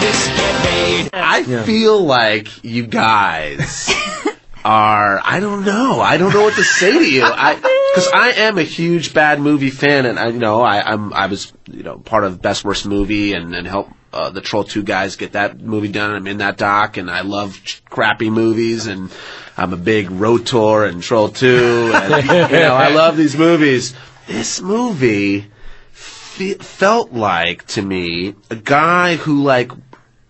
this get made. I feel like you guys are, I don't know what to say to you. Because I am a huge bad movie fan, and I was part of Best Worst Movie and helped the Troll 2 guys get that movie done. I'm in that doc, and I love crappy movies, and I'm a big Road Tour and Troll 2, and I love these movies. This movie felt like, to me, a guy who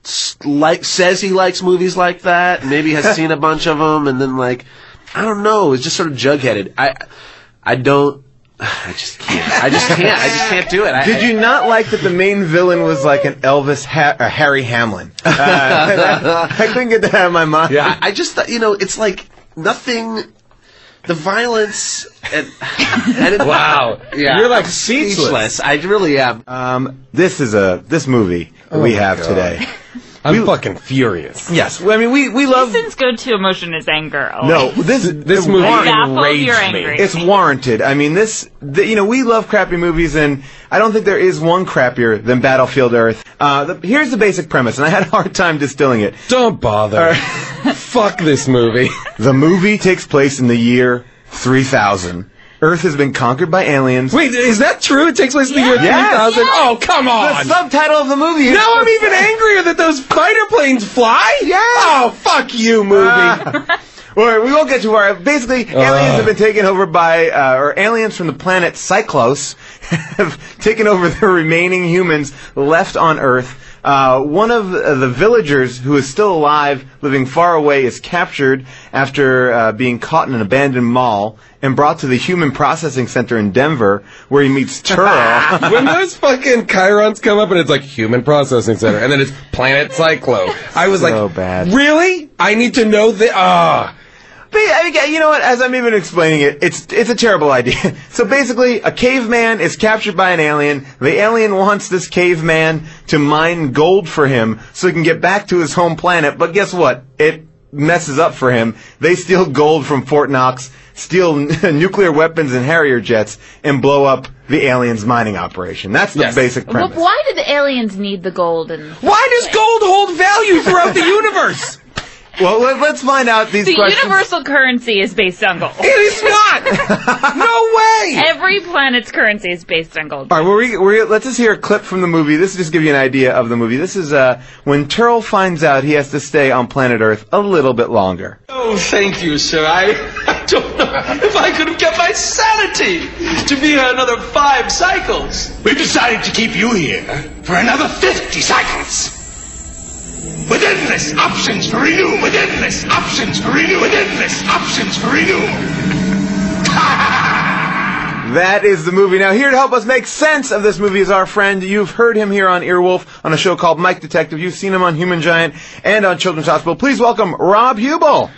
says he likes movies like that, maybe has seen a bunch of them, and then I don't know, is just sort of jugheaded. I just can't do it. Did you not like that the main villain was like an Elvis Harry Hamlin? I couldn't get that out of my mind. Yeah, I just thought, it's like nothing. The violence and wow, yeah, you're like speechless. I really am. This movie that we have today. I'm fucking furious. Yes, I mean we love. Jason's go-to emotion is anger. No, this movie enraged me. It's warranted. I mean, we love crappy movies, and I don't think there is one crappier than Battlefield Earth. Here's the basic premise, and I had a hard time distilling it. Don't bother. Fuck this movie. The movie takes place in the year 3000. Earth has been conquered by aliens. Wait, is that true? It takes place in the year 3000? Yes. Oh, come on! The subtitle of the movie is... Now I'm even angrier that those fighter planes fly? Yeah! Oh, fuck you, movie! Well, we won't get too far. Basically, aliens have been taken over by... or aliens from the planet Cyclos have taken over the remaining humans left on Earth. One of the villagers who is still alive, living far away, is captured after being caught in an abandoned mall and brought to the Human Processing Center in Denver, where he meets Turl. When those fucking chirons come up and it's like Human Processing Center, and then it's Planet Cyclo, I was so like, bad. Really? I need to know the... But you know what? As I'm even explaining it, it's a terrible idea. So basically, a caveman is captured by an alien. The alien wants this caveman to mine gold for him so he can get back to his home planet. But guess what? It messes up for him. They steal gold from Fort Knox, steal nuclear weapons and Harrier jets, and blow up the aliens' mining operation. That's the basic premise. But why do the aliens need the gold? Why does gold hold value throughout the universe? Well, let's find out these questions. The universal currency is based on gold. It is not! No way! Every planet's currency is based on gold. All right, let's just hear a clip from the movie. This will just give you an idea of the movie. This is when Turl finds out he has to stay on planet Earth a little bit longer. Oh, thank you, sir. I don't know if I could have kept my sanity to be here another 5 cycles. We've decided to keep you here for another 50 cycles. With endless options for renewal. With endless options for renewal. With endless options for renewal. That is the movie. Now, here to help us make sense of this movie is our friend. You've heard him here on Earwolf on a show called Mike Detective. You've seen him on Human Giant and on Children's Hospital. Please welcome Rob Hubel.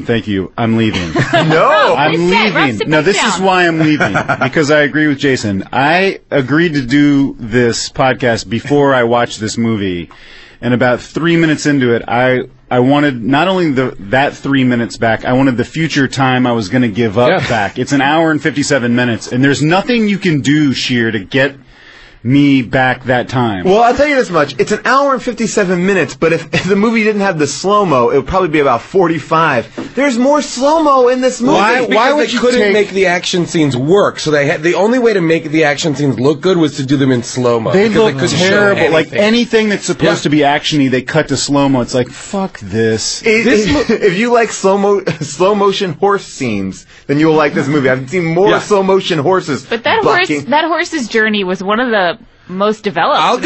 Thank you. I'm leaving. No, I'm leaving. No, this is why I'm leaving. Because I agree with Jason. I agreed to do this podcast before I watched this movie. And about 3 minutes into it, I wanted not only that 3 minutes back, I wanted the future time I was going to give up back. It's an hour and 57 minutes, and there's nothing you can do, Sheer, to get me back that time. Well, I'll tell you this much. It's an hour and 57 minutes, but if the movie didn't have the slow-mo, it would probably be about 45. There's more slow-mo in this movie. Why would you couldn't make the action scenes work? So the only way to make the action scenes look good was to do them in slow-mo. They look terrible. Like anything that's supposed to be action-y, they cut to slow-mo. It's like, fuck this. If you like slow-motion horse scenes, then you'll like this movie. I've seen more slow-motion horses. But that horse's journey was one of the most developed. I'll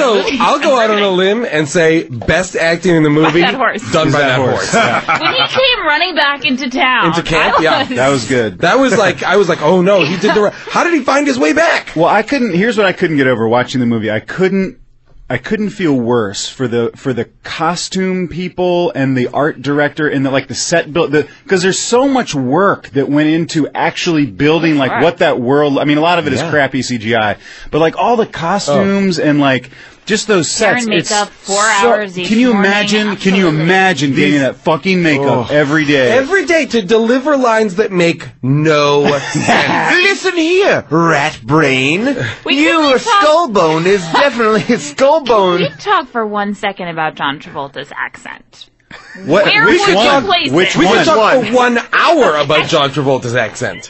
go out on a limb and say best acting in the movie that horse. done by that horse. Yeah. When he came running back into town, into camp, that was good. That was like I was like, oh no, he did the right. How did he find his way back? Well, here's what I couldn't get over watching the movie. I couldn't feel worse for the costume people and the art director and the set build, because there's so much work that went into actually building what that world. I mean, a lot of it is crappy CGI, but all the costumes and just those sets. Hair and makeup, 4 hours each Can you morning. imagine? Can you imagine getting that fucking makeup every day? Every day to deliver lines that make no sense. Listen here, rat brain. We Your skullbone is definitely a skullbone. Can we talk for 1 second about John Travolta's accent? What? Where Which would you one? place Which it? We one? could talk for 1 hour about John Travolta's accent.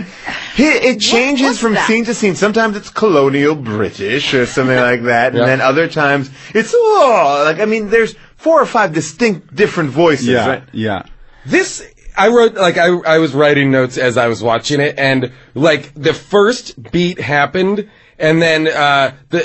It changes What's from that? scene to scene. Sometimes it's colonial British or something like that, Yeah. and then other times it's there's 4 or 5 distinct different voices. Yeah, Right? yeah. This, I wrote, I was writing notes as I was watching it, and, the first beat happened, and then,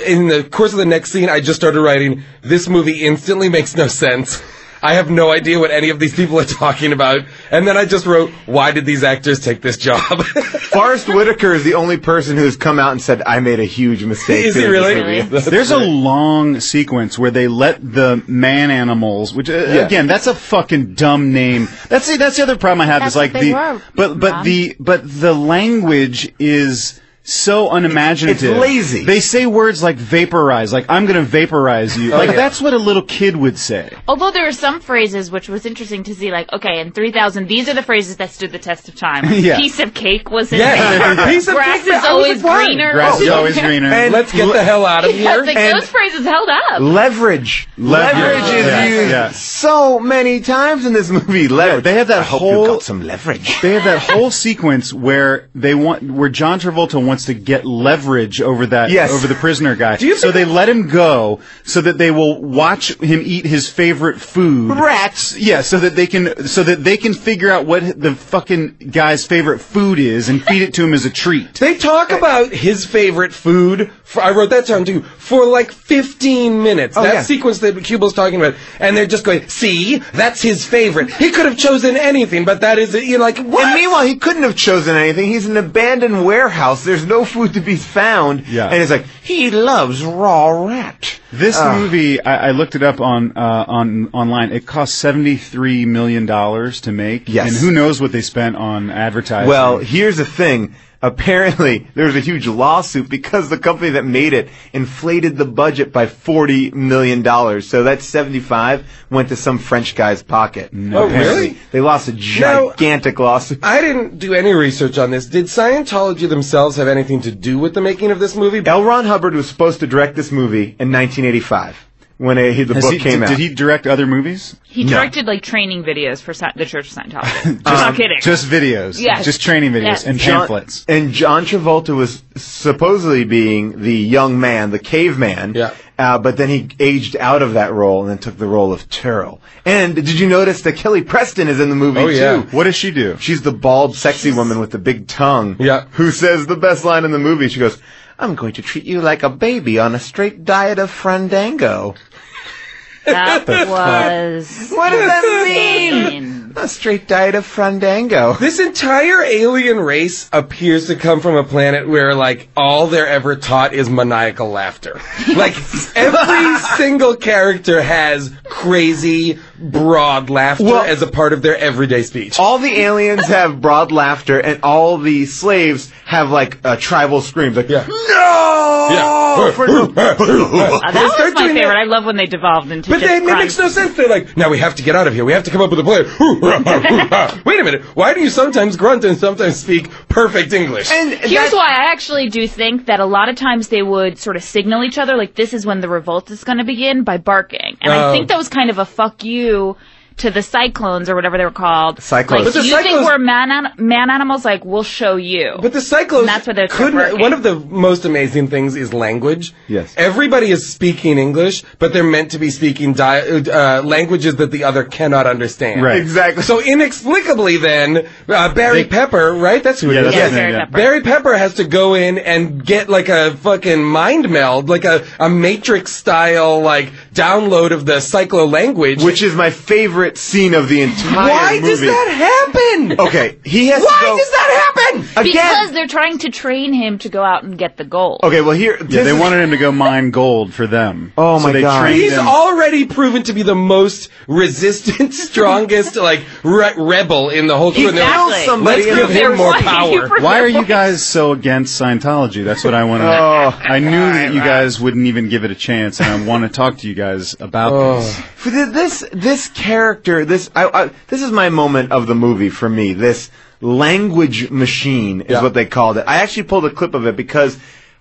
in the course of the next scene, I just started writing, this movie instantly makes no sense. I have no idea what any of these people are talking about. And then I just wrote, why did these actors take this job? Forrest Whitaker is the only person who's come out and said, I made a huge mistake. Is he doing this really? movie." There's a long sequence where they let the man animals, which again, that's a fucking dumb name. That's the other problem I have That's is like what they were, but the language is so unimaginative. It's lazy. They say words like vaporize, like I'm going to vaporize you. That's what a little kid would say. Although there are some phrases which was interesting to see, like, okay, in 3000, these are the phrases that stood the test of time. Yeah. Piece of cake was in Yeah. there. Piece of Grass cake, is I was always like, greener. Grass is always greener. And Let's get the hell out of Yeah, here. like, And- those phrases held up. Leverage. Leverage is Yeah, used yeah. so many times in this movie. Leverage. they have that I hope whole- you got some leverage. They have that whole sequence where where John Travolta wants to get leverage over the prisoner guy. So they let him go so that they will watch him eat his favorite food. Rats. Yeah, so that they can figure out what the fucking guy's favorite food is and feed it to him as a treat. They talk about his favorite food. I wrote that down too. For like 15 minutes. That sequence that Cubal's talking about, and they're just going, "See, that's his favorite. He could have chosen anything, but that is it." You're like, what? And meanwhile, he couldn't have chosen anything. He's in an abandoned warehouse. There's no food to be found. Yeah. And it's like, he loves raw rat. This movie, I looked it up online. It cost $73 million to make. Yes. And who knows what they spent on advertising. Well, here's the thing. Apparently, there was a huge lawsuit because the company that made it inflated the budget by $40 million. So that 75 went to some French guy's pocket. No. Oh, really? They lost a gigantic lawsuit. I didn't do any research on this. Did Scientology themselves have anything to do with the making of this movie? L. Ron Hubbard was supposed to direct this movie in 1985 when the book came out. Did he direct other movies? He directed, like, training videos for the Church of Scientology. Not kidding. Just videos. Yes. Just training videos Yes. and pamphlets. And John Travolta was supposedly being the young man, the caveman. Yeah. But then he aged out of that role and then took the role of Terrell. And did you notice that Kelly Preston is in the movie, Oh, yeah. too? What does she do? She's the bald, sexy woman with the big tongue. Yeah. Who says the best line in the movie. She goes, "I'm going to treat you like a baby on a straight diet of Fandango." That was... What does that mean? A straight diet of Fandango. This entire alien race appears to come from a planet where, like, all they're ever taught is maniacal laughter. Like, every single character has crazy, broad laughter as a part of their everyday speech. All the aliens have broad laughter, and all the slaves have, like, tribal screams. Like, Yeah. no! Yeah. that was start my doing favorite. that. I love when they devolved into But just it makes no sense. They're like, now we have to get out of here. We have to come up with a plan. Wait a minute. Why do you sometimes grunt and sometimes speak perfect English? And Here's why I actually do think that a lot of times they would sort of signal each other, like, this is when the revolt is going to begin, by barking. And I think that was kind of a fuck you to the Cyclones, or whatever they were called. Cyclones. Like, But the you think Cyclones- we're man animals? Like, we'll show you. But the Cyclones And that's what they're couldn't. working. One of the most amazing things is language. Yes. Everybody is speaking English, but they're meant to be speaking languages that the other cannot understand. Right. Exactly. So inexplicably, then Barry Pepper, right? That's who it Yeah, is. that's Yeah, his name, Barry yeah. Pepper. Barry Pepper has to go in and get like a fucking mind meld, like a Matrix style like download of the Cyclo language. Which is my favorite favorite scene of the entire Why movie. does that happen? Okay, he has to Why go... does that happen? Again... Because they're trying to train him to go out and get the gold. Okay, well here... Yeah, they wanted him to go mine gold for them. Oh, so my they God. trained He's him. already proven to be the most resistant, strongest, like, rebel in the whole crew. And they're like, kills somebody. let's give him more Why power. Why are you guys so against Scientology? That's what I want to know. I knew that you guys wouldn't even give it a chance, and I want to talk to you guys about this. For this character, this is my moment of the movie for me. This language machine is what they called it. I actually pulled a clip of it because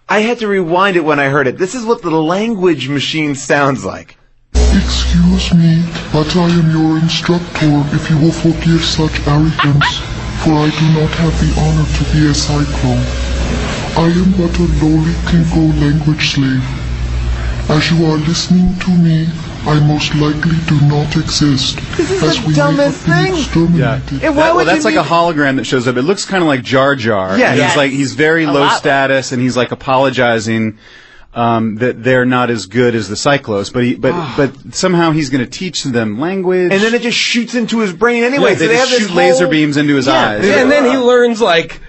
I had to rewind it when I heard it. This is what the language machine sounds like. Excuse me, but I am your instructor if you will forgive such arrogance, for I do not have the honor to be a cyclone. I am but a lowly Klingo language slave. As you are listening to me, I most likely do not exist. This is as the we may dumbest have been thing. exterminated. That's like a hologram that shows up. It looks kind of like Jar Jar. Yeah. And Yes. he's very low status, and he's like apologizing that they're not as good as the Cyclos, but somehow he's going to teach them language. And then it just shoots into his brain anyway. Yeah, so they have just this shoot laser whole- beams into his eyes. And then he learns, like,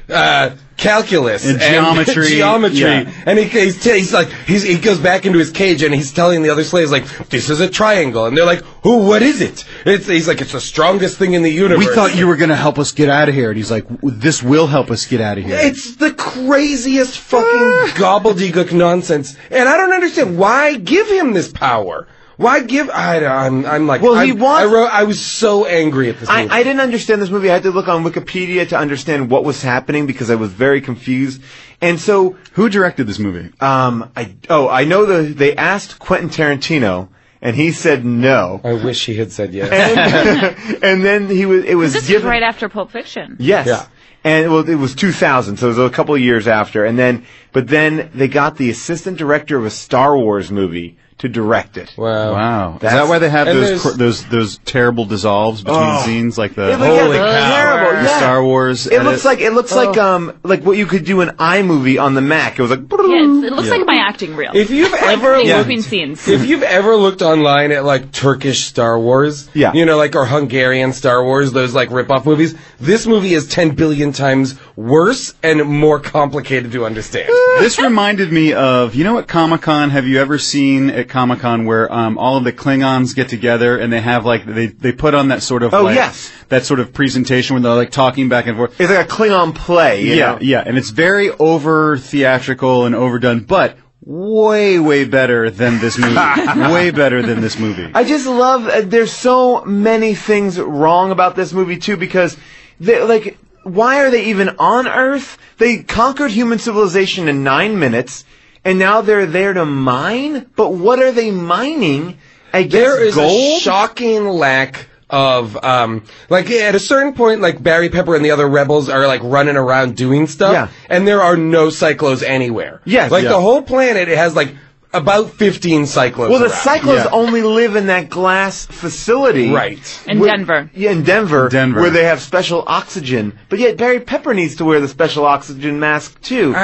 calculus And geometry. Yeah. And he goes back into his cage and he's telling the other slaves, like, this is a triangle. And they're like, oh, what is it? He's like, it's the strongest thing in the universe. We thought you were going to help us get out of here. And he's like, this will help us get out of here. It's the craziest fucking gobbledygook nonsense. And I don't understand. Why give him this power? Why give... I'm like... Well, he wants... I was so angry at this movie. I didn't understand this movie. I had to look on Wikipedia to understand what was happening because I was very confused. And so... Who directed this movie? I know they asked Quentin Tarantino, and he said no. I wish he had said yes. And then it was This is given... right after Pulp Fiction. Yes. Yeah. And it was 2000, so it was a couple of years after. But then they got the assistant director of a Star Wars movie to direct it. Wow. Is that why they have those terrible dissolves between scenes, like the Holy terrible! the Yeah. Star Wars? It looks like what you could do in iMovie on the Mac. It was like Yes, it looks like my acting reel. If you've ever looping scenes. If you've ever looked online at like Turkish Star Wars, or Hungarian Star Wars, those like rip-off movies, this movie is 10 billion times worse and more complicated to understand. This reminded me of, at Comic-Con, have you ever seen at Comic-Con where all of the Klingons get together and they have like they put on that sort of that sort of presentation where they're like talking back and forth. It's like a Klingon play, you know? Yeah, and it's very over theatrical and overdone, but way better than this movie. Way better than this movie. I just love. There's so many things wrong about this movie too because why are they even on Earth? They conquered human civilization in 9 minutes. And now they're there to mine? But what are they mining? I guess there is gold? a shocking lack of, at a certain point, like, Barry Pepper and the other rebels are, like, running around doing stuff. And there are no Cyclos anywhere. Yes. The whole planet, it has, like, about 15 Cyclos Well, the around. Cyclos only live in that glass facility. Right. In Denver. Yeah, in Denver. Where they have special oxygen. But yet Barry Pepper needs to wear the special oxygen mask, too.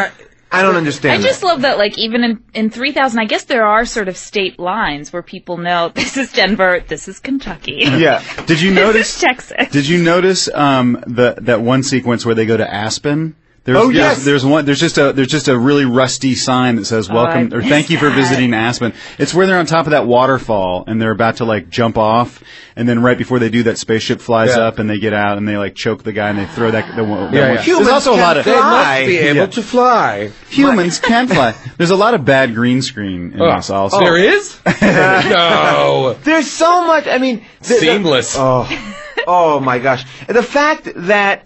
I don't understand I just love that, like, even in 3000, I guess there are sort of state lines where people know this is Denver, this is Kentucky. Yeah. Did you notice? This is Texas. Did you notice that one sequence where they go to Aspen? Yes. There's just a really rusty sign that says welcome or thank you for visiting Aspen. It's where they're on top of that waterfall and they're about to like jump off, and then right before they do, that spaceship flies up and they get out and they like choke the guy and they throw that. Humans There's also a lot of They must be able to fly. humans can fly. There's a lot of bad green screen in this also. There is? No. There's so much. I mean, Seamless. Oh my gosh. The fact that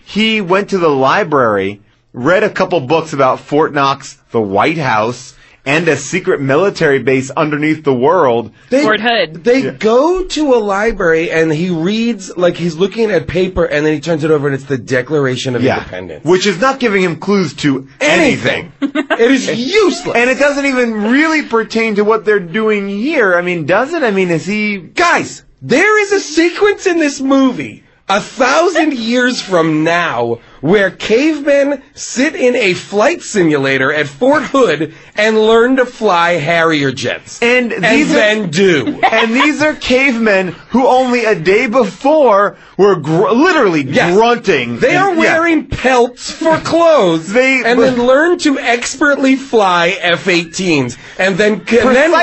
he went to the library, read a couple books about Fort Knox, the White House, and a secret military base underneath the world. Fort Hood. They go to a library and he reads, like he's looking at paper, and then he turns it over and it's the Declaration of Independence. Which is not giving him clues to anything. It is useless. And it doesn't even really pertain to what they're doing here. I mean, does it? I mean, is he... Guys, there is a sequence in this movie 1,000 years from now where cavemen sit in a flight simulator at Fort Hood and learn to fly Harrier jets. And then do. And these are cavemen who only a day before were literally grunting. They are wearing pelts for clothes and then learn to expertly fly F-18s and then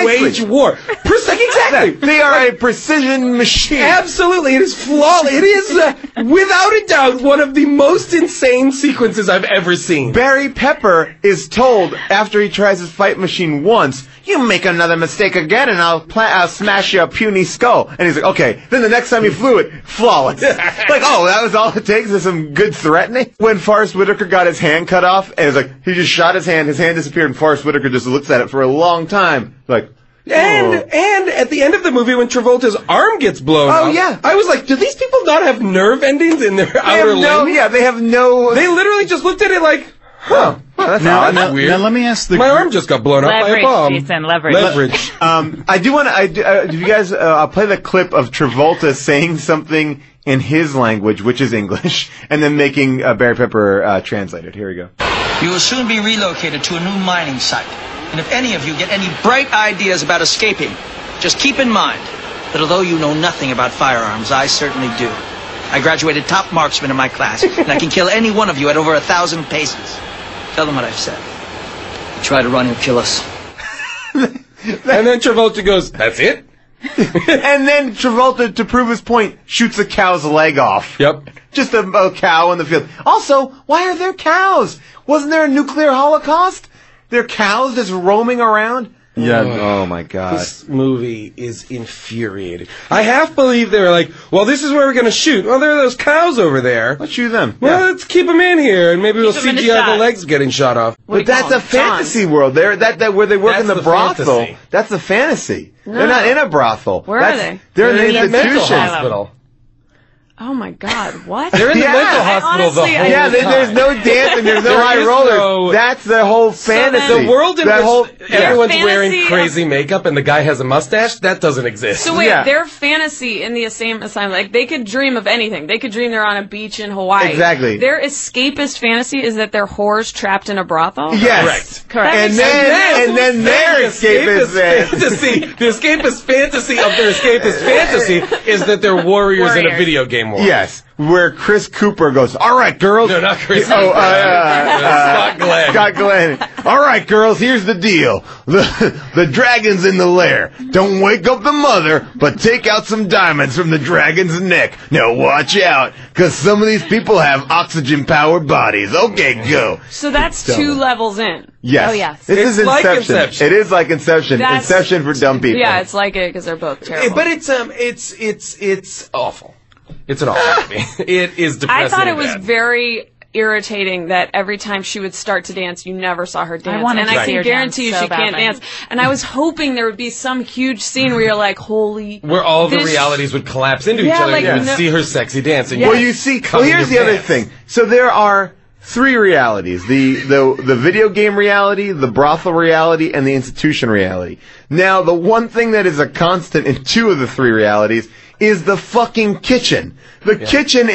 wage war. Exactly. They are a precision machine. Absolutely. It is flawless. It is, without a doubt, one of the most insane sequences I've ever seen. Barry Pepper is told after he tries his fight machine once, you make another mistake again and I'll smash your puny skull. And he's like, okay. Then the next time he flew it, flawless. Like, oh, that was all it takes is some good threatening? When Forrest Whitaker got his hand cut off, and it's like, he just shot his hand disappeared, and Forrest Whitaker just looks at it for a long time. Like, And at the end of the movie, when Travolta's arm gets blown off, I was like, do these people not have nerve endings in their outer limbs? They have no... They literally just looked at it like, huh. Well, that's weird. Now let me ask my arm just got blown up by a bomb. Leverage. I do want to. Do you guys? I'll play the clip of Travolta saying something in his language, which is English, and then making Barry Pepper translate it. Here we go. You will soon be relocated to a new mining site, and if any of you get any bright ideas about escaping, just keep in mind that although you know nothing about firearms, I certainly do. I graduated top marksman in my class, and I can kill any one of you at over 1,000 paces. Tell them what I've said. You try to run, he'll kill us. And then Travolta goes, that's it? And then Travolta, to prove his point, shoots a cow's leg off. Yep. Just a cow in the field. Also, why are there cows? Wasn't there a nuclear holocaust? There are cows just roaming around? Yeah. Oh my God. This movie is infuriating. I half believe they were like, well, this is where we're going to shoot. Well, there are those cows over there. Let's shoot them. Well, let's keep them in here, and maybe we'll CGI the legs getting shot off. But that's a fantasy world. Where they work in the brothel. Fantasy. That's a fantasy. No. They're not in a brothel. Where are they? They're in the mental hospital. Oh my God! What? They're in the mental hospital the whole time. There's no dancing. There's no high rollers. That's the whole fantasy. So the world in which everyone's wearing crazy makeup and the guy has a mustache, that doesn't exist. So wait, their fantasy in the same asylum, like they could dream of anything. They could dream they're on a beach in Hawaii. Exactly. Their escapist fantasy is that they're whores trapped in a brothel. Yes, correct. And then their escapist fantasy, the escapist fantasy of their escapist fantasy is that they're warriors in a video game. Yes, where Chris Cooper goes, all right, girls. No, not Chris Cooper. Scott Glenn. Scott Glenn. All right, girls, here's the deal. The dragon's in the lair. Don't wake up the mother, but take out some diamonds from the dragon's neck. Now watch out, because some of these people have oxygen-powered bodies. Okay, go. So that's 2 levels in. Yes. Oh, yes. This is like Inception. It is like Inception. Inception for dumb people. Yeah, it's like it because they're both terrible. But it's awful. It's an awful movie. It is depressing. I thought it was very irritating that every time she would start to dance, you never saw her dance. I can guarantee you she can't dance. And I was hoping there would be some huge scene where you're like, holy... Where all the realities would collapse into each other and you would see her sexy dancing. Well, you see... Well, here's the other thing. So there are 3 realities. The video game reality, the brothel reality, and the institution reality. Now, the one thing that is a constant in 2 of the 3 realities is the fucking kitchen. The kitchen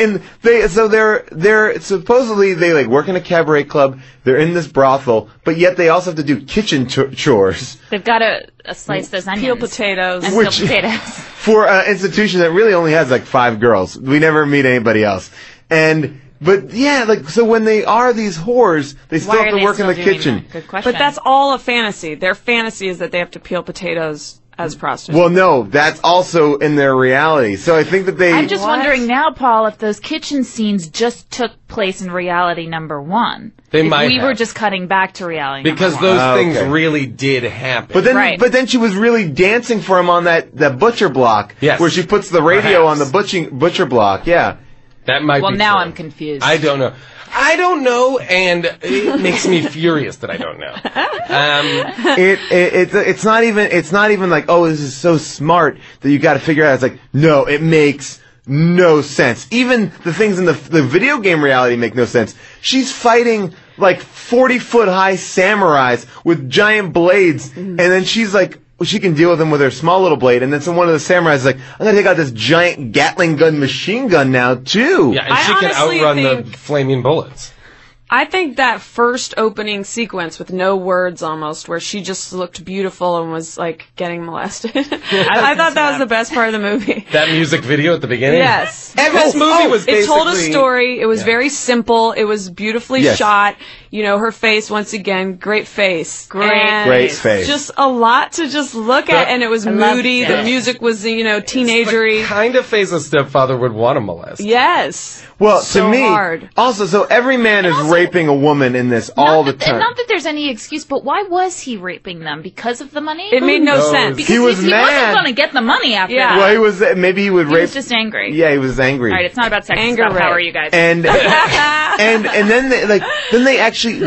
they're supposedly they like work in a cabaret club. They're in this brothel, but yet they also have to do kitchen chores. They've got to slice those onions, peel potatoes, and peel potatoes for an institution that really only has like 5 girls. We never meet anybody else, But yeah, like so when they are these whores, they still have to work in the kitchen. Good question. But that's all a fantasy. Their fantasy is that they have to peel potatoes as prostitutes. Well, no, that's also in their reality. So I think that they... I'm just wondering now, Paul, if those kitchen scenes just took place in reality number 1. They might have. We were just cutting back to reality because number 1. Those things really did happen. But then she was really dancing for him on that butcher block, where she puts the radio on the butcher block. Yeah. That might be now true. I'm confused. I don't know, and it makes me furious that I don't know. It's not even like, oh, this is so smart that you got to figure out. It's like, no, it makes no sense. Even the things in the video game reality make no sense. She's fighting like 40-foot high samurais with giant blades, and then she's like she can deal with him with her small little blade, and then one of the samurais is like, I'm gonna take out this giant Gatling gun machine gun now too. Yeah, and she can outrun the flaming bullets. I think that first opening sequence with no words almost, where she just looked beautiful and was like getting molested. I thought that was the best part of the movie. That music video at the beginning? Yes. This movie was basically... It told a story. It was very simple. It was beautifully shot. You know, her face, once again, great face. Great face. Just a lot to just look at, and it was moody. The music was, you know, teenagery. The kind of face a stepfather would want to molest. Yes. Well, so to me, hard. also, so every man is raping a woman in this all the time. Not that there's any excuse, but why was he raping them? Because of the money? It made no sense. Because he was mad. wasn't going to get the money after that. Well, he was, maybe he would rape. He was just angry. Yeah, he was angry. All right, it's not about sex, Anger it's about rape. power, you guys. And then they actually,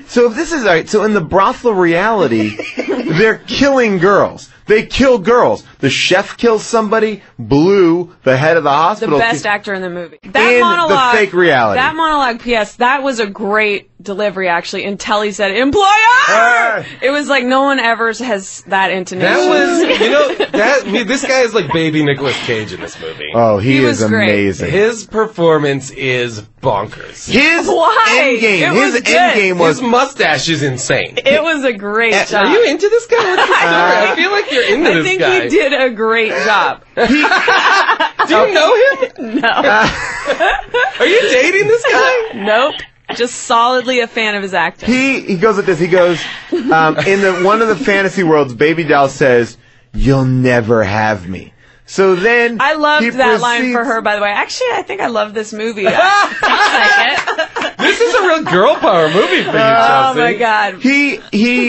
so if this is, all right, so in the brothel reality, they're killing girls. They kill girls. The chef kills somebody. Blue, the head of the hospital. The best actor in the movie. That in monologue, the fake reality. That monologue, P.S., that was a great delivery, actually, until he said, employer! It was like no one ever has that intonation. That was, this guy is like baby Nicolas Cage in this movie. Oh, he is amazing. His performance is bonkers. His endgame was... His mustache is insane. It was a great job. Are you into this guy? What's the story? I feel like you're into this guy. I think he did a great job. Do you know him? No. Are you dating this guy? Nope. Just solidly a fan of his acting. He goes like this. He goes, in one of the fantasy worlds, Baby Doll says, "You'll never have me." So then I loved that line for her, by the way. Actually, I think I love this movie. This is a real girl power movie for you, Chelsea. Oh my God. He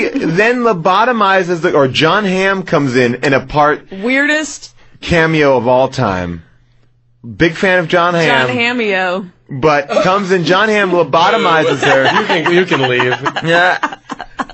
then lobotomizes or John Hamm comes in a part weirdest cameo of all time. Big fan of John Hamm. John Hammio. But comes in, John Hamm lobotomizes her. You can leave. Yeah.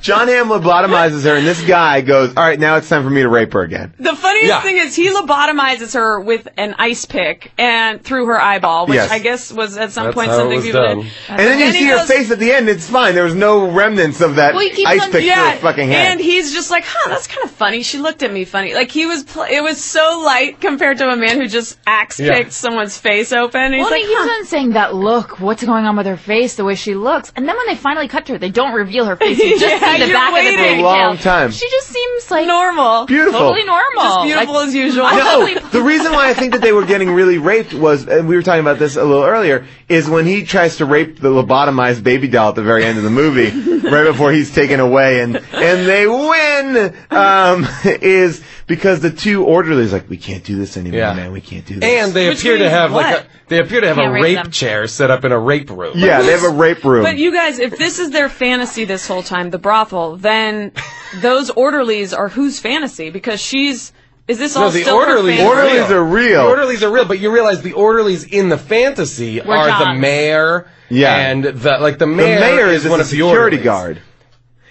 John Hamm lobotomizes her, and this guy goes, all right, now it's time for me to rape her again. The funniest thing is he lobotomizes her with an ice pick and through her eyeball, which I guess was at some point something people did. And then you see her face at the end, it's fine. There was no remnants of that ice pick to her fucking head. And he's just like, that's kind of funny. She looked at me funny. Like, it was so light compared to a man who just axe-picked someone's face open. And he's he keeps on saying that look, what's going on with her face, the way she looks. And then when they finally cut to her, they don't reveal her face. You just see the back of the for a long time. She just seems like normal. Beautiful. Totally normal. Just beautiful as usual. No, the reason why I think that they were getting really raped was, and we were talking about this a little earlier, is when he tries to rape the lobotomized baby doll at the very end of the movie, right before he's taken away, and they win, is because the two orderlies like, we can't do this anymore, man. We can't do this. And they appear to have a rape chair set up in a rape room. Yeah, they have a rape room. But you guys, if this is their fantasy this whole time, the brothel, then those orderlies are whose fantasy? Because is this all still her fantasy? Orderlies are real. The orderlies are real, but you realize the orderlies in the fantasy are the mayor. Yeah. And the mayor is one of the security guard.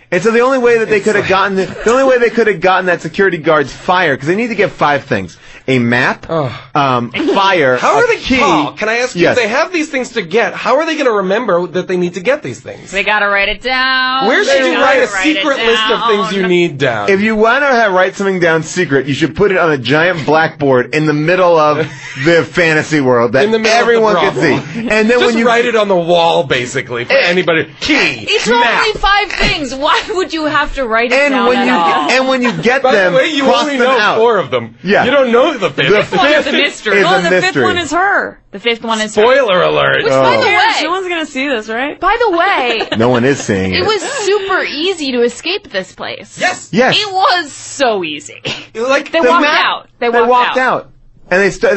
And so the only way that they could have gotten that security guard's fired, because they need to get 5 things: a map, fire, how are they? key. Paul, can I ask you? If they have these things to get, how are they going to remember that they need to get these things? They got to write it down. Where should you write a secret list of things you need down? If you want to write something down secret, you should put it on a giant blackboard in the middle of the fantasy world that everyone can see. And then when you write it on the wall, basically for anybody. Key. It's map. only 5 things. Why would you have to write it down at all? And when you get them, by the way, you cross only them know out. 4 of them. Yeah. You don't know the 5th. The 5th one is a mystery. The 5th one is her. The 5th one is Spoiler alert. Which, by the way, no one's gonna see this, right? By the way, no one is seeing it. It was super easy to escape this place. Yes. It was so easy. Like they walked out. They walked out. And they shot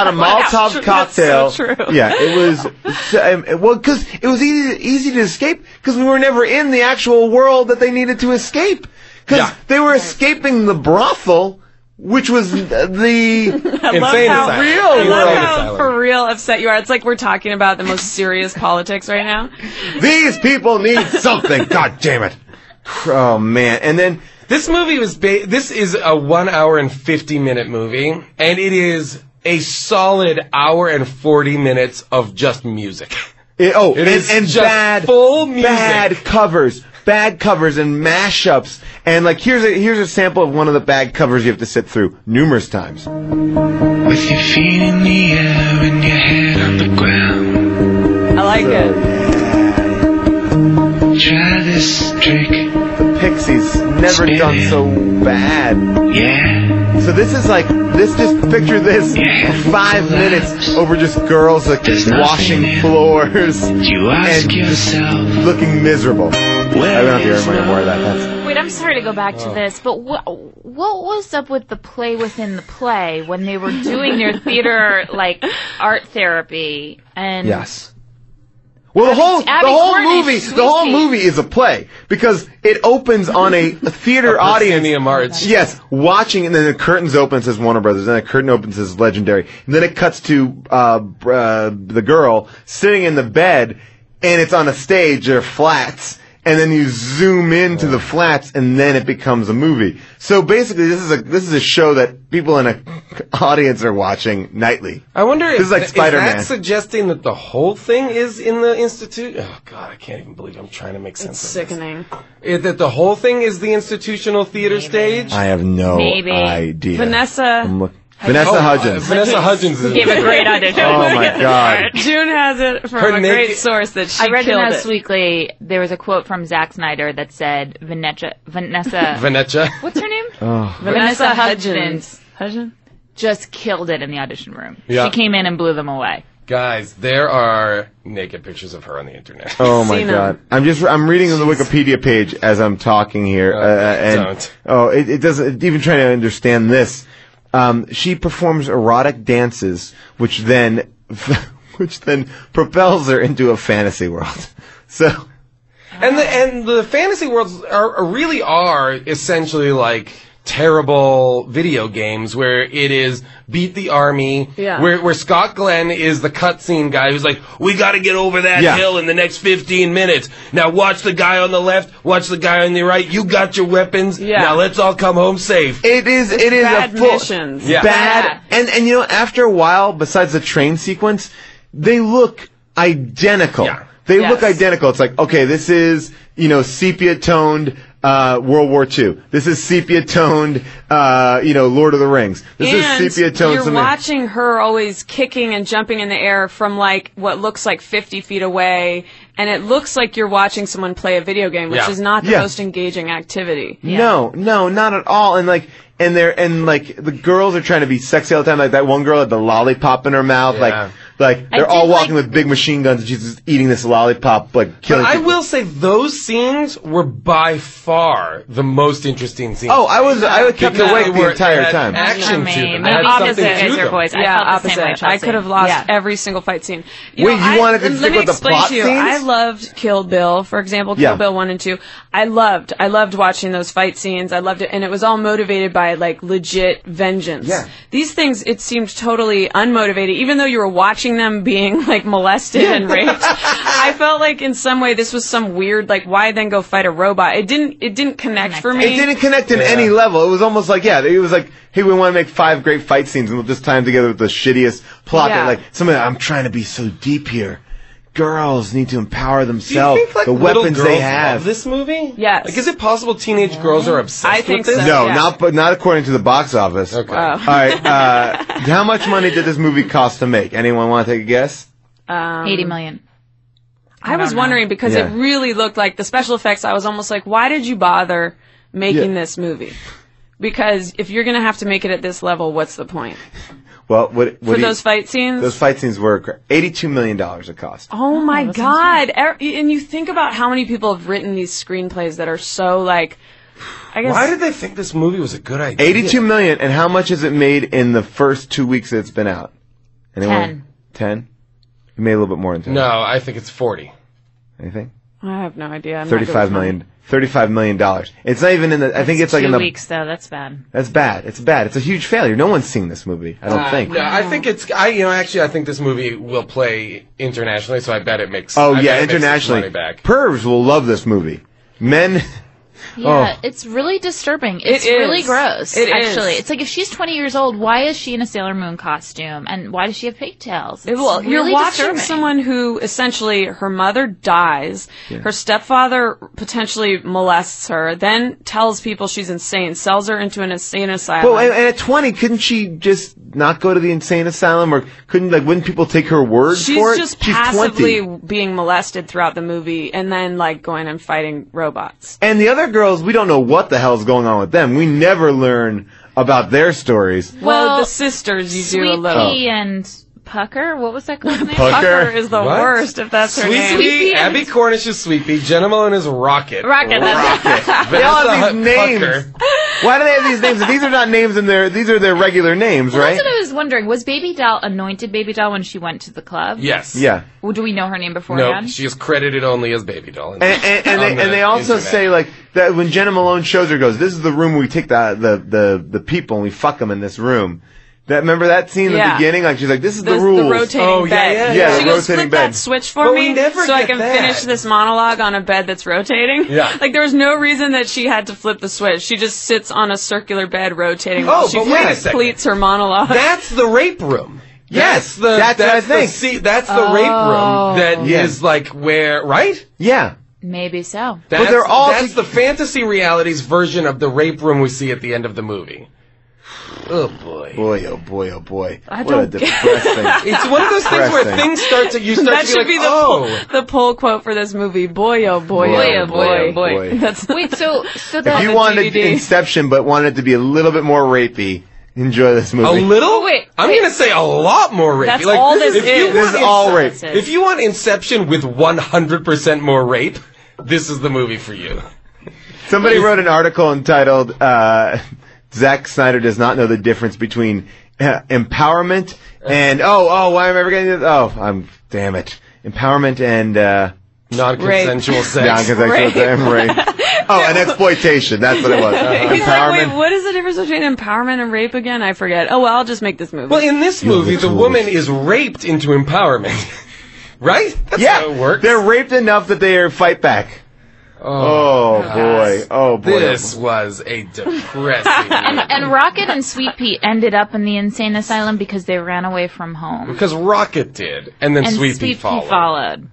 a Molotov cocktail. That's so true. Yeah, it was because it was easy to escape because we were never in the actual world that they needed to escape because they were escaping the brothel, which was the insane asylum. I love how for real upset you are. It's like we're talking about the most serious politics right now. These people need something. God damn it! Oh man! And then. This movie this is a 1 hour and 50-minute movie, and it is a solid hour and 40 minutes of just music. It is just full music. Bad covers, bad covers and mashups. And like here's a sample of one of the bad covers you have to sit through numerous times. With your feet in the air and your head on the ground. I like it. Try this trick. The Pixies never done so bad. Yeah. So this is like just picture this for 5 minutes over just girls like washing floors You ask and yourself, looking miserable. I don't have to hear any more of that. Wait, I'm sorry to go back to this, but what was up with the play within the play when they were doing their theater like art therapy and Yes. Well, the whole movie is a play because it opens on a theater audience. March. Yes, watching, and then the curtains open, it says Warner Brothers, and then the curtain opens, it says Legendary, and then it cuts to the girl sitting in the bed, and it's on a stage. There are flats, and then you zoom into the flats, and then it becomes a movie. So basically, this is a show that people in an audience are watching nightly. I wonder if this is like Spider-Man. Is that suggesting that the whole thing is in the institute? Oh God, I can't even believe I'm trying to make sense of Sickening. this. That the whole thing is the institutional theater stage? I have no idea. Vanessa Hudgens. Vanessa Hudgens gave a great audition. Oh my God. June has it from a great source that she I read in killed Us it. Weekly, there was a quote from Zack Snyder that said, Vanessa, what's her name? Vanessa Hudgens. Just killed it in the audition room. Yeah. She came in and blew them away. Guys, there are naked pictures of her on the internet. Oh my God! I'm reading the Wikipedia page as I'm talking here, and it doesn't even trying to understand this. She performs erotic dances, which then propels her into a fantasy world. So, and the fantasy worlds really are essentially like terrible video games where it is beat the army, where Scott Glenn is the cutscene guy who's like, we got to get over that hill in the next 15 minutes. Now watch the guy on the left, watch the guy on the right. You got your weapons. Now let's all come home safe. It is bad a full missions. Bad, and you know, after a while, besides the train sequence, they look identical. Yeah. They look identical. It's like, okay, this is, sepia toned World War II. This is sepia toned, Lord of the Rings. This is sepia toned. You're watching her always kicking and jumping in the air from like what looks like 50 feet away, and it looks like you're watching someone play a video game, which is not the most engaging activity. No, not at all. And the girls are trying to be sexy all the time. Like that one girl had the lollipop in her mouth, Like they're all walking with big machine guns, and she's just eating this lollipop, like killing. But I will say those scenes were by far the most interesting scenes. Oh, I kept awake the entire time. Action to them. Opposite as your voice. Opposite. I could have lost every single fight scene. You wanted to stick with the plot scenes? I loved Kill Bill, for example, Kill Bill 1 and 2. I loved watching those fight scenes. I loved it, and it was all motivated by like legit vengeance. Yeah. These things, it seemed totally unmotivated, even though you were watching them being like molested and raped. I felt like in some way this was some weird, like, why then go fight a robot? It didn't connect for me. It didn't connect in any level. It was almost like, it was like, hey, we want to make 5 great fight scenes and we'll just tie them together with the shittiest plot. That, I'm trying to be so deep here. Girls need to empower themselves. Do you think, the weapons they have. Love this movie? Yes. Like, is it possible teenage girls are obsessed with this? No, not according to the box office. Okay. All right. How much money did this movie cost to make? Anyone want to take a guess? $80 million. I was wondering because it really looked like the special effects. I was almost like, why did you bother making this movie? Because if you're going to have to make it at this level, what's the point? Well, those fight scenes? Those fight scenes were $82 million it cost. Oh my God. And you think about how many people have written these screenplays that are so like, I guess. Why did they think this movie was a good idea? $82 million, and how much has it made in the first 2 weeks that it's been out? Anyone? 10? It made a little bit more than 10. No, I think it's 40. Anything? I have no idea. $35 million. $35 million. It's not even in the. I think it's like in the 2 weeks though. That's bad. That's bad. It's bad. It's a huge failure. No one's seen this movie. I don't think. No, I think it's. I think this movie will play internationally, so I bet it makes. Internationally. Money back. Pervs will love this movie. Men Yeah, it's really disturbing. It's really gross. Actually, it's like if she's 20 years old, why is she in a Sailor Moon costume, and why does she have pigtails? Well, really you're watching disturbing. someone who essentially her mother dies, her stepfather potentially molests her, then tells people she's insane, sells her into an insane asylum. Well, and at 20, couldn't she just not go to the insane asylum, or wouldn't people take her word for it? She's just passively being molested throughout the movie, and then like going and fighting robots. And the other girls, we don't know what the hell's going on with them. We never learn about their stories. Well, the sisters, you do a little. Sweet Pea and Pucker? What was that girl's name? Pucker is the worst, if that's her name. Sweet Pea, Abby Cornish is Sweet Pea, Jenna Malone is Rocket. Rocket. They all have these names. Why do they have these names? These are not names these are their regular names, right? That's what I was wondering. Was Baby Doll anointed Baby Doll when she went to the club? Yes. Yeah. Well, do we know her name beforehand? No, she is credited only as Baby Doll. And they also say like that when Jenna Malone shows her, goes, "This is the room where we take the people and we fuck them in this room." Remember that scene in the beginning? Like she's like, "This is the rules." The rotating bed. Yeah, she the goes, rotating flip bed. that switch for me so I can finish this monologue on a bed that's rotating. Yeah. Like there was no reason that she had to flip the switch. She just sits on a circular bed rotating while she completes her monologue. That's the rape room. Yes, that's what I think. That's the rape room that is like where, right? Yeah. Maybe so. But they're all that's the fantasy realities version of the rape room we see at the end of the movie. Oh boy. Boy, oh boy, oh boy. I what a don't depressing. It's one of those things where things start to, you start that to should be like, be the poll quote for this movie. Boy, oh boy, Boy, oh boy, boy. That's Wait, so if you wanted Inception but wanted it to be a little bit more rapey, enjoy this movie. A little? Wait, I'm going to say a lot more rapey. That's like, all this is. This is all rape. If you want Inception with 100% more rape, this is the movie for you. Somebody wrote an article entitled Zack Snyder does not know the difference between empowerment and why am I ever getting this? Damn it. Empowerment and non-consensual sex. Non-consensual sex and rape. And exploitation. That's what it was. He's Empowerment. like, wait, what is the difference between empowerment and rape again? I forget. Oh, well, I'll just make this movie. Well, in this movie, the woman is raped into empowerment. Right? That's how it works. They're raped enough that they fight back. Oh boy. This was a depressing and Rocket and Sweet Pea ended up in the insane asylum because they ran away from home. Because Rocket did, and then Sweet Pea followed.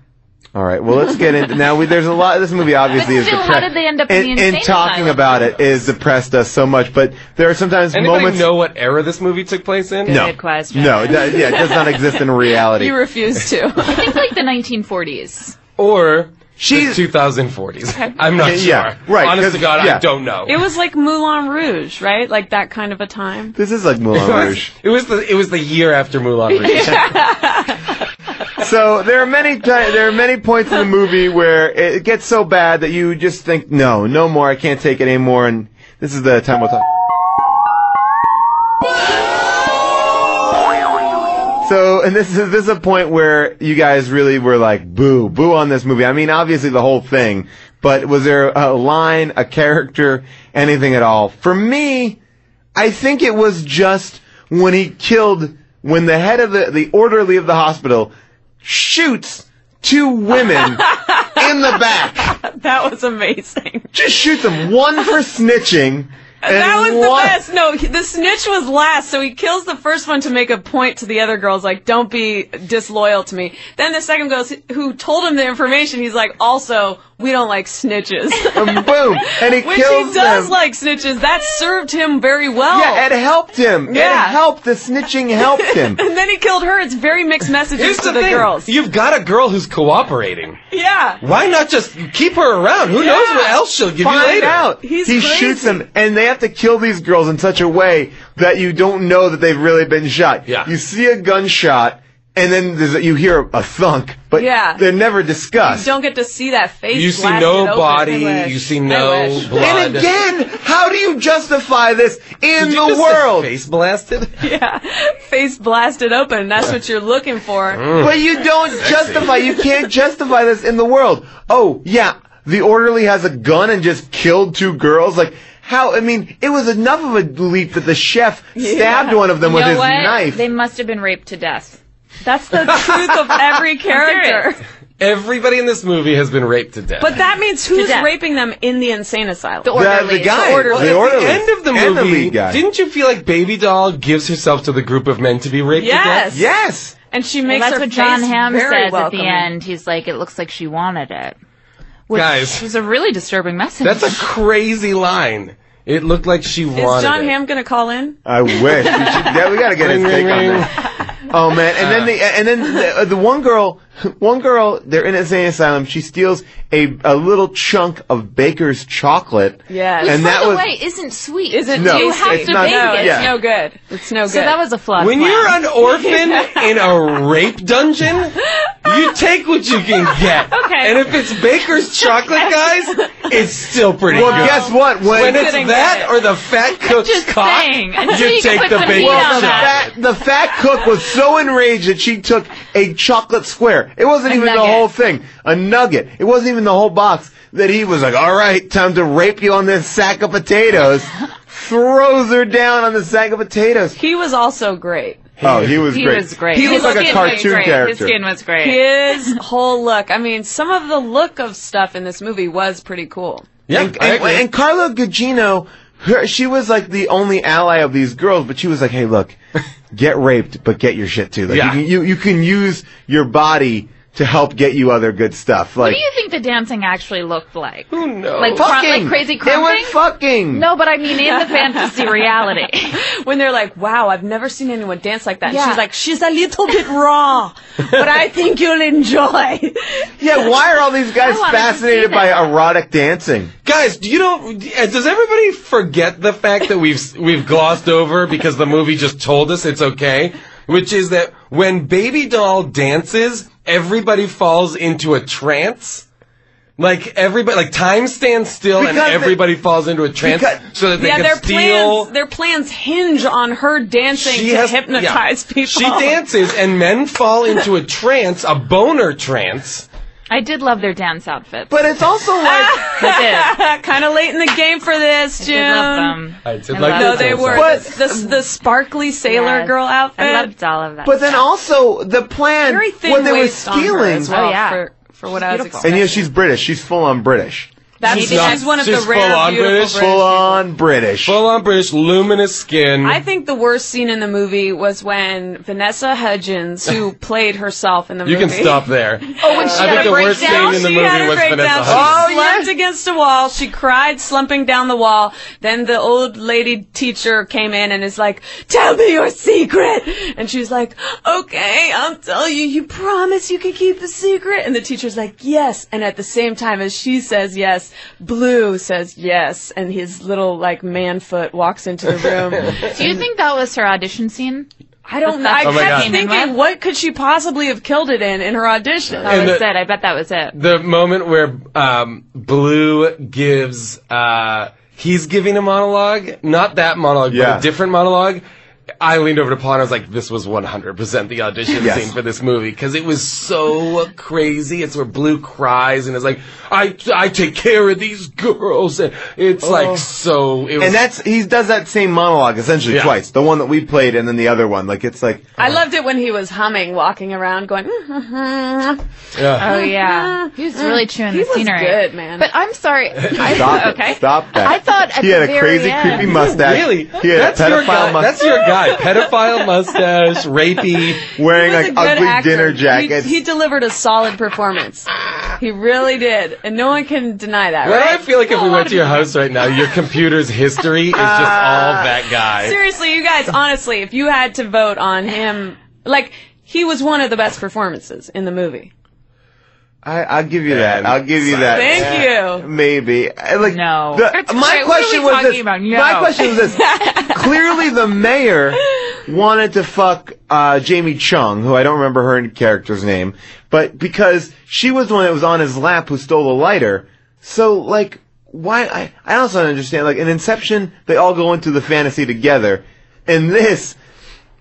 All right, well, let's get into now. There's a lot. This movie obviously is depressed. How did they end up in the insane and talking asylum? about it is depressed us so much. But there are sometimes moments. Know what era this movie took place in? No, good question. No, it does not exist in reality. You refuse to. I think like the 1940s. Or the 2040s. I'm not sure. Yeah, right. Honest to God, I don't know. It was like Moulin Rouge, right? Like that kind of a time. This is like Moulin Rouge. It was the year after Moulin Rouge. So there are many points in the movie where it gets so bad that you just think, no more, I can't take it anymore, and this is the time we'll talk. So, and this is a point where you guys really were like, boo on this movie. I mean, obviously the whole thing, but was there a line, a character, anything at all? For me, I think it was just when the head of the orderly of the hospital shoots two women in the back. That was amazing. Just shoots them. One for snitching. That was the best. No, the snitch was last, so he kills the first one to make a point to the other girls, like, don't be disloyal to me. Then the second goes, who told him the information, he's like, also, we don't like snitches. Boom. And he Which kills he does them. like snitches. That served him very well. Yeah, it helped him. Yeah. It helped. The snitching helped him. And then he killed her. It's very mixed messages Here's to the the thing. girls. You've got a girl who's cooperating. Yeah. Why not just keep her around? Who knows what else she'll give you Find later? out. He's he crazy. shoots them, and they have to kill these girls in such a way that you don't know that they've really been shot. Yeah. You see a gunshot, and then you hear a thunk, but they're never discussed. You don't get to see that face. You see blasted no open. body. I wish. You see I no wish. blood. And again, how do you justify this in Did you the just world? say face blasted? Yeah, face blasted open. That's what you're looking for. But you don't justify. You can't justify this in the world. Oh yeah, the orderly has a gun and just killed two girls. Like how? I mean, it was enough of a leap that the chef stabbed one of them with his knife. They must have been raped to death. That's the truth of every character. Everybody in this movie has been raped to death. But that means who's death. raping them in the insane asylum? The orderly. The guy. The orderly. The orderly. At the end of the And the movie, lead guy. didn't you feel like Baby Doll gives herself to the group of men to be raped to death? Yes. And she Well, makes that's her what John face Hamm very says welcoming. at the end. He's like, it looks like she wanted it. Which Guys. was a really disturbing message. That's a crazy line. It looked like she Is wanted John it. Hamm going to call in? I wish. Yeah, we gotta get his Ring, take ring, on ring. that. Oh man, and then the one girl, they're in an insane asylum. She steals a little chunk of Baker's chocolate. Yes. and By that the was way, isn't sweet. Isn't No, you tasty. have it's to not- bake No, it. it's Yeah. no good. It's no good. So that was a flawed When plan. you're an orphan in a rape dungeon, you take what you can get. Okay. And if it's Baker's chocolate, guys, it's still pretty well, good. guess what? When it's Couldn't that get it. or the fat cook's Just cock, saying. Until you you can take put the some Baker's meat on chocolate. that. the fat cook was so enraged that she took a chocolate square. It wasn't A even the nugget. whole thing. A nugget. It wasn't even the whole box. That he was like, all right, time to rape you on this sack of potatoes. Throws her down on the sack of potatoes. He was also great. Oh, he was He great. was great. He His looked like a skin was cartoon great. character. His skin was great. His whole look. I mean, some of the look of stuff in this movie was pretty cool. Yeah, I agree. And Carla Gugino, she was like the only ally of these girls, but she was like, hey, look, get raped, but get your shit too. Like, Yeah. you can use your body to help get you other good stuff. What Like, do you think the dancing actually looked like? Who knows? Like, like crazy They were crumping? fucking. No, but I mean in the fantasy reality. When they're like, wow, I've never seen anyone dance like that. And Yeah. she's like, she's a little bit raw, but I think you'll enjoy. Yeah, why are all these guys I wanted to fascinated see by that. erotic dancing? Guys, does everybody forget the fact that we've glossed over because the movie just told us it's okay? Which is that when Baby Doll dances, everybody falls into a trance. Like everybody, like time stands still and Because everybody falls into a trance because- so that they Yeah, can their steal. plans hinge on her dancing to hypnotize people. She dances and men fall into a trance, a boner trance. I did love their dance outfits. But it's also like. I Kind of late in the game for this, did. Jim. I love them. I did I like love No, the they dance were. outfits. But- The sparkly sailor Yes. girl outfit. I loved all of that. But then also, the plan, Very thin when they were waist on her stealing. as well, Oh, yeah. for what I was beautiful. expecting. And yeah, she's British. She's full on British. She's one of the she's rare full-on beautiful British. British Full on British. Full on British, luminous skin. I think the worst scene in the movie was when Vanessa Hudgens, who played herself in the you movie. can stop there. Oh, when she I had think a the worst breakdown? scene in the She movie had a was breakdown. Vanessa She Hudgens. slumped against a wall. She cried, slumping down the wall. Then the old lady teacher came in and is like, "Tell me your secret." And she was like, "Okay, I'll tell you. You promise you can keep the secret?" And the teacher's like, "Yes." And at the same time as she says yes, Blue says yes. And his little like man foot walks into the room. Do you think that was her audition scene? I don't know. I Oh my kept God. thinking, what could she possibly have killed it in her audition? That And was the- it. I bet that was it. The moment where Blue gives, he's giving a monologue, not that monologue, Yeah. but a different monologue. I leaned over to Paul and I was like, this was 100% the audition Yes. scene for this movie because it was so crazy. It's where Blue cries and is like, I take care of these girls. And it's like so. It was, And he does that same monologue essentially Yeah. twice. The one that we played and then the other one. Like, it's like. I loved it when he was humming, walking around, going. yeah. Oh yeah, he was really chewing He the was scenery. good, man. But I'm sorry. Stop okay. it. Stop that. I thought at he had the a very crazy, end- creepy mustache. Really? He had That's a your pedophile guy. mustache. That's your guy. Pedophile mustache, rapey. Wearing He was like a good ugly actor. dinner jackets. He delivered a solid performance. He really did, and no one can deny that. Well, I Right? feel like if we went to your house right now, your computer's history is just all that guy. Seriously, you guys, honestly, if you had to vote on him, like he was one of the best performances in the movie. I'll give you that. I'll give you that. Thank you. Maybe. Like, No. My Wait, what are question we was talking this. about? No. My question was this. Clearly, the mayor wanted to fuck Jamie Chung, who I don't remember her character's name, but because she was the one that was on his lap who stole the lighter. So, like, why? I also don't understand. Like, in Inception, they all go into the fantasy together. In this,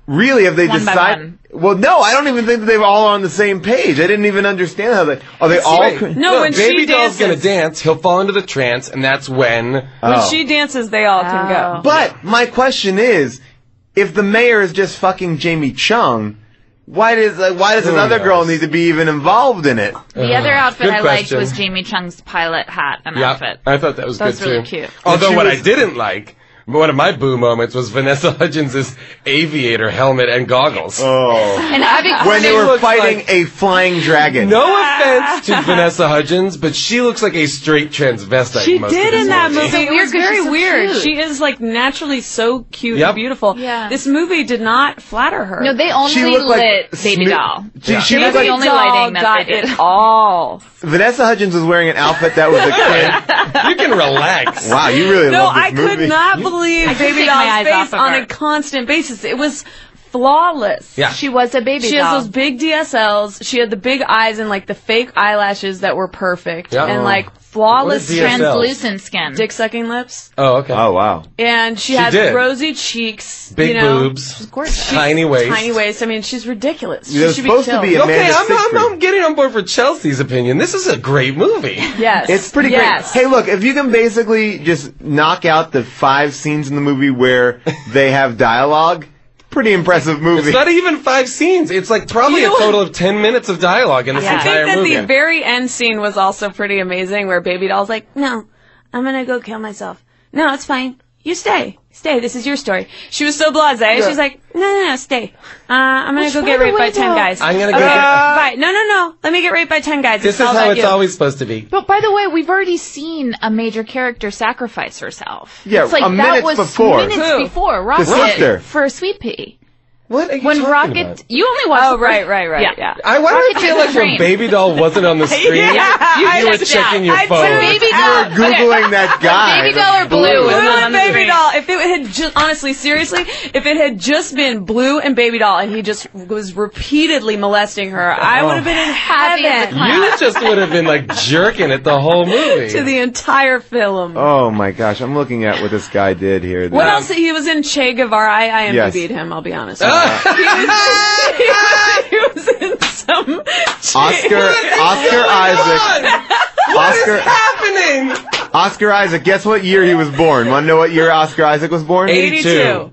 really, have they One by decided? one. Well, no, I don't even think that they were all on the same page. I didn't even understand how they. Are they all? Wait, No, when Baby she Doll's dances- gonna dance, he'll fall into the trance, and that's when. When Oh. she dances, they all can go. But my question is, if the mayor is just fucking Jamie Chung, why does this other girl need to be even involved in it? The other outfit Good I question. liked was Jamie Chung's pilot hat and Yeah, outfit. I thought that was That good was really too. cute. Although what I didn't like, one of my boo moments was Vanessa Hudgens' aviator helmet and goggles. Oh. And Abby When they were looks fighting like- a flying dragon. No offense to Vanessa Hudgens, but she looks like a straight transvestite. She most did of this in that movie. So It weird was 'cause very she's so weird. cute. She is like naturally so cute Yep. and beautiful. Yeah. This movie did not flatter her. No, they only She looked like lit Baby Smi- Doll. She That's looked the like only Doll lighting that got they did. it all. Vanessa Hudgens was wearing an outfit that was a kid. You can relax. Wow, you really No, love this I movie. could not believe couldn't Baby take my Doll's eyes face off of on her. a constant basis. It was flawless. Yeah. She was a baby She doll. has those big DSLs. She had the big eyes and like the fake eyelashes that were perfect Yeah. and like What flawless is DSL? translucent skin. dick sucking lips. Oh, okay. Oh, wow. And she She had did. rosy cheeks, Big you know. boobs, gorgeous. tiny waist. Tiny waist. I mean, she's ridiculous. She There's should supposed to be killed. a Okay, Amanda I'm Seyfried. getting on board for Chelsea's opinion. This is a great movie. Yes. It's pretty yes. great. Hey, look, if you can basically just knock out the 5 scenes in the movie where they have dialogue, pretty impressive movie. It's not even 5 scenes. It's like probably You a know total of 10 minutes of dialogue in this I think entire that movie. the very end scene was also pretty amazing where Baby Doll's like, no, I'm going to go kill myself. No, it's fine. You stay. Stay. This is your story. She was so blasé. She's like, no, stay. I'm going to go get raped by 10 guys. I'm gonna go okay, get- bye. No. Let me get raped by 10 guys. This It's is all how about it's you. always supposed to be. But by the way, we've already seen a major character sacrifice herself. Yeah, it's like a that minute was before. Minutes Who? before Rocket sister. for Sweet Pea. What are you When talking Rocket, about? you only watched. Oh, the first- right. Yeah. Why do I Rocket feel took like the when train. Baby Doll wasn't on the screen, Yeah, you were checked checking out. your I phone? did. Baby You Doll. were Googling that guy. Baby Doll or Blue was Blue not on and the Baby screen. Doll. If it had just, honestly, seriously, if it had just been Blue and Baby Doll and he just was repeatedly molesting her, I would have been in Happy as a heaven clown. You just would have been like jerking it the whole movie. to the entire film. Oh my gosh, I'm looking at what this guy did here. What else? He was in Che Guevara. I Yes. IMDb'd him, I'll be honest. He was in some Oscar Isaac. What Oscar- is happening? Oscar Isaac, guess what year he was born? Want to know what year Oscar Isaac was born? 82.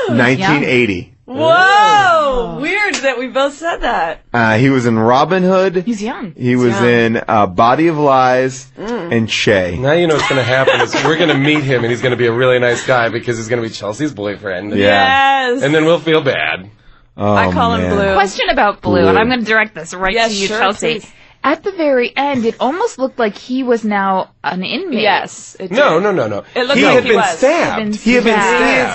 1980. Whoa! Weird that we both said that. He was in Robin Hood. He's young. He was in Body of Lies and Che. Now you know what's going to happen is we're going to meet him and he's going to be a really nice guy because he's going to be Chelsea's boyfriend. Yeah. Yes. And then we'll feel bad. Oh, I call him man. Blue. Question about Blue, Blue. and I'm going to direct this right Yes, to you, sure, Chelsea. please. At the very end, it almost looked like he was now an inmate. Yes. It No. did. It looked He like had he been was. stabbed. He had been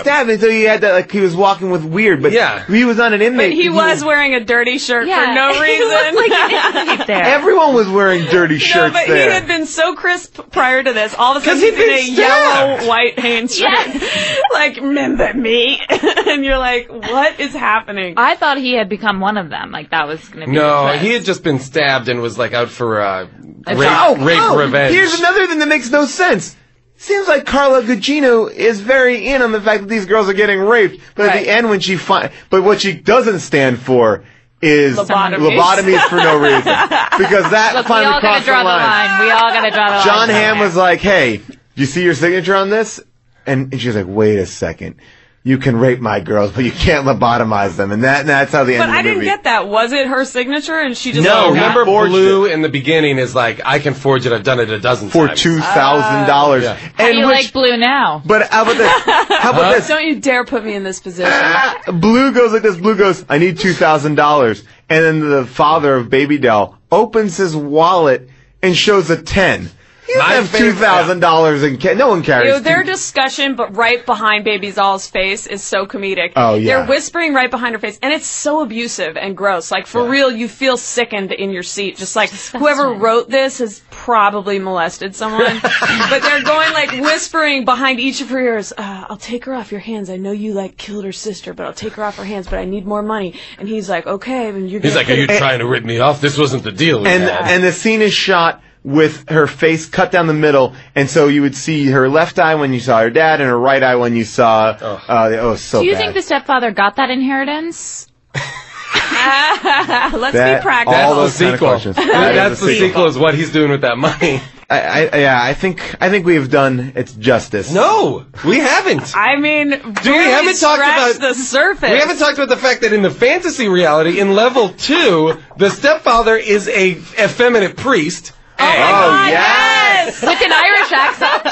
stabbed, and so he had that, like, he was walking with weird, but Yeah. he was not an inmate. But he was wearing a dirty shirt Yeah, for no he reason. looked like an inmate there. Everyone was wearing dirty No, shirts but there. he had been so crisp prior to this. All of a sudden, 'Cause he's he'd in a been stabbed. yellow, white Hanes shirt. Like, remember me? And you're like, what is happening? I thought he had become one of them. Like that was going to be. No, the twist. he had just been stabbed and was like out for rape Oh, revenge. Here's another thing that makes no sense. Seems like Carla Gugino is very in on the fact that these girls are getting raped, but at Right. the end when but what she doesn't stand for is lobotomies for no reason. Because that Look, we finally all got to crossed draw the line. We all got to draw the line. John Hamm was like, hey, do you see your signature on this? And she was like, wait a second. You can rape my girls, but you can't lobotomize them. And that's how the end But of the I didn't movie. get that. Was it her signature? And she just No, like, Remember forged Blue in the beginning is like, I can forge it, I've done it a dozen for times. $2,000. Yeah. How do you like Blue now? But how about this? How about this? Don't you dare put me in this position. Blue goes like this. Blue goes, I need $2,000. And then the father of Baby Doll opens his wallet and shows a 10. He doesn't My have favorite- $2,000 in cash. No one carries. Ew, their discussion, but right behind Baby Doll's face, is so comedic. Oh, yeah. They're whispering right behind her face, and it's so abusive and gross. Like, for real, you feel sickened in your seat. Just like, whoever wrote this has probably molested someone. But they're going, like, whispering behind each of her ears, I'll take her off your hands. I know you, like, killed her sister, but I'll take her off her hands, but I need more money. And he's like, okay, and you're He's gonna like, are you trying to rip me off? This wasn't the deal. we had." and the scene is shot with her face cut down the middle, and so you would see her left eye when you saw her dad, and her right eye when you saw. So Do you bad. think the stepfather got that inheritance? Let's That- be practical. all That's those the kind of sequel. questions. That's the sequel is what he's doing with that money. I think we've done its justice. No, we haven't. I mean, we haven't talked about the surface. We haven't talked about the fact that in the fantasy reality, in level 2, the stepfather is a effeminate priest. Oh my God, yes! With an Irish accent.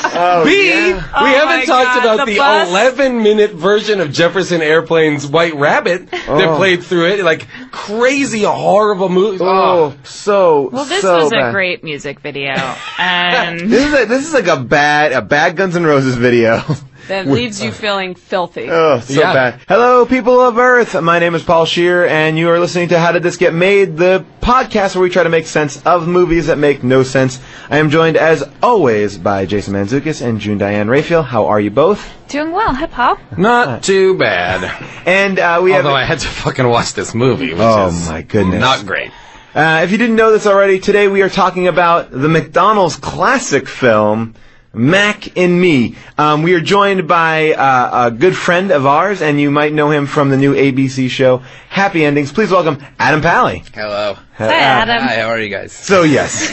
B, we haven't talked about the 11-minute version of Jefferson Airplane's White Rabbit that played through it. Like, crazy, horrible movie. Well, this was a great music video. And this is like a bad Guns N' Roses video. That leaves you feeling filthy. Oh, so bad. Hello, people of Earth. My name is Paul Scheer, and you are listening to How Did This Get Made, the podcast where we try to make sense of movies that make no sense. I am joined, as always, by Jason Mantzoukas and June Diane Raphael. How are you both? Doing well. Hi, Paul. Not too bad. And Although I had to fucking watch this movie, which is my goodness, not great. If you didn't know this already, today we are talking about the McDonald's classic film, Mac and Me. We are joined by a good friend of ours, and you might know him from the new ABC show, Happy Endings. Please welcome Adam Pally. Hello. Hi, Adam. Hi, how are you guys? So, yes.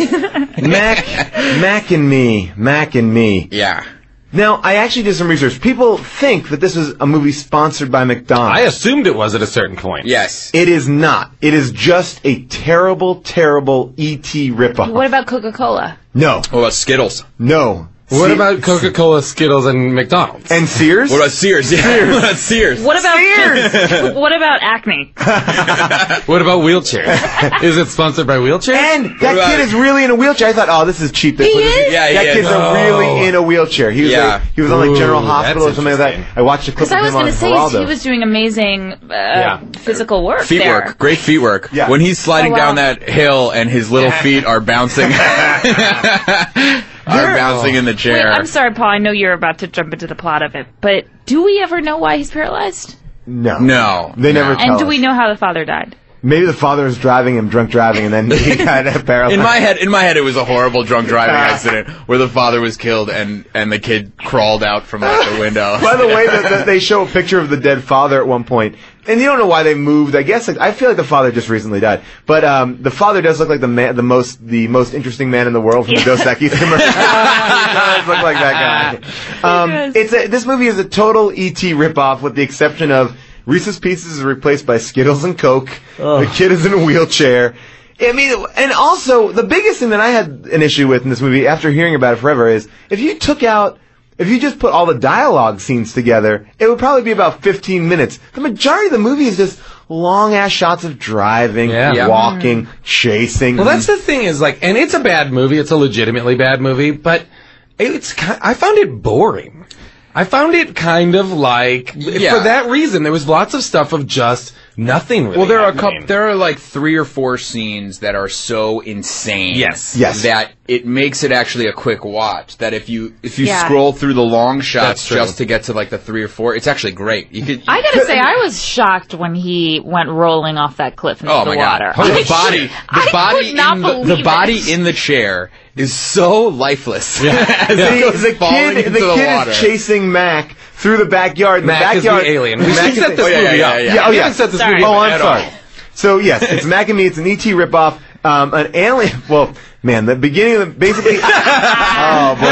Mac and Me. Yeah. Now, I actually did some research. People think that this was a movie sponsored by McDonald's. I assumed it was at a certain point. Yes. It is not. It is just a terrible, terrible E.T. ripoff. What about Coca-Cola? No. What about Skittles? No. What about Coca-Cola, Skittles, and McDonald's? And Sears? What about Sears? Yeah. What about Sears? What about Sears? What about Acme? What about wheelchairs? Is it sponsored by wheelchairs? And that kid is really in a wheelchair. I thought, oh, this is cheap. He is? Yeah, that kid's really in a wheelchair. He was he was on like General Hospital or something like that. I watched a clip of him on Geraldo. Because I was going to say, he was doing amazing physical work Feet there. work. Great feet work. Yeah. When he's sliding down that hill and his little feet are bouncing. Bouncing in the chair. Wait, I'm sorry, Paul. I know you're about to jump into the plot of it, but do we ever know why he's paralyzed? No. They never tell And do us. we know how the father died? Maybe the father was driving him, drunk driving, and then he got paralyzed. In my head, it was a horrible drunk driving accident where the father was killed and the kid crawled out from like the window. By the way, they show a picture of the dead father at one point, and you don't know why they moved. I guess I feel like the father just recently died, but the father does look like the most interesting man in the world from the Dos Equis commercial. He does look like that guy. This movie is a total E.T. ripoff, with the exception of Reese's Pieces is replaced by Skittles and Coke. The kid is in a wheelchair. I mean, and also, the biggest thing that I had an issue with in this movie, after hearing about it forever, is if you just put all the dialogue scenes together, it would probably be about 15 minutes. The majority of the movie is just long-ass shots of driving, walking, chasing. Well, that's the thing is, like, and it's a bad movie. It's a legitimately bad movie, but I found it boring. I found it kind of like, for that reason, there was lots of stuff of just nothing really. Well, there happening. there are like 3 or 4 scenes that are so insane. Yes. That it makes it actually a quick watch. That if you scroll through the long shots just to get to like the 3 or 4, it's actually great. I gotta say, I was shocked when he went rolling off that cliff into the water. The body in the chair is so lifeless. The kid is chasing Mac through the backyard. Mac is the alien. We should set this movie up. I'm sorry. So, yes, it's Mac and Me. It's an E.T. ripoff. An alien... Well, man, the beginning of the... Basically... oh, boy.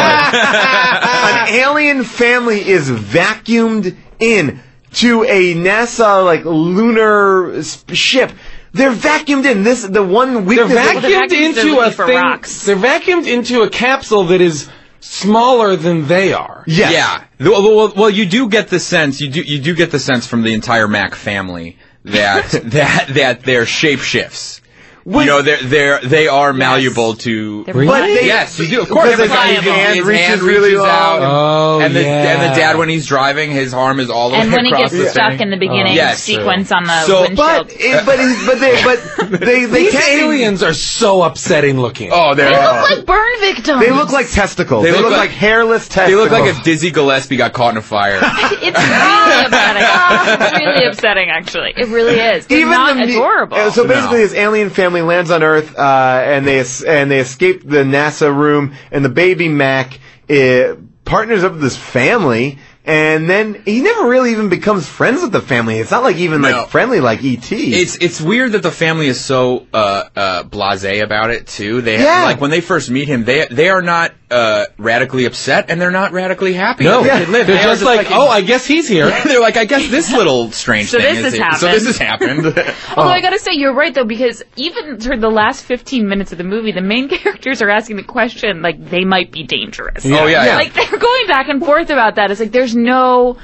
An alien family is vacuumed in to a NASA, like, lunar ship. They're vacuumed in. The one weakness... They're vacuumed into a thing... Rocks. They're vacuumed into a capsule that is smaller than they are. Yes. Yeah. Well, you do get the sense. You do get the sense from the entire Mac family that they're shapeshifts. You know, they are malleable to. Really? Yes, you do. Of course, his hand reaches really out. long. And the dad, when he's driving, his arm is all the way across the And when he gets stuck in the beginning sequence on the windshield. These aliens are so upsetting looking. Oh, they look like burn victims. They look like testicles. They look like hairless testicles. They look like if Dizzy Gillespie got caught in a fire. It's really upsetting. It's really upsetting, actually. It really is. They're not adorable. So basically, this alien family lands on Earth, and they escape the NASA room, and the baby Mac partners up with this family And then he never really even becomes friends with the family. It's not like even like friendly like E.T. It's weird that the family is so blasé about it too. They like when they first meet him, they are not radically upset and they're not radically happy. No, they're just like, oh, I guess he's here. They're like, I guess this little strange So thing this is has here. So happened. this has happened. Although I gotta say, you're right though, because even through the last 15 minutes of the movie, the main characters are asking the question like they might be dangerous. Oh yeah. Like they're going back and forth about that. It's like there's none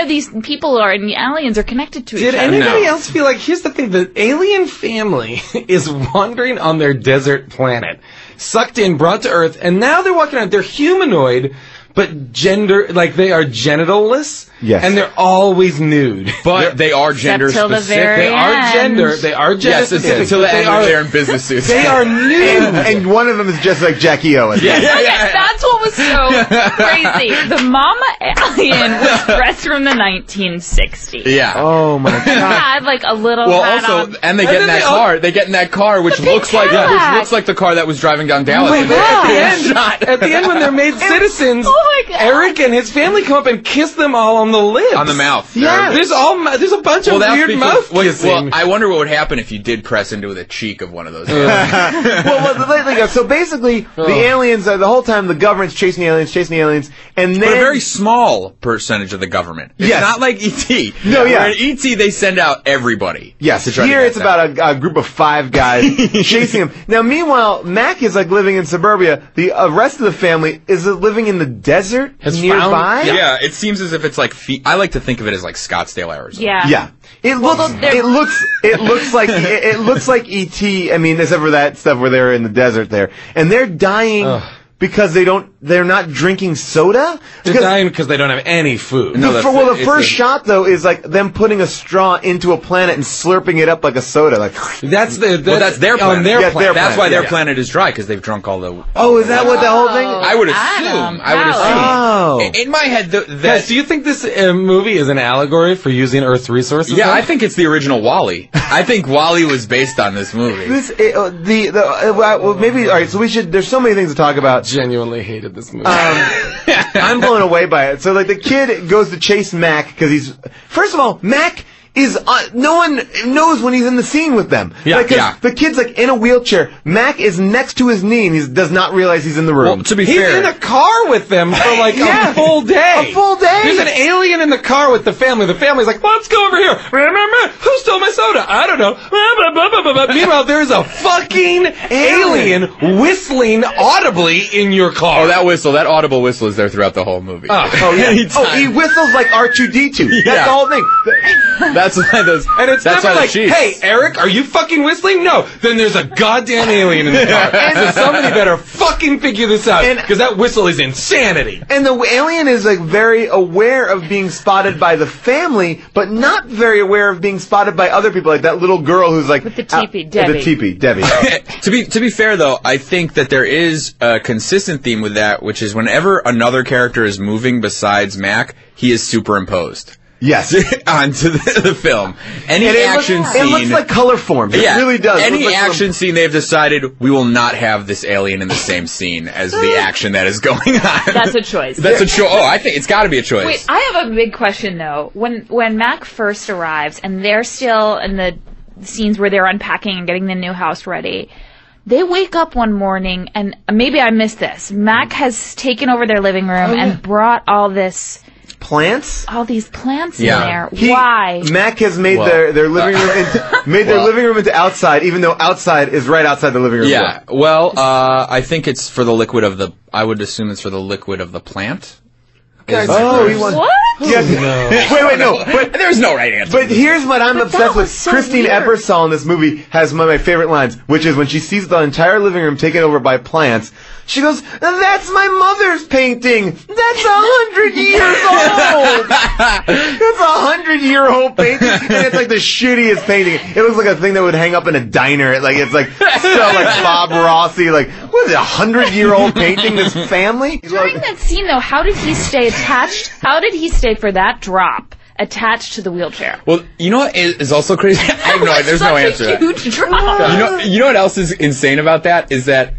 of these people and the aliens are connected to each other. Did anybody else feel like, here's the thing, the alien family is wandering on their desert planet, sucked in, brought to Earth, and now they're walking around, they're humanoid, but they are genitalless, and they're always nude. But they are gender till the specific. very They are end. gender specific. Until the end when they're in business suits. They are nude. And one of them is just like Jackie O. Okay, that's what was so crazy. The mama alien was dressed from the 1960s. Yeah. Oh my god. Had like a little Well, hat also, on. and they get in that car. They get in that car, which looks like the car that was driving down Dallas. Oh my God. At the end when they're made citizens, Oh my God. Eric and his family come up and kiss them all on the lips. On the mouth. Yeah, there's a bunch of weird mouth kissing. Well, I wonder what would happen if you did press into the cheek of one of those. So basically, the aliens, the whole time, the government's chasing the aliens, and then... But a very small percentage of the government. It's not like E.T. No, yeah. Where in E.T. they send out everybody. Yes, to try here to it's about a group of 5 guys chasing him. Now, meanwhile, Mac is like living in suburbia. The rest of the family is living in the desert nearby. Yeah, it seems as if it's like I like to think of it as like Scottsdale, Arizona. Yeah. It looks like E.T. I mean, except for that stuff where they're in the desert there, and they're dying because they're not drinking soda. They're dying because they don't have any food. The first shot though is like them putting a straw into a planet and slurping it up like a soda. Like that's their On planet. their planet. That's why their planet is dry, because they've drunk all the. Oh, is that what the whole thing? I would assume. Oh. In my head, Guys, do you think this movie is an allegory for using Earth's resources? Yeah, I think it's the original WALL-E. I think WALL-E was based on this movie. Maybe all right. So we should. There's so many things to talk about. Genuinely hated this movie. I'm blown away by it. So like the kid goes to chase Mac because first of all, Mac is no one knows when he's in the scene with them. The kid's like in a wheelchair. Mac is next to his knee and he does not realize he's in the room. Well, to be he's fair, in a car with them for like a full day. A full day. There's an alien in the car with the family. The family's like, let's go over here. Who stole my soda? I don't know. Meanwhile, there's a fucking alien whistling audibly in your car. Oh, that audible whistle is there throughout the whole movie. He whistles like R2-D2. That's the whole thing. That's why those. And it's that's never why like, hey, Eric, are you fucking whistling? No. Then there's a goddamn alien in the car. So somebody better fucking figure this out, because that whistle is insanity. And the alien is like very aware of being spotted by the family, but not very aware of being spotted by other people, like that little girl who's like with the teepee, Debbie. The teepee, Debbie. To be fair though, I think that there is a consistent theme with that, which is whenever another character is moving besides Mac, he is superimposed. Yes, onto the film. Any action scene, it looks like color forms. It really does. Any action scene, they've decided we will not have this alien in the same scene as the action that is going on. That's a choice. That's a choice. Oh, I think it's got to be a choice. Wait, I have a big question though. When Mac first arrives and they're still in the scenes where they're unpacking and getting the new house ready, they wake up one morning and maybe I missed this. Mac has taken over their living room and brought all this. Plants? All these plants in there. Why? Mac has made their living room their living room into outside, even though outside is right outside the living room. Yeah. Well, I think it's for the liquid of the. I would assume it's for the liquid of the plant. He wants. What? Yes. No. Wait, no. But there's no right answer. But here's what I'm obsessed with. So Christine Ebersol in this movie has one of my favorite lines, which is when she sees the entire living room taken over by plants. She goes, "That's my mother's painting. That's 100 years old. That's 100-year-old painting, and it's like the shittiest painting. It looks like a thing that would hang up in a diner. It's like so like Bob Rossi. Like, what is it? 100-year-old painting? This family." During that scene, though, how did he stay attached? How did he stay for that drop? Attached to the wheelchair. Well, you know what is also crazy? I have no idea. There's no answer. Huge drop. You know what else is insane about that is that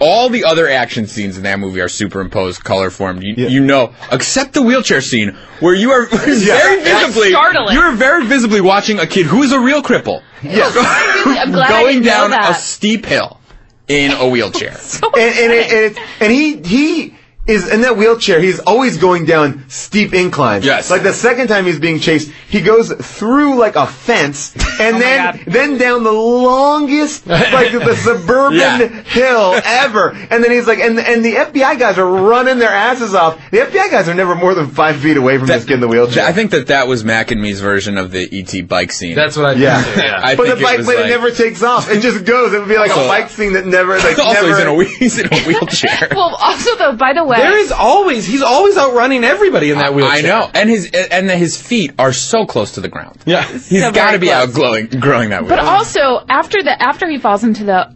all the other action scenes in that movie are superimposed, color formed. You know, except the wheelchair scene where you are you are very visibly watching a kid who is a real cripple. Yeah. I'm glad going I didn't down know that. a steep hill in a wheelchair. and he is in that wheelchair. He's always going down steep inclines. Yes. Like the second time he's being chased, he goes through like a fence and then down the longest like the suburban hill ever. And then he's like, and the FBI guys are running their asses off. The FBI guys are never more than 5 feet away from this kid in the wheelchair. I think that was Mac and me's version of the E.T. bike scene. That's what I think. Yeah. But the bike it never takes off. It just goes. It would be like a bike scene that never he's in a wheelchair. Well, also though, by the way, he's always outrunning everybody in that wheelchair. I know, and his feet are so close to the ground. Yeah, he's got to be growing that wheelchair. But also after he falls into the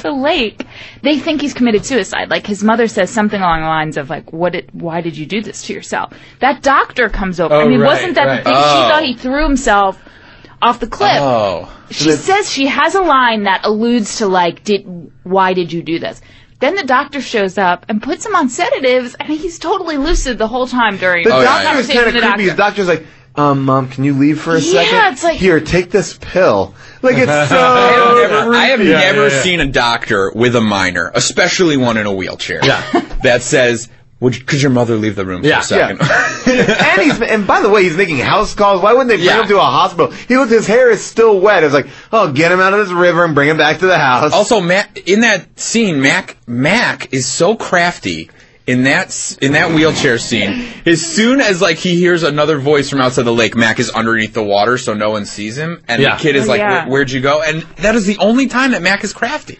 the lake, they think he's committed suicide. Like his mother says something along the lines of like, why did you do this to yourself? That doctor comes over. Wasn't that the thing? She thought he threw himself off the cliff. She says she has a line that alludes to like, why did you do this? Then the doctor shows up and puts him on sedatives, and he's totally lucid the whole time during the doctor is kind of creepy. The doctor's like, Mom, can you leave for a second? Yeah, it's like... Here, take this pill. Like, it's so... I have never seen a doctor with a minor, especially one in a wheelchair, that says... Could your mother leave the room for a second? And by the way, he's making house calls. Why wouldn't they bring him to a hospital? His hair is still wet. It's like, get him out of this river and bring him back to the house. Also, in that scene, Mac is so crafty in that wheelchair scene. As soon as like he hears another voice from outside the lake, Mac is underneath the water, so no one sees him, and the kid is where'd you go? And that is the only time that Mac is crafty.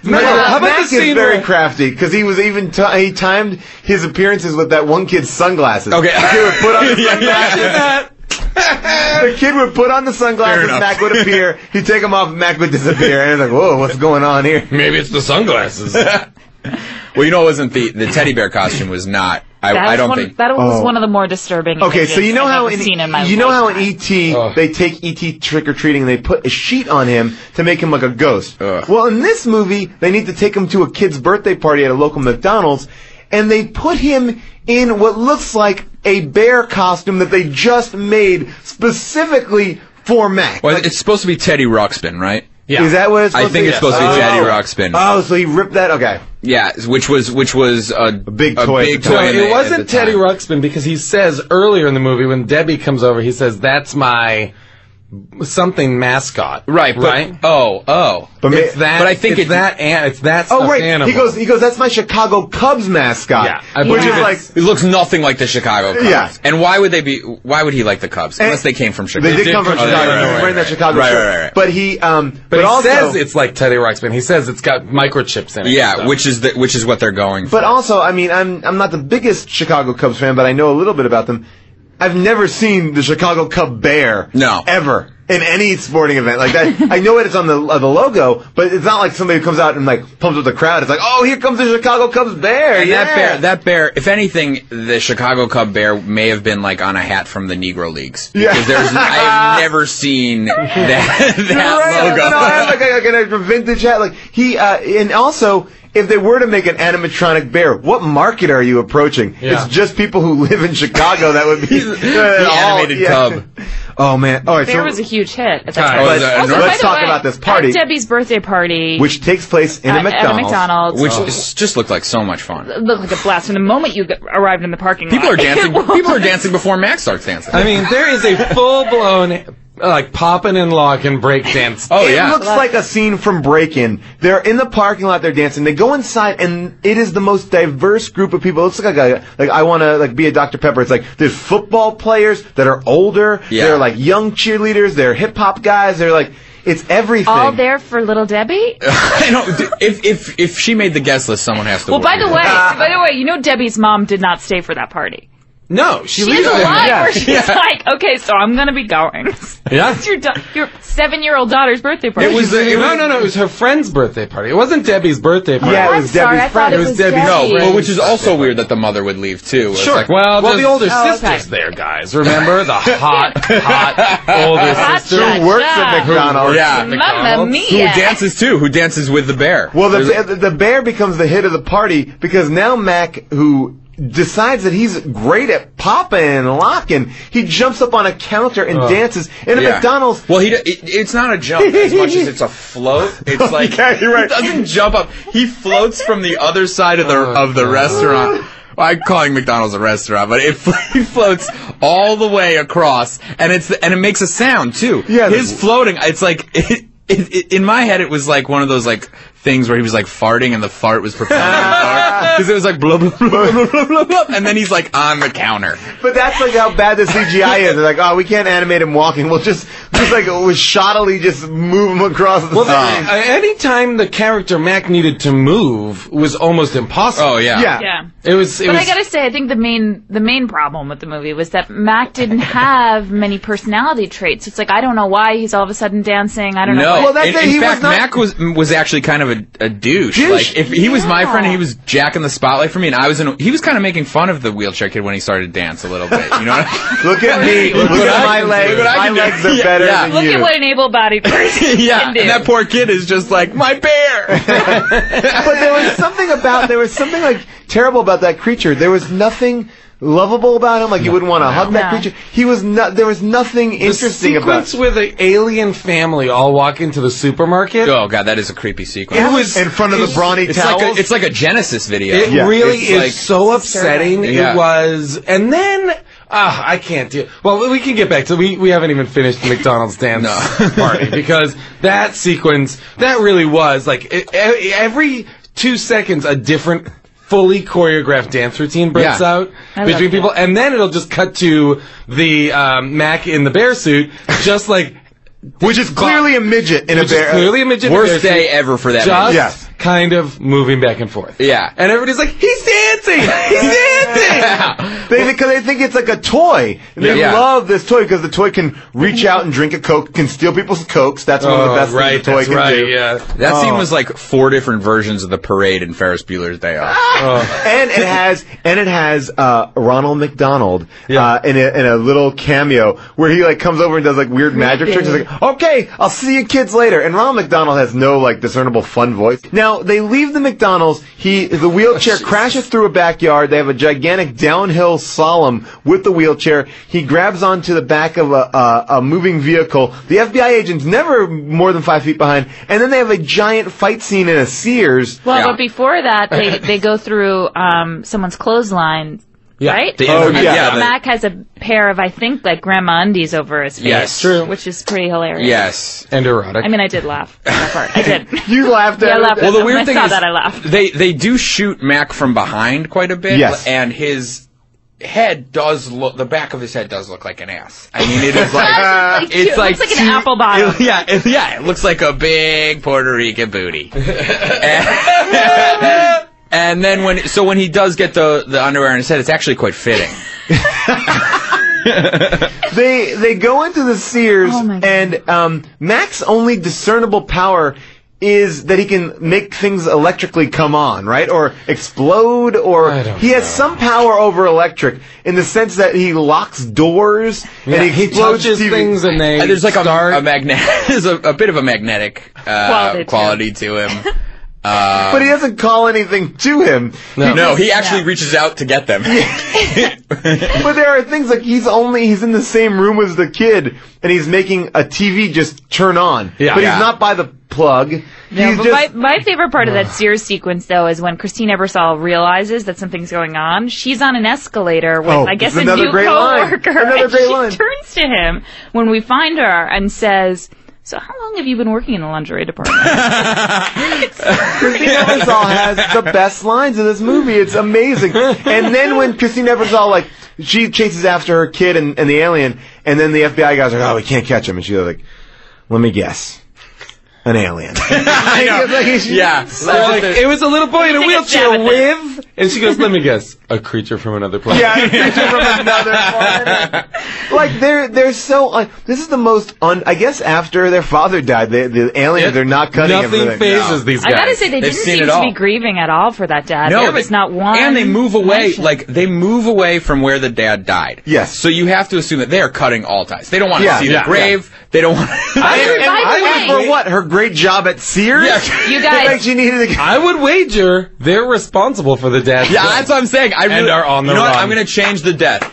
Mac is very crafty because he was even he timed his appearances with that one kid's sunglasses. Okay, the kid would put on the sunglasses. The kid would put on the sunglasses. Mac would appear. He'd take them off. Mac would disappear. And it's like, whoa, what's going on here? Maybe it's the sunglasses. Well, it wasn't the teddy bear costume was not. I don't think that was one of the one of the more disturbing. Okay, so you know how in E.T. Oh. they take E.T. trick or treating and they put a sheet on him to make him like a ghost. Well, in this movie, they need to take him to a kid's birthday party at a local McDonald's, and they put him in what looks like a bear costume that they just made specifically for Mac. Well, it's supposed to be Teddy Ruxpin, right? Yeah. Is that what it's supposed to be? I think it's supposed to be Teddy Ruxpin. Oh, so he ripped that? Okay. Yeah, which was a big toy. It wasn't Teddy Ruxpin because he says earlier in the movie when Debbie comes over, he says, that's my something mascot. Right. But I think it's that Oh, right. animal. He goes, that's my Chicago Cubs mascot. Yeah. Which is like... It looks nothing like the Chicago Cubs. Yeah. And why would he like the Cubs? Unless they came from Chicago. They did come from Chicago. They're wearing that Chicago shirt. Right. But he also says it's like Teddy Ruxpin. He says it's got microchips in it. Yeah, which is what they're going for. But also, I mean, I'm not the biggest Chicago Cubs fan, but I know a little bit about them. I've never seen the Chicago Cub bear. No. Ever. In any sporting event like that. I know it's on the logo, but it's not like somebody who comes out and like pumps up the crowd. It's like, oh, here comes the Chicago Cubs bear. And that bear, if anything, the Chicago Cub bear may have been like on a hat from the Negro Leagues. Because I've never seen that logo. No, I have like a vintage hat. Like and also, if they were to make an animatronic bear, what market are you approaching? Yeah. It's just people who live in Chicago that would be the animated cub. Oh man! All right, Bear was a huge hit at that time. Let's talk about this party. At Debbie's birthday party, which takes place in a McDonald's. Which just looked like so much fun. It looked like a blast. From the moment you arrived in the parking lot, people are dancing before Max starts dancing. I mean, there is a full-blown like poppin' and lockin' break dance. It looks like a scene from Break-In. They're in the parking lot. They're dancing. They go inside, and it is the most diverse group of people. It looks like I want to be a Dr. Pepper. It's like there's football players that are older. Yeah. They're like young cheerleaders. They're hip hop guys. They're like it's everything. All there for little Debbie. I know. If she made the guest list, someone has to. Well, by the way, you know Debbie's mom did not stay for that party. No, she She leaves has a him. line Yeah. where she's like, "Okay, so I'm gonna be going." Yeah. It's your 7-year-old daughter's birthday party. It was no. It was her friend's birthday party. It wasn't Debbie's birthday party. Yeah, it I'm was sorry, Debbie's I thought friend. it It was was Debbie's Debbie. friend. Well, which is also weird that the mother would leave too. It's Sure. like, well, just- the older Oh, sister's okay. there, guys. Remember the hot older Hot sister shot. Who works at McDonald's. Yeah. Mamma who mia! dances too? Who dances with the bear? Well, the bear becomes the hit of the party because now Mac, who decides that he's great at popping and locking, he jumps up on a counter and dances in a Yeah. McDonald's. Well, it's not a jump as much as it's a float. It's like Yeah, you're right. he doesn't jump up. He floats from the other side of the restaurant. Well, I'm calling McDonald's a restaurant, but he floats all the way across, and it makes a sound too. Yeah, his floating. It's like in my head, it was like one of those like things where he was like farting and the fart was propelling the fart because it was like blah blah blah blah blah blah blah, and then he's like on the counter. But that's like how bad the CGI is. They're like, oh, we can't animate him walking. We'll just like shoddily just move him across the screen. Anytime the character Mac needed to move was almost impossible. Oh yeah, Yeah. It was. But I gotta say, I think the main problem with the movie was that Mac didn't have many personality traits. It's like, I don't know why he's all of a sudden dancing. I don't know. No, why. Well, that's in, it. in He fact, was not- Mac was actually kind of a douche. Douche? Like if he was my friend and he Yeah. was jacking the spotlight for me, and he was kind of making fun of the wheelchair kid when he started to dance a little bit. You know? What I mean? Look at me. Look at my legs. Look what I My can do. legs are Yeah, better yeah. than Look you. at what an able-bodied person Yeah, can do. and that poor kid is just like my bear. But there was something like terrible about that creature. There was nothing lovable about him. Like you wouldn't want to hug that No. creature. There was nothing interesting the about. sequence where the alien family all walk into the supermarket. Oh god, that is a creepy sequence. It was in front of the brawny It's towels. like a Genesis video. It Yeah, really it's is like so upsetting. Yeah. It was, and then I can't do. Well, we can get back to we haven't even finished the McDonald's dance party because that sequence that really was like every 2 seconds a different fully choreographed dance routine breaks Yeah. out I between love people, and then it'll just cut to the Mac in the bear suit, just like. which is clearly a midget in a Which is bear. clearly a midget in a bear Worst day suit, ever for that. just movie. Yes. kind of moving back and forth. Yeah. And everybody's like, he's dancing! He's dancing! Because they think it's like a toy. And they Yeah. love this toy because the toy can reach out and drink a Coke, can steal people's Cokes. That's one of the best right, things the toy that's can right, do. yeah. That scene was like 4 different versions of the parade in Ferris Bueller's Day Off. And it has Ronald McDonald in a little cameo where he like comes over and does like weird magic tricks. He's like, okay, I'll see you kids later. And Ronald McDonald has no like discernible fun voice. Now they leave the McDonald's. The wheelchair crashes through a backyard. They have a gigantic downhill slalom with the wheelchair. He grabs onto the back of a moving vehicle. The FBI agent's never more than 5 feet behind. And then they have a giant fight scene in a Sears. Well, Yeah. but before that, they go through someone's clothesline, right? yeah. Mac has a pair of, I think, like grandma undies over his face. Yes. True. Which is pretty hilarious. Yes. And erotic. I mean, I did laugh at that part. I did. You laughed at Yeah, I it. laughed. Well, the When I weird thing saw is that, I laughed. they do shoot Mac from behind quite a bit. Yes. And his head does look, the back of his head does look like an ass. I mean, it is like, It looks like an apple bottom. it looks like a big Puerto Rican booty. And then when he does get the underwear on his head, it's actually quite fitting. They go into the Sears, Oh my God. and Mac's only discernible power is that he can make things electrically come on, right? Or explode, or I don't he has know. some power over electric in the sense that he locks doors and he explodes touches TV. things and they And there's like start. a magnet. There's a bit of a magnetic quality to him. But he doesn't call anything to him. No, he actually reaches out to get them. But there are things like he's in the same room as the kid, and he's making a TV just turn on. Yeah. But Yeah. he's not by the plug. No, He's but just, my favorite part of that Sears sequence, though, is when Christine Ebersol realizes that something's going on. She's on an escalator with, Oh, I guess, it's a another new great line. coworker, Another and great she line. turns to him when we find her and says, "So, how long have you been working in the lingerie department?" Christine Ebersol has the best lines in this movie. It's amazing. And then when Christine Ebersol, she chases after her kid and the alien, and then the FBI guys are like, oh, we can't catch him. And she's like, let me guess. an alien. I know. Yeah. It was a little boy in a Take a wheelchair stab at with, and she goes, "Let me guess, a creature from another planet." Yeah, a creature from another planet. Like they're so. This is the most. I guess after their father died, the aliens are not cutting Nothing everything. phases these guys. I gotta say, they They've didn't seen seem it to all. be grieving at all for that dad. No, There was not one. And they move away, mention. like, they move away from where the dad died. Yes. So you have to assume that they are cutting all ties. They don't want to Yeah, see yeah, the grave. They don't want to... By the way, For what? Her great job at Sears? Yeah. you guys, Like she needed to. I would wager they're responsible for the dad's Yeah, death. that's what I'm saying. I really, And are on the you know what? run. I'm going to change the death.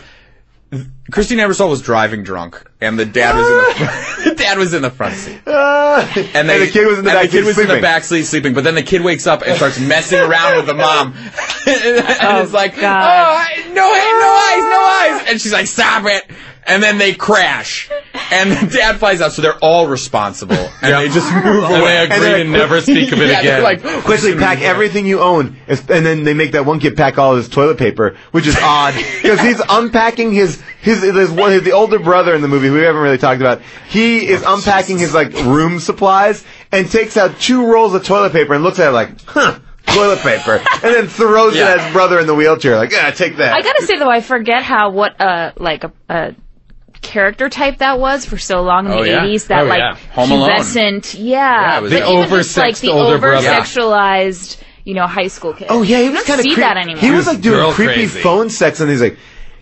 Christine Ebersol was driving drunk, and the dad was in the dad was in the front seat, And the kid was in the and back the kid seat was in sleeping. the back seat sleeping. But then the kid wakes up and starts messing around with the mom, and it's like, God. "Oh, no eyes," and she's like, "Stop it!" And then they crash, and the dad flies out. So they're all responsible, and they just move And away. they agree they're- to never speak of it Yeah, they're again. like, Quickly pack everything you own, and then they make that one kid pack all his toilet paper, which is odd because he's unpacking the older brother in the movie who we haven't really talked about. He is unpacking his like room supplies and takes out 2 rolls of toilet paper and looks at it like, toilet paper, and then throws it at his brother in the wheelchair like, take that. I gotta say though, I forget what a character type that was for so long in the 80s. That Home Alone. pubescent, Yeah, it was but the even just, like the older brother. over-sexualized, high school kid. Oh yeah, he was You kind don't of see that anymore. He was like doing girl creepy crazy. phone sex, and he's like,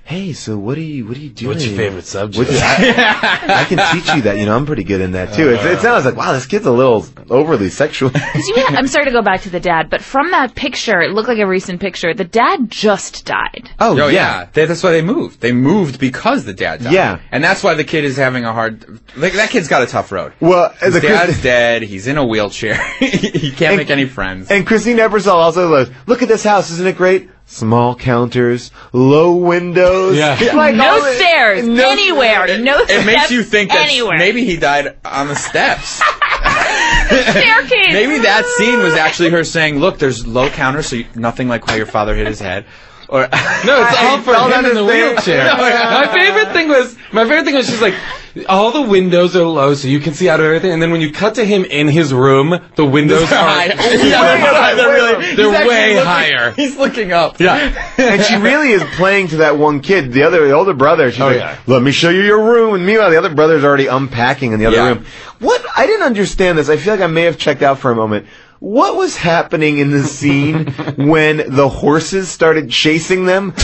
"Hey, so what are you doing? What's your favorite subject?" I can teach you that. I'm pretty good in that too. It sounds like, wow, this kid's a little overly sexual. I'm sorry to go back to the dad, but from that picture, it looked like a recent picture. The dad just died. Oh yeah. That's why they moved. They moved because the dad died. Yeah. And that's why the kid is having a hard... Like, that kid's got a tough road. Well, His dad's dead. He's in a wheelchair. He can't make any friends. And Christine Ebersol also goes, "Look at this house, isn't it great? Small counters, low windows, like No stairs anywhere. No steps It makes you think that anywhere. maybe he died on the steps. Staircase. Maybe that scene was actually her saying, "Look, there's low counters, so nothing like how your father hit his head." Or No, it's all for him in the wheelchair. My favorite thing was she's like, all the windows are low so you can see out of everything, and then when you cut to him in his room, the windows are they're way higher. He's looking up. Yeah. And she really is playing to that one kid, the older brother. She's like, "Let me show you your room." And meanwhile, the other brother's already unpacking in the other room. What? I didn't understand this. I feel like I may have checked out for a moment. What was happening in the scene when the horses started chasing them?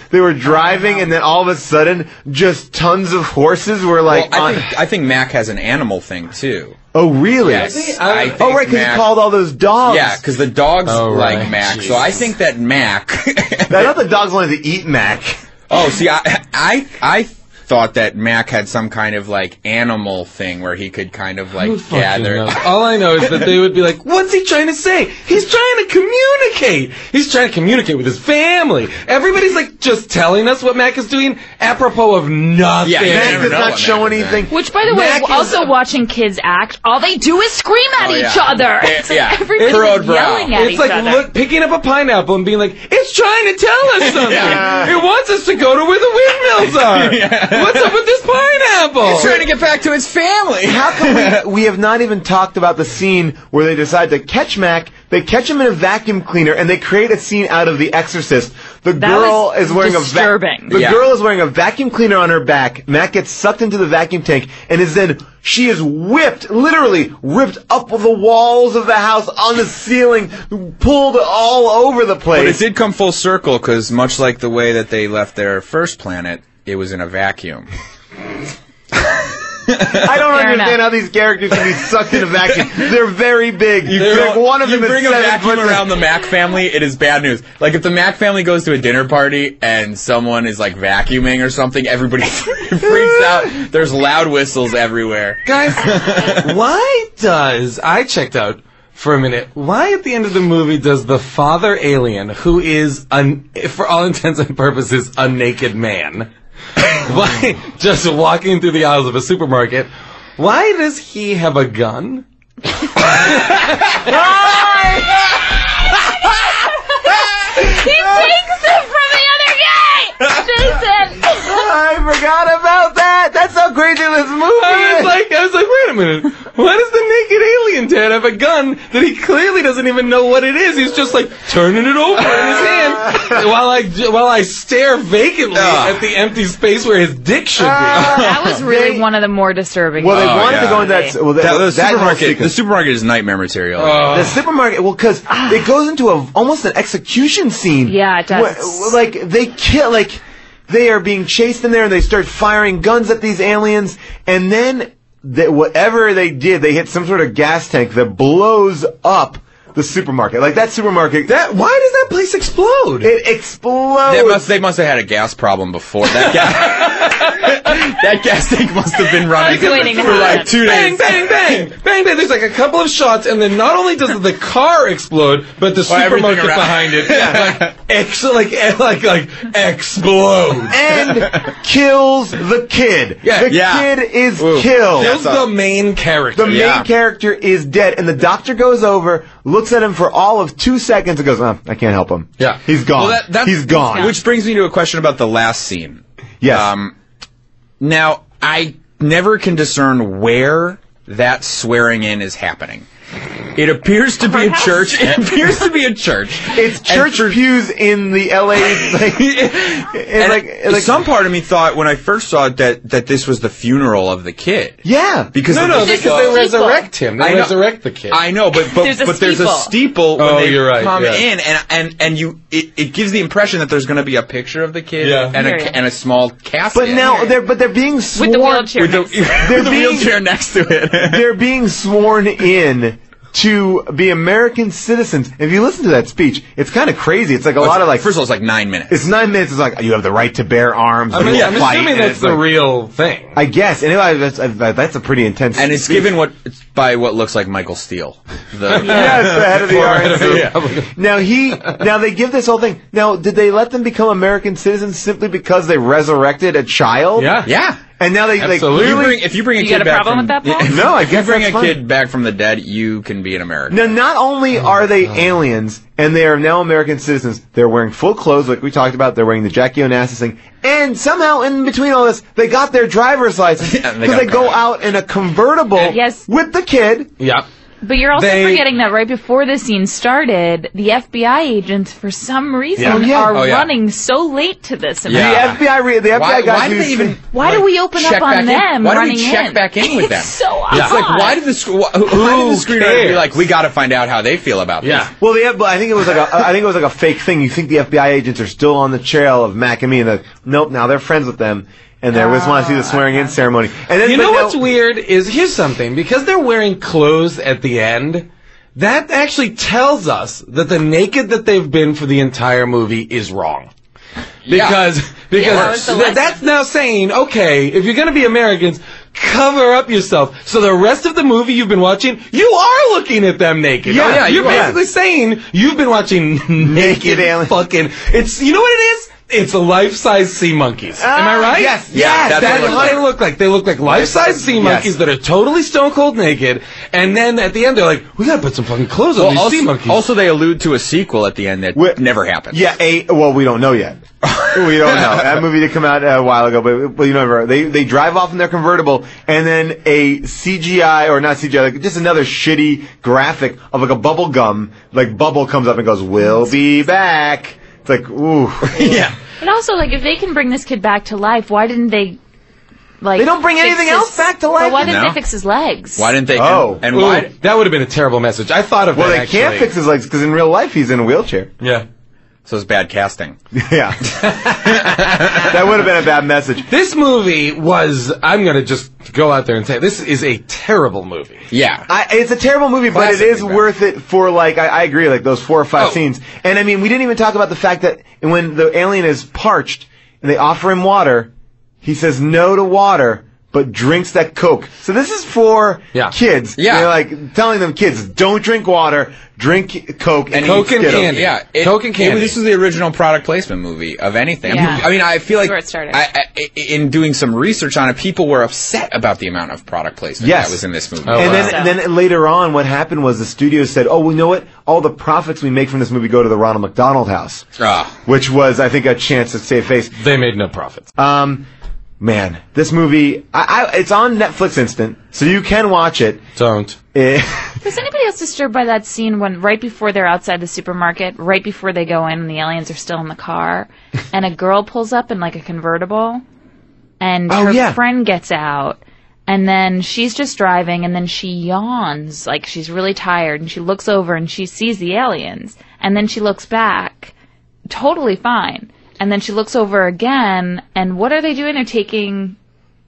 They were driving, and then all of a sudden, just tons of horses were like. Well, I think Mac has an animal thing too. Oh, really? Yes. right, because he called all those dogs. Yeah, because the dogs like Mac. Jesus. So I think that Mac. I thought the dogs wanted to eat Mac. Oh, see, I thought that Mac had some kind of like animal thing where he could kind of like gather. All I know is that they would be like, "What's he trying to say? He's trying to communicate. He's trying to communicate with his family." Everybody's like just telling us what Mac is doing, apropos of nothing. Yeah, Mac does not show anything. Which, by the way, also watching kids act, all they do is scream at each other. It's like everybody's yelling at It's each like other. picking up a pineapple and being like, "It's trying to tell us something. It wants us to go to where the windmills are. What's up with this pineapple?" He's trying to get back to his family. How come we have not even talked about the scene where they decide to catch Mac? They catch him in a vacuum cleaner, and they create a scene out of The Exorcist. The girl is wearing disturbing. the girl is wearing a vacuum cleaner on her back. Mac gets sucked into the vacuum tank, and she is whipped, literally ripped up the walls of the house, on the ceiling, pulled all over the place. But it did come full circle because much like the way that they left their first planet, it was in a vacuum. I don't understand how these characters can be sucked in a vacuum. They're very big. One of them you is bring a 7 vacuum foot. around the Mac family, it is bad news. Like if the Mac family goes to a dinner party and someone is like vacuuming or something, everybody freaks out. There's loud whistles everywhere. Guys, I checked out for a minute, why at the end of the movie does the father alien, who is, for all intents and purposes, a naked man, why, just walking through the aisles of a supermarket, why does he have a gun? He takes it from the other guy! Jason! I forgot about that! That's how crazy this movie is! I was like, wait a minute. Why does the naked alien dad have a gun that he clearly doesn't even know what it is? He's just like turning it over in his hand while I stare vacantly at the empty space where his dick should be. That was really one of the more disturbing. Well, they wanted to go into that. Well, the supermarket is nightmare material. The supermarket, well, because it goes into almost an execution scene. Yeah, it does. Like they kill, like they are being chased in there, and they start firing guns at these aliens, and then whatever they did, they hit some sort of gas tank that blows up the supermarket. Like that supermarket. Why does that place explode? It explodes. They must have had a gas problem before that gas tank must have been running for like 2 days. Bang, bang, bang, bang, bang. There's like a couple of shots, and then not only does the car explode, but the supermarket behind it, explodes and kills the kid. The kid is killed. Kills the main character. The main character is dead, and the doctor goes over, looks at him for all of 2 seconds, and goes, "I can't help him. Yeah, he's gone. He's gone." Which brings me to a question about the last scene. Yes. Now, I never can discern where that swearing in is happening. It appears to be a church. It appears to be a church. It's church pews in the LA. Some part of me thought when I first saw it that this was the funeral of the kid. Yeah, because because they resurrect him. They resurrect the kid. I know, but there's a steeple when they come in, and it gives the impression that there's going to be a picture of the kid and a small casket. But now they're being sworn with the wheelchair. The wheelchair next to it. They're being sworn in to be American citizens. If you listen to that speech, it's kind of crazy. It's like a lot of First of all, it's like 9 minutes. It's 9 minutes. It's like you have the right to bear arms. I'm assuming that's the real thing. I guess. Anyway, that's a pretty intense. And it's speech. given by what looks like Michael Steele. It's the head of the RNC. Now they give this whole thing. Now, did they let them become American citizens simply because they resurrected a child? Yeah. And now they clearly. If you bring a kid back problem with that, Paul? No, I guess if you bring that's a fine. kid back from the dead, you can be an American. Now, not only are they aliens and they are now American citizens, they're wearing full clothes, like we talked about. They're wearing the Jackie Onassis thing, and somehow in between all this, they got their driver's license because they go out in a convertible with the kid. Yeah. But you're also forgetting that right before the scene started, the FBI agents, for some reason, are running so late to this event. The FBI guys. Why do we open up on them? Why do we check back in with them? It's so odd. It's like why did the screenwriter be like, we got to find out how they feel about this? Well, I think it was like a fake thing. You think the FBI agents are still on the trail of Mac and me, and nope. Now they're friends with them. And they always want to see the swearing-in ceremony. And then, what's weird is, here's something. Because they're wearing clothes at the end, that actually tells us that the naked that they've been for the entire movie is wrong. Because that's now saying, okay, if you're going to be Americans, cover up yourself. So the rest of the movie you've been watching, you are looking at them naked. Yeah, you're basically saying you've been watching naked aliens. Fucking. It's, you know what it is? It's a life-size sea monkeys. Am I right? Yes. That's what they look like. They look like life-size sea monkeys that are totally stone-cold naked. And then at the end, they're like, we gotta put some fucking clothes on these sea monkeys. Also, they allude to a sequel at the end that never happened. Yeah, well, we don't know yet. We don't know. That movie did come out a while ago, but you know, they drive off in their convertible, and then a CGI, or not CGI, like just another shitty graphic of like a bubble gum, like bubble comes up and goes, "We'll be back." It's like, ooh. Yeah. But also, like, if they can bring this kid back to life, why didn't they, like... They don't bring anything else back to life? But why didn't they fix his legs? Why didn't they... And why... That would have been a terrible message. I thought of that, Well, they can't fix his legs, because in real life, he's in a wheelchair. Yeah. So it's bad casting. Yeah. That would have been a bad message. This movie was... I'm going to just go out there and say, this is a terrible movie. Yeah. It's a terrible movie, but it is worth it for, like, I agree, like, those 4 or 5 scenes. And, I mean, we didn't even talk about the fact that when the alien is parched and they offer him water, he says no to water, but drinks that Coke. So this is for kids. Yeah. They're like telling them, kids, don't drink water, drink Coke and Coke eat and Skittles. candy. Yeah. Coke and candy. This was the original product placement movie of anything. Yeah. I mean, I feel like That's where it started. in doing some research on it, people were upset about the amount of product placement that was in this movie. And then later on, what happened was the studio said, oh, well, you know what? All the profits we make from this movie go to the Ronald McDonald House. Which was, I think, a chance to save face. They made no profits. Man, this movie, it's on Netflix Instant, so you can watch it. Don't. Was anybody else disturbed by that scene when right before they're outside the supermarket, right before they go in and the aliens are still in the car, and a girl pulls up in like a convertible, and her friend gets out, and then she's just driving, and then she yawns like she's really tired, and she looks over and she sees the aliens, and then she looks back, totally fine, and then she looks over again, and what are they doing?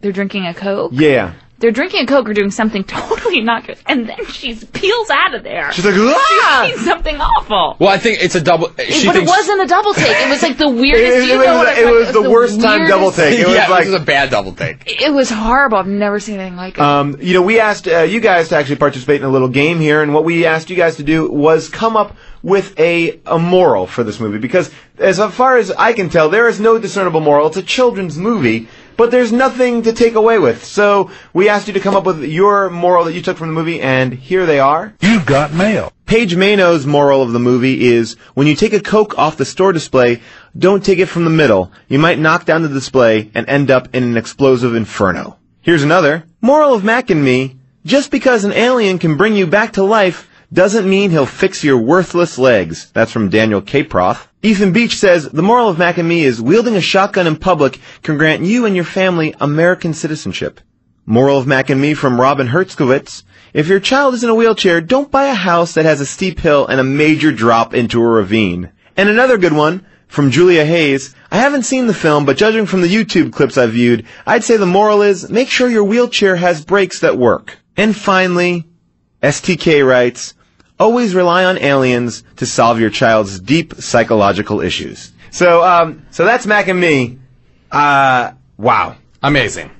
They're drinking a Coke? Yeah. They're drinking a Coke or doing something totally not good, and then she peels out of there. She's like, ah! She's something awful. Well, I think it's a double. But it wasn't a double take. It was like the weirdest. It was the worst time double take. It was it was a bad double take. It was horrible. I've never seen anything like it. We asked you guys to actually participate in a little game here, and what we asked you guys to do was come up with a moral for this movie, because as far as I can tell, there is no discernible moral. It's a children's movie, but there's nothing to take away with. So we asked you to come up with your moral that you took from the movie, and here they are. You've got mail. Paige Mano's moral of the movie is, when you take a Coke off the store display, don't take it from the middle. You might knock down the display and end up in an explosive inferno. Here's another. Moral of Mac and Me, just because an alien can bring you back to life doesn't mean he'll fix your worthless legs. That's from Daniel Caproth. Ethan Beach says, the moral of Mac and Me is wielding a shotgun in public can grant you and your family American citizenship. Moral of Mac and Me from Robin Hertzkowitz. If your child is in a wheelchair, don't buy a house that has a steep hill and a major drop into a ravine. And another good one from Julia Hayes. I haven't seen the film, but judging from the YouTube clips I've viewed, I'd say the moral is make sure your wheelchair has brakes that work. And finally, STK writes, always rely on aliens to solve your child's deep psychological issues. So that's Mac and Me. Wow. Amazing.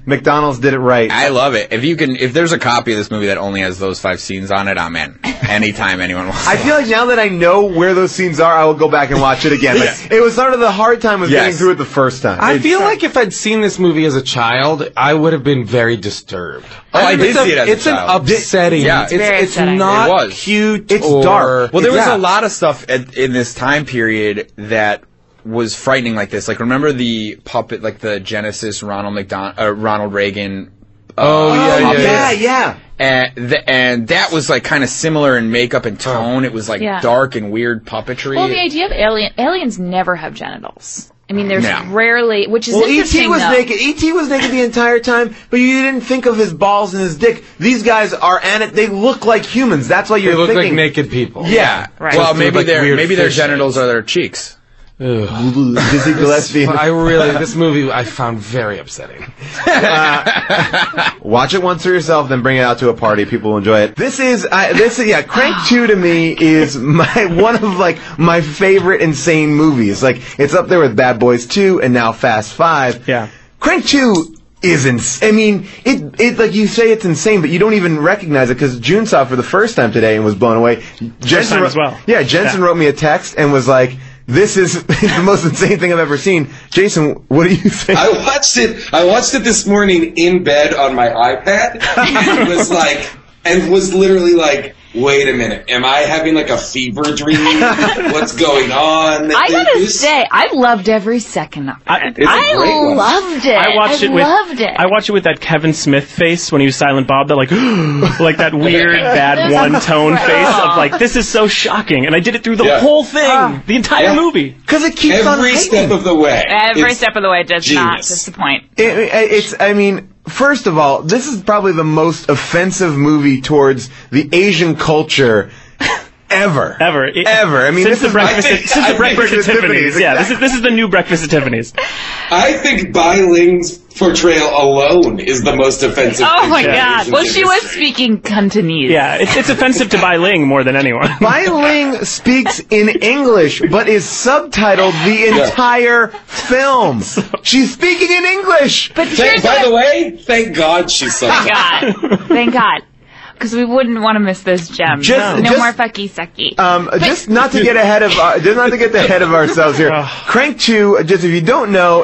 McDonald's did it right. I love it. If there's a copy of this movie that only has those 5 scenes on it, I'm in. Anytime anyone wants. I feel like now that I know where those scenes are, I will go back and watch it again. Like, it was sort of the hard time was getting through it the first time. I feel like if I'd seen this movie as a child, I would have been very disturbed. I did see it as a child. It's an upsetting. Yeah, it's not cute. It's dark. Well, there was a lot of stuff in this time period that was frightening like this. Like, remember the puppet, like the Genesis Ronald Reagan. Yeah. And that was like kind of similar in makeup and tone. It was like dark and weird puppetry. Well, the idea of aliens never have genitals. I mean, there's rarely, which is interesting. E.T. was naked. E.T. was naked the entire time, but you didn't think of his balls and his dick. These guys are they look like humans. That's why you're thinking. They look like naked people. Yeah. Right. Well, maybe their genitals are their cheeks. Dizzy Gillespie. This movie I found very upsetting. Watch it once for yourself, then bring it out to a party. People will enjoy it. Crank 2 to me is one of my favorite insane movies. Like, it's up there with Bad Boys 2 and now Fast 5. Yeah. Crank 2 is insane. I mean, it like you say it's insane, but you don't even recognize it because June saw it for the first time today and was blown away. Jensen as well. Yeah, Jensen wrote me a text and was like, this is the most insane thing I've ever seen. Jason, what do you think? I watched it this morning in bed on my iPad. and was literally like, wait a minute, am I having like a fever dream? What's going on? I gotta say, I loved every second of it. I loved it. I watched it with that Kevin Smith face when he was Silent Bob, that like that weird bad one-tone face of like, this is so shocking, and I did it through the whole thing, the entire movie. Because it keeps on every step of the way. Every step of the way does not disappoint. I mean, first of all, this is probably the most offensive movie towards the Asian culture ever. I mean, since the breakfast at Tiffany's. Yeah, this is the new breakfast at Tiffany's. I think Bai Ling's portrayal alone is the most offensive. Oh my God! Well, she was speaking Cantonese. Yeah, it's offensive to Bai Ling more than anyone. Bai Ling speaks in English, but is subtitled the entire film. She's speaking in English. But by the way, thank God she's subtitled. Thank God. Because we wouldn't want to miss those gems. No more fucky sucky. Just not to get ahead of ourselves here. Crank 2, just if you don't know,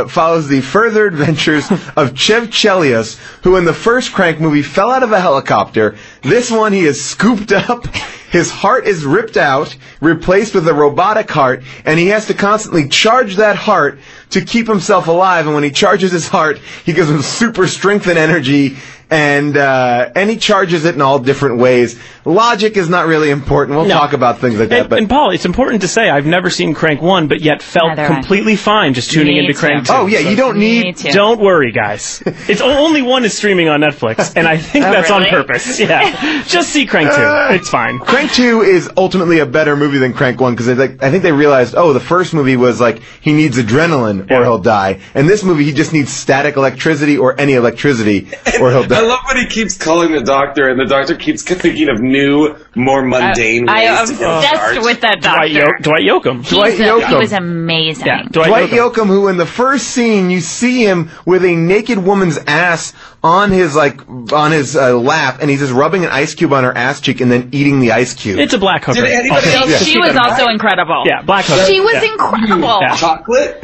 follows the further adventures of Chev Chelios, who in the first Crank movie fell out of a helicopter. This one he is scooped up. His heart is ripped out, replaced with a robotic heart, and he has to constantly charge that heart to keep himself alive. And when he charges his heart, he gives him super strength and energy, and he charges it in all different ways. Logic is not really important. We'll talk about things like that. But and Paul, it's important to say I've never seen Crank 1, but yet felt completely fine just tuning into Crank 2. Oh, yeah, you don't need... Don't worry, guys. It's only one is streaming on Netflix, and I think that's on purpose. Yeah. Just see Crank 2. It's fine. Crank 2 is ultimately a better movie than Crank 1, because I think they realized, the first movie was like, he needs adrenaline or he'll die. And this movie, he just needs static electricity or any electricity or he'll die. I love when he keeps calling the doctor, and the doctor keeps thinking of new, more mundane ways I'm to get obsessed with that doctor. Dwight Yoakam. He was amazing. Yeah, Dwight Yoakam, who in the first scene, you see him with a naked woman's ass on his lap, and he's just rubbing an ice cube on her ass cheek and then eating the ice cube. It's a black hooker. Did anybody else? She was also incredible. Yeah, black hooker. She was incredible. Yeah. Chocolate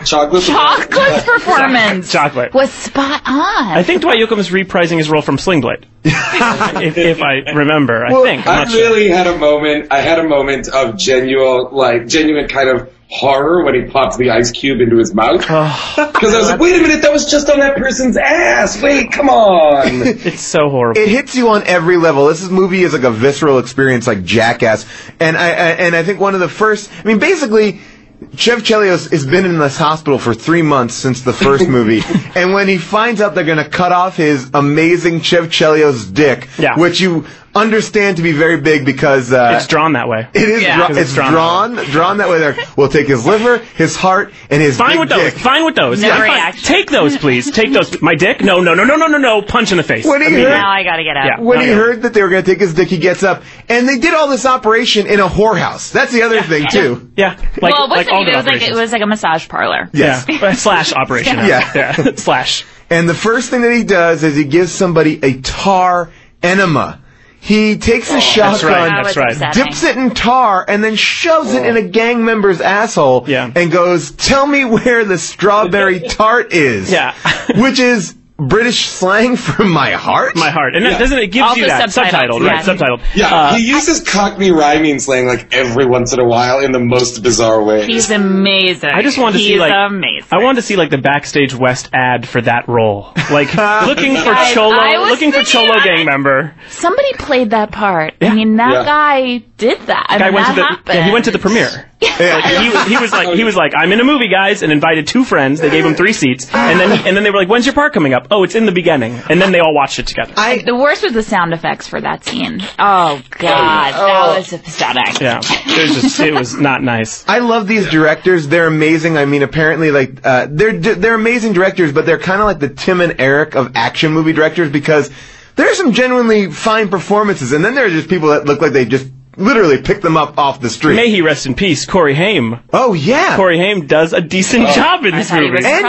performance Chocolate was spot on. I think Dwight Yoakam is reprising his role from Sling Blade. if I remember, I really had a moment. I had a moment of genuine kind of horror when he popped the ice cube into his mouth. Because I was like, wait a minute, that was just on that person's ass. Wait, come on. It's so horrible. It hits you on every level. This movie is like a visceral experience, like Jackass. And I think one of the first, basically, Chev Chelios has been in this hospital for 3 months since the first movie, and when he finds out they're going to cut off his amazing Chev Chelios dick, which you understand to be very big because it's drawn that way. It is. It's drawn that way. There, we'll take his liver, his heart, and his fine big with those. dick. Fine with those. Take those, please. Take those. My dick? No. Punch in the face. Now I gotta get out. When he heard that they were going to take his dick, he gets up, and they did all this operation in a whorehouse. That's the other thing too. Yeah. It was like a massage parlor. Yes. Slash operation. Slash. And the first thing that he does is he gives somebody a tar enema. He takes a shotgun, dips it in tar, and then shoves it in a gang member's asshole and goes, "Tell me where the strawberry tart is." Yeah. Which is British slang for my heart? My heart. And doesn't it give you that subtitled, right? Subtitled. Yeah, he uses Cockney rhyming slang like every once in a while in the most bizarre ways. He's amazing. I just wanted to see amazing. I wanted to see like the Backstage West ad for that role. Like looking for Cholo gang member. Somebody played that part. I mean, that guy did that. He went to the premiere. He was like, I'm in a movie, guys, and invited 2 friends. They gave him 3 seats, and then they were like, when's your part coming up? Oh, it's in the beginning, and then they all watched it together. The worst was the sound effects for that scene. Oh God, that was upsetting. Yeah, it was not nice. I love these directors. They're amazing. I mean, apparently, like they're amazing directors, but they're kind of like the Tim and Eric of action movie directors because there are some genuinely fine performances, and then there are just people that look like they just literally picked them up off the street. May he rest in peace, Corey Haim. Oh, yeah. Corey Haim does a decent job in this movie. I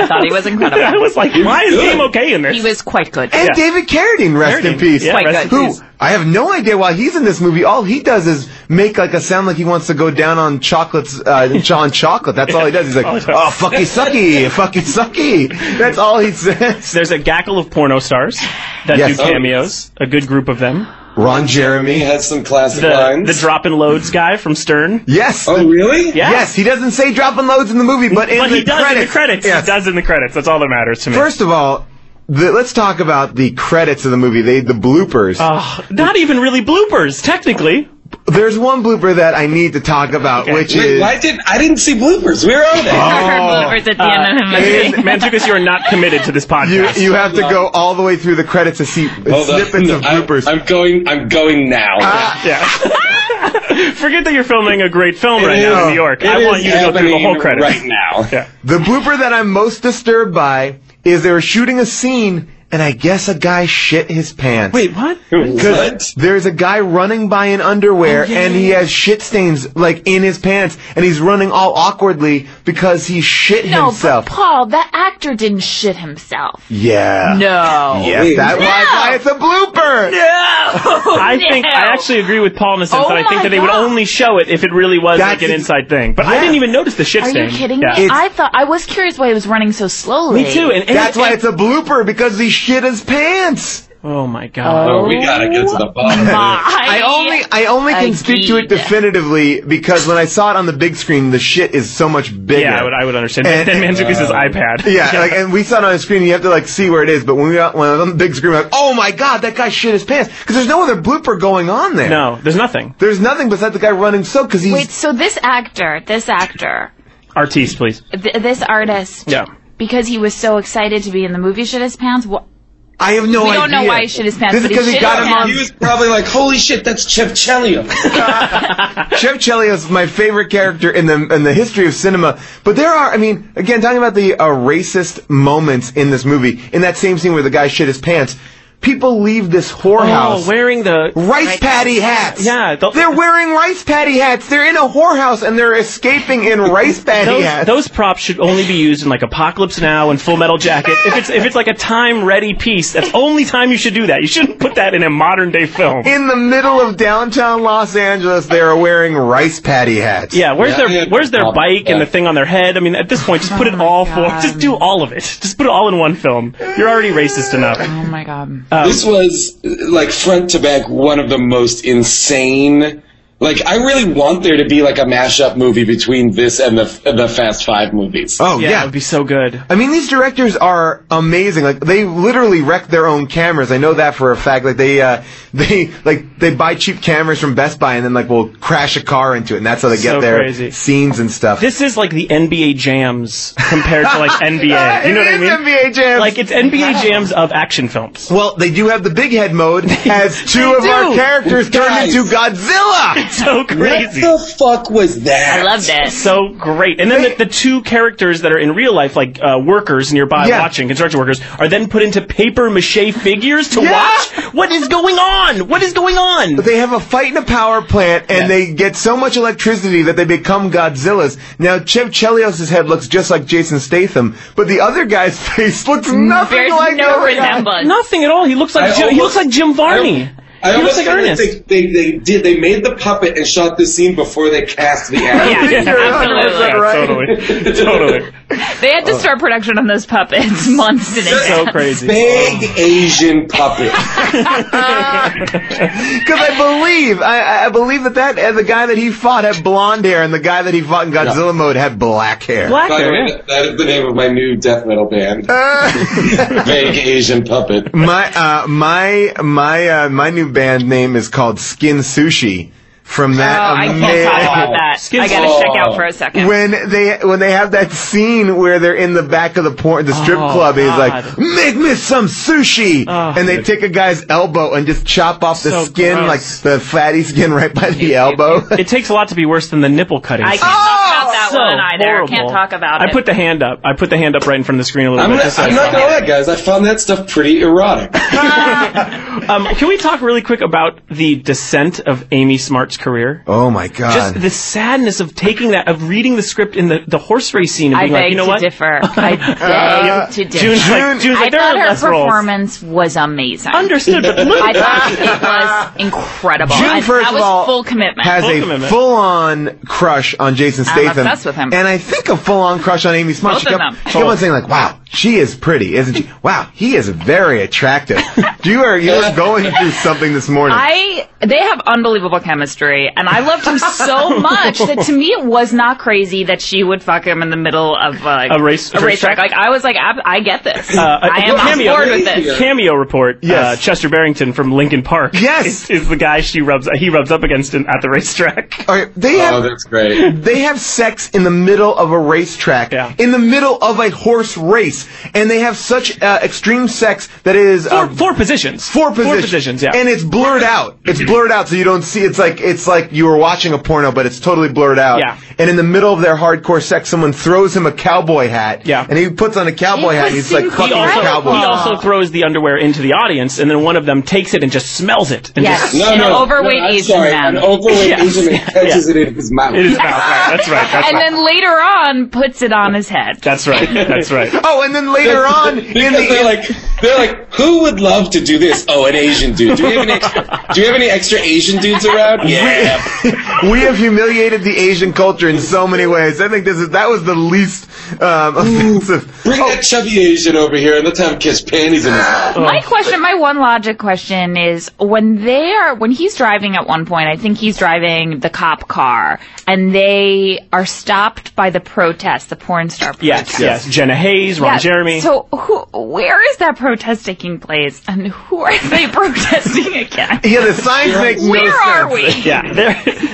thought he was incredible. I was like, why is Haim okay in this? He was quite good. And David Carradine, rest in peace. Yeah, quite good. I have no idea why he's in this movie. All he does is make like a sound like he wants to go down on chocolates, on chocolate. That's all he does. He's like, oh, fucky sucky. That's all he says. There's a gaggle of porno stars that do cameos. A good group of them. Ron Jeremy has some classic lines. The dropping loads guy from Stern. Yes. Oh, really? Yeah. Yes. He doesn't say dropping loads in the movie, but in the does credits. in the credits. Yes. He does in the credits. That's all that matters to me. First of all, let's talk about the credits of the movie. The bloopers. Not even really bloopers, technically. There's one blooper that I need to talk about, which is... I didn't see bloopers. Where are they? Bloopers at the end of the movie. Mantukas, you are not committed to this podcast. You have to go all the way through the credits to see snippets of bloopers. I'm going now. Forget that you're filming a great film right now in New York. I want you to go through the whole credits. Right now. Yeah. The blooper that I'm most disturbed by is they were shooting a scene... And I guess a guy shit his pants. Wait, what? Because there's a guy running by in underwear, and he has shit stains, like, in his pants, and he's running all awkwardly because he shit himself. But Paul, that actor didn't shit himself. Yeah. No. Yes, that's why it's a blooper. No. I actually agree with Paul in the sense that I think that they would only show it if it really was like an inside thing. But I didn't even notice the shit stain. Are you kidding me? I was curious why he was running so slowly. Me too. And that's why it's a blooper, because he shit his pants. Oh my god. Oh, we gotta get to the bottom of it. I only can speak to it definitively because when I saw it on the big screen, the shit is so much bigger. Yeah, I would understand. And then Manzik uses his iPad. Yeah, like, and we saw it on the screen, you have to like see where it is. But when I was on the big screen, we're like, oh my god, that guy shit his pants because there's no other blooper going on there. No, there's nothing. There's nothing besides the guy running soaked because he's. Wait, so this actor, artiste, please. This artist, yeah, because he was so excited to be in the movie, shit his pants. I have no idea. We don't know why he shit his pants. This is because he got him on. He was probably like, "Holy shit, that's Chev Chelios." Chev Chelios is my favorite character in the history of cinema. But there are, I mean, again, talking about the racist moments in this movie, in that same scene where the guy shit his pants. People leave this whorehouse wearing the rice patty hats. Yeah, they're wearing rice patty hats. They're in a whorehouse and they're escaping in rice patty hats. Those props should only be used in like Apocalypse Now and Full Metal Jacket. If it's like a time-ready piece, that's the only time you should do that. You shouldn't put that in a modern-day film. In the middle of downtown Los Angeles, they are wearing rice patty hats. Yeah, where's their bike and the thing on their head? I mean, at this point, just put it all just do all of it. Just put it all in one film. You're already racist enough. Oh my god. This was, like, front to back, one of the most insane... Like, I really want there to be, like, a mashup movie between this and the Fast Five movies. Oh, yeah. It would be so good. I mean, these directors are amazing. Like, they literally wreck their own cameras. I know that for a fact. Like, they buy cheap cameras from Best Buy and then, like, will crash a car into it, and that's how they get their scenes and stuff. This is like the NBA Jams compared to, like, NBA. You know what I mean? NBA Jams. Like, it's NBA Jams of action films. Well, they do have the big head mode, as two of our characters turned into Godzilla! So crazy. What the fuck was that? I loved it. So great. And then the two characters that are in real life, like workers nearby watching, construction workers, are then put into paper mache figures to watch? What is going on? What is going on? They have a fight in a power plant, and they get so much electricity that they become Godzillas. Now, Chev Chelios' head looks just like Jason Statham, but the other guy's face looks nothing There's like no resemblance. Nothing at all. He looks like Jim Varney. I He looks almost like feel Ernest. they made the puppet and shot the scene before they cast the actor. Absolutely. Totally. They had to start production on those puppets months in advance. So crazy. Big Asian puppet. Because I believe that the guy that he fought had blonde hair, and the guy that he fought in Godzilla mode had black hair. By the way, that is the name of my new death metal band. Big Asian puppet. My new band name is called Skin Sushi. From that, I can't talk about that. I gotta check out for a second. When they have that scene where they're in the back of the strip club, and he's like, "Make me some sushi," and they take a guy's elbow and just chop off the skin, gross. like the fatty skin right by the elbow. It takes a lot to be worse than the nipple cutting. I can't talk about that one either. Horrible. Can't talk about it. I put the hand up. right in front of the screen a little bit. I'm not gonna lie, guys. I found that stuff pretty erotic. Can we talk really quick about the descent of Amy Smart's career? Oh my god! Just the sadness of taking that, of reading the script in the horse race scene and being like, you know what? I beg to differ. June's like, I thought her performance was amazing. Understood, but look I thought it was incredible. June, first that was of all, full commitment. has a full-on crush on Jason Statham. I'm obsessed with him. And I think a full-on crush on Amy Smart. Both of them. She kept on saying, like, wow, she is pretty, isn't she? Wow, he is very attractive. You're going through something this morning. They have unbelievable chemistry, and I loved him so much that to me it was not crazy that she would fuck him in the middle of a racetrack. Like, I was like, I get this. I am on board with this. Cameo report. Yes. Chester Barrington from Linkin Park. Yes, is the guy he rubs up against at the racetrack. All right, that's great. They have sex in the middle of a racetrack, in the middle of a horse race, and they have such extreme sex that it is four positions. Four positions, yeah. And it's blurred out. It's blurred out, so you don't see. It's like you were watching a porno, but it's totally blurred out. Yeah. And in the middle of their hardcore sex, someone throws him a cowboy hat. Yeah. And he puts on a cowboy hat, and he's like fucking a cowboy. He also throws the underwear into the audience, and then one of them takes it and just smells it. And Yes. just, An overweight Asian man. An overweight Asian man catches it in his mouth. In his mouth, right. That's right. And then later on, puts it on his head. That's right. Oh, and then later on, they're like, who would love to do this? Oh, an Asian dude. Do we have any extra Asian dudes around? Yeah. We have humiliated the Asian culture in so many ways. I think that was the least offensive. Bring that chubby Asian over here and let's have him kiss panties in his mouth. My one logic question is when he's driving at one point, I think he's driving the cop car, and they are stopped by the protest, the porn star protest. Yes. Jenna Hayes, Ron Jeremy. So where is that protest taking place, and who are they protesting against? Yeah, the signs make no sense. Where are we? Yeah,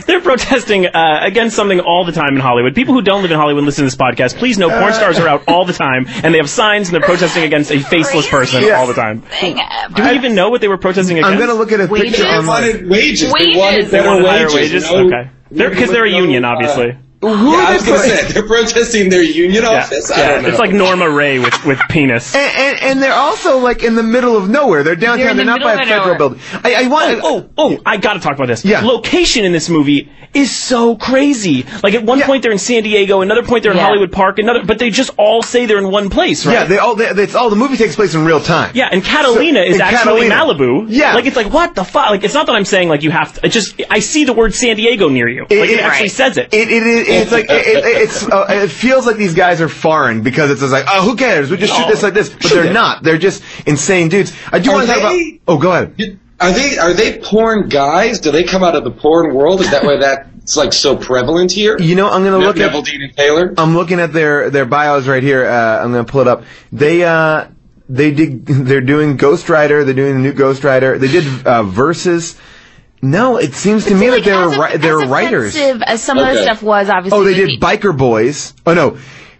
they're protesting against something all the time in Hollywood. People who don't live in Hollywood and listen to this podcast, please know porn stars are out all the time, and they have signs, and they're protesting against a faceless person all the time. Do we even know what they were protesting against? I'm going to look at a picture. They wanted wages. They wanted better wages. Okay. Because they're a union, obviously. I was going to say, they're protesting their union office? I don't know. It's like Norma Ray with penis. And they're also like in the middle of nowhere. They're downtown. They're not by a federal building. I got to talk about this. Yeah. Location in this movie is so crazy. Like at one point they're in San Diego, another point they're in Hollywood Park, but they just all say they're in one place, right? Yeah, the movie takes place in real time. Yeah, and Catalina is actually Malibu. Yeah. Like it's like, what the fuck? Like it's not that I'm saying like you have to, I see the word San Diego near you. It actually says it. It's like it feels like these guys are foreign because it's just like, oh, who cares? We just shoot this like this, but they're not. They're just insane dudes. I do want to talk about. Oh, go ahead. Are they porn guys? Do they come out of the porn world? Is that why that's like so prevalent here? You know, I'm going to look at Neville Dean and Taylor. I'm looking at their bios right here. I'm going to pull it up. They're doing Ghost Rider. They're doing the new Ghost Rider. They did Versus. No, it seems to me like they're writers. As some of the stuff was, obviously. Oh, they did Biker Boys. Oh, no.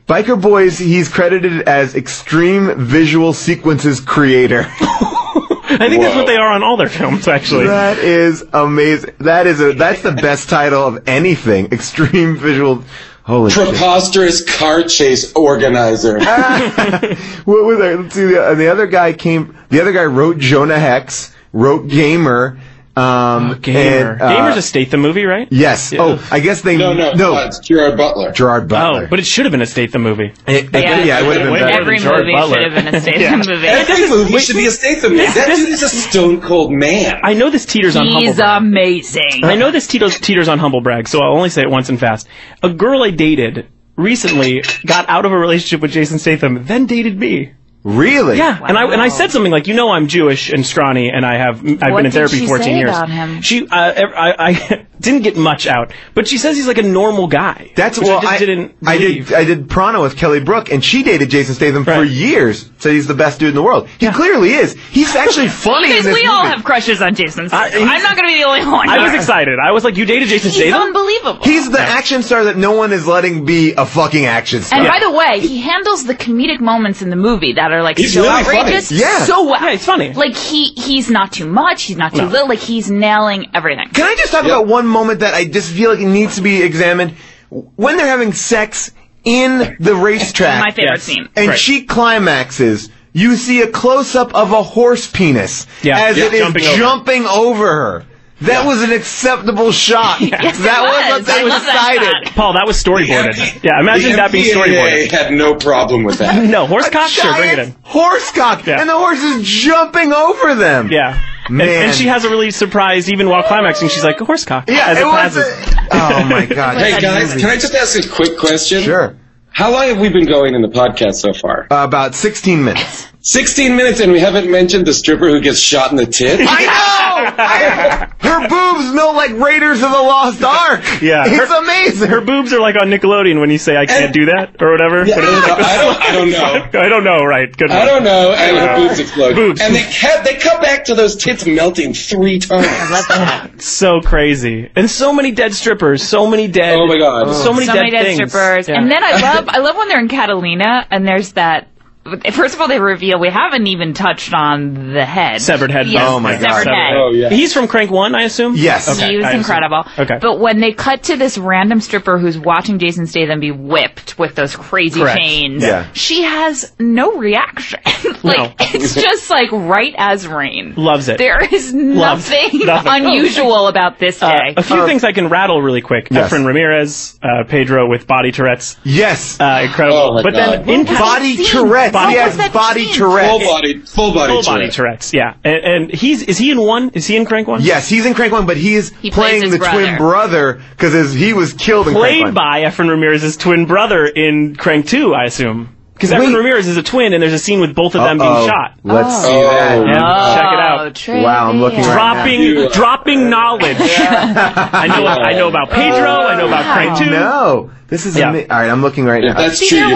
Biker Boys, he's credited as Extreme Visual Sequences creator. I think that's what they are on all their films, actually. That is amazing. That's the best title of anything. Extreme Visual... Holy Preposterous shit. Car chase organizer. What was that? Let's see. The other guy wrote Jonah Hex, wrote Gamer... Gamer. Gamer's a Statham movie, right? Yes. Yeah. Oh, I guess they... No, it's Gerard Butler. Oh, but it should have been a Statham movie. It would have been better. Every movie should have been a Statham movie. Every movie should be a Statham movie. That dude is a stone cold man. I know this teeters on humble brag. He's amazing. I know this teeters on humble brag, so I'll only say it once and fast. A girl I dated recently got out of a relationship with Jason Statham, then dated me. Really? Yeah, wow. and I said something like, I'm Jewish and scrawny, and I've been in therapy 14 years. What did she say about him? She I didn't get much out, but she says he's like a normal guy. That's what I didn't believe. I did Prana with Kelly Brook, and she dated Jason Statham for years. Said he's the best dude in the world. He clearly is. He's actually funny in this movie. We all have crushes on Jason Statham. I'm not going to be the only one. I was excited. I was like, you dated Jason Statham? He's unbelievable. He's the action star that no one is letting be a fucking action star. And by the way, he handles the comedic moments in the movie that are like he's so really outrageous. Funny. Yeah. So well. Yeah, he's funny. Like he's not too much. He's not too little. Like he's nailing everything. Can I just talk about one moment that I just feel like it needs to be examined? When they're having sex in the racetrack. My favorite scene. And she climaxes. You see a close-up of a horse penis as it is jumping over her. That was an acceptable shot. Yes, that was what they decided. Paul, that was storyboarded. Yeah, imagine that being storyboarded. had no problem with that. No, horsecock? Sure, bring it in. Horsecock! Yeah. And the horse is jumping over them. Yeah. Man. And she has a really surprised, even while climaxing, she's like, horsecock. Yeah, it was. Oh my God. Hey guys, can I just ask a quick question? Sure. How long have we been going in the podcast so far? About 16 minutes. 16 minutes, and we haven't mentioned the stripper who gets shot in the tit? I know! Her boobs smell like Raiders of the Lost Ark. Yeah. It's amazing. Her boobs are like on Nickelodeon when you say, I can't do that, or whatever. Yeah, I don't know. I don't know, right. Good I don't know, and her boobs explode. Boobs. And they come back to those tits melting 3 times. So crazy. And so many dead strippers, so many dead... Oh my God. So many dead things. strippers. Yeah. And then I love when they're in Catalina, and there's that... First of all, they reveal we haven't even touched on the head. Severed head. Yes, oh my God. Severed head. Oh, yeah. He's from Crank 1, I assume? Yes. Okay, he was incredible. Okay. But when they cut to this random stripper who's watching Jason Statham be whipped with those crazy chains, she has no reaction. It's just like right as rain. Loves it. There is nothing unusual about this day. A few things I can rattle really quick. Yes. Efren Ramirez, Pedro with body Tourette's. Yes. Incredible. Oh my but God. then in Body Tourette's. body Tourette's. Full body Tourette's. Yeah, and is he in one? Is he in Crank 1? Yes, he's in Crank 1, but he playing the twin brother because he was killed in Crank 1. Played by Efren Ramirez's twin brother in Crank 2, I assume. Because Efren Ramirez is a twin, and there's a scene with both of them being shot. Let's see that. Yeah, check it out. Trivia. Wow, I'm looking right now. Dropping knowledge. I know about Pedro. I know about Crank 2. No. This is all right, I'm looking right now. That's See, true. there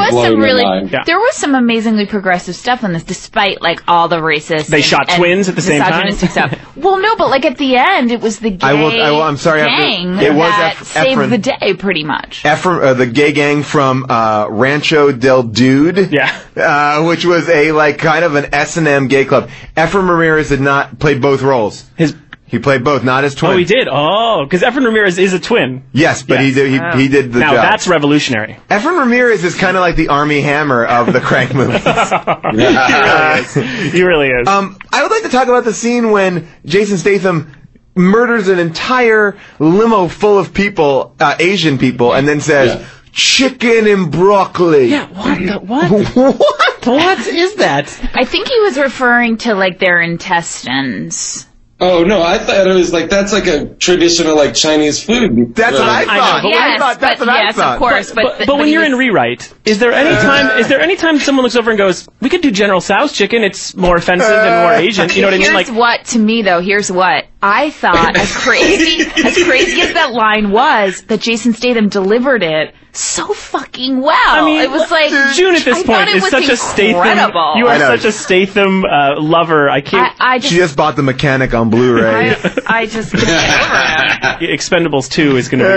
There was some amazingly progressive stuff in this, despite like all the racist. They shot twins at the same time. Stuff. Well, no, but like at the end, it was the gay I'm sorry, gang it was that saved Efren. the day, pretty much. The gay gang from Rancho del Dude, which was a like kind of an S&M gay club. Efren Ramirez did not play both roles. He played both, not his twin. Oh, he did. Oh, because Efren Ramirez is a twin. Yes, but he did the job. Now that's revolutionary. Efren Ramirez is kind of like the Armie Hammer of the Crank movies. He really is. I would like to talk about the scene when Jason Statham murders an entire limo full of people, Asian people, and then says, chicken and broccoli. Yeah, what? What is that? I think he was referring to like their intestines. Oh no, I thought it was like that's like a traditional like Chinese food. That's what I thought. Yes, of course. But when you're in rewrite, is there any time someone looks over and goes, "We could do General Tso's chicken. It's more offensive and more Asian." You know what I mean? Here's what to me though. Here's what I thought. As crazy as that line was, that Jason Statham delivered it so fucking well. I mean, it was like June at this point is such a Statham. You are such a Statham lover. I can't. She just bought The Mechanic on Blu-ray. I just can't get over it. Expendables 2 is going to be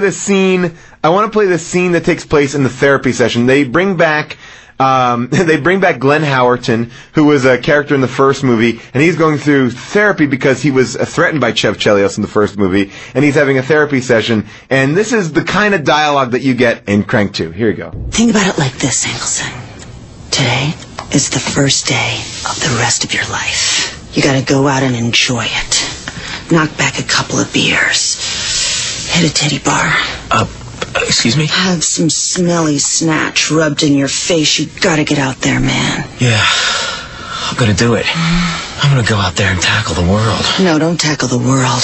your thing. I want to play the scene that takes place in the therapy session. They bring back Glenn Howerton, who was a character in the first movie, and he's going through therapy because he was threatened by Chev Chelios in the first movie, and he's having a therapy session, and this is the kind of dialogue that you get in Crank 2. Here you go. Think about it like this, Engelson. Today is the first day of the rest of your life. You gotta go out and enjoy it. Knock back a couple of beers. Hit a titty bar. Excuse me? Have some smelly snatch rubbed in your face. You gotta get out there, man. Yeah, I'm gonna do it. I'm gonna go out there and tackle the world. No, don't tackle the world.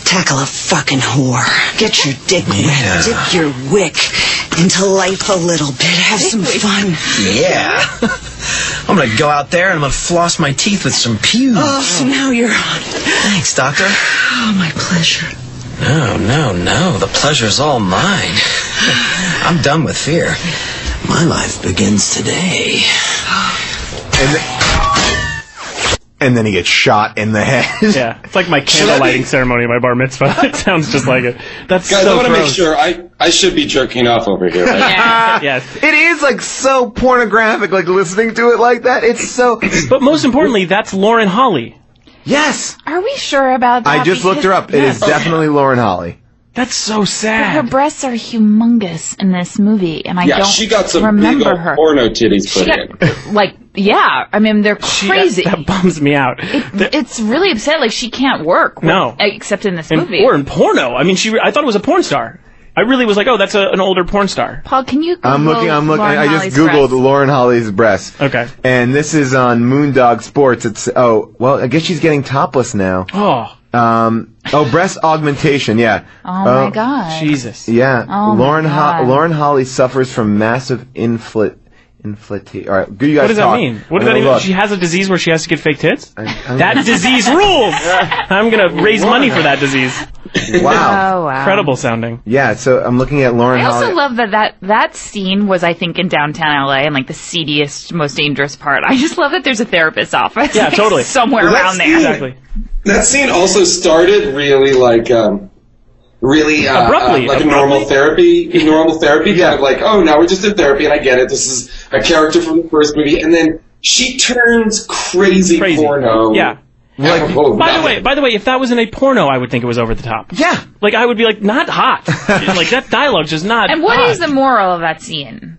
Tackle a fucking whore. Get your dick wet. Dip your wick into life a little bit. Have some fun. Yeah. I'm gonna go out there and I'm gonna floss my teeth with some pews. Oh, so now you're on. Thanks, Doctor. Oh, my pleasure. No. The pleasure's all mine. I'm done with fear. My life begins today. And then he gets shot in the head. Yeah, it's like my candle lighting ceremony at my bar mitzvah. It sounds just like it. That's Guys, so I want to gross. make sure I should be jerking off over here. Right? Yes. It is like so pornographic, like listening to it like that. It's so. But most importantly, that's Lauren Holly. Yes. Are we sure about that? I just looked her up. It is definitely Lauren Holly. That's so But sad. her breasts are humongous in this movie, and I don't she got some remember big old her. porno titties put in. I mean, they're crazy. That bums me out. It's really upsetting. Like, she can't work. No. Except in this movie. Or in porno. I mean, I thought it was a porn star. I really was like, oh, that's an older porn star. Paul, can you Google I'm looking. Lauren I just Holly's Googled breasts? Lauren Holly's breasts. Okay. And this is on Moondog Sports. It's, I guess she's getting topless now. Oh. Breast augmentation, yeah. Oh my God. Jesus. Yeah. Oh my God. Lauren Holly suffers from massive inflation. All right, you guys What does talk. that mean? What does that mean? Look. She has a disease where she has to get fake tits? That disease rules! I'm going to raise money for that disease. Wow. Oh, wow. Incredible sounding. Yeah, so I'm looking at Lauren I Holly. also love that scene was, I think, in downtown LA, and like the seediest, most dangerous part. I just love that there's a therapist's office. Yeah, totally. Somewhere around there. Exactly. That scene also started really abruptly, like a normal therapy kind of like, oh, now we're just in therapy and I get it, this is a character from the first movie, and then she turns crazy. Porno. Yeah. Like, by the way, if that was in a porno, I would think it was over the top. Yeah. Like, I would be like, not hot. Like, that dialogue's just not And what hot. is the moral of that scene?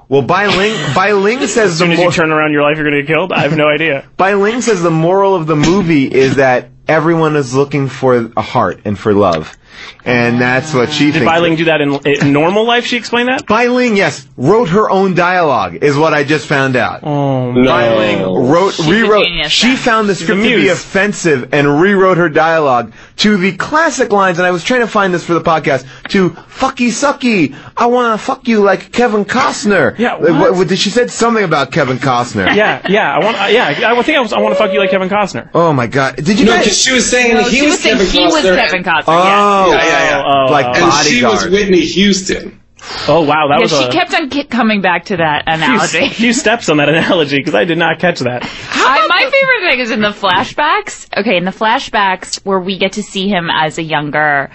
Well, Bai Ling says as soon as you turn around your life, you're going to get killed? I have no idea. Bai Ling says the moral of the movie is that everyone is looking for a heart and for love. And that's what she Did thinks. Bai Ling do that in normal life? She explained that? Bai Ling, yes, wrote her own dialogue, is what I just found out. Oh, No. Bai Ling rewrote. She found the script to be offensive and rewrote her dialogue to the classic lines, and I was trying to find this for the podcast, to fucky sucky, I want to fuck you like Kevin Costner. Yeah, what? Did she said something about Kevin Costner? Yeah, I want to fuck you like Kevin Costner. Oh my god. Did you No, guys? because she was saying that he was Kevin he was Costner. Kevin Costner. Oh, Yeah. like And she was Bodyguard. Whitney Houston. Oh wow, that was she kept on coming back to that analogy. few steps on that analogy because I did not catch that. My favorite thing is in the flashbacks. Okay, in the flashbacks where we get to see him as his younger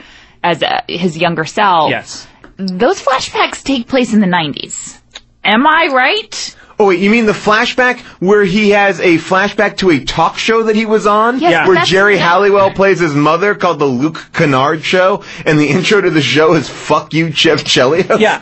self. Yes. Those flashbacks take place in the 90s. Am I right? Oh wait, you mean the flashback where he has a flashback to a talk show that he was on? Yes, Where Jerry Halliwell plays his mother, called The Luke Kennard Show, and the intro to the show is "Fuck You, Jeff Chelios." Yeah.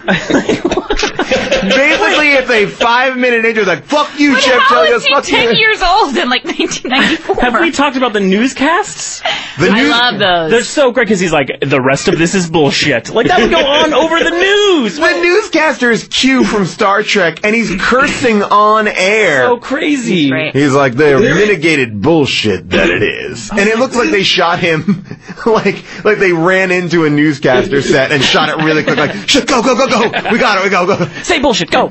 Basically, it's a 5-minute intro. It's like, "Fuck you, But Jeff how Chelios." is he Fuck 10 you. years old in like 1994? Have we talked about the newscasts? I love those. They're so great because he's like, the rest of this is bullshit. Like, that would go on over the news. The newscaster is Q from Star Trek, and he's cursing on air. So crazy. He's like, the mitigated bullshit that it is. And it looks like they shot him, like they ran into a newscaster set and shot it really quick, like, shit, go. We got it, go. Say bullshit, go.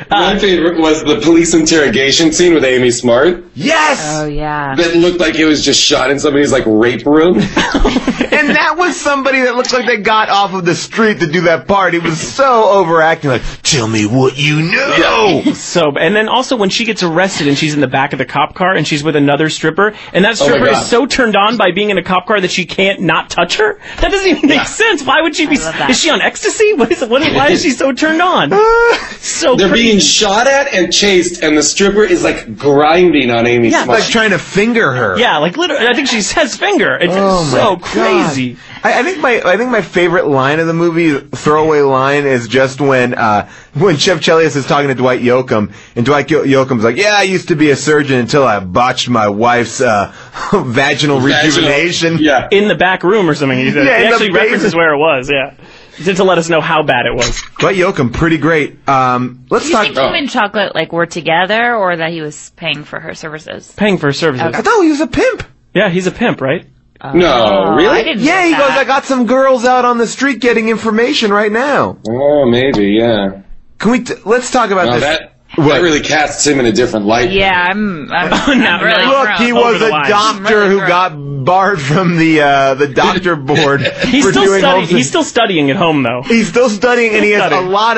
My favorite was the police interrogation scene with Amy Smart. Yes! Oh, yeah. That looked like it was just shot in somebody's, like, rape room. And that was somebody that looked like they got off of the street to do that part. He was so overacting, like, tell me what you know. And then also when she gets arrested and she's in the back of the cop car and she's with another stripper, and that stripper is so turned on by being in a cop car that she can't not touch her. That doesn't even make sense. Why would she be? Is she on ecstasy? Why is she so turned on? So they're being shot at and chased, and the stripper is like grinding on Amy Smart. Like trying to finger her. Yeah, like literally, I think she says finger. It's so crazy. I think my favorite line of the movie, throwaway line, is just when Chef Chelios is talking to Dwight Yoakam, and Dwight Yoakam's like, "Yeah, I used to be a surgeon until I botched my wife's vaginal rejuvenation." Yeah, in the back room or something. He said. Yeah, he actually references where it was. Yeah, just to let us know how bad it was. Dwight Yoakam, pretty great. Let's Do you think him and Chocolate were together, or that he was paying for her services? Paying for her services. Okay. I thought he was a pimp. Yeah, he's a pimp, right? No, really? I didn't Yeah, know he that. goes, "I got some girls out on the street getting information right now." Oh, maybe, yeah. Can we? Let's talk about No, this. that really casts him in a different light. Yeah, I'm not really. Look, he was a doctor who got barred from the doctor board. He's still studying at home, though. He's still studying, and he has a lot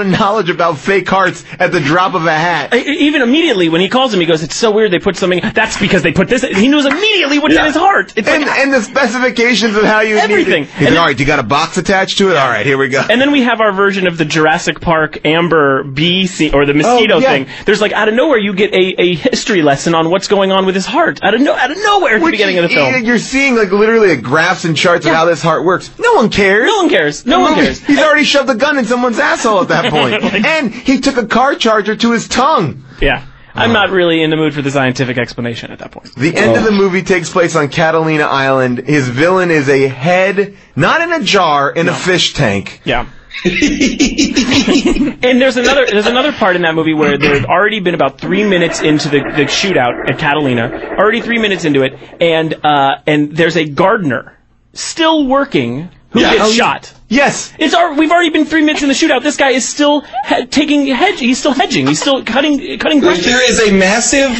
of knowledge about fake hearts at the drop of a hat. Even immediately when he calls him, he goes, "It's so weird they put something." That's because they put this. He knows immediately what's in his heart. It's and the specifications of how you everything. Need it. He's like, all right, you got a box attached to it. All right, here we go. And then we have our version of the Jurassic Park Amber bee scene, or the mosquito thing. There's like out of nowhere you get a history lesson on what's going on with his heart. Out of nowhere at the beginning of the film. You're seeing like literally graphs and charts of how this heart works. No one cares. No one cares. No one cares. He's already shoved a gun in someone's asshole at that point. And he took a car charger to his tongue. Yeah. I'm not really in the mood for the scientific explanation at that point. The end of the movie takes place on Catalina Island. His villain is a head, not in a jar, in a fish tank. Yeah. And there's another part in that movie where there's already been about 3 minutes into the shootout at Catalina, already 3 minutes into it, and there's a gardener still working who gets shot. Yes. We've already been 3 minutes in the shootout. This guy is still he's still hedging. He's still cutting bushes. There is a massive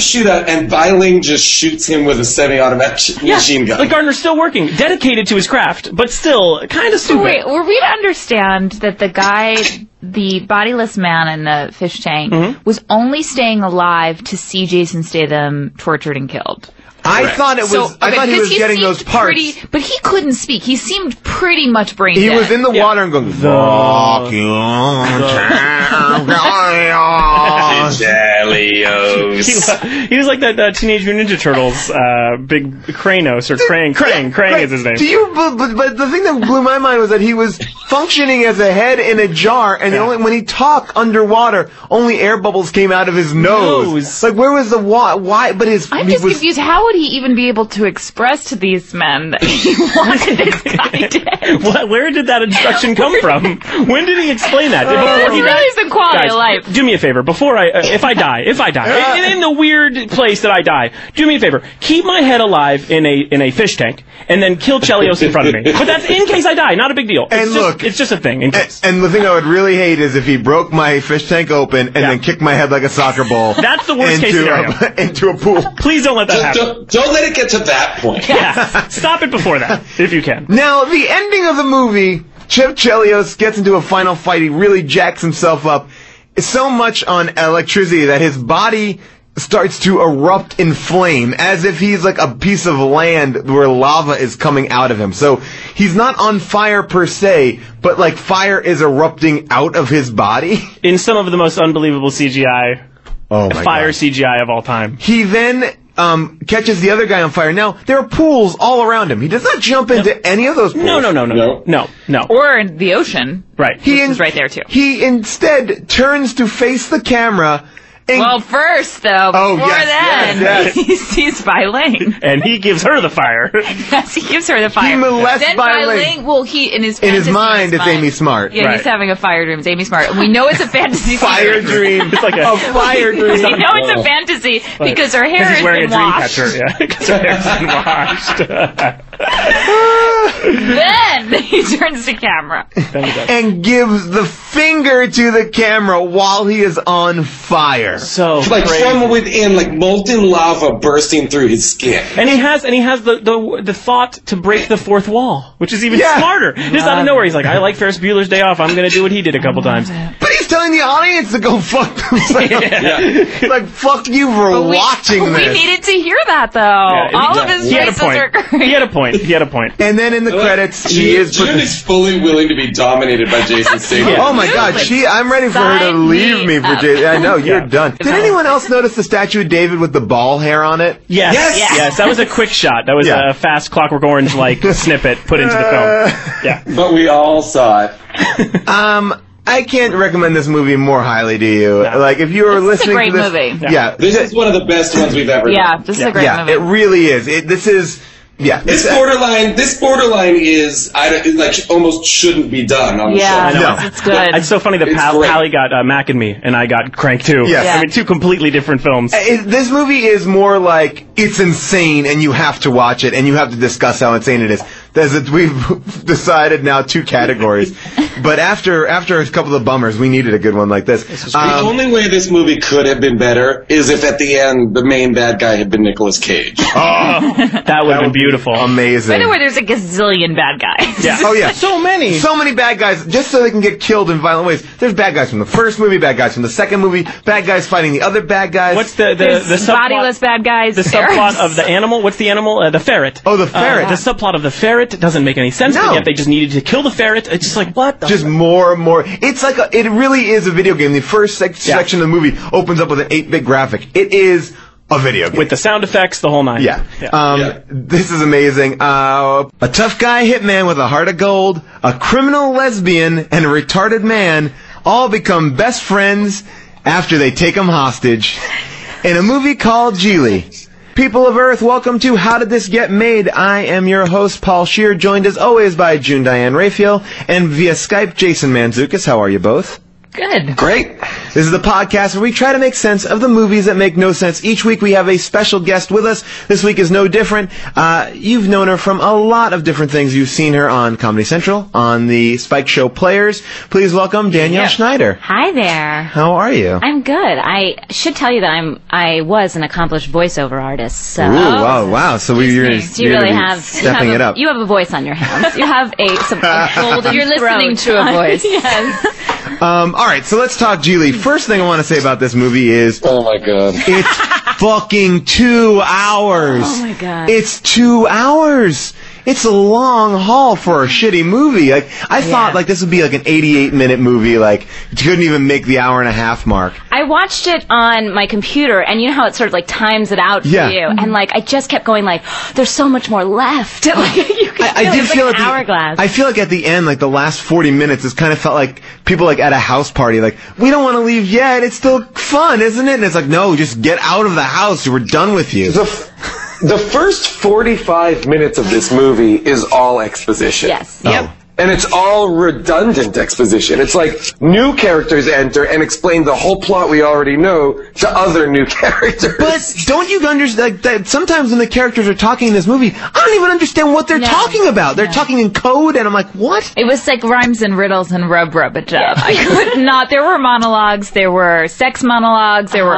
shootout, and Bai Ling just shoots him with a semi-automatic machine gun. The gardener's still working, dedicated to his craft, but still kind of stupid. Wait, were we to understand that the guy, the bodiless man in the fish tank, was only staying alive to see Jason Statham tortured and killed? I thought it was. I thought he was getting those parts. But he couldn't speak. He seemed pretty much brain dead. He was in the water and going, "Fuck you, Chelios, He was like that Teenage Mutant Ninja Turtles big Kranos or Krang is his name. Do you? But the thing that blew my mind was that he was functioning as a head in a jar, and when he talked underwater, only air bubbles came out of his nose. Like, where was the why? But I'm just confused. How would he even be able to express to these men that he wanted this guy dead? Where did that instruction come from? When did he explain that? He really is the quality of life. Do me a favor. Before if I die, in the weird place that I die, do me a favor. Keep my head alive in a fish tank, and then kill Chelios in front of me. But that's in case I die. Not a big deal. It's just a thing. In case. And the thing I would really hate is if he broke my fish tank open and then kicked my head like a soccer ball. That's the worst case scenario. Into a pool. Please don't let that happen. Don't let it get to that point. Yeah. Stop it before that, if you can. Now, the ending of the movie, Chip Chelios gets into a final fight. He really jacks himself up so much on electricity that his body starts to erupt in flame, as if he's like a piece of land where lava is coming out of him. So he's not on fire per se, but like fire is erupting out of his body. In some of the most unbelievable CGI, fire CGI of all time. He then catches the other guy on fire. Now, there are pools all around him. He does not jump into any of those pools. No. Or in the ocean. Right. He's right there, too. He instead turns to face the camera. Well, first, though, he sees Bai Ling. And he gives her the fire. Yes, he gives her the fire. He molests then Bai Ling. Well, in his mind, it's Amy Smart. Yeah, he's having a fire dream. It's Amy Smart. And we know it's a fantasy. Fire dream. It's like a fire dream. We know it's a fantasy because her hair has been washed. Because her hair has been washed. Then he turns to camera and gives the finger to the camera while he is on fire. So like crazy. From within, like molten lava bursting through his skin. And he has the thought to break the fourth wall, which is even smarter. Just out of nowhere, he's like, I like Ferris Bueller's Day Off. I'm going to do what he did a couple times. But he's telling the audience to go fuck themselves. Like, fuck you for watching this. We needed to hear that, though. All of his faces are great. He had a point. And then in the credits, Jen is fully willing to be dominated by Jason Statham. Oh my God, I'm ready for her to leave me for Jason. I know, you're done. Did anyone else notice the statue of David with the ball hair on it? Yes. That was a quick shot. That was a fast Clockwork Orange-like snippet put into the film. Yeah. But we all saw it. I can't recommend this movie more highly to you. No. Like, if you were listening to this... It's a great movie. Yeah. This is one of the best ones we've ever done. Yeah, this is a great movie. It really is. This is... Yeah, this borderline is almost shouldn't be done on the show. I know. It's good. It's so funny that Pally got Mac and Me, and I got Crank too. Yes. I mean, two completely different films. This movie is more like it's insane, and you have to watch it, and you have to discuss how insane it is. We've decided now 2 categories, but after a couple of bummers, we needed a good one like this. The only way this movie could have been better is if at the end the main bad guy had been Nicolas Cage. That would have been beautiful. Amazing. I know where there's a gazillion bad guys. Yeah. Oh yeah. So many bad guys, just so they can get killed in violent ways. There's bad guys from the first movie, bad guys from the second movie, bad guys fighting the other bad guys. What's the bodiless bad guys? The subplot of the animal. What's the animal? The ferret. Oh, the ferret. The subplot of the ferret doesn't make any sense. No. But yet they just needed to kill the ferret. It's just like what? Just more and more. It's like it really is a video game. The first section of the movie opens up with an 8-bit graphic. It is a video game. With the sound effects, the whole nine. This is amazing. A tough guy hitman with a heart of gold, a criminal lesbian, and a retarded man all become best friends after they take him hostage in a movie called Geely. People of Earth, welcome to How Did This Get Made? I am your host, Paul Scheer, joined as always by June Diane Raphael, and via Skype, Jason Mantzoukas. How are you both? Good. Great. This is the podcast where we try to make sense of the movies that make no sense. Each week we have a special guest with us. This week is no different. You've known her from a lot of different things. You've seen her on Comedy Central, on the Spike Show Players. Please welcome Danielle Schneider. Hi there. How are you? I'm good. I should tell you that I was an accomplished voiceover artist. So. Ooh, wow. So you're really stepping it up. You have a voice on your hands. You have a golden You're listening to a voice. Yes. All right, so let's talk Geely. First thing I want to say about this movie is... Oh, my God. It's fucking 2 hours. Oh, my God. It's 2 hours. it's a long haul for a shitty movie. Like I thought, like this would be like an 88-minute movie. Like you couldn't even make the hour-and-a-half mark. I watched it on my computer, and you know how it sort of like times it out for you, and like I just kept going like, "There's so much more left." Like, you could I did feel like at hourglass. I feel like at the end, like the last 40 minutes, it kind of felt like people like at a house party, like we don't want to leave yet. It's still fun, isn't it? And it's like, no, just get out of the house. We're done with you. The first 45 minutes of this movie is all exposition. Yes. Yep. And it's all redundant exposition. It's like new characters enter and explain the whole plot we already know to other new characters. But don't you understand like, that sometimes when the characters are talking in this movie, I don't even understand what they're talking about. They're talking in code, and I'm like, what? It was like rhymes and riddles and rub-rub-a-dub. I could not. There were monologues. There were sex monologues. There were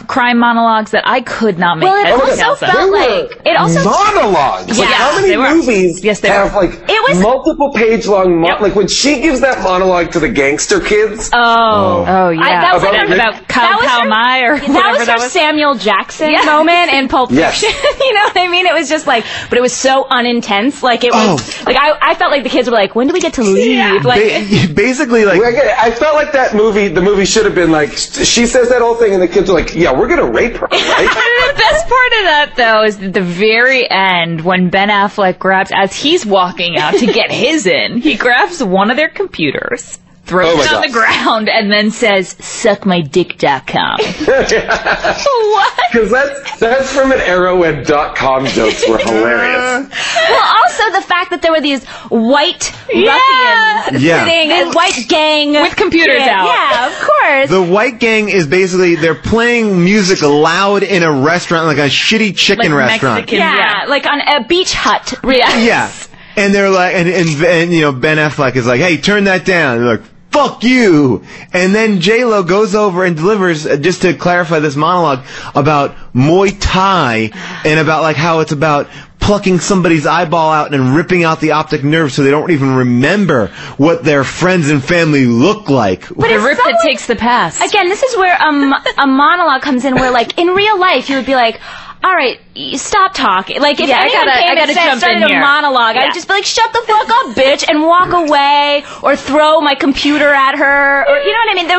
crime monologues that I could not make. Well, it also felt like it also monologues. Like how many movies have like multiple page-long like when she gives that monologue to the gangster kids. That was about Cow My or whatever that was her Samuel Jackson moment in Pulp Fiction. You know what I mean? It was just like, but it was so unintense. Like it was like I felt like the kids were like, when do we get to leave? Like basically, like I felt like that movie. The movie should have been like she says that whole thing, and the kids are like, "Yeah, we're gonna rape her." Right? The best part of that though is at the very end when Ben Affleck grabs as he's walking out to get his in, he grabs one of their computers, throws it on the ground, and then says, "suckmydick.com." What? Because that's from an era when .com jokes were hilarious. Well, also the fact that there were these white ruffians sitting, a white gang with computers out. Yeah, of course. The white gang is basically they're playing music loud in a restaurant, like a shitty chicken restaurant. Mexican, like on a beach hut. Yeah. And they're like, and you know, Ben Affleck is like, "Hey, turn that down." And they're like, "Fuck you!" And then J-Lo goes over and delivers, just to clarify this monologue, about Muay Thai and about like how it's about plucking somebody's eyeball out and ripping out the optic nerve so they don't even remember what their friends and family look like. But the rip that takes the past. Again, this is where a monologue comes in where, like, in real life, you would be like, all right, stop talking. Like, if anyone came and started a monologue, I would just be like, shut the fuck up, bitch, and walk away, or throw my computer at her, or, you know what I mean?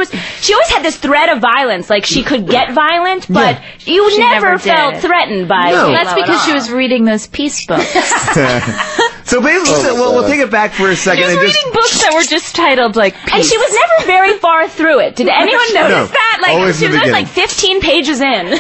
She always had this threat of violence. Like, she could get violent, but you never felt threatened by it. No. That's because she was reading those peace books. So basically, we'll take it back for a second. She was reading books that were just titled, like, peace. And she was never very far through it. Did anyone notice that? Like, she was like 15 pages in.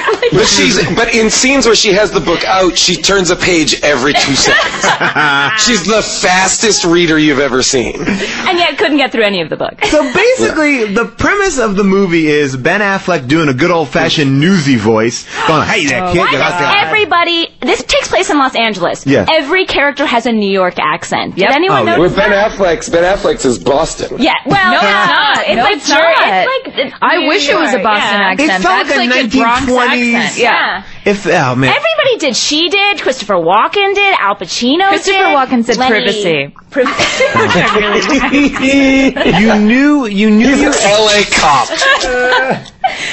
But in scenes where she has the book out, she turns a page every 2 seconds. She's the fastest reader you've ever seen. And yet couldn't get through any of the book. So basically, the premise of the movie is Ben Affleck doing a good old-fashioned newsy voice, going, "Hey there, kid." Everybody, this takes place in Los Angeles. Yeah. Every character has a New York accent. Did anyone notice Ben Affleck's is Boston. Yeah, well, no, it's not. It's No, like it's not. I wish it was a Boston accent. It felt That's like a Bronx 1920s. accent. Yeah. Oh man. Everybody did. She did. Christopher Walken did. Al Pacino Christopher did. Walken said privacy. You knew He's an LA cop.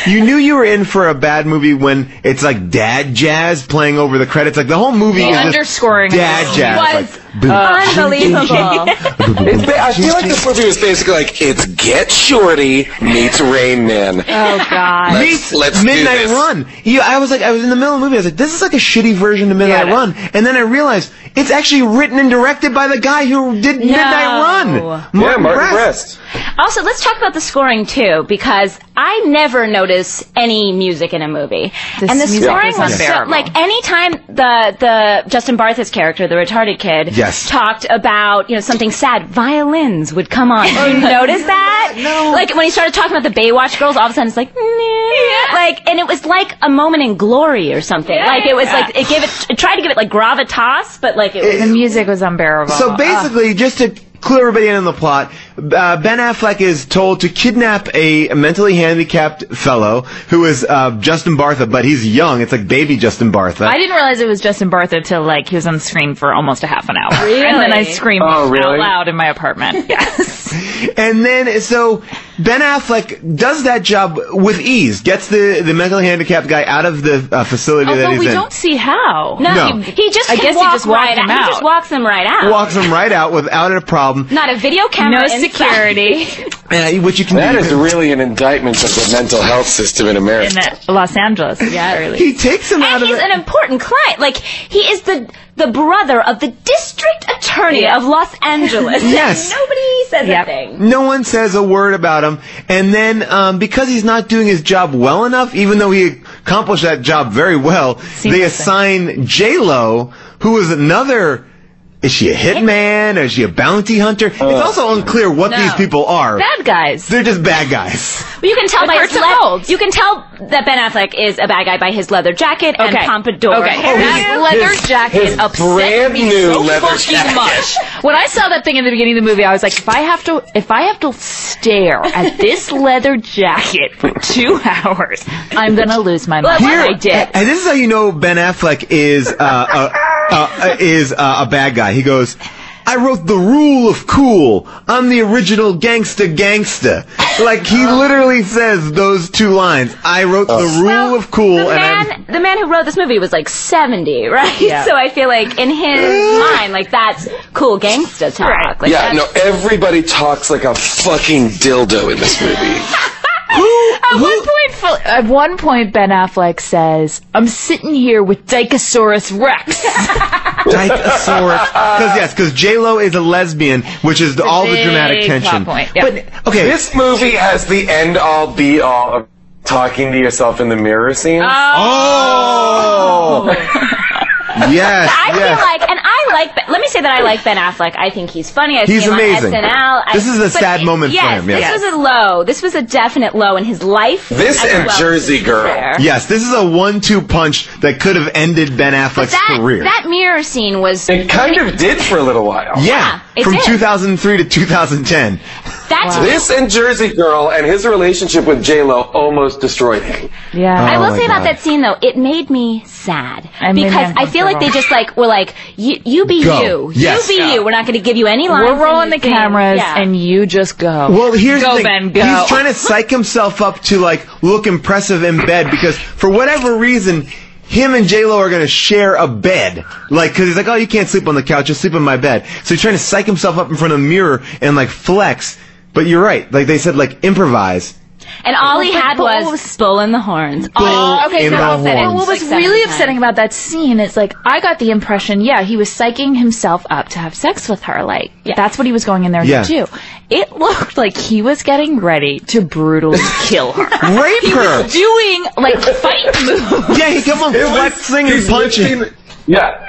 You knew you were in for a bad movie when it's like dad jazz playing over the credits. Like the whole movie is underscoring just dad jazz. Was like, unbelievable. I feel like this movie was basically like, it's Get Shorty meets Rain Man. Oh God. Let's Midnight do this. Run. I was in the middle of the movie. I was like, this is like a shitty version of Midnight Run. And then I realized it's actually written and directed by the guy who did Midnight Run. Martin Brest. Also, let's talk about the scoring too, because I never notice any music in a movie, and the scoring was so, like anytime the Justin Bartha's character, the retarded kid, talked about something sad, violins would come on. Did you notice that? No. Like when he started talking about the Baywatch girls, all of a sudden it's like, like, and it was like a moment in glory or something. Like it was like it tried to give it like gravitas, but like the music was unbearable. So basically, just to clue everybody in on the plot, Ben Affleck is told to kidnap a mentally handicapped fellow who is Justin Bartha, but he's young. It's like baby Justin Bartha. I didn't realize it was Justin Bartha until like he was on the screen for almost a half an hour. Really? And then I screamed out loud in my apartment. Yes. And then, so Ben Affleck does that job with ease. Gets the mentally handicapped guy out of the facility that Although he's we in. don't see how. No. He just I guess he just walked him out. He just walks them right out. Walks him right out without a problem. Not a video camera. No inside. security. Which you can That do. is really an indictment of the mental health system in America. In Los Angeles. Yeah, really. He takes him out And of he's it. an important client. Like, he is the brother of the district attorney of Los Angeles. Yes. Nobody says a thing. No one says a word about him. And then, because he's not doing his job well enough, even though he accomplished that job very well, they assign J-Lo, who is another... Is she a hitman? Is she a bounty hunter? It's also unclear what these people are. Bad guys. They're just bad guys. Well, you can tell But by his you can tell that Ben Affleck is a bad guy by his leather jacket and pompadour. Okay, that leather jacket upset brand me new so leather fucking jacket. much. When I saw that thing in the beginning of the movie, I was like, if I have to stare at this leather jacket for 2 hours, I'm gonna lose my mind. I did. And this is how you know Ben Affleck is a bad guy. He goes, I wrote the rule of cool. I'm the original gangsta. Like, he literally says those 2 lines. I wrote the rule of cool. The man who wrote this movie was like 70, right? Yeah. So I feel like in his mind, like, that's cool gangsta talk. Like, Yeah, no, everybody talks like a fucking dildo in this movie. At one point, Ben Affleck says, I'm sitting here with Dicosaurus Rex. Dicosaurus. Because J-Lo is a lesbian, which is all the dramatic tension. Point. Yeah. But, okay. This movie has the end-all, be-all of talking to yourself in the mirror scene. Oh! Yes, I feel like, and I like, let me say that I like Ben Affleck. I think he's funny. I He's see him amazing. on SNL. This is a sad moment for him. Yes, this was a low. This was a definite low in his life. This as and well as Jersey his Girl. career. Yes, this is a 1-2 punch that could have ended Ben Affleck's career. That mirror scene was... It kind of did for a little while. Yeah, it from did. 2003 to 2010. This and Jersey Girl and his relationship with J-Lo almost destroyed him. Yeah. I will say about that scene though, it made me sad because I feel like they just were like, you be Go. you, Yes. you be you. We're not going to give you any lines. We're rolling the in this scene." cameras, Yeah. and you just go. Well, here's go, the thing. Ben, go. He's trying to psych himself up to look impressive in bed because for whatever reason, him and J-Lo are going to share a bed. Because he's like, oh, you can't sleep on the couch, just sleep in my bed. So he's trying to psych himself up in front of a mirror and flex. But you're right. Like they said, improvise. And all he had was bull in the horns. in the horns. What was really upsetting about that scene is I got the impression, he was psyching himself up to have sex with her. That's what he was going in there to do. It looked like he was getting ready to brutally kill her. Rape he her. was doing fight moves. Yeah, he kept on flexing and punching.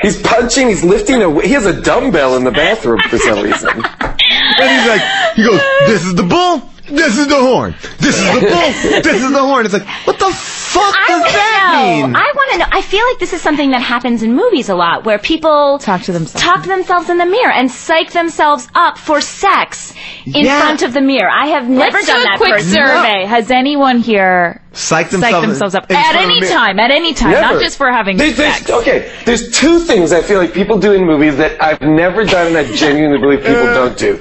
He's punching, he's lifting he has a dumbbell in the bathroom for some reason. And he goes, this is the bull, this is the horn. This is the bull, this is the horn. It's what the fuck does that mean? I want to know. I feel like this is something that happens in movies a lot, where people talk to themselves in the mirror and psych themselves up for sex in front of the mirror. I have never Let's done do a that. quick survey. Has anyone here psyched themselves up at any time, Never. not just for having sex? There's 2 things I feel like people do in movies that I've never done and I genuinely believe people don't do.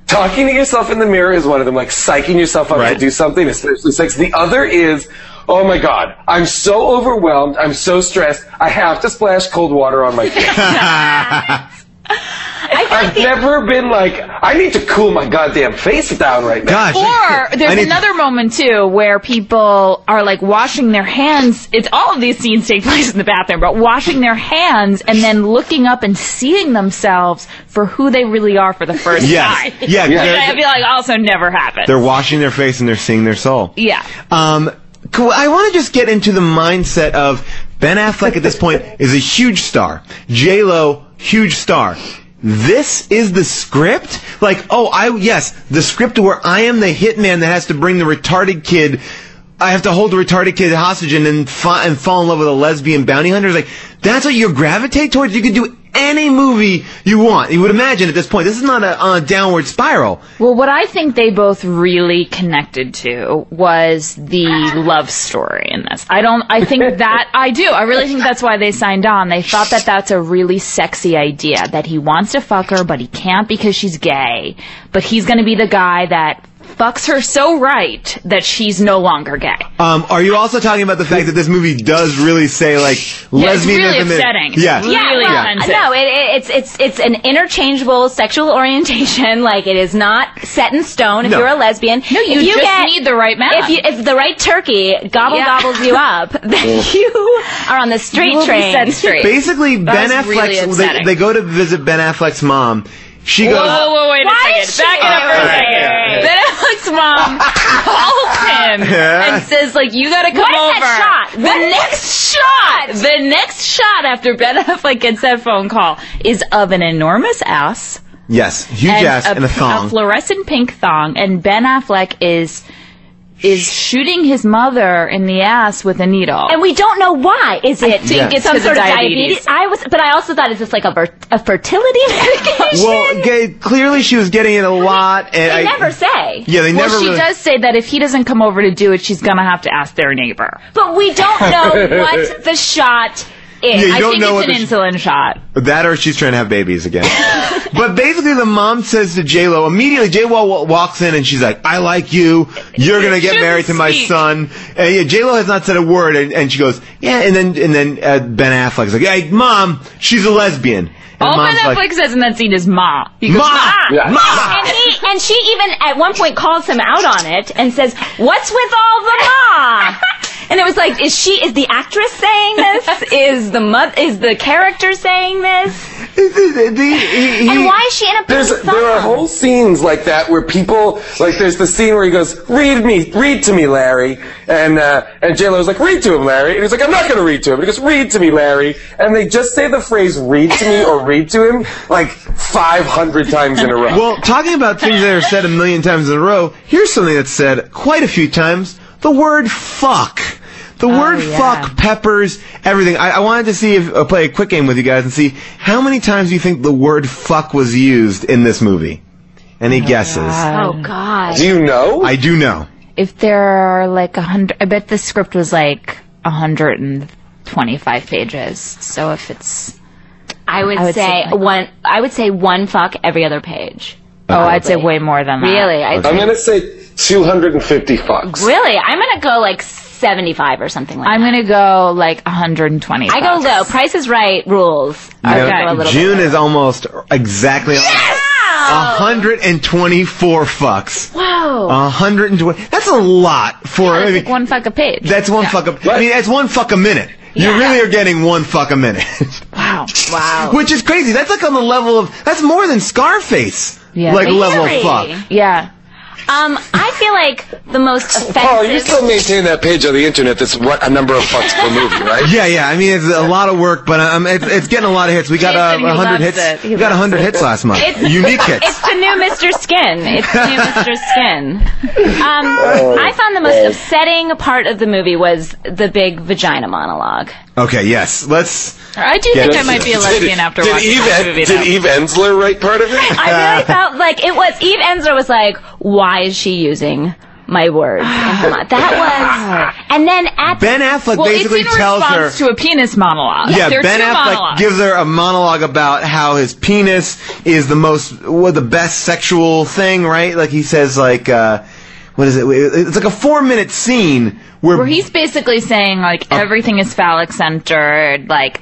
Talking to yourself in the mirror is one of them, psyching yourself up to do something, especially sex. The other is, oh my God, I'm so overwhelmed, I'm so stressed, I have to splash cold water on my face. I've never been I need to cool my goddamn face down right now. Or there's another moment too where people are washing their hands. It's all of these scenes take place in the bathroom, but washing their hands and then looking up and seeing themselves for who they really are for the first time. Yeah. Which I feel also never happens. They're washing their face and they're seeing their soul. Yeah. Cool. I want to just get into the mindset of Ben Affleck at this point is a huge star. J-Lo, huge star. This is the script? The script where I am the hitman that has to bring the retarded kid. I have to hold the retarded kid hostage and then fall in love with a lesbian bounty hunter. That's what you gravitate towards? You could do any movie you want. You would imagine at this point. This is not a downward spiral. Well, what I think they both really connected to was the love story in this. I really think that's why they signed on. They thought that that's a really sexy idea, that he wants to fuck her, but he can't because she's gay. But he's going to be the guy that fucks her so right that she's no longer gay. Are you also talking about the fact that this movie does really say like lesbianism? It's really upsetting. Yeah, really offensive. No, it's an interchangeable sexual orientation. Like it is not set in stone. If you're a lesbian, no, you just need the right man. If the right turkey gobbles you up, then you are on the straight train. Set straight. Basically, Ben Affleck's. They go to visit Ben Affleck's mom. She goes. Whoa, wait a second. Back it up for a second. Ben Affleck's mom calls him and says, like, you gotta come over. What is that shot? The next shot after Ben Affleck gets that phone call is of an enormous ass. Yes, huge ass and a thong. A fluorescent pink thong, and Ben Affleck is shooting his mother in the ass with a needle. And we don't know why. Is it it's some sort of diabetes? But I also thought, is this like a fertility medication? Well, clearly she was getting it a lot. And they never say. Yeah, they never Well, she does say that if he doesn't come over to do it, she's going to have to ask their neighbor. But we don't know what the shot is. Yeah, I think it's an insulin shot. That or she's trying to have babies again. But basically the mom says to J-Lo, immediately J-Lo walks in and she's like, I like you. You're going to get married to my son. And J-Lo has not said a word. And she goes, yeah. And then Ben Affleck's like, hey, Mom, she's a lesbian. And all Ben Affleck says in that scene is Ma. He goes, Ma! Ma! Ma! And she even at one point calls him out on it and says, what's with all the Ma? And it was like, is the actress saying this? Is the character saying this? And why is she in a pink thong? There are whole scenes like that where people, like there's the scene where he goes, read to me, Larry. And J-Lo's like, read to him, Larry. And he's like, I'm not going to read to him. He goes, read to me, Larry. And they just say the phrase read to me or read to him like 500 times in a row. Well, talking about things that are said a million times in a row, here's something that's said quite a few times. The word fuck. The word fuck peppers everything. I wanted to see if play a quick game with you guys and see how many times you think the word fuck was used in this movie. Any guesses? Oh, God. Do you know? I do know. If there are like 100, I bet the script was like 125 pages. So if it's, I would say one fuck every other page. Oh, I'd say way more than that. Really? I'm going to say 250 fucks. Really? I'm going to go like 75 or something like that. I'm going to go like 120 I go low. Price is Right rules. Okay. June is almost exactly 124 fucks. Wow. 120. That's a lot for that's like one fuck a page. That's one fuck a I mean, that's one fuck a minute. You really are getting one fuck a minute. Wow. Which is crazy. That's like on the level of, that's more than Scarface. Yeah. Like level of fuck. Yeah. I feel like the most offensive... Paul, you still maintain that page on the internet that's what a number of fucks per movie, right? Yeah. I mean, it's a lot of work, but it's getting a lot of hits. We got 100 hits. We got 100 hits last month. Unique hits. It's the new Mr. Skin. I found the most upsetting part of the movie was the big vagina monologue. Okay, yes. I do think I might be a lesbian after watching this movie. Did Eve Ensler write part of it? I really felt like it was... Eve Ensler was like, why is she using my words in her mouth? That was... And then at... Ben Affleck basically tells her... to a penis monologue. Yeah, Ben Affleck gives her a monologue about how his penis is the best sexual thing, right? Like he says, like... what is it? It's like a 4-minute scene where he's basically saying like everything is phallic centered. Like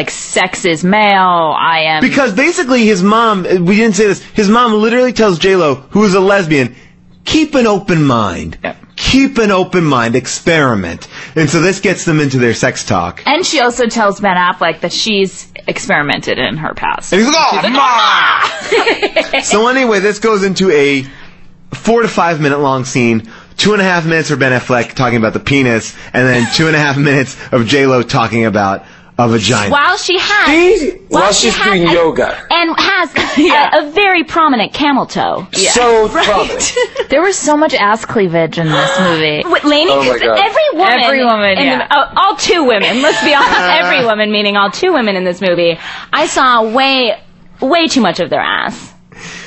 sex is male. I am because basically his mom. We didn't say this. His mom literally tells J-Lo, who is a lesbian, keep an open mind. Yeah. Keep an open mind. Experiment. And so this gets them into their sex talk. And she also tells Ben Affleck that she's experimented in her past. And he's like, oh, Ma! So anyway, this goes into a 4 to 5 minute long scene, 2.5 minutes for Ben Affleck talking about the penis, and then 2.5 minutes of J-Lo talking about a vagina. While she's doing yoga. And has a very prominent camel toe. Yeah. So prominent. There was so much ass cleavage in this movie. Lainey, every woman, all two women, let's be honest, every woman, meaning all two women in this movie, I saw way too much of their ass.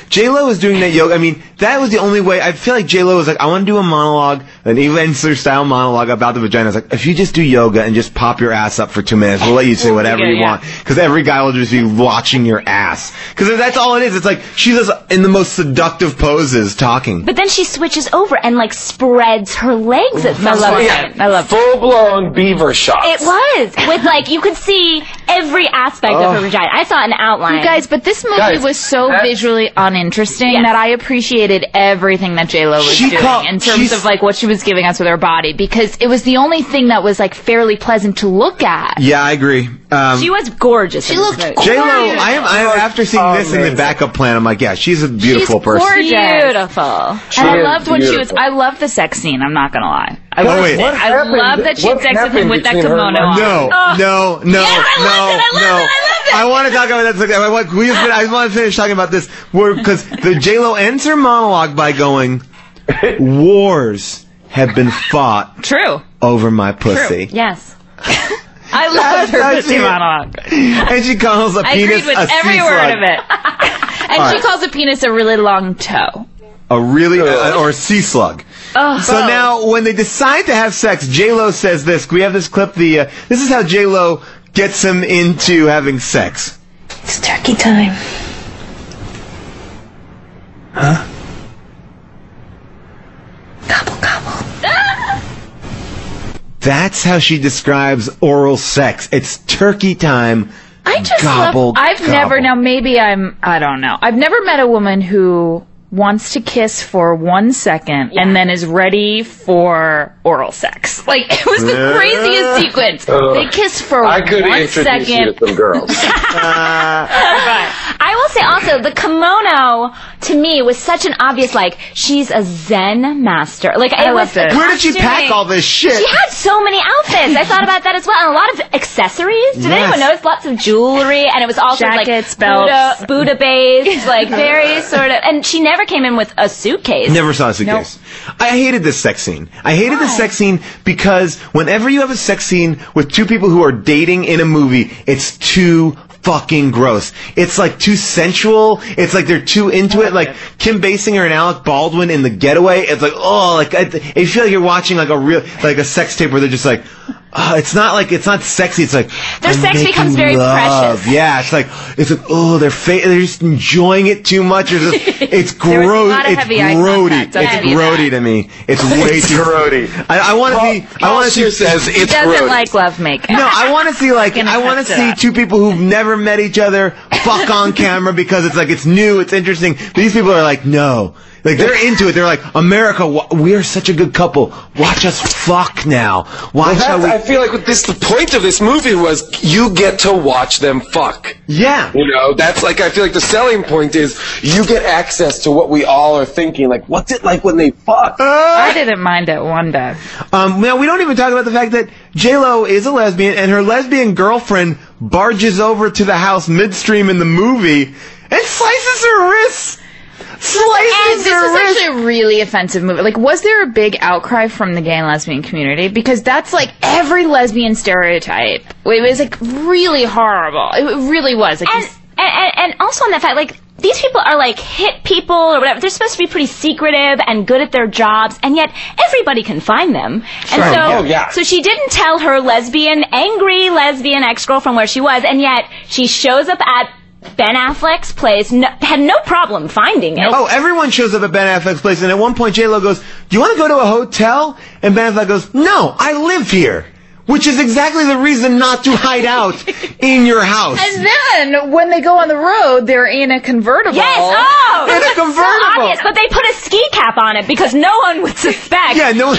J-Lo is doing that yoga. I mean, that was the only way. I feel like J-Lo was like, I want to do a monologue, an Eva Ensler-style monologue about the vagina. I was like, if you just do yoga and just pop your ass up for 2 minutes, we'll let you say whatever you want. Because every guy will just be watching your ass. Because that's all it is. It's like, she's just in the most seductive poses talking. But then she switches over and, like, spreads her legs at some point. I love full-blown beaver shots. It was. With, like, you could see every aspect of her vagina. I saw an outline. You guys, but this movie was so visually uninteresting that I appreciated everything that J-Lo was doing in terms of, like, what she was giving us with her body, because it was the only thing that was, like, fairly pleasant to look at. Yeah, I agree. She was gorgeous. She looked gorgeous. J-Lo, I am after seeing this in the backup plan, I'm like, yeah, she's a beautiful person. Beautiful. And I loved when she was, I loved the sex scene, I'm not gonna lie. I love that she had sex with him with that kimono on. No. I want to talk about that. I want to finish talking about this because the J-Lo ends her monologue by going, "Wars have been fought over my pussy." True. Yes. I loved her pussy monologue. And she calls a penis agreed with every word of it. And she calls a penis a really long toe. Or a sea slug. So now, when they decide to have sex, J-Lo says this. Can we have this clip? This is how J-Lo gets him into having sex. It's turkey time. Huh? Gobble, gobble. That's how she describes oral sex. It's turkey time. I just gobble, I've never, now maybe I don't know. I've never met a woman who wants to kiss for 1 second and then is ready for oral sex. Like, it was the craziest sequence. They kiss for 1 second. I could introduce you to some girls. I will say also, the kimono, to me, was such an obvious, like, she's a Zen master. Like, I loved it. Where did she pack all this shit? She had so many outfits. I thought about that as well. And a lot of accessories. Did anyone notice? Lots of jewelry. And it was also, jackets, like, Buddha-based, like, very sort of, and she never came in with a suitcase. Never saw a suitcase. Nope. I hated this sex scene. I hated the sex scene because whenever you have a sex scene with two people who are dating in a movie, it's too fucking gross. It's like too sensual. It's like they're too into it. Like Kim Basinger and Alec Baldwin in The Getaway. It's like, I feel like you're watching like a sex tape where they're just like, it's not sexy. It's like their sex becomes very precious. Yeah, it's like they're just enjoying it too much. It's gross. It's grody. It's grody to me. It's way too grody. I want to see. I want to see. Says it's doesn't grody. Like lovemaking. No, I want to see two people who've never met each other fuck on camera because it's new, it's interesting. These people are like, no. Like, they're into it. They're like, America, we are such a good couple. Watch us fuck now. I feel like the point of this movie was you get to watch them fuck. Yeah. You know, that's like, I feel like the selling point is you get access to what we all are thinking. Like, what's it like when they fuck? I didn't mind it one bit. Now, we don't even talk about the fact that J-Lo is a lesbian and her lesbian girlfriend barges over to the house midstream in the movie and slices her wrists. And this was actually a really offensive movie. Like, was there a big outcry from the gay and lesbian community? Because that's like every lesbian stereotype. It was like really horrible. It really was. Like, and also on that fact, like, these people are like hit people or whatever. They're supposed to be pretty secretive and good at their jobs, and yet everybody can find them. And so she didn't tell her angry lesbian ex-girlfriend where she was, and yet she shows up at Ben Affleck's place, had no problem finding it. Oh, everyone shows up at Ben Affleck's place, and at one point J-Lo goes, do you want to go to a hotel? And Ben Affleck goes, no, I live here. Which is exactly the reason not to hide out in your house. And then, when they go on the road, they're in a convertible. Yes, in a convertible. So obvious, but they put a ski cap on it because no one would suspect that the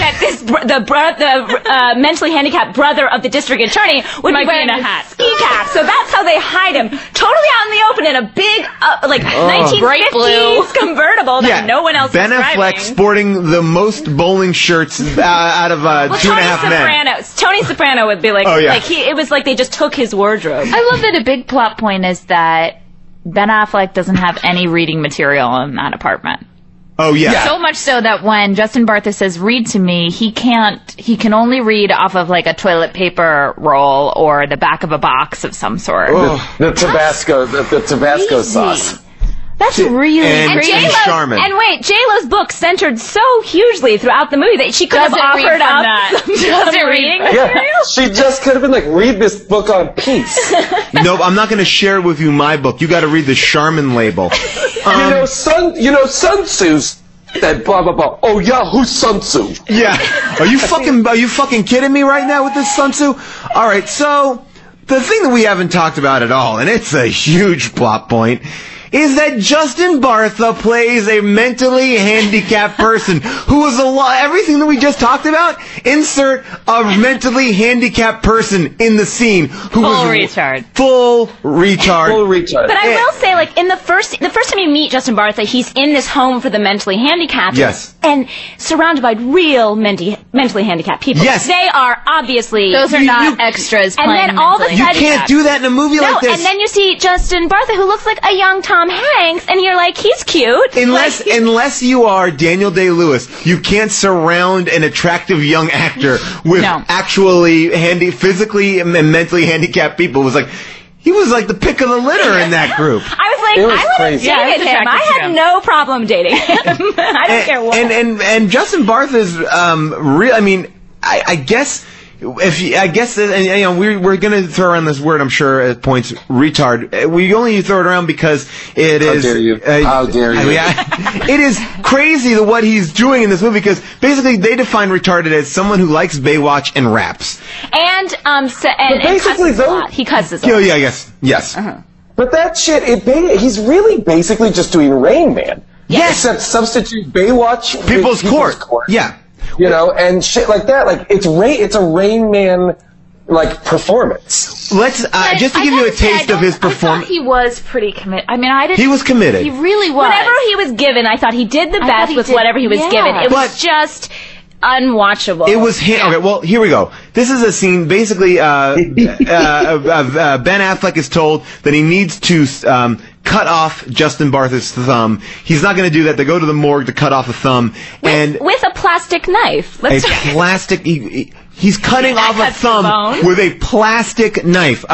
mentally handicapped brother of the district attorney would be wearing a ski cap. So that's how they hide him. Totally out in the open in a big, 1950s convertible that no one else Ben is driving. Affleck sporting the most bowling shirts out of Two and a Half Men. Tony Soprano would be like, it was like they just took his wardrobe. I love that a big plot point is that Ben Affleck doesn't have any reading material in that apartment. Oh, yeah. So much so that when Justin Bartha says, read to me, he can only read off of like a toilet paper roll or the back of a box of some sort. Oh, the Tabasco sauce. That's really and Charmin. And wait, J-Lo's book centered so hugely throughout the movie that she could have offered up some reading material. Yeah, she just could have been like, read this book on peace. Nope, I'm not going to share with you my book. You got to read the Charmin label. Sun Tzu's that blah blah blah. Oh yeah, who's Sun Tzu? Yeah, are you fucking kidding me right now with this Sun Tzu? All right, so the thing that we haven't talked about at all, and it's a huge plot point, is that Justin Bartha plays a mentally handicapped person who is everything that we just talked about. Insert a mentally handicapped person in the scene who full retard. Full retard. But I will say, like, in the first time you meet Justin Bartha, he's in this home for the mentally handicapped. Yes. And surrounded by real mentally handicapped people. Yes. They are obviously... Those are not extras and playing then all of a sudden... You can't do that in a movie like this. And then you see Justin Bartha, who looks like a young Tom Hanks, and you're like, he's cute. Unless you are Daniel Day-Lewis, you can't surround an attractive young actor with actually physically and mentally handicapped people. He was like the pick of the litter in that group. I was like, I would have dated him. I had no problem dating him. I don't care what. And Justin Bartha's real. I mean, I guess. We're going to throw around this word, I'm sure, at points, retard. We only throw it around because it is... How dare you. How dare you. It is crazy what he's doing in this movie, because basically they define retarded as someone who likes Baywatch and raps. And cusses a lot. He cusses a lot. Yeah, I guess. Yes. Uh-huh. But that shit, he's really basically just doing Rain Man. Yes. Except substitute Baywatch People's Court. Yeah. You know, and shit like that. Like, it's a Rain Man, like, performance. Let's, just to give you a taste of his performance. I thought he was pretty committed. I mean, I didn't... He was committed. He really was. Whatever he was given, I thought he did the best with whatever he was given. It was just unwatchable. It was him. Okay, well, here we go. This is a scene. Basically, Ben Affleck is told that he needs to cut off Justin Bartha's thumb. He's not going to do that. They go to the morgue to cut off a thumb, with a plastic knife. He's cutting off a thumb with a plastic knife.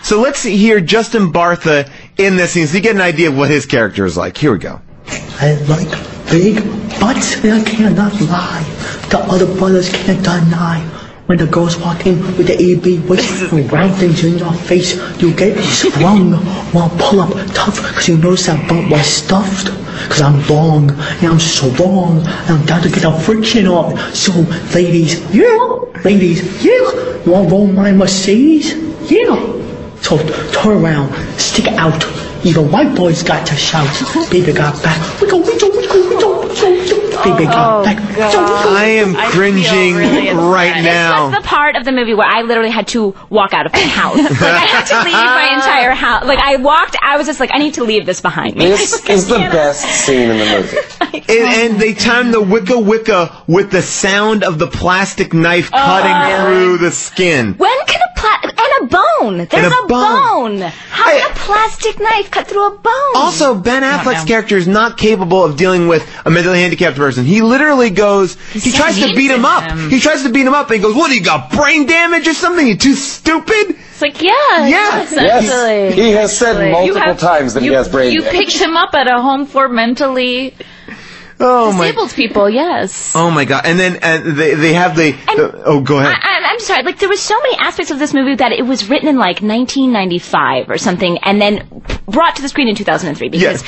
So let's hear Justin Bartha in this scene so you get an idea of what his character is like. Here we go. I like big butts, and I cannot lie. The other brothers can't deny. When the girls walk in with the AB waist and round things in your face, you get sprung. Wanna pull up tough, cause you notice that bump was stuffed. Cause I'm long, and I'm so long, and I'm down to get the friction off. So, ladies, you wanna roll my Mercedes? Yeah. So, turn around, stick out. Even white boys got to shout. Baby got back. We go. Baby got back. I am cringing right now. This was the part of the movie where I literally had to walk out of my house. Like, I had to leave my entire house. Like, I was just like, I need to leave this behind me. This is the best scene in the movie. And they timed the wicka wicka with the sound of the plastic knife cutting through the skin. When can and a bone. There's a bone. How can a plastic knife cut through a bone? Also, Ben Affleck's character is not capable of dealing with a mentally handicapped person. He literally goes, he tries to beat him up. He tries to beat him up and he goes, what, you got brain damage or something? You too stupid? It's like, essentially. Yes. He has said multiple times that he has brain damage. You picked him up at a home for mentally... disabled people, yes. Oh my god! And then they have go ahead. I'm sorry. Like, there were so many aspects of this movie that it was written in like 1995 or something, and then brought to the screen in 2003 because.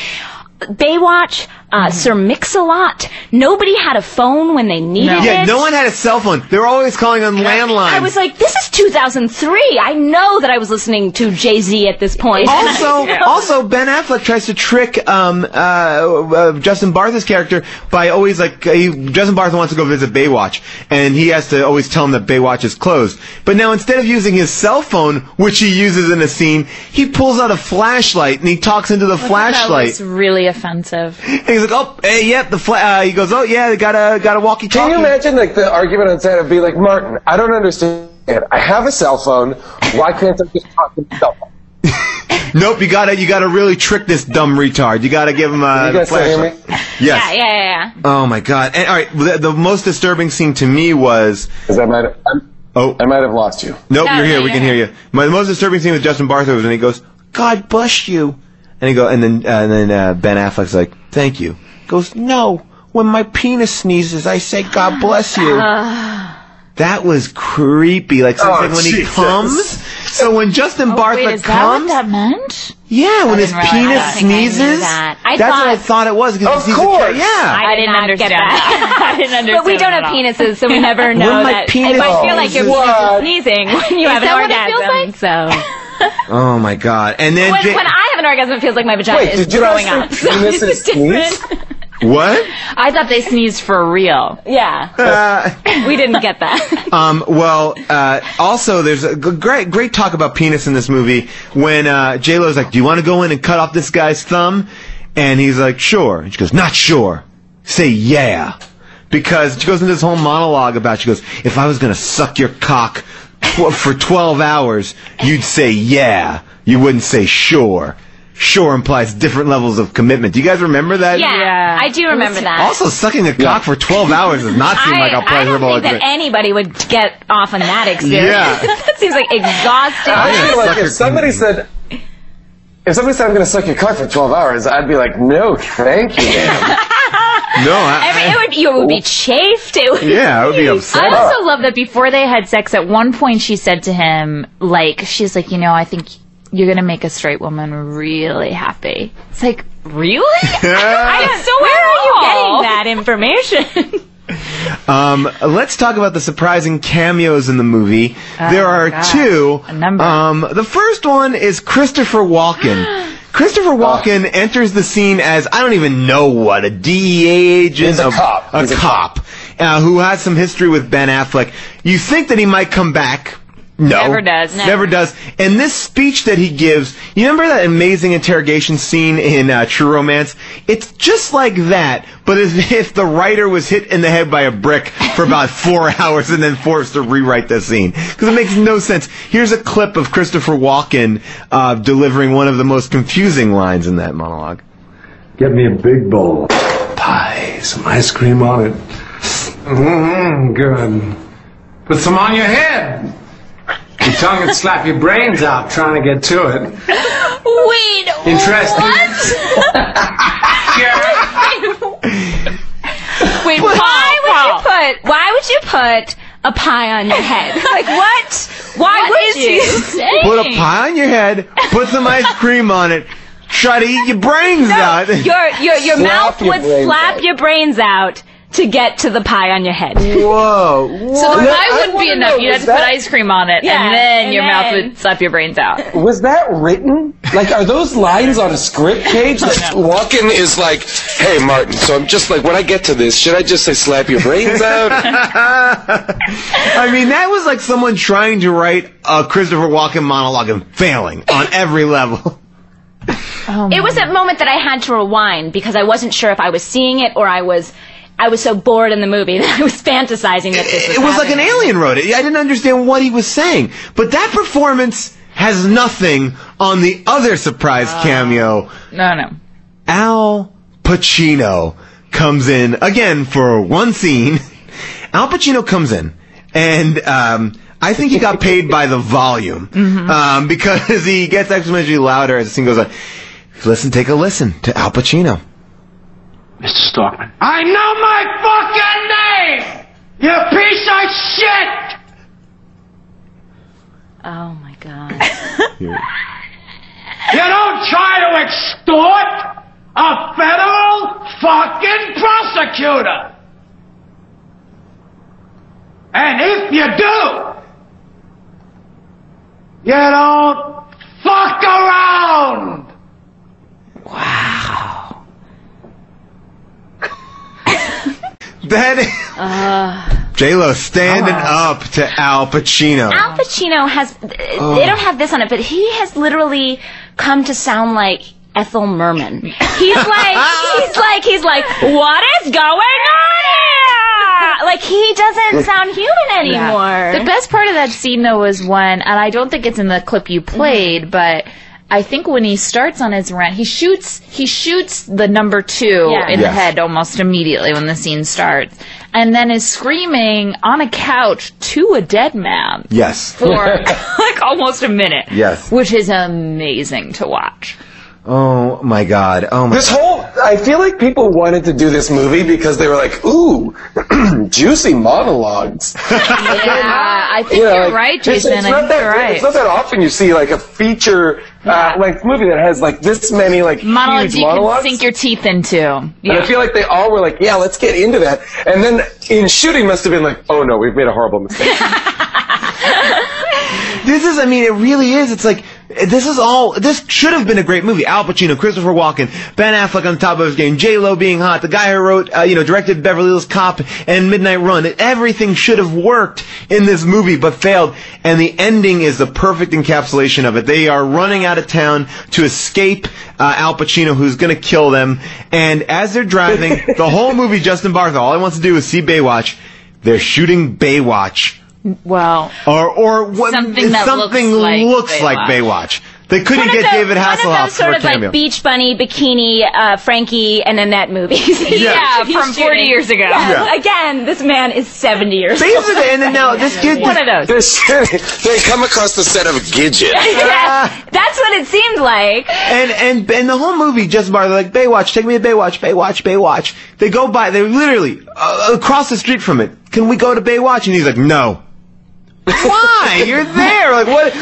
Baywatch, Sir Mix-a-Lot. Nobody had a phone when they needed it. Yeah, no one had a cell phone. They were always calling on landlines. I was like, this is 2003. I know that I was listening to Jay-Z at this point. Also, Ben Affleck tries to trick Justin Bartha's character by always Justin Bartha wants to go visit Baywatch, and he has to always tell him that Baywatch is closed. But now instead of using his cell phone, which he uses in a scene, he pulls out a flashlight and he talks into the flashlight. That was really offensive. And he's like, he goes, they got a walkie-talkie. Can you imagine the argument on set of being like, Martin, I don't understand. I have a cell phone. Why can't I just talk to the cell phone? Nope, you gotta really trick this dumb retard. You gotta give him the flashlight. Yes. Yeah. Oh my god. And all right, the most disturbing scene to me was. I might have lost you. Nope, you're here. We can hear you. The most disturbing scene with Justin Bartha was when he goes, "God bless you." And then Ben Affleck's like, thank you. He goes, no. When my penis sneezes, I say, God bless you. That was creepy. Like something when he comes. So when Justin Bartlett comes, is that what that meant? Yeah, when his penis sneezes. That's what I thought it was. Of course. I didn't understand that. I didn't understand. But we don't have penises, so we never know that. It might feel like your penis is sneezing when you have an orgasm. So. Oh my God! And then when I have an orgasm, it feels like my vagina is growing up. So it's different. What? I thought they sneezed for real. Yeah. We didn't get that. Also, there's a great talk about penis in this movie when J-Lo's like, do you want to go in and cut off this guy's thumb? And he's like, sure. And she goes, not sure. Say yeah. Because she goes into this whole monologue about, she goes, if I was going to suck your cock for 12 hours, you'd say yeah. You wouldn't say sure. Sure implies different levels of commitment. Do you guys remember that? Yeah, I do remember that. Also, sucking a cock for 12 hours does not seem like a pleasurable I don't think that anybody would get off on that experience. Yeah. That seems like exhausting. I feel like if somebody said I'm going to suck your cock for 12 hours, I'd be like, no, thank you, man. No, you would be chafed. I would be upset. I also love that before they had sex, at one point she said to him, she's like, I think you're going to make a straight woman really happy. It's like, really? Where are you getting that information? Let's talk about the surprising cameos in the movie. There are two. A number. The first one is Christopher Walken. Christopher Walken enters the scene as, I don't even know what, a DEA agent? He's a cop. A cop who has some history with Ben Affleck. You think that he might come back. No. Never does. Never does. And this speech that he gives, you remember that amazing interrogation scene in True Romance? It's just like that, but as if the writer was hit in the head by a brick for about 4 hours and then forced to rewrite the scene. Because it makes no sense. Here's a clip of Christopher Walken delivering one of the most confusing lines in that monologue. Get me a big bowl of pie, some ice cream on it. Good. Put some on your head. Your tongue would slap your brains out trying to get to it. Wait, interesting. Wait, why would you put a pie on your head? Like what? Why would you? Put a pie on your head, put some ice cream on it, try to eat your brains out. Your mouth would slap your brains out to get to the pie on your head. Whoa. So the pie wouldn't be enough. You'd have to put ice cream on it, and then your mouth would slap your brains out. Was that written? Like, are those lines on a script page? Walken is like, hey, Martin, so I'm just like, when I get to this, should I just say slap your brains out? I mean, that was like someone trying to write a Christopher Walken monologue and failing on every level. It was a moment that I had to rewind because I wasn't sure if I was seeing it or I was so bored in the movie that I was fantasizing that this was It was like an alien wrote it. I didn't understand what he was saying. But that performance has nothing on the other surprise cameo. No. Al Pacino comes in, again, for one scene. Al Pacino comes in, and I think he got paid by the volume. Because he gets exponentially louder as the scene goes on. Take a listen to Al Pacino. Mr. Stockman. I know my fucking name! You piece of shit! Oh my God. You don't try to extort a federal fucking prosecutor! And if you do, you don't fuck around! Wow. That J-Lo standing up to Al Pacino. Al Pacino has, they don't have this on it, but he has literally come to sound like Ethel Merman. He's like, what is going on here? Like, he doesn't sound human anymore. Yeah. The best part of that scene, though, was when, and I don't think it's in the clip you played, but I think when he starts on his rant, he shoots the number 2 in the head almost immediately when the scene starts, and then is screaming on a couch to a dead man. Yes. For like almost a minute. Yes. Which is amazing to watch. Oh my God! Oh my! This whole, I feel like people wanted to do this movie because they were like, ooh, juicy monologues. I think you're right, Jason. It's not that often you see like a feature length movie that has like this many like monologues huge you monologues. can sink your teeth into. And I feel like they all were like, yeah, let's get into that. And then in shooting must have been like, oh no, we've made a horrible mistake. It really is. It's like, this should have been a great movie. Al Pacino, Christopher Walken, Ben Affleck on the top of his game, J-Lo being hot, the guy who wrote, directed Beverly Hills Cop and Midnight Run. Everything should have worked in this movie, but failed. And the ending is the perfect encapsulation of it. They are running out of town to escape Al Pacino, who's going to kill them. And as they're driving, the whole movie, Justin Bartha, all he wants to do is see Baywatch. They're shooting Baywatch. Well, or what, something looks like Baywatch. They couldn't get David Hasselhoff one of those sort for a of like cameo. Beach Bunny, Bikini, Frankie, and Annette movies. Yeah, from 40 years ago. Yeah. Again, this man is 70 years old. Basically, and then now this kid, one of those. They come across the set of Gidget. Yeah, that's what it seemed like. And the whole movie, Justin Bartha, like, Baywatch, take me to Baywatch, Baywatch, Baywatch. They go by, they're literally across the street from it. Can we go to Baywatch? And he's like, no. Why? You're there. Like what?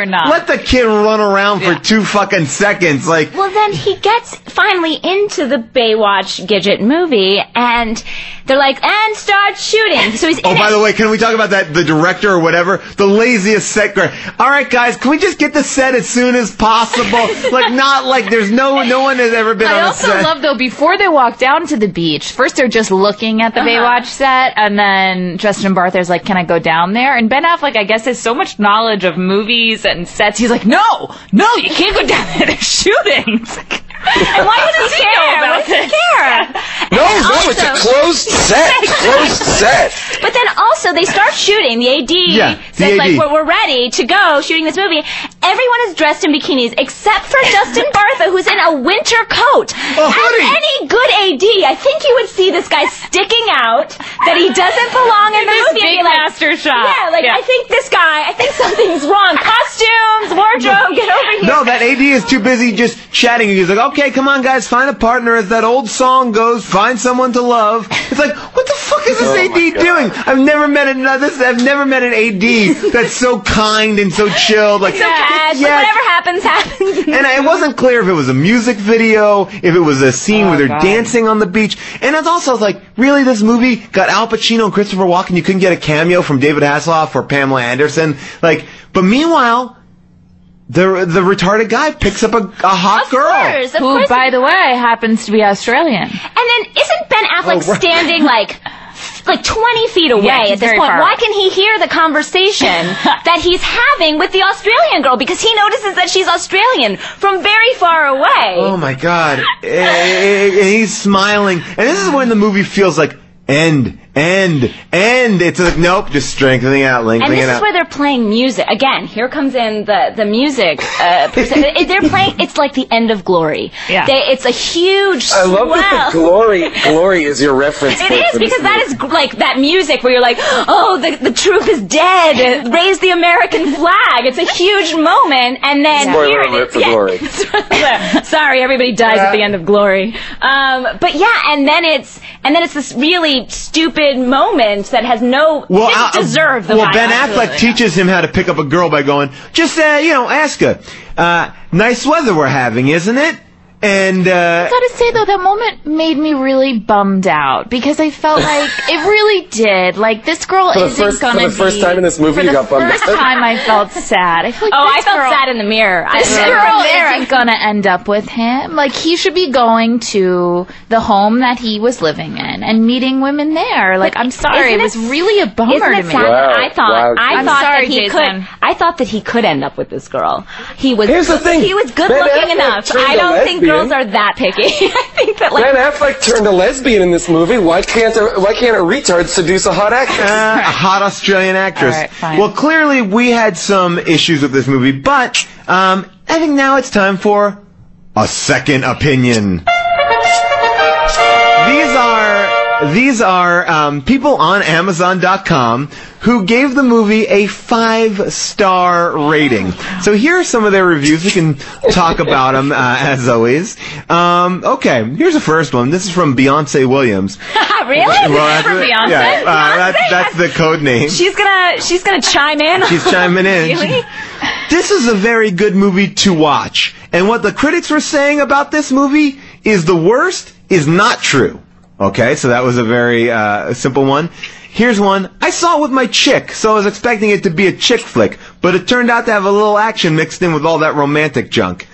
Not? Let the kid run around for 2 fucking seconds. Like. Well, then he gets finally into the Baywatch Gidget movie, and they're like, and start shooting. So he's in by the way, can we talk about that? The director or whatever, the laziest set guy. All right, guys, can we just get the set as soon as possible? Like, not like there's no one has ever been on a set. I also love though before they walk down to the beach, first they're just looking at the Baywatch set, and then Justin Bartha's like, "Can I go down there?" And Ben Affleck, I guess, has so much knowledge of movies and sets. He's like, no, you can't go down there. They're shooting. And why does he care? Why does he care? No, it's a closed set. Closed set. But then also they start shooting. The AD says like, we're ready to go shooting this movie. Everyone is dressed in bikinis except for Justin Bartha, who's in a winter coat. As any good AD, I think you would see this guy sticking out, that he doesn't belong in the movie. Big and be like, master shot. I think something's wrong. Costumes, wardrobe, get over here. No, that AD is too busy just chatting. He's like, okay, come on, guys, find a partner. As that old song goes, find someone to love. It's like, what the fuck is this AD doing? I've never met an AD that's so kind and so chilled. Like, whatever happens, happens. And it wasn't clear if it was a music video, if it was a scene where they're dancing on the beach. And it's also like, really, this movie got Al Pacino and Christopher Walken. You couldn't get a cameo from David Hasselhoff or Pamela Anderson. Like, but meanwhile, the retarded guy picks up a hot girl. Of course. By the way, happens to be Australian. And then isn't Ben Affleck standing like 20 feet away at this point? Why can he hear the conversation that he's having with the Australian girl? Because he notices that she's Australian from very far away. Oh my God. And he's smiling. And this is when the movie feels like, end. It's like, nope, just strengthening out, lengthening it out. And this is where they're playing music. Again, here comes in the music. They're playing, it's like the end of Glory. Yeah. It's a huge I love that the glory is your reference point. It is, because that is like that music where you're like, oh, the truth is dead. Raise the American flag. It's a huge moment. And then spoiler alert for Glory. Sorry, everybody dies at the end of Glory. But yeah, and then it's this really stupid moment that has didn't deserve the violence. Ben Affleck teaches him how to pick up a girl by going, just, ask her, nice weather we're having, isn't it? And I gotta say though, that moment made me really bummed out because I felt like it really did. Like this girl isn't gonna be. For the first time in this movie, you got bummed out. For the first time, I felt sad. I feel like I felt sad in the mirror. This girl isn't gonna end up with him. Like he should be going to the home that he was living in and meeting women there. Like I'm sorry, it was really a bummer to me. Isn't it sad that I thought that he could end up with this girl. Here's the thing. He was good looking enough. I don't think girls are that picky. I think that Ben Affleck turned a lesbian in this movie. Why can't a retard seduce a hot actress? A hot Australian actress. All right, fine. Well, clearly we had some issues with this movie, but I think now it's time for a second opinion. These are people on Amazon.com who gave the movie a 5-star rating. So here are some of their reviews. We can talk about them, as always. Okay, here's the first one. This is from Beyonce Williams. Really? Well, from Beyonce? Yeah, that's the code name. She's gonna chime in. She's chiming in. Really? This is a very good movie to watch. And what the critics were saying about this movie is the worst is not true. Okay, so that was a very simple one. Here's one. I saw it with my chick, so I was expecting it to be a chick flick, but it turned out to have a little action mixed in with all that romantic junk.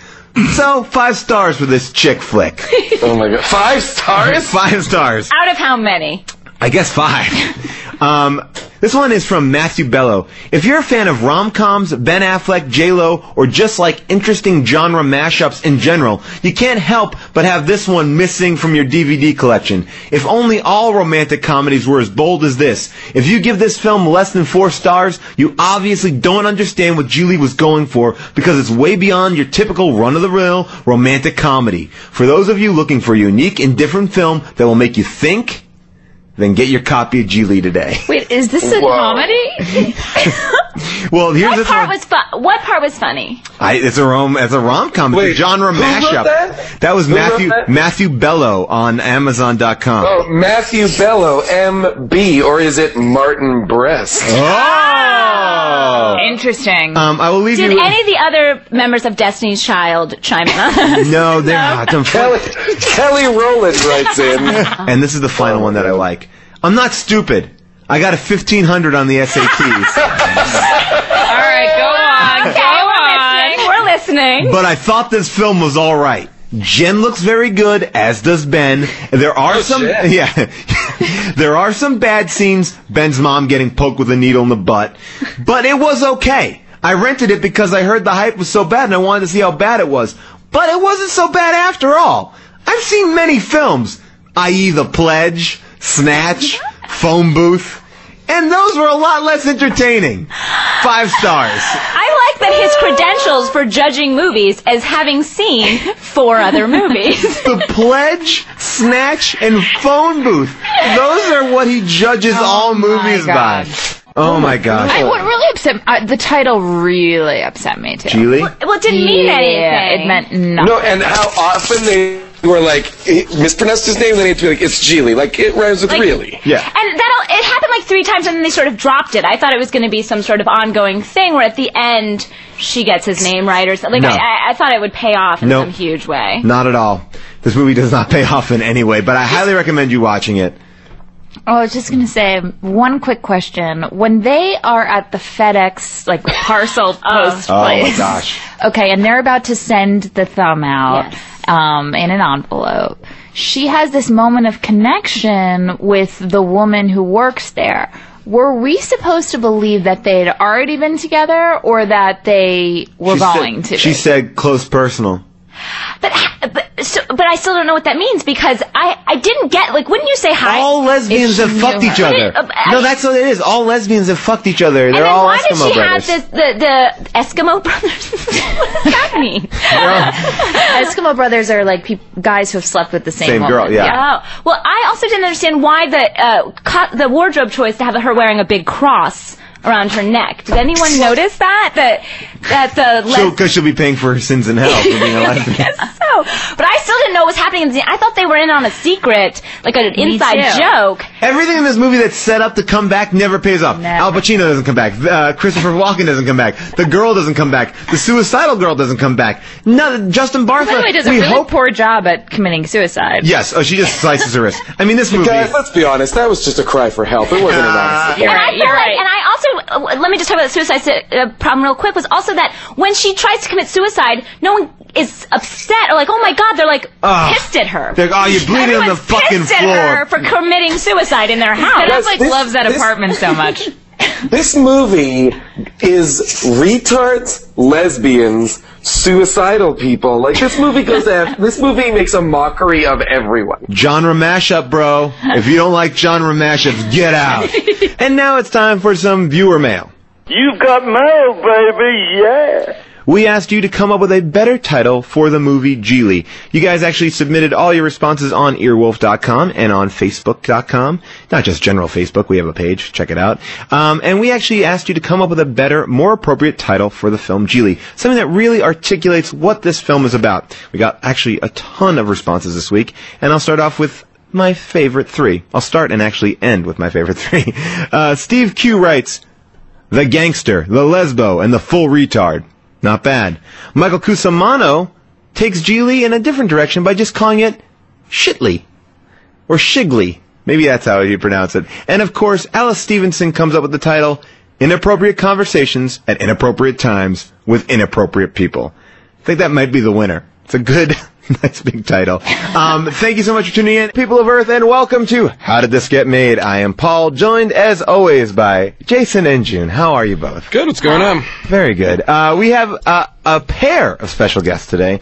So, 5 stars for this chick flick. Oh my god. 5 stars? 5 stars. Out of how many? I guess 5. This one is from Matthew Bello. If you're a fan of rom-coms, Ben Affleck, J-Lo, or just like interesting genre mashups in general, you can't help but have this one missing from your DVD collection. If only all romantic comedies were as bold as this. If you give this film less than 4 stars, you obviously don't understand what Julie was going for because it's way beyond your typical run-of-the-mill romantic comedy. For those of you looking for a unique and different film that will make you think, then get your copy of Julie today. Wait, is this a comedy? Well, here's What part was What part was funny? It's a rom-com. It's a genre mashup. That was Matthew Bello on Amazon.com. Oh, Matthew Bello, M.B., or is it Martin Brest? Oh! Interesting. I will leave you. Did any of the other members of Destiny's Child chime in on this? No, they're not. Kelly Rowland writes in. And this is the final one that I like. I'm not stupid. I got a 1,500 on the SATs. All right, go on. Okay, we're listening. But I thought this film was all right. Jen looks very good, as does Ben. There are there are some bad scenes. Ben's mom getting poked with a needle in the butt, but it was okay. I rented it because I heard the hype was so bad and I wanted to see how bad it was. But it wasn't so bad after all. I've seen many films, i.e. The Pledge, Snatch, Phone Booth, and those were a lot less entertaining. 5 stars. I like that his credentials for judging movies as having seen 4 other movies. The Pledge, Snatch, and Phone Booth. Those are what he judges all movies by. Oh my gosh. What really upset the title really upset me too. Julie? Well, it didn't mean anything. It meant nothing. No, and how often they were like, mispronounced his name, then they had to be like, it's Geely. Like, it rhymes with really. Yeah. And it happened like 3 times and then they sort of dropped it. I thought it was going to be some sort of ongoing thing where at the end she gets his name right or something. No. I thought it would pay off in Nope. some huge way. Not at all. This movie does not pay off in any way, but I highly recommend you watching it. Oh, I was just going to say one quick question. When they are at the FedEx, like parcel post place. Oh my gosh. Okay, and they're about to send the thumb out in an envelope. She has this moment of connection with the woman who works there. Were we supposed to believe that they had already been together or that they were going to be? She said close personal. But I still don't know what that means because I didn't get, like, wouldn't you say hi? All lesbians have fucked each other. No, that's what it is. All lesbians have fucked each other. They're all Eskimo brothers. And why did she have the Eskimo brothers? What does that mean? Eskimo brothers are like guys who have slept with the same woman. girl, yeah. Oh. Well, I also didn't understand why the wardrobe choice to have her wearing a big cross around her neck. Did anyone notice that? Because she'll be paying for her sins in hell for being a lesbian. I guess so. But I still didn't know what was happening. I thought they were in on a secret, like an inside joke. Everything in this movie that's set up to come back never pays off. Never. Al Pacino doesn't come back. Christopher Walken doesn't come back. The girl doesn't come back. The suicidal girl doesn't come back. No, Justin Bartha. By the way, does a really poor job at committing suicide. Yes. Oh, she just slices her wrist. I mean, this movie. Guys, let's be honest. That was just a cry for help. It wasn't an honest. You're right. And I also, let me just talk about the suicide problem real quick, was also that when she tries to commit suicide, no one is upset or like, oh my god, they're like pissed at her. They're, oh, you're bleeding on the fucking pissed floor. At her for committing suicide in their house. And like loves that apartment so much. This movie is retards, lesbians, suicidal people. Like, this movie this movie makes a mockery of everyone. Genre mashup, bro. If you don't like genre mashups, get out. And now it's time for some viewer mail. You've got mail, baby, yeah. we asked you to come up with a better title for the movie Geely. You guys actually submitted all your responses on earwolf.com and on facebook.com. Not just general Facebook, we have a page, check it out. And we actually asked you to come up with a better, more appropriate title for the film Geely. Something that really articulates what this film is about. We got actually a ton of responses this week, and I'll start off with my favorite three. I'll start and actually end with my favorite three. Steve Q writes, The Gangster, The Lesbo, and The Full Retard. Not bad. Michael Cusimano takes Geely in a different direction by just calling it Shitly. Or Shigley. Maybe that's how you pronounce it. And of course, Alice Stevenson comes up with the title, Inappropriate Conversations at Inappropriate Times with Inappropriate People. I think that might be the winner. It's a good, nice big title. Thank you so much for tuning in, people of Earth, and welcome to How Did This Get Made? I am Paul, joined as always by Jason and June. How are you both? Good, what's going on? Very good. We have a pair of special guests today.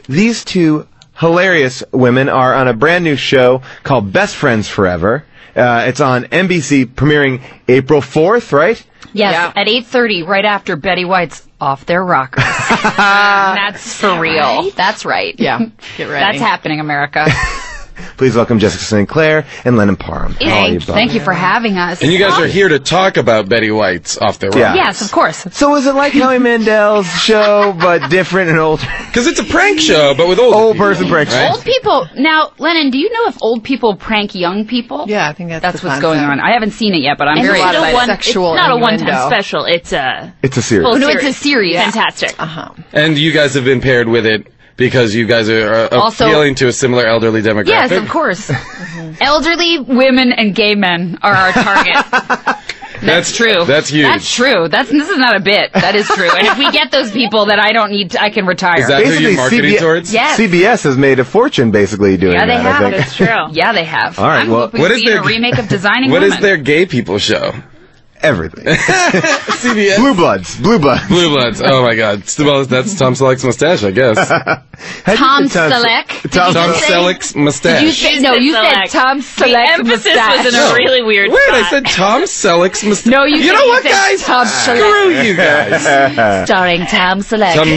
These two hilarious women are on a brand new show called Best Friends Forever. It's on NBC, premiering April 4th, right? Yes, at 8:30, right after Betty White's Off Their Rockers. That's for real. Right? That's right. Yeah, get ready. That's happening, America. Please welcome Jessica St. Clair and Lennon Parham. How are you both? Thank you for having us. And you guys are here to talk about Betty White's Off Their Rockers. Yeah. Yes, of course. So is it like Howie Mandel's show, but different and older? Because it's a prank show, but with old person prank show. right? Old people. Now, Lennon, do you know if old people prank young people? Yeah, I think that's what's going on. I haven't seen it yet, but I'm very excited. It's not a one-time special. It's a series. Oh, no, it's a series. Fantastic. And you guys have been paired with it because you guys are Also- appealing to a similar elderly demographic. Yes, of course. Elderly women and gay men are our target. That's true. That's huge. That's true. This is not a bit. That is true. And if we get those people that I don't need, I can retire. Is that who you're marketing towards? Yes. CBS has made a forcine basically doing Yeah, they that. have. I think. It's true. Yeah, they have. All right, I'm well, hoping what to is see their- a remake of Designing What Women. is their gay people show? Everything. CBS. Blue Bloods. Blue Bloods. Oh my God. Well, that's Tom Selleck's mustache, I guess. Tom Selleck? Tom Selleck's mustache. Did you say, no, you said Tom Selleck's The emphasis mustache. was in a really weird Wait, spot. I said Tom Selleck's mustache. No, You know what, guys? Tom Screw you guys. Starring Tom Selleck. Tom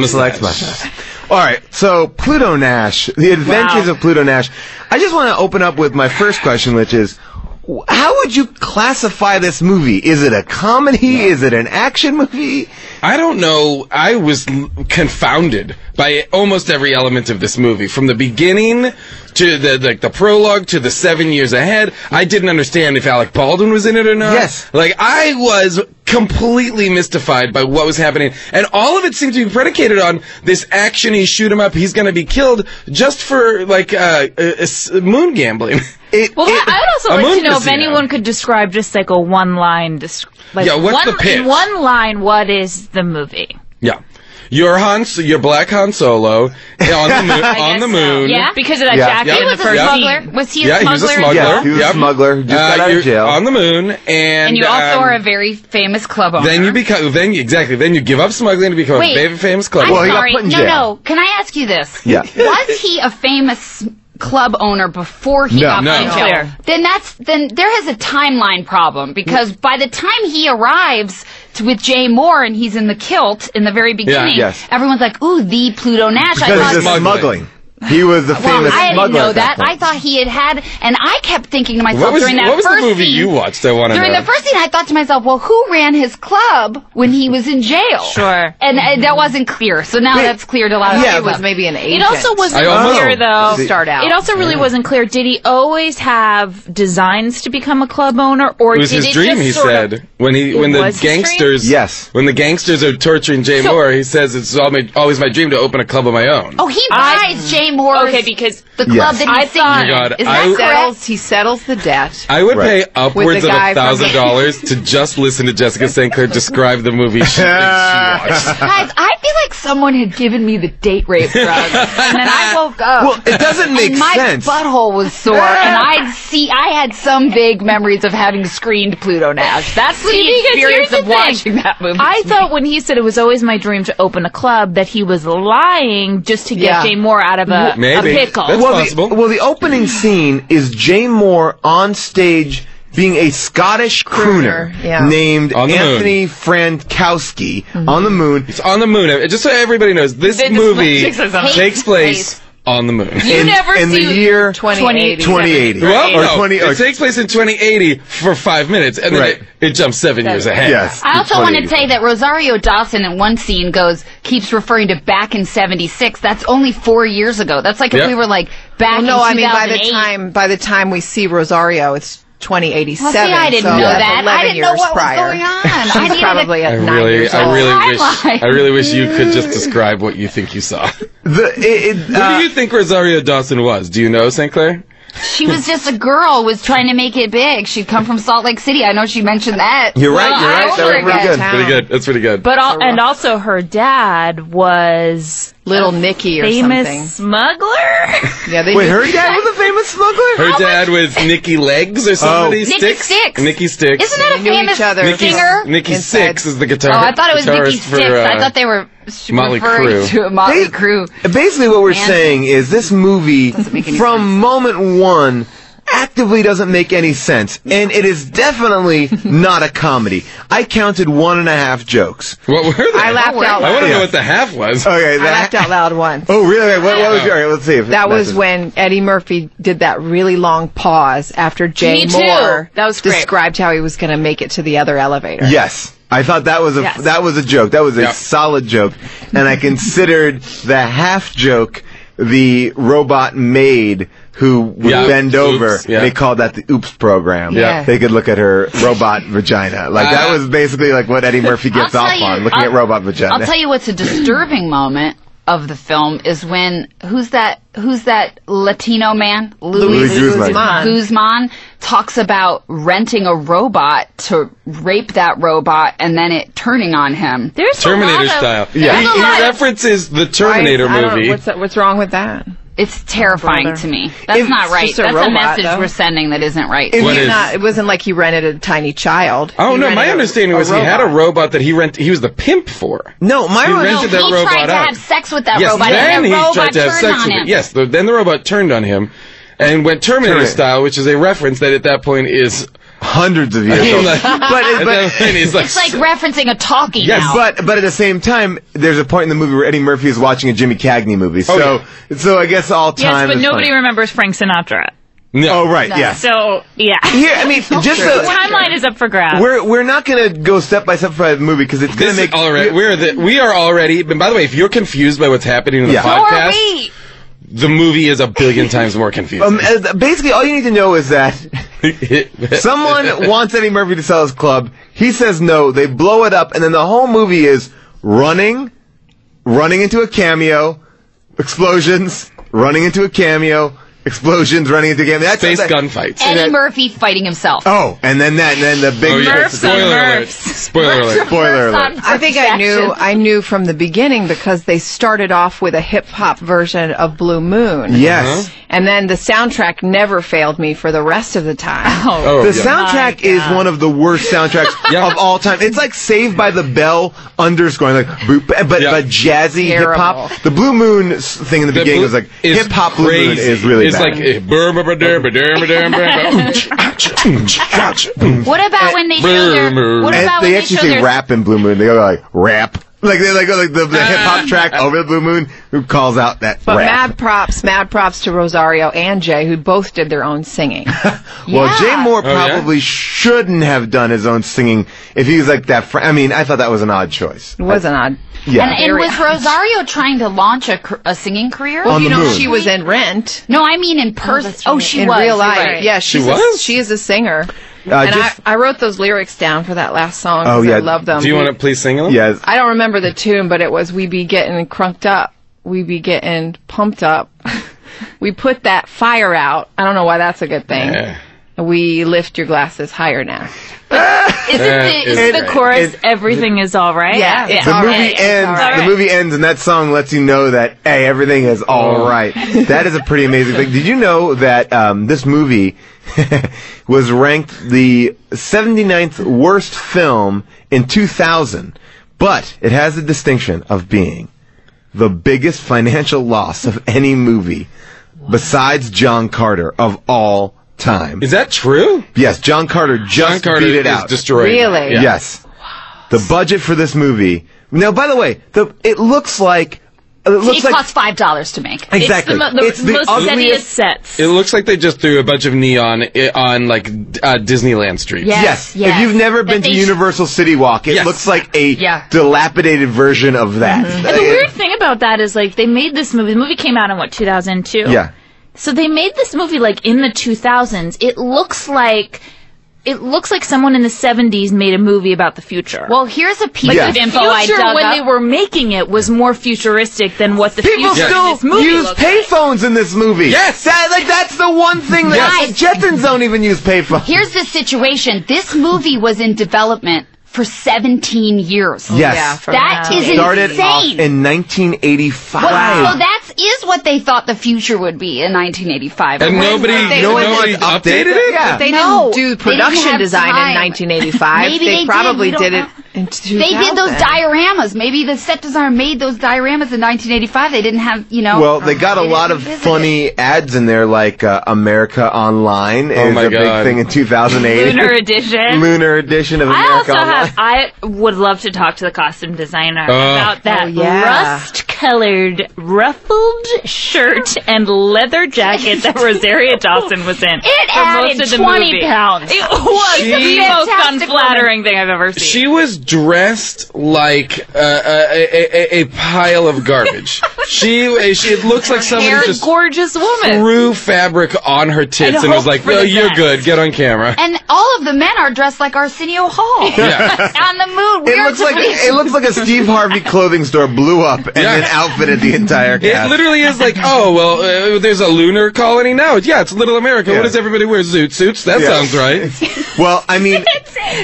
Selleck's mustache. All right, so Pluto Nash, The Adventures of Pluto Nash. I just want to open up with my first question, which is, how would you classify this movie? Is it a comedy? Is it an action movie? I don't know. I was confounded by almost every element of this movie. From the beginning to the prologue to the 7 years ahead. I didn't understand if Alec Baldwin was in it or not. Yes. Like, I was completely mystified by what was happening. And all of it seemed to be predicated on this action-y shoot him up, he's going to be killed, just for, like, moon gambling. I would also A like to moon know if casino. anyone could describe just like a one-line. Yeah, what's the pitch? In one line, what is the movie? Yeah. You're Black Han Solo on the moon. Yeah, because of that jacket in the first scene. Was he Yeah, a he was a smuggler? smuggler. Yeah, he was a smuggler. Just got out of you're jail. on the moon, And you also are a very famous club owner. then you become then you give up smuggling to become Wait, a very famous club I'm owner. sorry. No. Can I ask you this? Yeah. Was he a famous club owner before he got put in jail? Then there has a timeline problem, because by the time he arrives with Jay Moore and he's in the kilt in the very beginning, yes. everyone's like, "Ooh, the Pluto Nash." Because of the smuggling. He was the famous I didn't smuggler. know at that. point. I thought he had, and I kept thinking to myself What was during that what was first the movie scene. you watched? I want to know. During the first scene, I thought to myself, well, who ran his club when he was in jail? Sure. And that wasn't clear. So now that's clear to a lot of people. It was maybe an agent. It also wasn't I almost- clear, though. Start out. It also really wasn't clear. Did he always have designs to become a club owner, or It was did his it dream, just he sort said. of- When the was his dream? gangsters when the gangsters are torturing Jay Moore, he says it's always my dream to open a club of my own. Oh, he buys Jay Moore's because the club that I he's thought- Oh my God, Is that correct? He settles the debt. I would pay upwards With of the guy from- $1,000 to just listen to Jessica St. Clair describe the movie she watched. Guys, I feel like someone had given me the date rape drug, and then I woke up. Well, it doesn't make and my sense. butthole was sore, and I had some vague memories of having screened Pluto Nash. That's the experience of watching that movie. I thought when he said it was always my dream to open a club that he was lying just to get Jay Moore out of a pickle. The opening scene is Jay Moore on stage being a Scottish crooner named Anthony Frankowski on the moon. It's on the moon. Just so everybody knows, this movie takes place on the moon. In the year 2080. Well, it takes place in 2080 for 5 minutes, and then it jumps 7 years ahead. Yes. I also want to say that Rosario Dawson in one scene keeps referring to back in 76. That's only 4 years ago. That's like if we were like back in 2008. by the time we see Rosario, it's 2087. Well, see, I didn't know that. I didn't know what was going on. I probably at 9 years old. I really wish you could just describe what you think you saw. Who do you think Rosario Dawson was? Do you know, St. Clair? She was just a girl, was trying to make it big. She'd come from Salt Lake City. I know she mentioned that. You're right. That was pretty good. Pretty good. That's pretty good. But and also her dad was Little Nicky or famous something. Smuggler. Yeah, Wait, her dad was a famous smuggler? Her dad was Nicky Legs or somebody. Nicky Sticks. Nicky Sticks. Isn't that a famous singer? Nicky Six is the guitar. Oh, I thought it was Nicky Sticks. I thought they were referring to a Motley Crue. Basically what we're saying is this movie, from moment one, actively doesn't make any sense. And it is definitely not a comedy. I counted 1.5 jokes. What were they? I laughed out loud. I want to know what the half was. Okay, I laughed out loud once. Oh, really? What was your... All right, let's see. If that was when Eddie Murphy did that really long pause after Jay Moore described how he was going to make it to the other elevator. Yes. I thought that was a joke. That was a solid joke. And I considered the half joke the robot maid who would bend over. They called that the Oops program. Yeah. They could look at her robot vagina. Like that was basically like what Eddie Murphy gets off on, looking at robot vagina. I'll tell you what's a disturbing moment of the film is when who's that Latino man? Luis Guzman talks about renting a robot to rape that robot and then it turning on him. There's Terminator style. Yeah. He references the Terminator movie. What's wrong with that? It's terrifying to me. That's not right. That's a message we're sending that isn't right. It wasn't like he rented a tiny child. Oh, no, my understanding was he had a robot that he was the pimp for. No, he tried to have sex with that robot. Then he tried to have sex with it. Yes, then the robot turned on him and went Terminator style, which is a reference that at that point is hundreds of years old. It's like referencing a talkie now. But at the same time, there's a point in the movie where Eddie Murphy is watching a Jimmy Cagney movie. So I guess all time. Yes, but nobody remembers Frank Sinatra. No. Oh, right, yeah. So, yeah. Here, I mean, just the timeline is up for grabs. We're not going to go step by step by the movie because it's going to make... All right, we are already... And by the way, if you're confused by what's happening in the podcast... So are we. The movie is a billion times more confusing. Basically, all you need to know is that someone wants Eddie Murphy to sell his club. He says no. They blow it up, and then the whole movie is running into a cameo, explosions, running into a cameo, explosions, running into a cameo. Space gunfights. Eddie Murphy fighting himself. Oh, and then the big Spoiler alert. I think I knew from the beginning because they started off with a hip hop version of Blue Moon. Yes. And then the soundtrack never failed me for the rest of the time. The soundtrack is one of the worst soundtracks of all time. It's like Saved by the Bell underscoring, like, but jazzy hip hop. The Blue Moon thing in the beginning was like hip hop. Blue Moon is really bad. It's like what about when they show their they actually say rap in Blue Moon. They go like rap. Like they go like the hip hop track over the Blue Moon, who calls out that but rap. mad props to Rosario and Jay, who both did their own singing. Jay Moore probably shouldn't have done his own singing if he was like that. I mean, I thought that was an odd choice. It was an odd. Yeah. And was Rosario trying to launch a singing career? Well, she was in Rent. No, I mean in person. She was in real life. Right. Yeah, she was. She is a singer. I wrote those lyrics down for that last song because I love them. Do you want to please sing them? Yes. I don't remember the tune, but it was, we be getting crunked up. We be getting pumped up. We put that fire out. I don't know why that's a good thing. Yeah. We lift your glasses higher now. Isn't the chorus everything is all right? Yeah. The movie ends and that song lets you know that, hey, everything is all right. That is a pretty amazing thing. Did you know that this movie was ranked the 79th worst film in 2000, but it has the distinction of being the biggest financial loss of any movie besides John Carter of all time. Is that true? Yes, John Carter just beat it out. Destroyed. Really? Yeah. Yes. The budget for this movie. Now, by the way, it looks like It costs $5 to make. Exactly. It's the most ugliest sets. It looks like they just threw a bunch of neon on like Disneyland Street. Yes. If you've never been to Universal City Walk, it looks like a dilapidated version of that. And the weird thing about that is, like, they made this movie. The movie came out in, 2002? Yeah. So they made this movie, like, in the 2000s. It looks like someone in the 70s made a movie about the future. Well, here's a piece of info I future dug when up. they were making it was more futuristic than what the People future in still this movie use looks payphones in this movie. Yes! That's the one thing that Jetsons don't even use payphones. Here's the situation. This movie was in development for 17 years. Yes. That is Started insane. off in 1985. So that is what they thought the future would be in 1985. And nobody updated it? But they didn't do production design in 1985. Maybe they probably did it in 2000. They did those dioramas. Maybe the set designer made those dioramas in 1985. They didn't have, Well, they got a lot of funny ads in there, like America Online is a big thing in 2008. Lunar Edition. Lunar Edition of I America also Online. I would love to talk to the costume designer about that rust-colored ruffled shirt and leather jacket that Rosario Dawson was in. It for added most of the 20 movie. pounds. It was She- the most Fantastic unflattering thing I've ever seen. She was dressed like a pile of garbage. It looks like somebody just gorgeous woman threw fabric on her tits and was like, "Oh, you're good. Get on camera." And all of the men are dressed like Arsenio Hall. On the moon. It looks like a Steve Harvey clothing store blew up and then outfitted the entire cast. It literally is like, there's a lunar colony now. It's Little America. What does everybody wear? Suits? That sounds right. Well, I mean,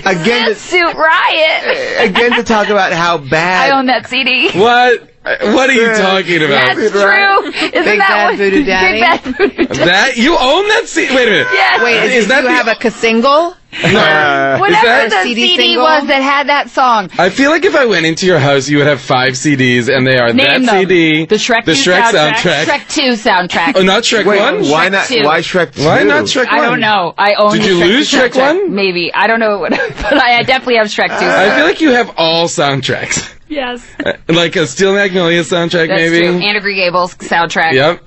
again, Suit Riot. again to talk about how bad. I own that CD. What are you talking about? That's true. Isn't Big that Bad what- Voodoo Daddy? Big Bad Voodoo Daddy. That you own that CD? Wait a minute. Yes. Wait, is that you have a single? Whatever the CD was that had that song. I feel like if I went into your house, you would have 5 CDs, and they are Name that them. CD, The Shrek 2 soundtrack. Shrek 2 soundtrack. Oh, not Shrek 1? Why Shrek not? 2. Why Shrek 2? Why not Shrek 1? I don't know. I own Did the you Shrek lose 2 Shrek soundtrack. 1? Maybe. I don't know. But I definitely have Shrek 2. I feel like you have all soundtracks. Yes. Like a Steel Magnolia soundtrack, That's maybe? true. Anna Green Gables soundtrack. Yep.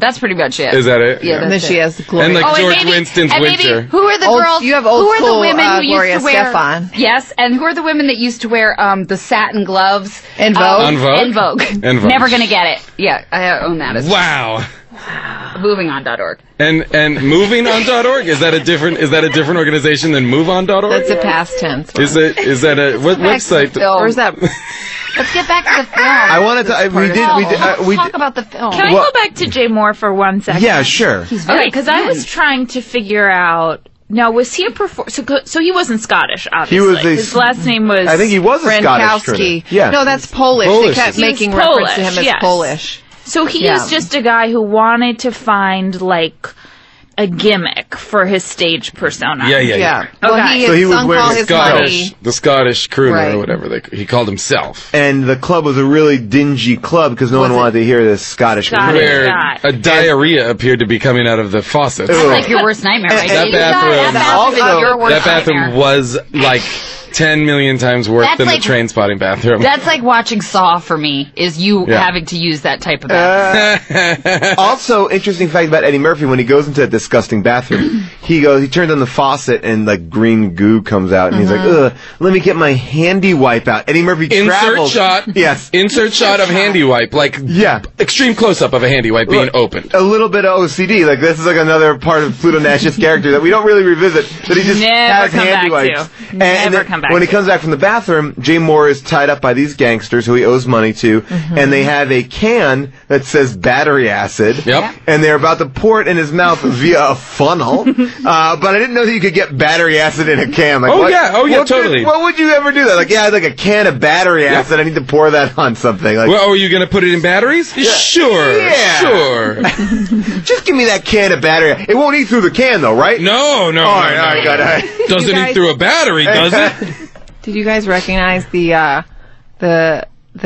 That's pretty much it. Is that it? Yeah, And then that's she it. has the Gloria. And like George maybe- Winston's and maybe Winter. who are the Old- girls? you have old who are the school, women who Gloria used to wear? Stefan. Yes, and who are the women that used to wear the satin gloves? En Vogue? En Vogue? En Vogue. En Vogue. Never gonna get it. Yeah, I own that as well. Wow. MovingOn.org. And movingon.org, is that a different organization than moveon.org? That's a past tense. Is that a what Back to website? the film. Where's that? Let's get back to the film. I wanted to. Let's talk about the film. Can I go back to Jay Moore for 1 second? Yeah, sure. He's very because I was trying to figure out. Now, was he a So he wasn't Scottish, obviously. He was His last name was. I think he was a Scottish. Frankowski. Trinity. Yeah. No, that's Polish. Polish. They kept He was making reference to him Polish, as yes. Polish. So he Yeah. is just a guy who wanted to find like a gimmick for his stage persona. Yeah. Well, Okay. he So had he was sunk wearing all the his Scottish, money. the Scottish crooner Right. or whatever he called himself. And the club was a really dingy club because no one wanted to hear this Scottish. Where guy. a diarrhea appeared to be coming out of the faucet. That's like your worst nightmare, right? That Steve? bathroom- That your worst That bathroom nightmare. was like 10 million times worse That's than like- the train spotting bathroom. That's like watching Saw for me. Is you Yeah. having to use that type of bathroom? Also, interesting fact about Eddie Murphy: when he goes into that disgusting bathroom, he turns on the faucet and like green goo comes out, and he's like, "Ugh, let me get my handy wipe out." Eddie Murphy Insert travels. shot. Yes. Insert shot of handy wipe. Like, extreme close up of a handy wipe being opened. A little bit of OCD. Like, this is like another part of Pluto Nash's character that we don't really revisit. That he just Never has come handy back wipes. to. Never then come back when he to. comes back from the bathroom, Jay Moore is tied up by these gangsters who he owes money to, and they have a can that says battery acid. Yep. And they're about to pour it in his mouth via a funnel. But I didn't know that you could get battery acid in a can. Like, Oh, yeah, totally. What would you ever do that? Like, yeah, I had like a can of battery acid. I need to pour that on something. Like, Well, are you going to put it in batteries? Sure. Yeah. Sure. just give me that can of battery. It won't eat through the can, though, right? No. All right, good. Doesn't You guys- eat through a battery, does it? Did you guys recognize the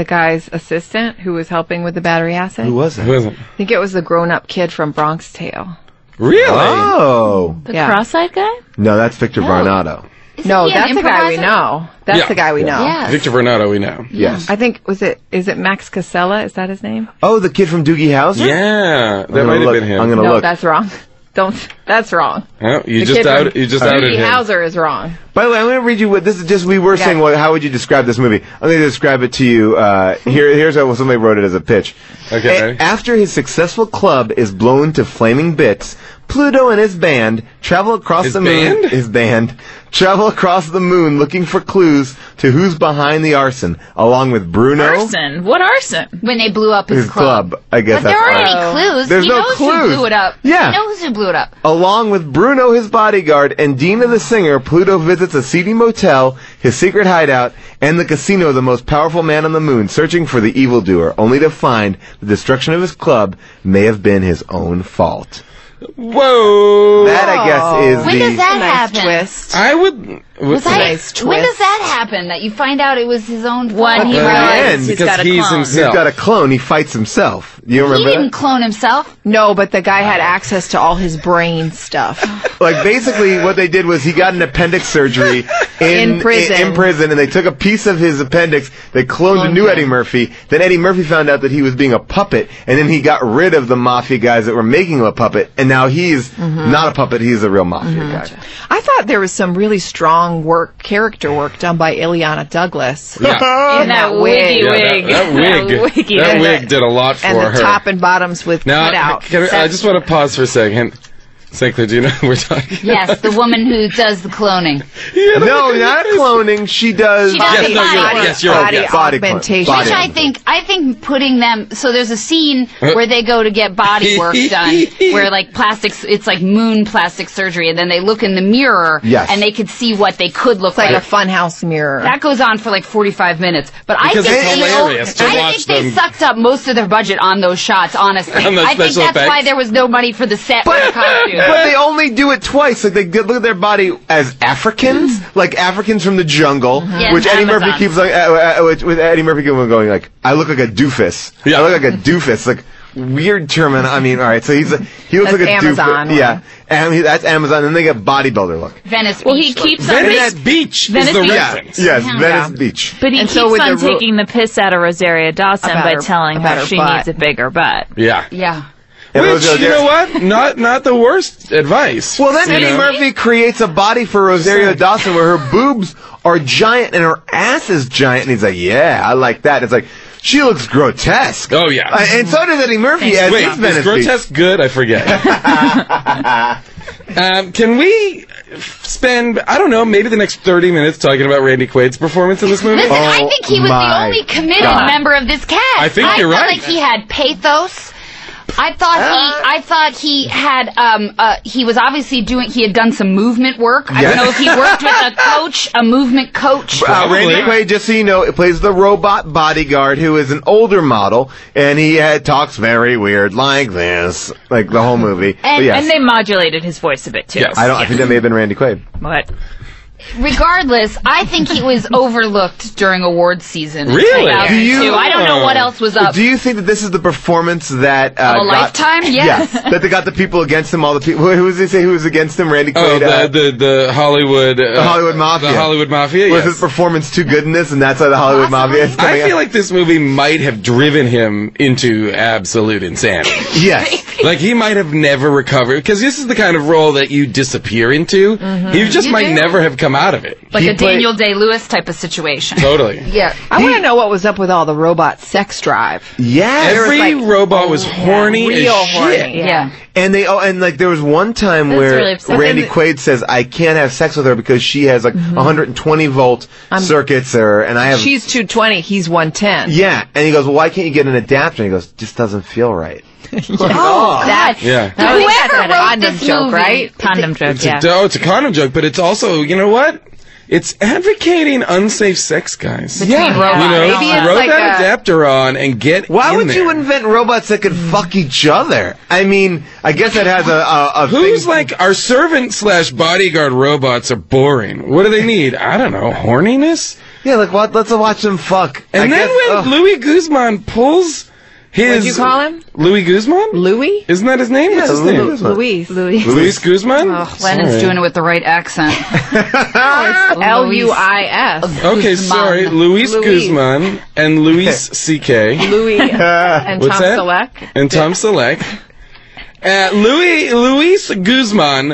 guy's assistant who was helping with the battery acid? Who was it? Who is it? I think it was the grown-up kid from Bronx Tale. Really? Oh. The cross-eyed guy? No, that's Victor Varnado. No, he an that's the guy we improviser? know. That's the guy we know. Yes. Victor Varnado, we know. Yes. I think is it Max Casella? Is that his name? Oh, the kid from Doogie Howser? Yeah, that might have been him. I'm gonna No, look. that's wrong. That's wrong. Oh, you The just kid from outed Doogie him. Howser is wrong. By the way, I'm going to read you what this is. Just we were saying. How would you describe this movie? I'm going to describe it to you. Here's how somebody wrote it as a pitch. Okay. After his successful club is blown to flaming bits, Pluto and his band travel across the moon. His band travel across the moon looking for clues to who's behind the arson, along with Bruno. Arson? What arson? When they blew up his club. I guess but that's there aren't arson. any clues. There's he no knows clues. who blew it up. Yeah. He knows who blew it up. Along with Bruno, his bodyguard, and Dina the singer, Pluto visits a seedy motel, his secret hideout, and the casino of the most powerful man on the moon, searching for the evildoer, only to find the destruction of his club may have been his own fault. Whoa! That, I guess, is When the... does that happen? Twist. I would... Was a I- nice twist. When does that happen? That you find out it was his own fault? When he At the realizes end, he's because got a he's clone. himself. He's got a clone. He fights himself. You He remember didn't that? clone himself. No, but the guy had access to all his brain stuff. Like, basically, what they did was he got an appendix surgery In prison. in prison, and they took a piece of his appendix, they cloned a new Eddie Murphy. Then Eddie Murphy found out that he was being a puppet, and then he got rid of the mafia guys that were making him a puppet, and now he's not a puppet, he's a real mafia guy. I thought there was some really strong character work done by Ileana Douglas. Yeah. In that wig. That wig did a lot for And the her. top and bottoms with Now, cutout. I just want to pause for a second. St. Clair, do you know who we're talking Yes, the woman who does the cloning. No, not cloning. She does. She does the body augmentation. Which I think putting them. So there's a scene where they go to get body work done, where like plastics. It's like moon plastic surgery, and then they look in the mirror, Yes. and they could see what they could look Like a funhouse mirror. That goes on for like 45 minutes. But Because I think it's hilarious to watch they them. sucked up most of their budget on those shots. Honestly, On those I think special that's effects? why there was no money for the set or the costume. But they only do it twice. Like they look at their body as Africans, like Africans from the jungle, Yes, which Eddie Amazon. Murphy keeps like, with Eddie Murphy going like, I look like a doofus. I look like a doofus. Like weird term. And I mean, all right. So he looks That's like a Amazon doofus. one. Yeah, and that's Amazon. And then they get bodybuilder look. Venice Beach. Well, he keeps on Venice Beach Venice is the Beach. reference. Yes, Yeah. Venice Beach. But he And keeps so with on the taking the piss out of Rosario Dawson About by her- telling about her her she butt. needs a bigger butt. Yeah. Yeah. Which, you know what? Not the worst advice. Well, then You Eddie know? Murphy creates a body for Rosario Dawson where her boobs are giant and her ass is giant, and he's like, "Yeah, I like that." It's like she looks grotesque. Oh yeah, and so does Eddie Murphy. As Wait, his is Venice Beach. grotesque good? I forget. Can we spend, I don't know, maybe the next 30 minutes talking about Randy Quaid's performance in this movie? Listen, I think he was the only committed member of this cast. I think you're felt right. like he had pathos. I thought he had he was obviously he had done some movement work. I don't know if he worked with a coach, a movement coach. Randy Quaid, just so you know, plays the robot bodyguard who is an older model, and he talks very weird like this, like the whole movie. But yes. And they modulated his voice a bit too. I think that may have been Randy Quaid. What? Regardless, I think he was overlooked during awards season. in Really? 2002. I don't know what else was up. Do you think that this is the performance that Of a lifetime? Yes. that they got the people against him? All the people. Who does he say who was against him? Randy Oh, Quaid. the Hollywood... the Hollywood Mafia. The Hollywood Mafia, Was yes. his performance too good in this, and that's why the Hollywood Mafia is coming I feel out? like this movie might have driven him into absolute insanity. Yes. Like, he might have never recovered, because this is the kind of role that you disappear into. You just You might do. never have come out of it. Like a Daniel Day-Lewis type of situation. Totally. Yeah. I want to know what was up with all the robot sex drive. Yeah. Every robot was horny as real shit. horny. Yeah. And like there was one time That's where really upsetting. Randy Quaid says, "I can't have sex with her because she has like 120 volt circuits, and I have." She's 220. He's 110. Yeah, and he goes, "Well, why can't you get an adapter?" And he goes, "Just doesn't feel right." That, Yeah. Whoever wrote condom this joke, movie, right? Condom joke, It's yeah. it's a condom joke, but it's also, you know what? It's advocating unsafe sex, guys. Between robots. You know, Maybe it's throw like that a- adapter on and get Why in would there. you invent robots that could fuck each other? I mean, I guess that has a Who's thing- like, our servant/bodyguard robots are boring. What do they need? I don't know, horniness? Yeah, like what? Let's watch them fuck. And I then guess- when Louis Guzman pulls What'd you call him? Louis Guzman? Louis? Isn't that his name? Yeah, What's his Louis name? Guzman. Luis Guzman? Oh, Lennon's doing it with the right accent. L-U-I-S. Okay, sorry. Luis Guzman and Louis C.K. Louis and What's Tom that? Selleck. And Tom Selleck. Luis Guzman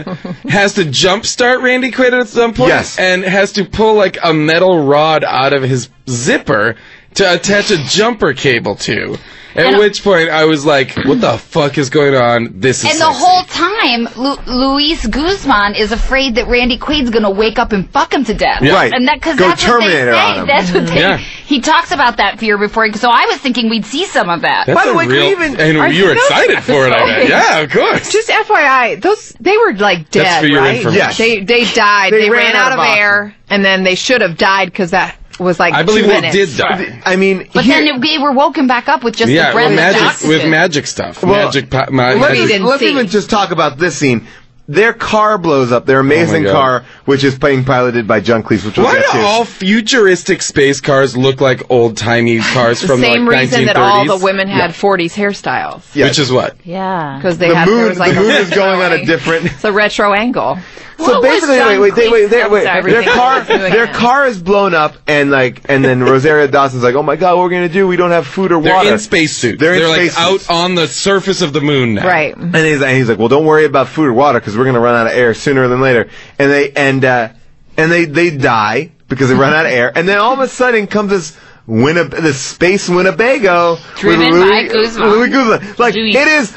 has to jumpstart Randy Quaid at some point, and has to pull like a metal rod out of his zipper to attach a jumper cable to. At which point I was like, what the fuck is going on? This is And the whole time, Luis Guzman is afraid that Randy Quaid's going to wake up and fuck him to death. Yeah. Right. And because Go that's what they Terminator say. on him. That's what they, Yeah. He talks about that fear before. So I was thinking we'd see some of that. That's By the way, real, and you were excited for it, I bet. Yeah, of course. Just FYI, they were like dead, That's for your right? information. They died. They They ran ran out out of of air, and then they should have died because that was like I believe 2 they minutes. did die. I mean, But then they were woken back up with just the breath with of magic, oxygen. with magic stuff. Well, Let's let's even just talk about this scene. Their car blows up. Their amazing God. car, which is being piloted by John Cleese, which we'll Why get do to. all futuristic space cars look like old-timey cars The from same like reason 1930s? that all the women had 40s hairstyles. Which is what? Yeah. Because they The had moon- there was like the a moon is retro going on a ang- different- It's a retro angle. So basically, wait. Their Everything car, was doing their it. car is blown up, and then Rosario Dawson's like, "Oh my God, what are we gonna do? We don't have food or water." They're in spacesuits. They're in like spacesuits. out on the surface of the moon now. Right. And he's like, "Well, don't worry about food or water because we're gonna run out of air sooner than later." And they die because they run out of air. And then all of a sudden comes this space Winnebago Driven with by Guzman. Louis Guzman. Like it is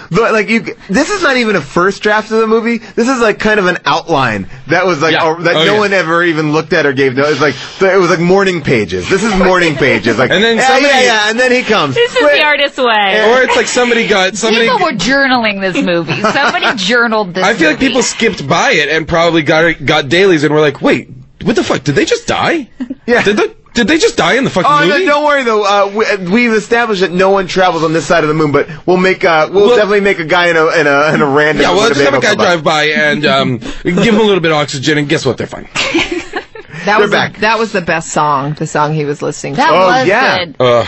this is not even a first draft of the movie. This is like kind of an outline that was like no one ever even looked at or gave no. It was like morning pages. This is morning pages. Like And then and then he comes. This is the artist's way. Or it's like somebody. People were journaling this movie. Somebody journaled this I feel like movie. people skipped by it and probably got dailies and were like, "Wait, what the fuck? Did they just die? Yeah. Did they just die in the fucking Oh movie?" no! Don't worry though. We've established that no one travels on this side of the moon, but we'll definitely make a guy in a random. Yeah, well, just have a guy Winnebago come by. drive by and give him a little bit of oxygen, and guess what? They're fine. That was the best song. The song he was listening to. That was good.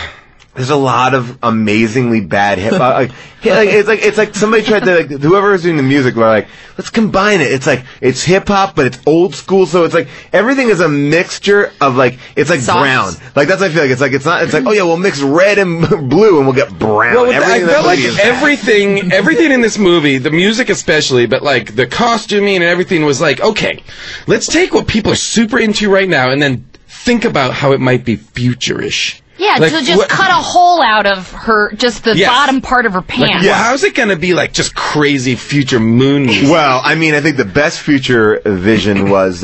There's a lot of amazingly bad hip hop. It's like somebody tried to whoever was doing the music were like, let's combine it. It's hip hop, but it's old school. So it's like everything is a mixture of it's like Soft. brown. Like that's what I feel like. It's like oh yeah, we'll mix red and blue and we'll get brown. Well, I Everything in felt that like movie is bad. everything in this movie, the music especially, but like the costuming and everything was like, okay, let's take what people are super into right now and then think about how it might be futurish. Yeah, Like, so just what- cut a hole out of her, just the Yes. bottom part of her Like, pants. well, how's it going to be like just crazy future moon music? Well, I mean, I think the best future vision was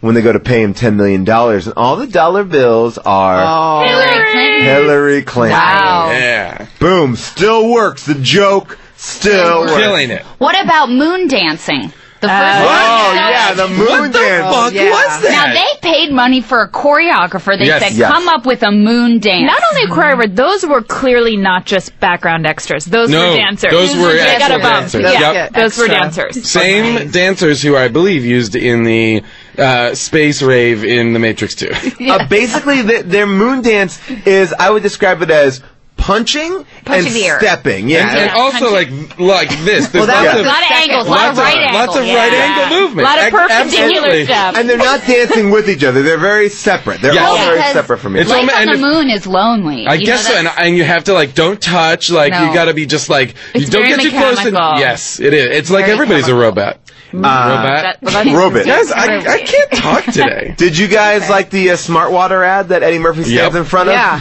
when they go to pay him $10 million, and all the dollar bills are Hillary Clinton. Wow. Yeah. Boom, still works. The joke still works. Killing it. What about moon dancing? The first Oh, one. yeah, the moon dance. Fuck was that? Now they paid money for a choreographer. They Yes. said, Yes. "Come up with a moon dance." Not only a choreographer, those were clearly not just background extras. Those No, were dancers. those were They got a actual bump. dancers. Yeah, Yep. those were Extra. dancers. Same dancers who I believe used in the space rave in The Matrix 2. Basically, their moon dance is, I would describe it as punching and the air. stepping. Yeah. And also like this. There's Well, lots a lot of angles, a lot of right angles. lots of right angle movement. A lot of perpendicular Absolutely. stuff. And they're not dancing with each other. They're very separate. They're Yes. all very Because separate from each It's other. Life and on the if- moon is lonely. I You guess know, so, that's- and you have to like don't touch, like No. you got to be just like you It's don't very get too close. mechanical. Yes, it is. It's like Very everybody's chemical. a robot. Robot. Robot. Guys, I can't talk today. Did you guys like the Smart Water ad that Eddie Murphy stands Yep. in front of? Yeah.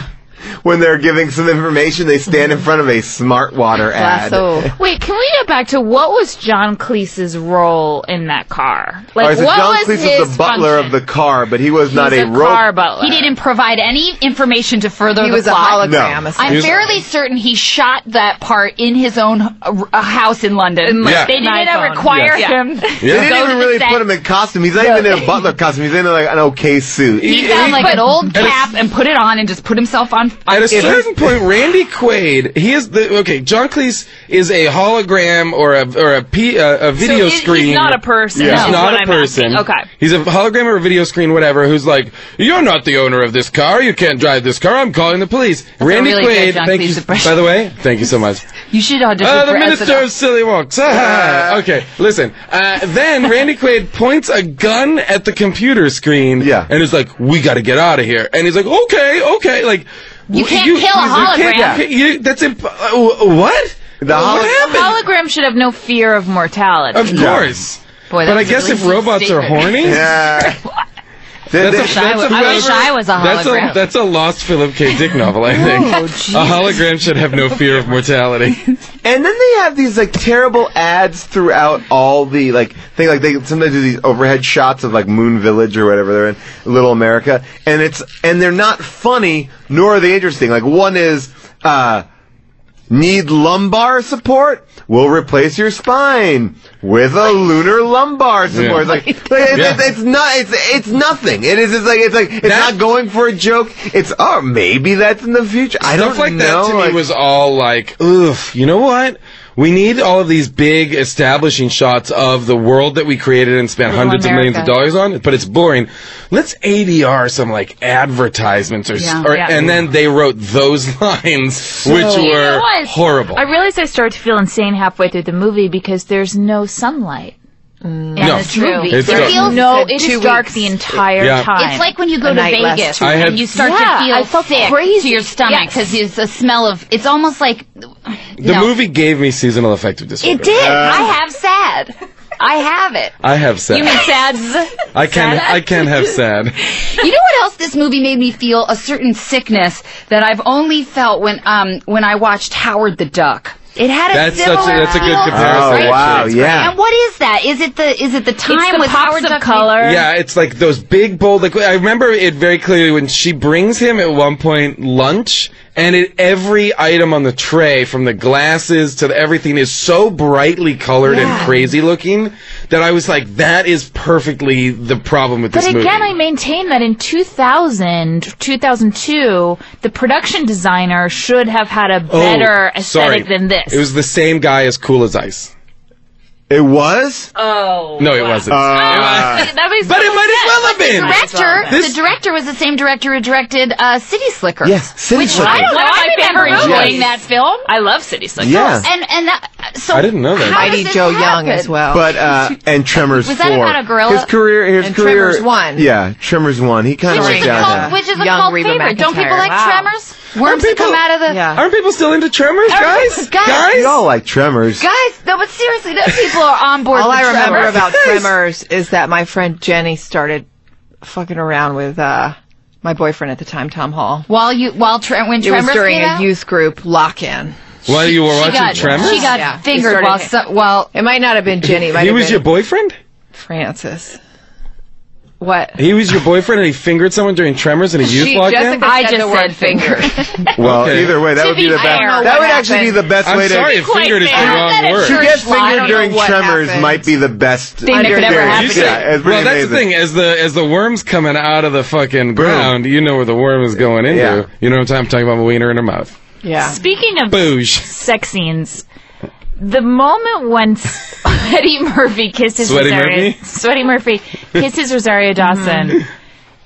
When they're giving some information, they stand in front of a Smart Water ad. Wait, can we get back to what was John Cleese's role in that car? All right, so what John was Cleese his was the butler function? of the car, but he was not He a was car robot. butler. He didn't provide any information to further He the was a plot. hologram. No. I'm He was- fairly certain he shot that part in his own house in London. Yeah. They didn't iPhone. require Yeah. him. They to didn't go even to the really set. put him in costume. He's not even in a butler costume. He's in like an okay suit. He found like an old cap and put it on and just put himself on At a certain point, Randy Quaid, he is John Cleese is a hologram or a video screen. He's not a person. Yeah. He's No, not what a I'm person. asking. Okay. He's a hologram or a video screen, whatever, who's like, you're not the owner of this car. You can't drive this car. I'm calling the police. Randy really good Quaid, John thank Cleese you. impression. By the way, thank you so much. You should audition The for Minister SNL. of Silly Walks. Okay, listen. Then Randy Quaid points a gun at the computer screen and is like, we got to get out of here. And he's like, okay. Like, You can't kill a hologram. That's what? The hologram should have no fear of mortality. Of course. Boy, But I guess if robots are horny... Yeah. I wish I was a hologram. That's a lost Philip K. Dick novel, I think. A hologram should have no fear of mortality. And then they have these like terrible ads throughout all the they sometimes do these overhead shots of like Moon Village or whatever they're in, Little America, and they're not funny nor are they interesting. Like one is need lumbar support? We'll replace your spine with a lunar lumbar support. Yeah. It's nothing. It's not going for a joke. It's maybe that's in the future. I don't Stuff like know. that to me was all like, ugh, you know what? We need all of these big establishing shots of the world that we created and spent hundreds of millions of dollars on, but it's boring. Let's ADR some like advertisements and then they wrote those lines, which were horrible. I realized I started to feel insane halfway through the movie because there's no sunlight. In this movie. It's it's dark the entire time. It's like when you go to Vegas and you start to feel sick to your stomach because it's a smell of. It's almost like the movie gave me seasonal affective disorder. It did. I have sad. I have it. I have sad. You mean sads? I can have sad. You know what else this movie made me feel? A certain sickness that I've only felt when I watched Howard the Duck. It had that's a good comparison. Oh wow, yeah. And what is that? Is it the time with Howard of Duck color? Yeah, it's like those big bold. Like I remember it very clearly when she brings him at one point lunch, and every item on the tray, from the glasses to everything, is so brightly colored and crazy looking that I was like, that is perfectly the problem with this movie. But again, I maintain that in 2002, the production designer should have had a better aesthetic than this. It was the same guy as Cool as Ice. It was? Oh. No, it wasn't. That makes But it might as well have been. The director was the same director who directed City Slickers. Yeah, City Slickers. I don't know. I remember enjoying that film. I love City Slickers. Yeah. So I didn't know that. Mighty Joe Young as well. But and Tremors 4. Was that about a gorilla? His career. Tremors 1. Yeah, Tremors 1. He kind of went down. Which is a cult favorite. Don't people like Tremors? Worms that come out of the. Yeah. Aren't people still into Tremors, guys? We all like Tremors. Guys, no, but seriously, those people are on board All with I remember Tremors. about Tremors is that my friend Jenny started fucking around with my boyfriend at the time, Tom Hall. When It was Tremors during came out? a youth group lock-in. While you were watching Tremors? She got fingered while it might not have been Jenny. He was your boyfriend? Francis. What? He was your boyfriend and he fingered someone during Tremors in a youth lock-in? I just said finger. Well, either way, that would be the best. That would actually be the best way to. I'm sorry if fingered is the wrong word. To get fingered during Tremors might be the best thing that could ever happen. Well, that's the thing. As the worm's coming out of the fucking ground, you know where the worm is going into. Yeah. You know what I'm talking about? A wiener in her mouth. Yeah. Speaking of Booge. sex scenes, the moment when Sweaty Murphy kisses Sweaty Murphy kisses Rosario Dawson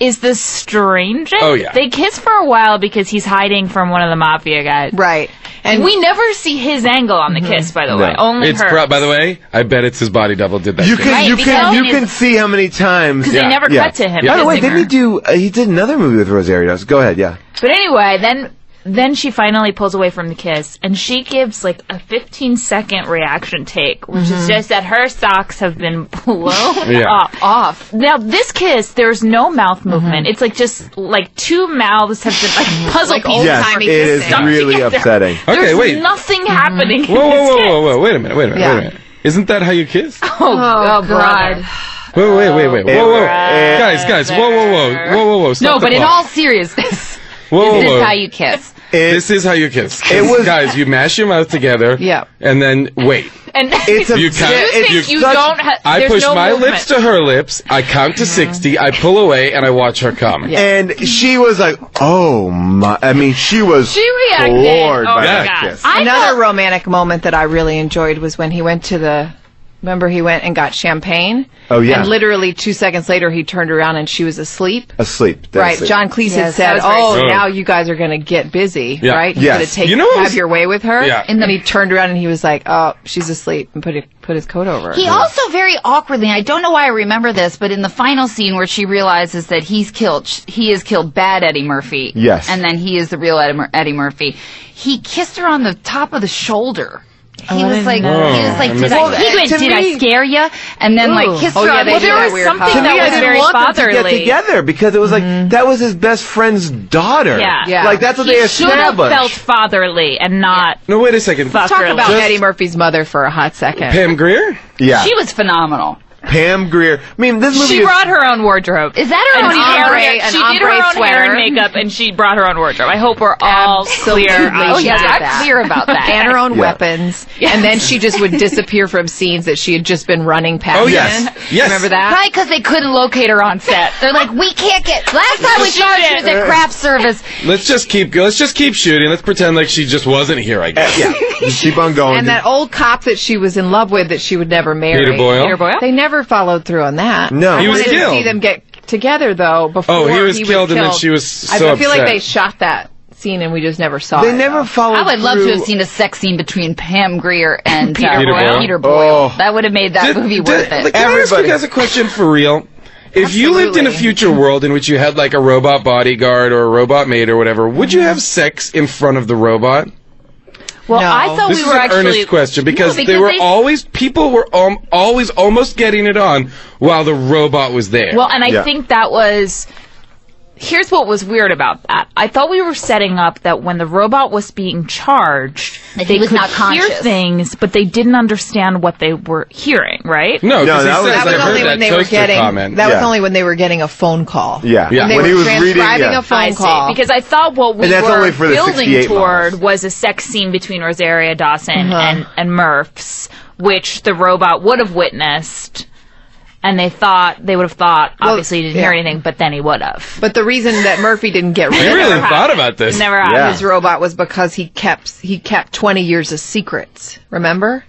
is the strangest. Oh, yeah. They kiss for a while because he's hiding from one of the mafia guys. Right. And we never see his angle on the kiss, by the way. Only It's hers. by the way, I bet it's his body double did that. You shit. can you can see how many times. Because they never cut to him. By the way, kissing didn't he do? He did another movie with Rosario Dawson. Go ahead, yeah. But anyway, then she finally pulls away from the kiss, and she gives like a 15-second reaction take, which is just that her socks have been blown off. Now, this kiss, there's no mouth movement. It's like just like two mouths have been like puzzle pieces. Yes, it is really together. upsetting. Okay, There's wait. nothing happening. Whoa! Wait a minute. Isn't that how you kiss? Oh God. Wait. Whoa. Guys. Whoa. Stop No, the but in clock. all seriousness, Whoa. this is how you kiss. This is how you kiss. It was- Guys, you mash your mouth together. Yeah. And then wait. And It's a- You count. you don't have. I there's push no my movement. lips to her lips. I count to 60. I pull away and I watch her come. And she was like, "Oh my!" I mean, she was She reacted. floored Oh by my that God. kiss. Another romantic moment that I really enjoyed was when he went to the. Remember, he went and got champagne. Oh, yeah. And literally 2 seconds later, he turned around and she was asleep. Asleep. That's Right. it. John Cleese had Yes, said, that was very "Oh, sweet. now you guys are going to get busy." Yeah. Right. He's Yes. going to take You know what have was- your way with her. Yeah. And then he turned around and he was like, "Oh, she's asleep," and put his coat over her. He also very awkwardly, I don't know why I remember this, but in the final scene where she realizes that he has killed bad Eddie Murphy. Yes. And then he is the real Eddie Murphy. He kissed her on the top of the shoulder. He I was didn't like, know. did I scare you? And then like kissed Oh, her yeah, on they the do there that was weird something hug. To me, that I was didn't very want them to get fatherly. together because it was like that was his best friend's daughter. Yeah. Yeah. Like that's what He they should have established. felt fatherly and not. No, wait a second. Talk fuckerly. about Just- Eddie Murphy's mother for a hot second. Pam Grier? Yeah. She was phenomenal. Pam Grier. I mean, this movie She is brought her own wardrobe. Is that her An own ombre, hair? she did her own hair sweater. and makeup, and she brought her own wardrobe. I hope we're all clear. Absolutely, on she yes, did that. I'm that. clear about that. And her own Yeah. weapons. And then she just would disappear from scenes that she had just been running past. Oh, yes. in. Yes. Remember that? Probably because they couldn't locate her on set. They're like, we can't get. Last time we saw her, she was at craft service. Let's just keep shooting. Let's pretend like she just wasn't here, I guess. Yeah. Just keep on going. And that old cop that she was in love with that she would never marry. Peter Boyle? Peter Boyle? They never followed through on that. No. I He was wanted to killed. see them get together though before Oh, he was killed, and then killed. she was so I feel like upset. they shot that scene and we just never saw They it. never though. followed I would love through. to have seen a sex scene between Pam Grier and Peter Boyle? Peter Boyle. Oh. That would have made that movie worth it. Like, can I ask you guys a question for real? If you lived in a future world in which you had like a robot bodyguard or a robot maid or whatever, would you have sex in front of the robot? Well, No. I thought This we is were an actually earnest question because, No, they were they- always people were always almost getting it on while the robot was there. Well, and I Yeah. think that was. Here's what was weird about that. I thought we were setting up that when the robot was being charged, That he they was could not hear conscious. things, but they didn't understand what they were hearing, right? no, No, because that he was- says, That was I only heard when that they were toaster getting. comment. That was Yeah. only when they were getting a phone call. Yeah. Yeah. They When he were was reading, transcribing yeah. a phone I see. call. Because I thought what we And that's only were for the building 68 toward models. was a sex scene between Rosario Dawson Uh-huh. and Murph's, which the robot would have witnessed, and they would have thought, obviously he didn't hear yeah. anything, but then he would have. But the reason that Murphy didn't get rid You of really thought about this. Never happened. Yeah. his robot was because he kept 20 years of secrets. Remember?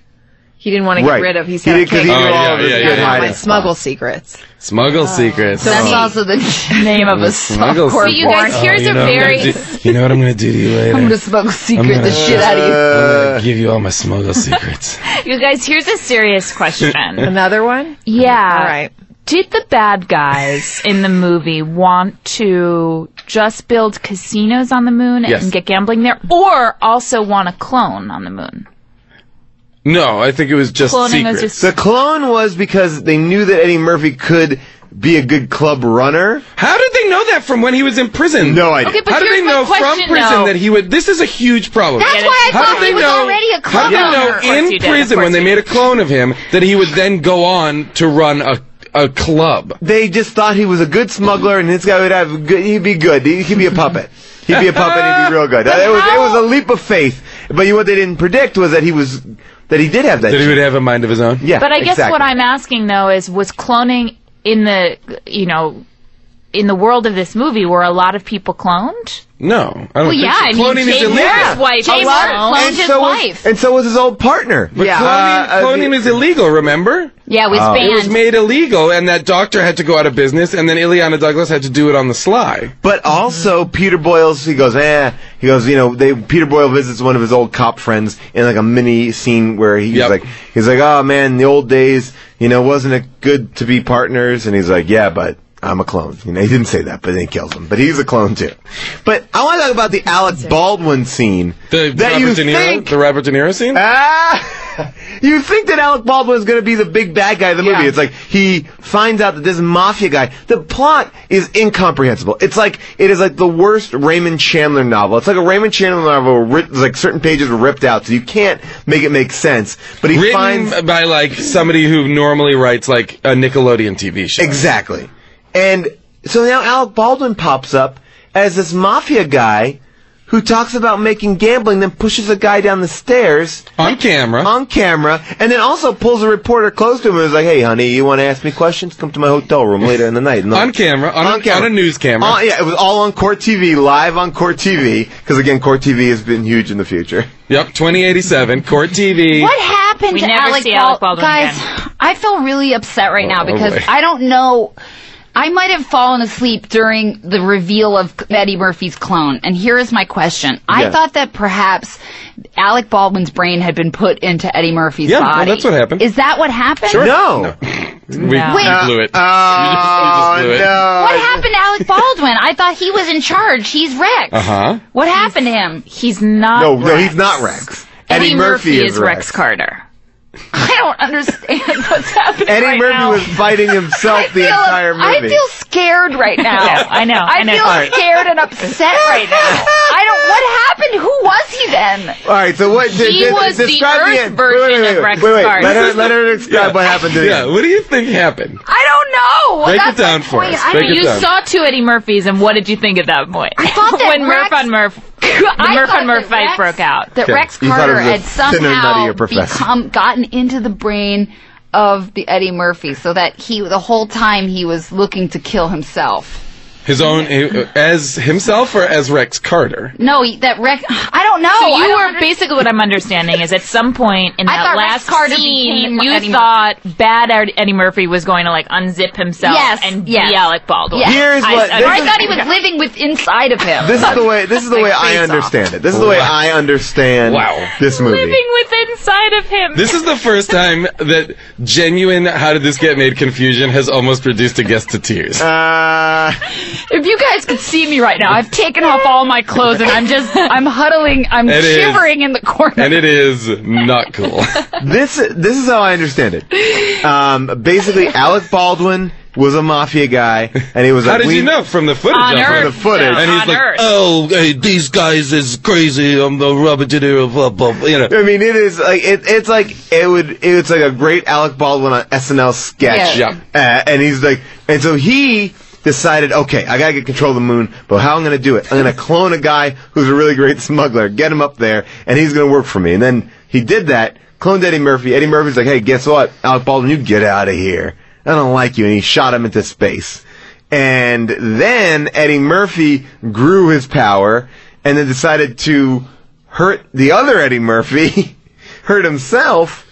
He didn't want to get Right. rid of. He He said, did, 'cause he "Okay, knew you all know, of his you good know, my hiding smuggle spots. secrets." Smuggle secrets. That's also the name of a Smuggle softcore secrets. You guys, porn. here's you a know, very. you know what I'm going to do to you later? I'm gonna smuggle secret gonna- the shit out of you. I'm going to give you all my smuggle secrets. You guys, here's a serious question. Another one? Yeah. All right. Did the bad guys in the movie want to just build casinos on the moon Yes. and get gambling there, or also want a clone on the moon? No, I think it was just Cloning was secrets. just- The clone was because they knew that Eddie Murphy could be a good club runner. How did they know that from when he was in prison? No idea. Okay, but How did here's they my know from question, prison though. that he would? This is a huge problem. That's why I How thought did they he was know? already a How club did they owner. know Of course in you did, of prison course when they you made a did. clone of him that he would then go on to run a club? They just thought he was a good smuggler, and this guy would have good. He'd be good. He'd be a puppet. He'd be a puppet. and He'd be real good. It was a leap of faith. But what they didn't predict was that he did have that. That he would have a mind of his own. Yeah, But I guess exactly. what I'm asking though is, was cloning in the in the world of this movie, were a lot of people cloned? No, I don't Well, think yeah, so. I mean, Cloning is Jay illegal. Moore's wife Jay Moore cloned his wife. And so was his old partner. But cloning is illegal, remember? Yeah, it was Oh. banned. It was made illegal, and that doctor had to go out of business, and then Ileana Douglas had to do it on the sly. But also, Peter Boyle's, he goes, Peter Boyle visits one of his old cop friends in like a mini scene where he's like, oh man, in the old days, wasn't it good to be partners? And he's like, yeah, but I'm a clone. He didn't say that, but then he kills him. But he's a clone too. But I want to talk about the Alec Baldwin scene. The Robert De Niro scene? You think that Alec Baldwin is going to be the big bad guy of the movie. It's like he finds out that this mafia guy, the plot is incomprehensible. It is like the worst Raymond Chandler novel. It's like a Raymond Chandler novel where like certain pages were ripped out, so you can't make it make sense. But he Written finds by like somebody who normally writes like a Nickelodeon TV show. Exactly. And so now Alec Baldwin pops up as this mafia guy who talks about making gambling, then pushes a guy down the stairs on camera, and then also pulls a reporter close to him and is like, "Hey, honey, you want to ask me questions? Come to my hotel room later in the night." On camera, on a news camera. Yeah, it was all on Court TV, live on Court TV, because again, Court TV has been huge in the future. Yep, 2087, Court TV. What happened We to never Alec see Alec Baldwin Guys, again. I feel really upset right now because boy. I don't know. I might have fallen asleep during the reveal of Eddie Murphy's clone, and here is my question. I thought that perhaps Alec Baldwin's brain had been put into Eddie Murphy's body. Yeah, well, that's what happened. Is that what happened? Sure. No. We blew it. Oh, You just blew it. What happened to Alec Baldwin? I thought he was in charge. He's Rex. Uh-huh. What happened to him? He's not No, Rex. he's not Rex. Eddie Murphy is Rex. Rex Carter. I don't understand what's happening Eddie right Murphy now. was fighting himself the entire movie. I feel scared right now. Yeah, I know. I feel scared and upset right now. What happened? Who was he then? All right, so what? He was the describe Earth end. version of Rex Carter. Let her describe what happened to him. Yeah, what do you think happened? I don't know. Break That's it down my for point. us. Break it You down. saw two Eddie Murphys, and what did you think at that point? I thought that when Murph on Murph, the Murph on Murph fight broke out. That Okay. Rex You thought Carter it was a had thinner, somehow nuttier professor. gotten into the brain of the Eddie Murphy, so that the whole time he was looking to kill himself. His own, as himself or as Rex Carter? No, that Rex. I don't know. So I you don't were basically what I'm understanding is at some point in I that thought last Rex Carter scene, became you Eddie thought bad Eddie Murphy was going to like unzip himself and be Alec Baldwin. Yes. Here's what- Or I thought he was living with inside of him. This is the way. This is the way I understand it. This is the way I understand this movie. living with inside of him. This is the first time that genuine "how did this get made" confusion has almost reduced a guest to tears. If you guys could see me right now, I've taken off all my clothes and I'm huddling, I'm It is. shivering in the corner. And it is not cool. This is how I understand it. Basically, Alec Baldwin was a mafia guy, and he was How like, did you know from the footage? On of Earth. it? the footage. And he's On like, Earth. "Oh, hey, these guys is crazy. I'm the rubber dinner of blah blah." You know. I mean, it is like it's like it's like a great Alec Baldwin on SNL sketch. Yeah. And he's like, and so he decided, okay, I gotta get control of the moon, but how I'm gonna do it? I'm gonna clone a guy who's a really great smuggler, get him up there, and he's gonna work for me. And then he did that, cloned Eddie Murphy. Eddie Murphy's like, hey, guess what? Alec Baldwin, you get out of here. I don't like you. And he shot him into space. And then Eddie Murphy grew his power and then decided to hurt the other Eddie Murphy, hurt himself,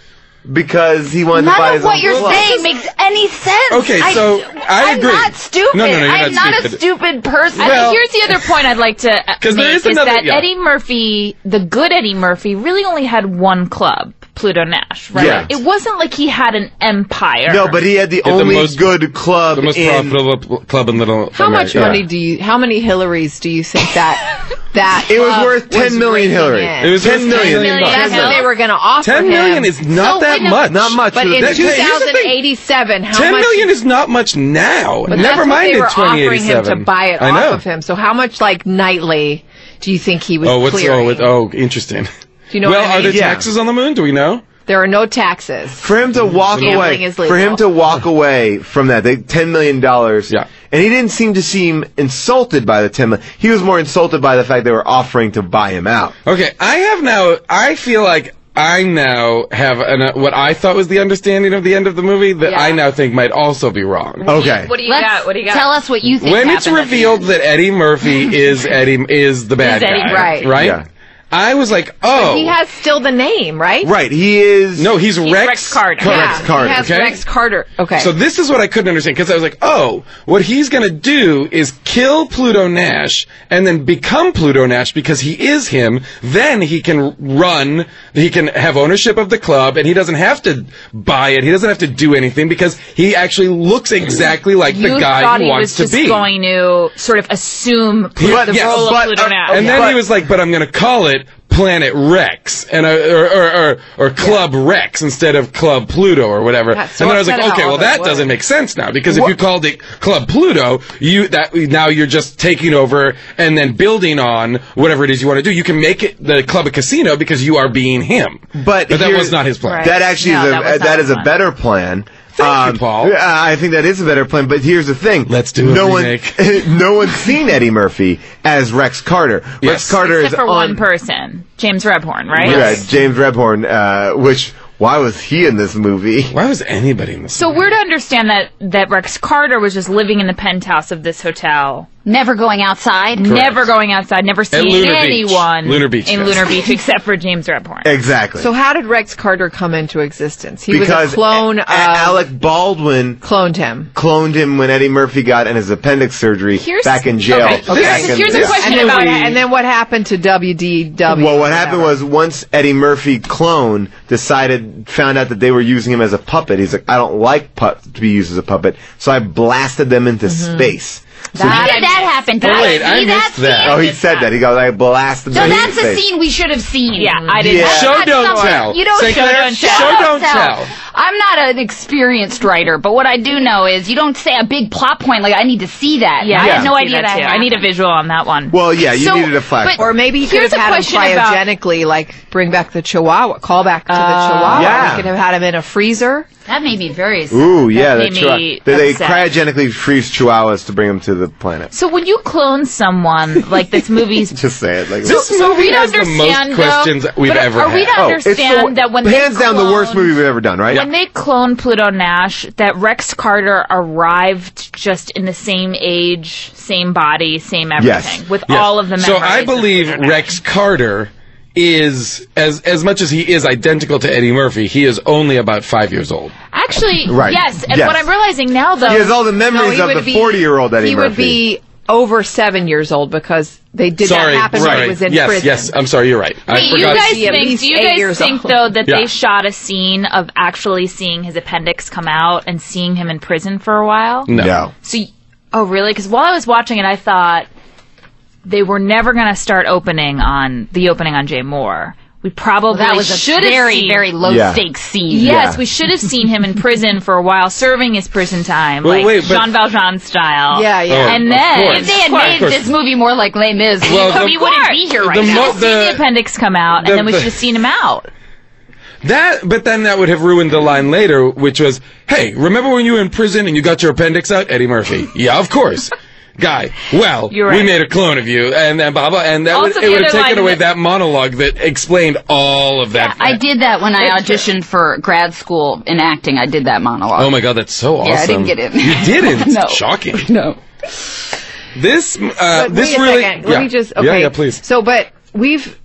because he wanted to buy None his of what own you're glove. saying makes any sense. Okay, so I agree. I'm not stupid. No, you're I'm not not a stupid. stupid person. I think here's the other point I'd like to make 'Cause there is another- that yeah. Eddie Murphy, the good Eddie Murphy, really only had one club, Pluto Nash, right? Yeah. It wasn't like he had an empire. No, but he had the only good club The most in... profitable club in Little How much America. money how many Hillarys do you think that It was club worth 10 million, raking Hillary. in? It was 10 million. That's what they were going to offer 10 him. million is not that much. Not much. But in Here's the thing. 2087, how 10 much? million is not much now. But Never that's what mind they in were offering him 2087. to buy it I off know. of him. So how much, like, nightly do you think he was clearing? Interesting. Do you know well, what I mean? are there taxes on the moon? Do we know? There are no taxes. For him to walk Gambling away, is legal. for him to walk away from that, they $10 million. Yeah. And he didn't seem insulted by the 10 million. He was more insulted by the fact they were offering to buy him out. Okay, I feel like I now have what I thought was the understanding of the end of the movie that I now think might also be wrong. Okay. What do you got? What do you got? Tell us what you think When it's happened at the revealed that Eddie Murphy is the bad Eddie, guy, right. Yeah. I was like, But he has still the name, right? Right, he is... No, he's Rex Carter. Rex Carter. He has okay? Rex Carter. Okay. So this is what I couldn't understand, because I was like, oh, what he's going to do is kill Pluto Nash and then become Pluto Nash because he is him. Then he can he can have ownership of the club, and he doesn't have to buy it. He doesn't have to do anything because he actually looks exactly like the guy he wants to be. You thought he was just going to sort of assume the role of Pluto Nash. And then he was like, but I'm going to call it Planet Rex and or Club Rex instead of Club Pluto or whatever. Yeah, so and then I was upset like, okay, about well all that those doesn't words. make sense now because if you called it Club Pluto, now you're just taking over and then building on whatever it is you want to do. You can make it the club a casino because you are being him. But that here- was not his plan. That actually No, that was not that his is a plan. better plan. Thank you, Paul. I think that is a better plan, but here's the thing. Let's do a remake. No one's seen Eddie Murphy as Rex Carter. Yes. Rex Carter Except is for on... one person, James Rebhorn, right? Yeah, James Rebhorn, which... Why was he in this movie? Why was anybody in this So we're to understand that Rex Carter was just living in the penthouse of this hotel. Never going outside. Correct. Never going outside. Never seeing anyone Lunar Beach, in yes. Lunar Beach except for James Rebhorn. Exactly. So how did Rex Carter come into existence? He because was a clone of... Alec Baldwin cloned him when Eddie Murphy got in his appendix surgery back in jail. Here's a question about it. And then what happened to WDW? Well, what happened was once Eddie Murphy clone found out that they were using him as a puppet, he's like, I don't like to be used as a puppet, so I blasted them into space. How did that happen? Oh, wait, I missed that. Oh, he said that. He goes, I blasted them So into that's a space. scene we should have seen. Yeah, I didn't. Yeah. Show, don't tell. You don't St. Clair, show, don't tell. I'm not an experienced writer, but what I do know is you don't say a big plot point like I need to see that. Yeah, I had no see idea that too. I need a visual on that one. Well, yeah, you needed a flash. Or maybe he could Here's have a had him question about- cryogenically, like bring back the Chihuahua, call back to the Chihuahua. Yeah. We could have had him in a freezer. That made me very sad. Ooh, yeah, made that's right. me They upset. cryogenically freeze chihuahuas to bring them to the planet. So when you clone someone, like this movie's... Just say it. Like This So movie we has the most understand, questions though, we've but ever are we had. to understand that when hands they down the worst clone- movie we've ever done, right? When they cloned Pluto Nash, that Rex Carter arrived just in the same age, same body, same everything, with Yes. all of the memories. So I believe Rex Carter is, as much as he is identical to Eddie Murphy, he is only about 5 years old. Actually, Right. yes. And Yes. what I'm realizing now, though... He has all the memories he of would the be- 40-year-old Eddie He Murphy. would be over 7 years old because they did Sorry, that happen right. when he was in yes, prison. Yes, I'm sorry, you're right. I Wait, you forgot. guys Be at think? least Do you 8 guys years think old. though that Yeah. they shot a scene of actually seeing his appendix come out and seeing him in prison for a while? No. So, oh really? Because while I was watching it, I thought they were never going to start opening on Jay Moore. We probably That was a should have very, seen, very low stakes scene. Yes, we should have seen him in prison for a while, serving his prison time, Well, like wait, but- Jean Valjean style. Yeah, yeah. Oh, And of then course. If they had Of made course. this movie more like Les Mis, Well, we wouldn't be here right the now. mo- Seen the appendix come out, the- and then we the- should have seen him out. But then that would have ruined the line later, which was, hey, remember when you were in prison and you got your appendix out? Eddie Murphy. Yeah, of course. Guy, well, You're we right. made a clone of you, and then blah, blah, and that Also, it the would have other taken line away that- that monologue that explained all of that. I did that when I auditioned for grad school in acting. I did that monologue. Oh my god, that's so awesome. Yeah, I didn't get in. You didn't? No. Shocking. No. This, But this wait a really... second. Let me just... Okay. Yeah, yeah, please. So, but we've...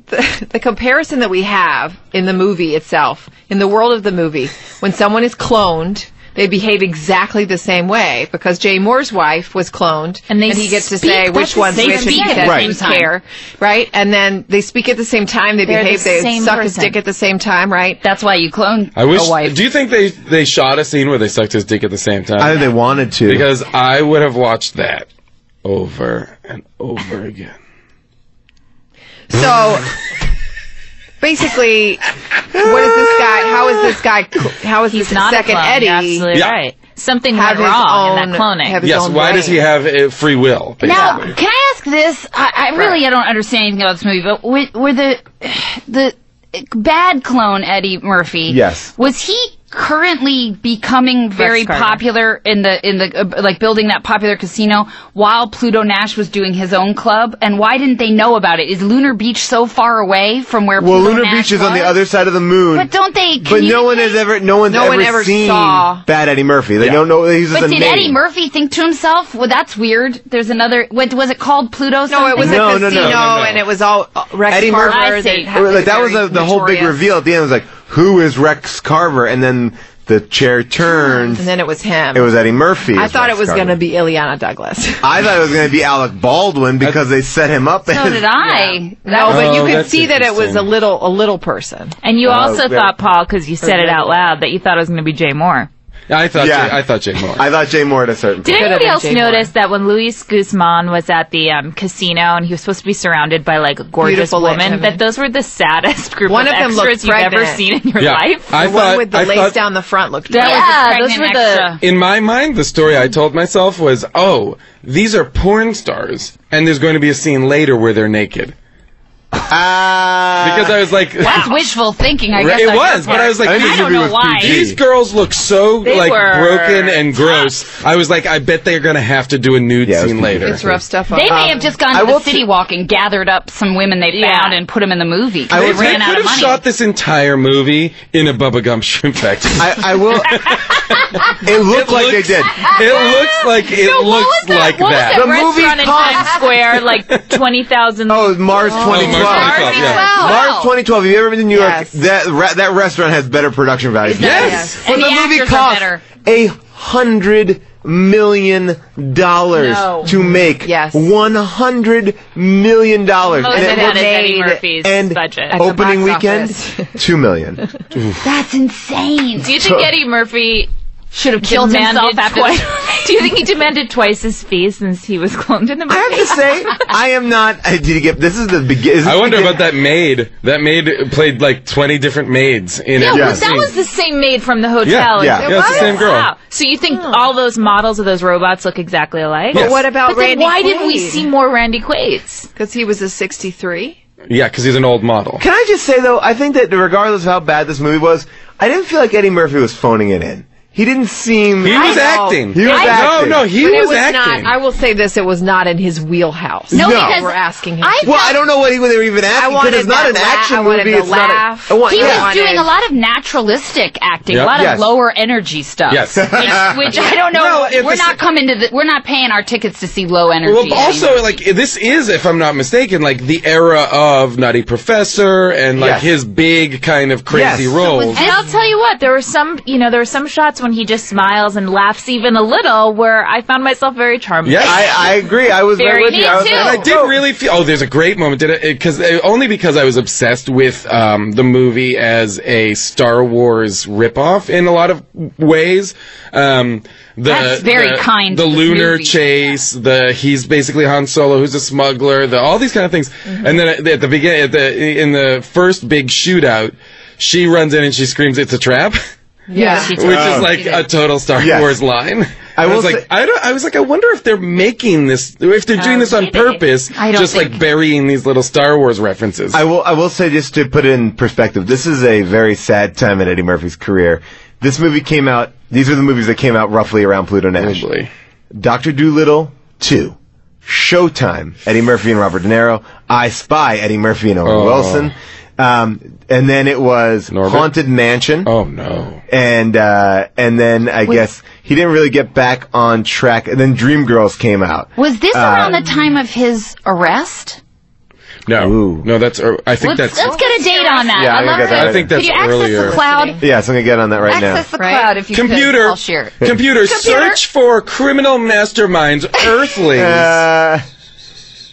The comparison that we have in the movie itself, in the world of the movie, when someone is cloned, they behave exactly the same way because Jay Moore's wife was cloned, And they he gets to speak- say which that's the one's same which, and he thing. says Right. who's care, right? And then they speak at the same time, they They're behave, the they same suck his person. dick at the same time, right? That's why you clone I wish... a wife. Do you think they shot a scene where they sucked his dick at the same time? I think they wanted to. Because I would have watched that over and over again. So basically, what is this guy? How is He's this not second a clone. Eddie? You're absolutely Yeah. right. Something Have went his wrong in own- that cloning. have his Yes, own why does brain. he have free will? Now, basically? can I ask this? I really I don't understand anything about this movie, but were the bad clone Eddie Murphy? Yes. Was he currently becoming very Carter. popular in the like building that popular casino while Pluto Nash was doing his own club? And why didn't they know about it? Is Lunar Beach so far away from where Well, Pluto Lunar Nash Beach is on the was? other side of the moon. But don't they? But no one has ever, no one's No one ever ever seen saw- Bad Eddie Murphy. They don't know he's just But a did name. Eddie Murphy think to himself, well, that's weird. There's another, what was it called, Pluto No, it was something? No, a no, no, casino, no, no. and it was all Rex Eddie Carter. Murphy- I see. Like, that was the whole big reveal at the end. It was like, who is Rex Carver? And then the chair turned. And then it was him. It was Eddie Murphy. I as thought Rex it was Carver. going to be Ileana Douglas. I thought it was going to be Alec Baldwin because they set him up. So as, did I. No, but you Oh, could that's see that it was interesting. a little person. And you also yeah. thought, Paul, because you said it out loud, that you thought it was going to be Jay Moore. I thought Yeah. Jay Moore. I thought Jay Moore at a certain Did point. anybody been else Jay Moore. notice that when Luis Guzman was at the casino and he was supposed to be surrounded by like gorgeous Beautiful women, women. that those were the saddest group One of of them looked extras you've ever pregnant. seen in your Yeah. life? I The one thought, with the I lace thought, down the front looked That pregnant. was the pregnant extra. in my mind, the story I told myself was, oh, these are porn stars, and there's going to be a scene later where they're naked. Because I was like, That's wishful thinking, I guess. it was, but I was like, I don't know why. These girls look so They like were broken and gross. I was like, I bet they're gonna have to do a nude scene later. It's rough stuff. They may have just gone to the city walk and gathered up some women they found and put them in the movie. They They ran out could of have money. shot this entire movie in a Bubba Gump shrimp factory. I will. It looked like they did. It looks like What was that. that restaurant in Times Square? Like 20,000. Oh, Mars 2012. Mars 2012. Have you ever been to New York? That restaurant has better production value. Yes. But And the the movie actors are cost better. $100 million to make. Yes. $100 million. Most of it was is Eddie Murphy's budget. opening weekend, $2 million. That's insane. Do you think Eddie Murphy should have killed himself after? Do you think he demanded twice his fee since he was cloned in the movie? I have to say, I am not. Did you get? This is the beginning. I wonder about that maid. That maid played like 20 different maids in Yeah, every but that scene. was the same maid from the hotel. Yeah, it's the same girl. Wow. So you think all those models of those robots look exactly alike? But what about But then Randy why didn't we Quaid? see more Randy Quaid's? Because he was a 63. Yeah, because he's an old model. Can I just say though, I think that regardless of how bad this movie was, I didn't feel like Eddie Murphy was phoning it in. He didn't seem. He was acting. He was acting. No, he But it was acting. Not, I will say this: it was not in his wheelhouse. No, because we're asking him. Well, I don't know what they were even asking because it's not an action movie. It's not. Laugh. He was doing a lot of naturalistic acting, Yep. a lot Yes. of lower energy stuff. Yes. which I don't know. Well, if we're this- not coming to. We're not paying our tickets to see low energy. Well, also, like, this is, if I'm not mistaken, like, the era of Nutty Professor and, like, Yes. his big kind of crazy roles. And I'll tell you what, there were some shots when he just smiles and laughs even a little where I found myself very charmed. Yes. I agree. I was very with you. Me too. And I did really feel. Oh, there's a great moment. Only because I was obsessed with the movie as a Star Wars ripoff in a lot of ways. That's very kind The to this lunar movie. chase. He's basically Han Solo, who's a smuggler. All these kind of things. And then at the beginning, in the first big shootout, she runs in and she screams, "It's a trap." Yeah, Which is like a total Star Wars line. I was like, I wonder if they're making this, if they're doing this on purpose, I don't just like burying these little Star Wars references. I will say, just to put it in perspective, this is a very sad time in Eddie Murphy's career. This movie came out. These are the movies that came out roughly around Pluto Nash. Dr. Dolittle 2, Showtime, Eddie Murphy and Robert De Niro, I Spy, Eddie Murphy and Owen Wilson. And then it was Haunted Mansion. Oh no! And then I guess he didn't really get back on track. And then Dreamgirls came out. Was this around the time of his arrest? No, that's. I think Let's that's. get a date on that. Yeah, I love get that. it. I think that's Could you access earlier. the cloud? Yeah, so I'm gonna get on that right now. Access the cloud if you Computer, could. I'll share it. Computer, search for criminal masterminds, Earthlings.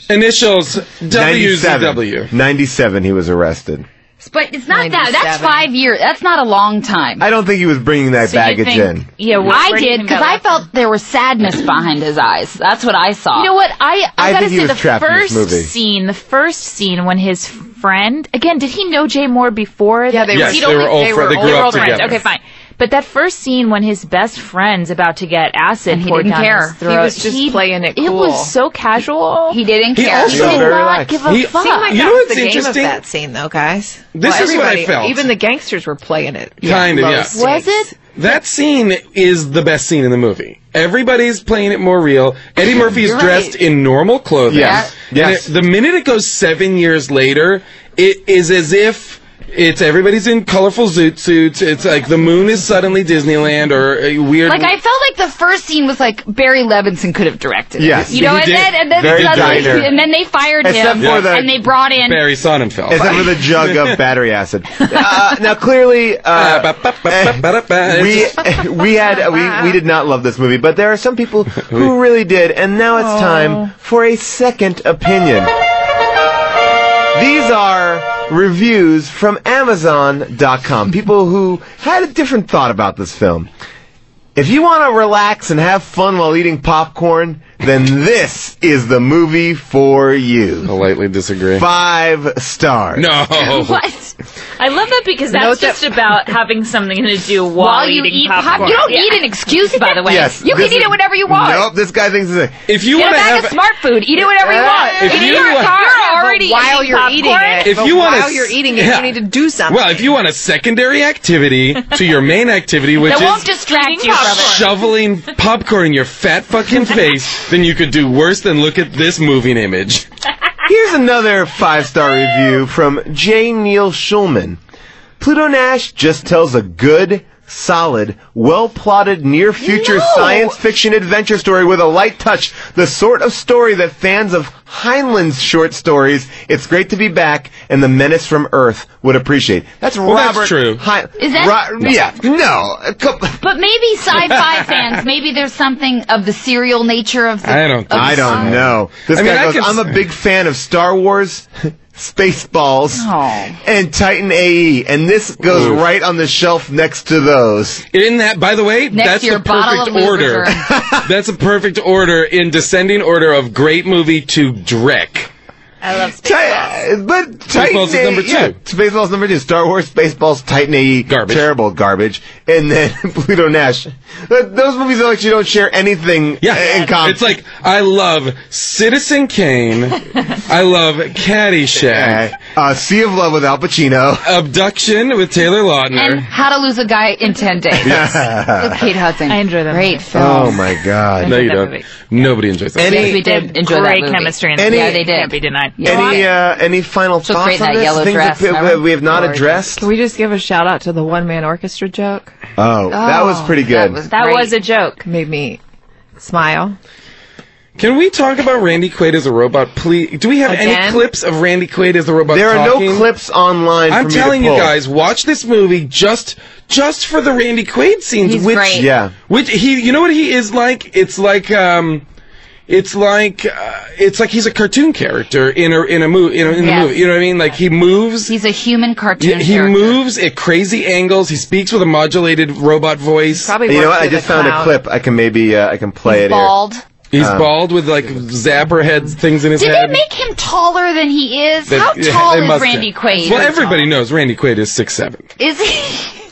Initials WZW. 97 he was arrested. But it's not that. That's 5 years. That's not a long time. I don't think he was bringing that baggage in. Yeah, I did because I felt there was sadness behind his eyes. That's what I saw. You know what? I gotta think he say was trapped in this movie. the first scene when his friend, again, did he know Jay Moore before? Yeah, they Yes, He'd they only- were old friends. They grew up old friends. together. Okay, fine. But that first scene when his best friend's about to get acid And he poured didn't down care. his throat, He was just playing it It cool. was so casual. He didn't He care. also- He was did very not relaxed. give a He- fuck. Seemed like You that know was what's the game interesting? of that scene, though, guys. This Well, is what I everybody- felt. Even the gangsters were playing it. Kind of, Low yeah. stakes. Was it? That scene is the best scene in the movie. Everybody's playing it more real. Eddie Murphy is You're dressed right. in normal clothing. Yes. And Yes. the minute it goes 7 years later, it is as if everybody's in colorful zoot suits. It's like the moon is suddenly Disneyland or a weird. Like I felt like the first scene was like Barry Levinson could have directed it. Yes. You know, He and did. then Very suddenly, diner. and then they fired Except him, for the- and they brought in. Barry Sonnenfeld. Except for the jug of battery acid. Now, clearly, we did not love this movie, but there are some people who really did, and now it's time for a second opinion. These are reviews from Amazon.com. People who had a different thought about this film. If you want to relax and have fun while eating popcorn, then this is the movie for you. Politely disagree. 5 stars. No. What? I love that because You know that's what just about having something to do while you eating eat popcorn. You don't need an excuse, by the way. Yes, you can this eat is- it whenever you want. Nope, this guy thinks it's If you Get a want to bag have of smart food. Eat it whenever you want. If Eat it you in your want- car. You're already while you're eating it. If you want while you're eating it, you need to do something. Well, if you want a secondary activity to your main activity, which That is won't distract you from it. shoveling popcorn in your fat fucking face, then you could do worse than look at this moving image. Here's another 5-star review from J. Neil Schulman. Pluto Nash just tells a good, solid, well-plotted, near-future science fiction adventure story with a light touch. The sort of story that fans of Heinlein's short stories, It's Great to Be Back, and The Menace from Earth would appreciate. That's Robert. That's true. Is that? Yeah. No. But maybe sci-fi fans, maybe there's something of the serial nature of the... I don't know. This guy goes, I'm a big fan of Star Wars, Spaceballs, and Titan AE, and this goes right on the shelf next to those. In that, by the way, that's the perfect order. That's a perfect order in descending order of great movie to Drek. I love Spaceballs. But Spaceballs is number 2. Yeah, Spaceballs number 2. Star Wars, Spaceballs, Titan AE, garbage. Terrible garbage. And then Pluto Nash. Those movies are like you don't share anything in common. It's like, I love Citizen Kane. I love Caddyshack. Sea of Love with Al Pacino. Abduction with Taylor Lautner. And How to Lose a Guy in 10 Days. With Kate Hudson. I enjoy that. Great film. Oh my God. No, you don't. Nobody enjoys that. We did enjoy great that movie. chemistry in Yeah, they did. Can't be denied. Any final She was thoughts great in on that this? yellow Things dress, that remember? we have not addressed? Can we just give a shout out to the one-man orchestra joke? Oh, that was pretty good. That was a joke. Made me smile. Can we talk about Randy Quaid as a robot, please? Do we have any Again? clips of Randy Quaid as a robot There are talking? no clips online I'm for me to telling you pull. guys, watch this movie just for the Randy Quaid scenes. He's which, great. Yeah. Which you know what he is like? It's like he's a cartoon character in a movie. In the movie, you know what I mean? Like he moves. He's a human cartoon He character. moves at crazy angles. He speaks with a modulated robot voice. Probably You know works what? I with just a found a clown. clip. I can maybe I can play it Bald. He's bald with like zapper head things in his Did head. they make him taller than he is? That- How yeah, tall they is must Randy have. Quaid? Well, everybody knows Randy Quaid is 6'7". Is he?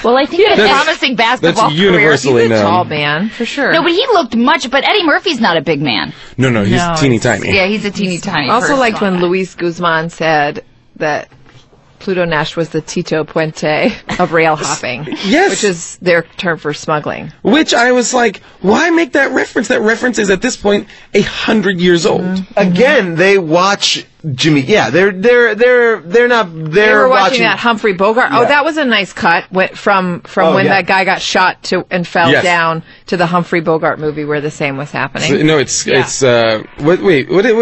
Well, I think He had a That's- promising basketball that's universally career. He's a known. tall man, for sure. No, but he looked much. But Eddie Murphy's not a big man. No, he's teeny tiny. Yeah, he's a teeny tiny. I also person. liked when Luis Guzman said that Pluto Nash was the Tito Puente of rail hopping. Yes. Which is their term for smuggling. Which I was like, why make that reference? That reference is at this point 100 years old. Again, they watch Jimmy. Yeah, they're not. They were watching that Humphrey Bogart. Oh, Yeah. that was a nice cut from when that guy got shot and fell Yes. down to the Humphrey Bogart movie where the same was happening. So, no, it's what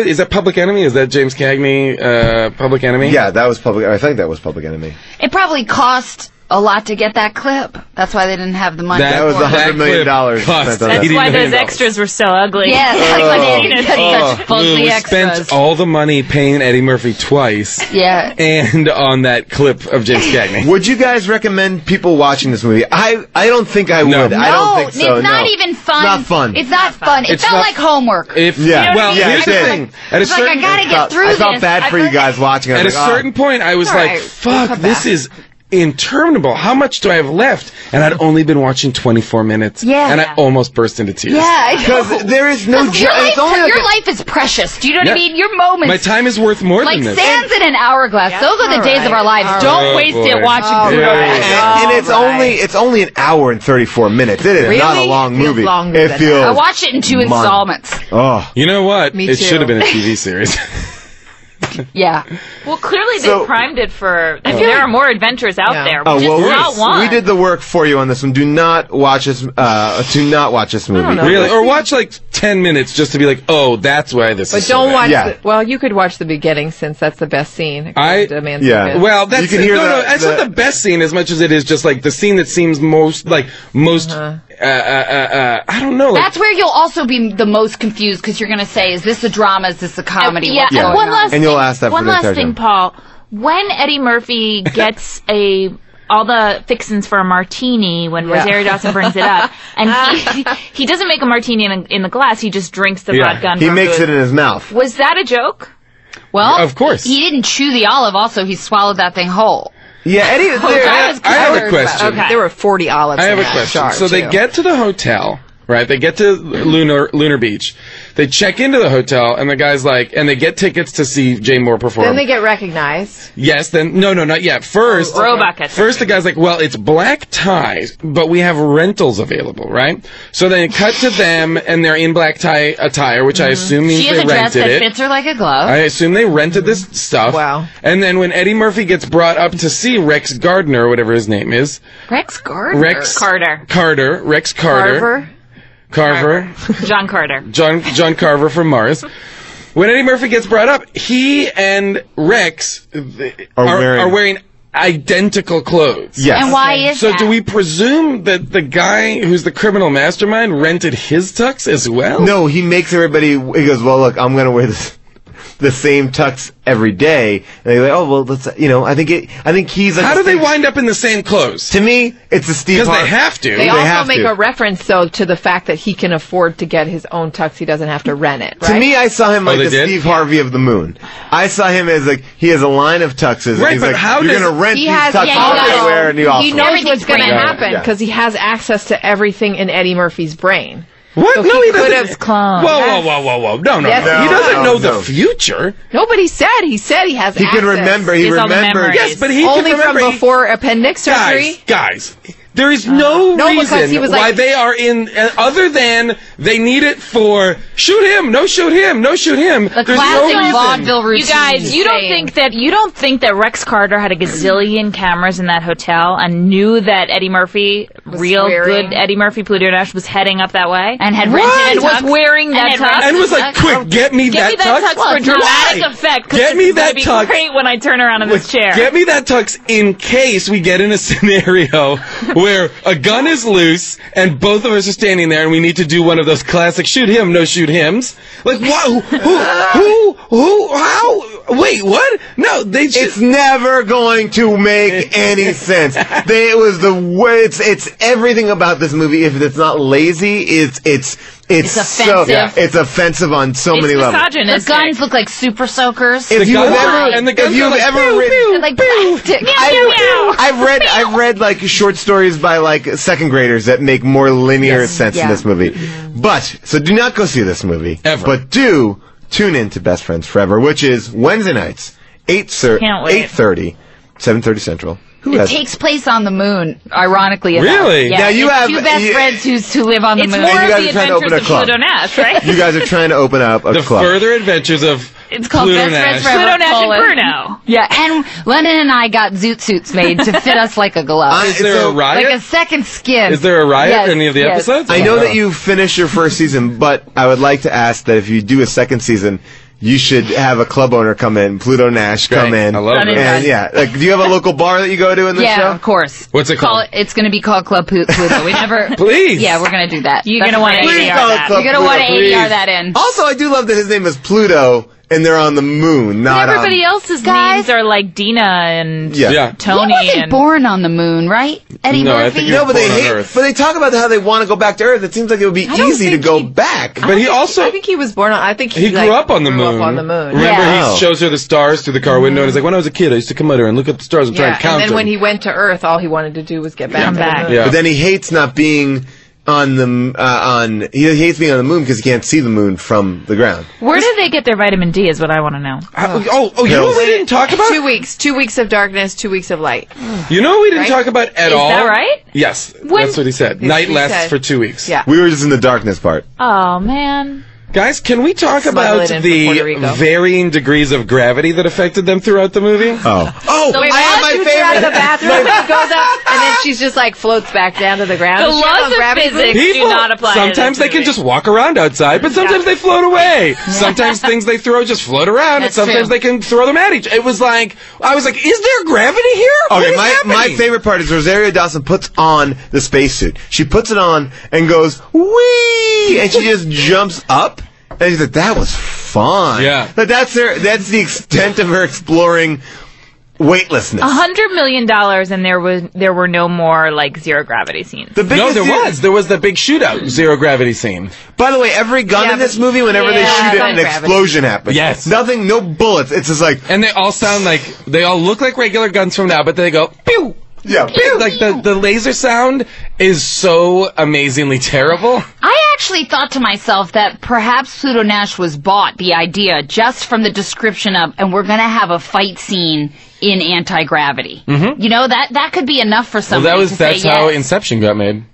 is that? Public Enemy? Is that James Cagney? Public Enemy? Yeah, that was Public. I think that was Public Enemy. It probably cost a lot to get that clip. That's why they didn't have the money. That was for it. $100 million. cost spent on That's that. why those extras were so ugly. Yeah, that's why they didn't cut such Lou, fuzzy we extras. spent all the money paying Eddie Murphy twice. Yeah. And on that clip of James Cagney. Would you guys recommend people watching this movie? I don't think I would. No. I don't think so. it's not no. even fun. It's not fun. It's not fun. It It's felt not- like homework. If Yeah. well, Yeah, here's it the did. thing. At a It's like, certain I gotta get through I felt this. bad for you guys watching. I At a was like, certain point, I was All like, right. fuck, Cut this back. is interminable. How much do I have left? And I'd only been watching 24 minutes. Yeah. And I almost burst into tears. Yeah, I know. because there is no. Your, life, It's only like your life is precious. Do you know what I Yeah. mean? Your moments. My time is worth more like than this. sands in an hourglass. Those are the days of our lives. Don't Oh, waste boy. it watching Oh, Pluto right. Nash. and it's only an hour and 34 minutes. It is not a Really? long It feels movie. longer It than feels. I watched it in 2 months. installments. Oh, You know what? Me It too. should have been a TV series. Yeah. Well, clearly So- they primed it for. I mean, there are more adventures out there. Oh, Which is not one. we did the work for you on this one. Do not watch this. Do not watch this movie. Really? Or watch like 10 minutes just to be like, oh, that's why this But is so don't bad. watch. Yeah. Well, you could watch the beginning since that's the best scene. according to Manzukis. Well, that's You can hear no, the- it's not the best scene as much as it is just like the scene that seems most I don't know. Like, That's where you'll also be the most confused because you're going to say, is this a drama? Is this a comedy? Yeah, What's and going one on? last And you'll ask that for one the last entire thing, time. Paul. When Eddie Murphy gets all the fixins for a martini when Rosario Dawson brings it up, and he doesn't make a martini in the glass. He just drinks the vodka. And he makes it in his mouth. Was that a joke? Well, Of course. He didn't chew the olive. Also, he swallowed that thing whole. Yeah, Eddie. I have a question. Okay. There were 40 olives. I have in a that question. jar, So they too. get to the hotel, right? They get to Lunar Beach. They check into the hotel, and the guy's like, and they get tickets to see Jay Moore perform. Then they get recognized. Yes, then, no, not yet. First, first the guy's like, well, it's black ties, but we have rentals available, right? So they cut to them, and they're in black tie attire, which I assume means She has they a dress rented that it. fits her like a glove. I assume they rented this stuff. Wow. And then when Eddie Murphy gets brought up to see Rex Gardner, or whatever his name is. Rex Gardner? Rex Carter. Rex Carter. Carver. John Carter. John Carver from Mars. When Eddie Murphy gets brought up, he and Rex are wearing identical clothes. Yes. And why is so that? do we presume that the guy who's the criminal mastermind rented his tux as well? No, he makes everybody. He goes, well, look, I'm going to wear the same tux every day. And they're like, oh, well, let's, I think he's like. How do they wind up in the same clothes? To me, it's a Steve Because they have to. They also make a reference, though, to the fact that he can afford to get his own tux. He doesn't have to rent it, right? To me, I saw him like the Steve Harvey of the moon. I saw him as like, he has a line of tuxes. Right, and he's but like, how you're does- going to rent He these has, tuxes everywhere, and you he knows what's going to happen because he has access to everything in Eddie Murphy's brain. What? So No, he could doesn't. have cloned. Whoa. No. Yes, He doesn't know the future. Nobody said. He said he has He access. can remember. He remembers. Yes, but he only can remember. from before appendix surgery. Guys, there is no because he reason was why like- they are in, other than they need it for shoot him, no shoot him, no shoot him. The There's classic no reason. vaudeville routine. You guys, you don't think that Rex Carter had a gazillion cameras in that hotel and knew that Eddie Murphy, good Eddie Murphy, Pluto Nash, was heading up that way and had What? rented and was wearing that tux And was like, quick, get me that tux. for dramatic effect. 'Cause Get me it's gonna that be tux. Great when I turn around in this chair. Get me that tux in case we get in a scenario where a gun is loose and both of us are standing there and we need to do one of those classic shoot him, no shoot hims. Like, what? Who? How? Wait, what? No, they just... It's never going to make any sense. It was the way. It's everything about this movie. If it's not lazy, it's offensive. So, it's offensive on so many levels. The guns look like super soakers. If you've ever written, like plastic. I've read like short stories by like second graders that make more linear sense in this movie. But so do not go see this movie ever. But do tune in to Best Friends Forever, which is Wednesday nights, 8:30, 7:30 Central. It takes place on the moon, ironically enough. Really? Yeah, Now you it's have- two best friends who live on the moon. And you guys are trying to open a club. You guys are trying to open up a The club. further adventures of It's called Pluto Best Friends Nash. Forever. Pluto Nash and colon. Bruno. Yeah, and Lennon and I got zoot suits made to fit us like a glove. Is there a riot? Like a second skin. Is there a riot Yes, in any of the yes. episodes? I know that you finished your first season, but I would like to ask that if you do a second season, you should have a club owner come in, Pluto Nash come in. I love it. And yeah, like, do you have a local bar that you go to in the Yeah, show? of course. What's it called? It's going to be called Club Pluto. We never. Please. Yeah, we're going to do that. You're That's gonna wanna great. Please call it Club You're going to want to Pluto, ADR please. that in. Also, I do love that his name is Pluto, and they're on the moon, not Everybody on... else's names are like Dina and Yeah. Tony He wasn't and born on the moon, right? Eddie Murphy? No, but they hate, but they talk about how they want to go back to Earth. It seems like it would be easy to go back. But he also... I think he was born on. I think He grew up on the moon. Grew up on the moon. Remember, Yeah. he shows her the stars through the car window, and he's like, when I was a kid, I used to come out here and look at the stars and try and count and then them. when he went to Earth, all he wanted to do was get back to the moon. Yeah. But then he hates not being on the he hates being on the moon because he can't see the moon from the ground. Where do they get their vitamin D is what I want to know. You know what we didn't talk about? 2 weeks. 2 weeks of darkness, 2 weeks of light. You know what we didn't Right? talk about at Is all? that right? Yes, When- that's what he said. Yes, Night he lasts said. for 2 weeks. Yeah. We were just in the darkness part. Oh man. Guys, can we talk Smuggle about it in from Puerto the Rico. varying degrees of gravity that affected them throughout the movie? Oh, Wait, I have my shoots her out of the favorite. bathroom and goes up, and then she's just like floats back down to the ground. The Is she on laws of gravity physics boost? do not apply. to Sometimes this they can movie. just walk around outside, but sometimes they float away. Sometimes things they throw just float around, That's and sometimes true. they can throw them at each. It was like, I was like, is there gravity here? What Okay, is my happening? favorite part is Rosario Dawson puts on the spacesuit. She puts it on and goes, whee! And she just jumps up. And she's like, that was fun. Yeah. But that's the extent of her exploring weightlessness. $100 million and there were no more like zero gravity scenes. The biggest There was the big shootout, zero gravity scene. By the way, every gun in this movie, whenever they shoot it, an explosion happens. Yes. Nothing, no bullets. It's just like... And they all sound like, they all look like regular guns from now, but they go, pew! Yeah. Like the laser sound is so amazingly terrible. I actually thought to myself that perhaps Pluto Nash was bought the idea just from the description of, and we're going to have a fight scene in anti-gravity. Mm-hmm. You know, that could be enough for somebody Well, to that's say how yes. Inception got made.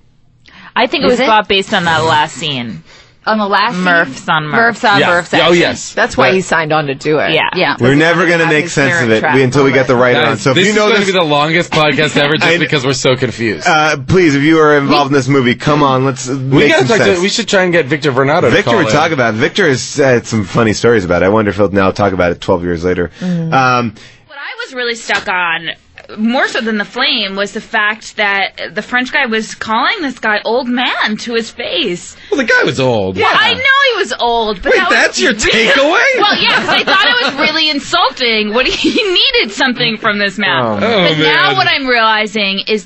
I think it was bought based on that last scene. On the last Murph's on Murph. Murph's on Murph's action. Oh, yes. That's why he signed on to do it. Yeah. We're never going to make sense of it until we get the right on. So if this you know is going this, to be the longest podcast ever just because we're so confused. please, if you are involved in this movie, come on, let's make some sense. We should try and get Victor Vernado to Victor call would in. talk about it. Victor has said some funny stories about it. I wonder if he'll now talk about it 12 years later. What I was really stuck on, more so than the flame, was the fact that the French guy was calling this guy old man to his face. Well, the guy was old. Well, I know he was old, but Wait, that was that's your really- takeaway? Well, yeah, 'cause I thought it was really insulting. What he needed something from this man. Oh, But now man. what I'm realizing is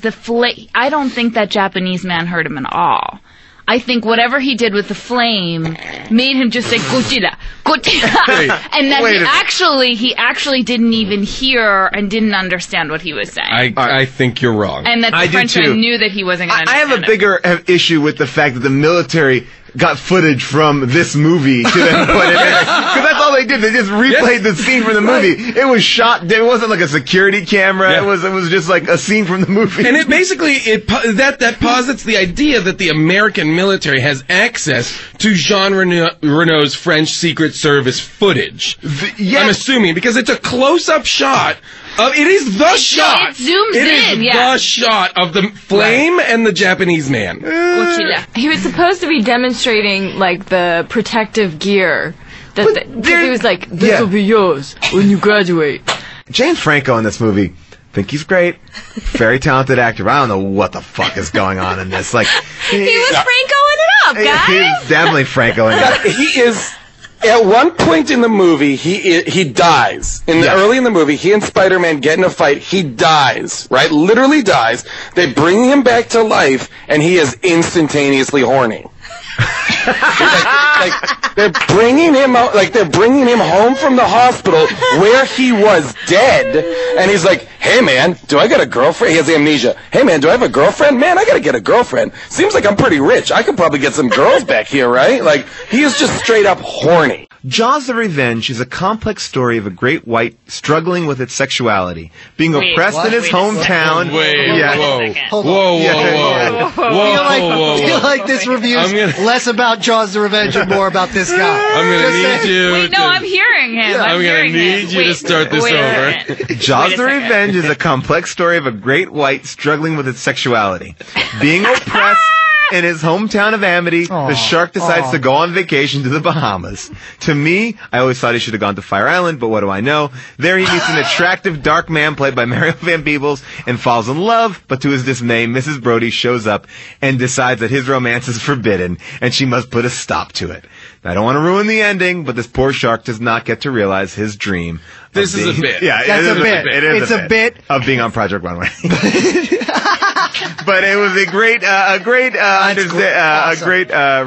I don't think that Japanese man hurt him at all. I think whatever he did with the flame made him just say Godzilla, Godzilla, and that he actually didn't even hear and didn't understand what he was saying. I think you're wrong. And that the Frenchman knew that he wasn't going to I have understand a bigger issue with the fact that the military got footage from this movie to then put it in. Because that's all they did. They just replayed the scene from the movie. It was shot. It wasn't like a security camera. Yeah. It was just like a scene from the movie. And it basically that posits the idea that the American military has access to Jean Reno's French Secret Service footage. I'm assuming because it's a close-up shot. It is the shot. It zooms It is in, yeah. the shot of the flame and the Japanese man. He was supposed to be demonstrating like the protective gear. That he was like, "This will be yours when you graduate." James Franco in this movie, think he's great, very talented actor. But I don't know what the fuck is going on in this. Like He was Francoing it up, guys. He's definitely Franco in it. He is. At one point in the movie, he dies. Early in the movie, he and Spider-Man get in a fight. He dies, right? Literally dies. They bring him back to life, and he is instantaneously horny. like they're bringing him out, like they're bringing him home from the hospital where he was dead, and he's like, "Hey man, do I got a girlfriend?" He has amnesia. "Hey man, do I have a girlfriend? Man, I gotta get a girlfriend. Seems like I'm pretty rich. I could probably get some girls back here, right?" Like he is just straight up horny. Jaws the Revenge is a complex story of a great white struggling with its sexuality, being oppressed in his hometown. I feel like this review is less about Jaws the Revenge and more about this guy. I'm going to need you. Wait, no, I'm hearing him. Yeah, I'm going to need you to start this over. Jaws the Revenge is a complex story of a great white struggling with its sexuality, being oppressed in his hometown of Amity. The shark decides to go on vacation to the Bahamas. To me, I always thought he should have gone to Fire Island, but what do I know? There he meets an attractive dark man played by Mario Van Peebles and falls in love, but to his dismay, Mrs. Brody shows up and decides that his romance is forbidden and she must put a stop to it. I don't want to ruin the ending, but this poor shark does not get to realize his dream. This is a bit. Yeah, That's it is a bit. It is It's a a bit. of being on Project Runway. But it was a great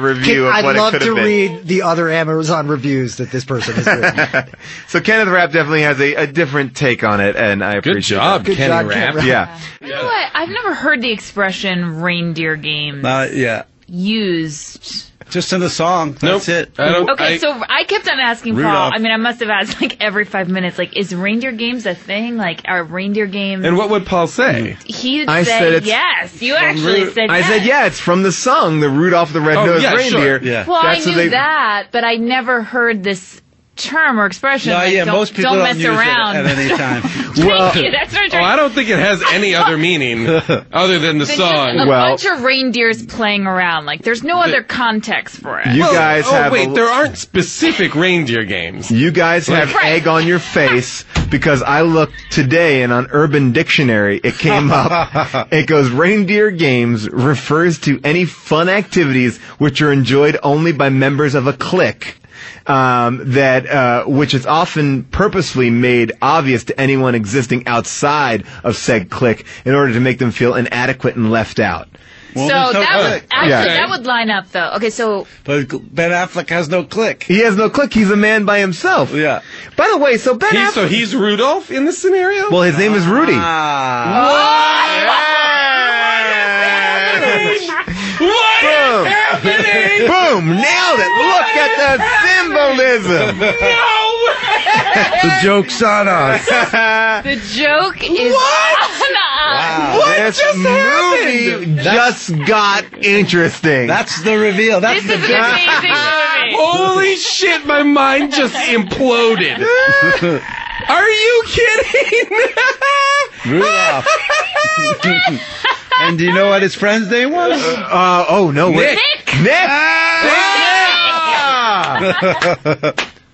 review of I'd what love it could to have been. read the other Amazon reviews that this person has written. So Kenneth Rapp definitely has a different take on it, and I appreciate job, that. Kenny Rapp. Yeah. You know what? I've never heard the expression reindeer games Yeah. used. Just in the song. That's it. Okay, so I kept on asking Paul. Rudolph. I mean, I must have asked like every 5 minutes, like, is reindeer games a thing? Like, are reindeer games? And what would Paul say? He I said said it's yes. You actually said I yes. said, yeah, it's from the song, the Rudolph the Red-Nosed Reindeer. Sure. Yeah. Well, That's I what knew that, but I never heard this term or expression. No, like, yeah, most people don't don't mess use around. it at any time. Thank you. That's what I'm trying. I don't think it has any other meaning other than the There's song. just a bunch of reindeers playing around. Like, there's no other context for it. You guys have wait, there aren't specific reindeer games. You guys have egg on your face because I looked today and on Urban Dictionary it came up. It goes, reindeer games refers to any fun activities which are enjoyed only by members of a clique. Which is often purposefully made obvious to anyone existing outside of said clique in order to make them feel inadequate and left out. Well, so there's no that would click. actually Yeah. that would line up though. Okay, so But Ben Affleck has no click. He has no click. He's a man by himself. Yeah. By the way, so Ben Affleck. So he's Rudolph in this scenario? Well, his name is Rudy. What is happening? Boom! Nailed it! Look at the symbolism! No way! The joke's on us. the joke is on us. What this just movie happened? just got interesting. That's the reveal. That's This the is an amazing movie. Holy shit, my mind just imploded. Are you kidding? Rudolph. And do you know what his friend's name was? Oh no! Nick. Nick.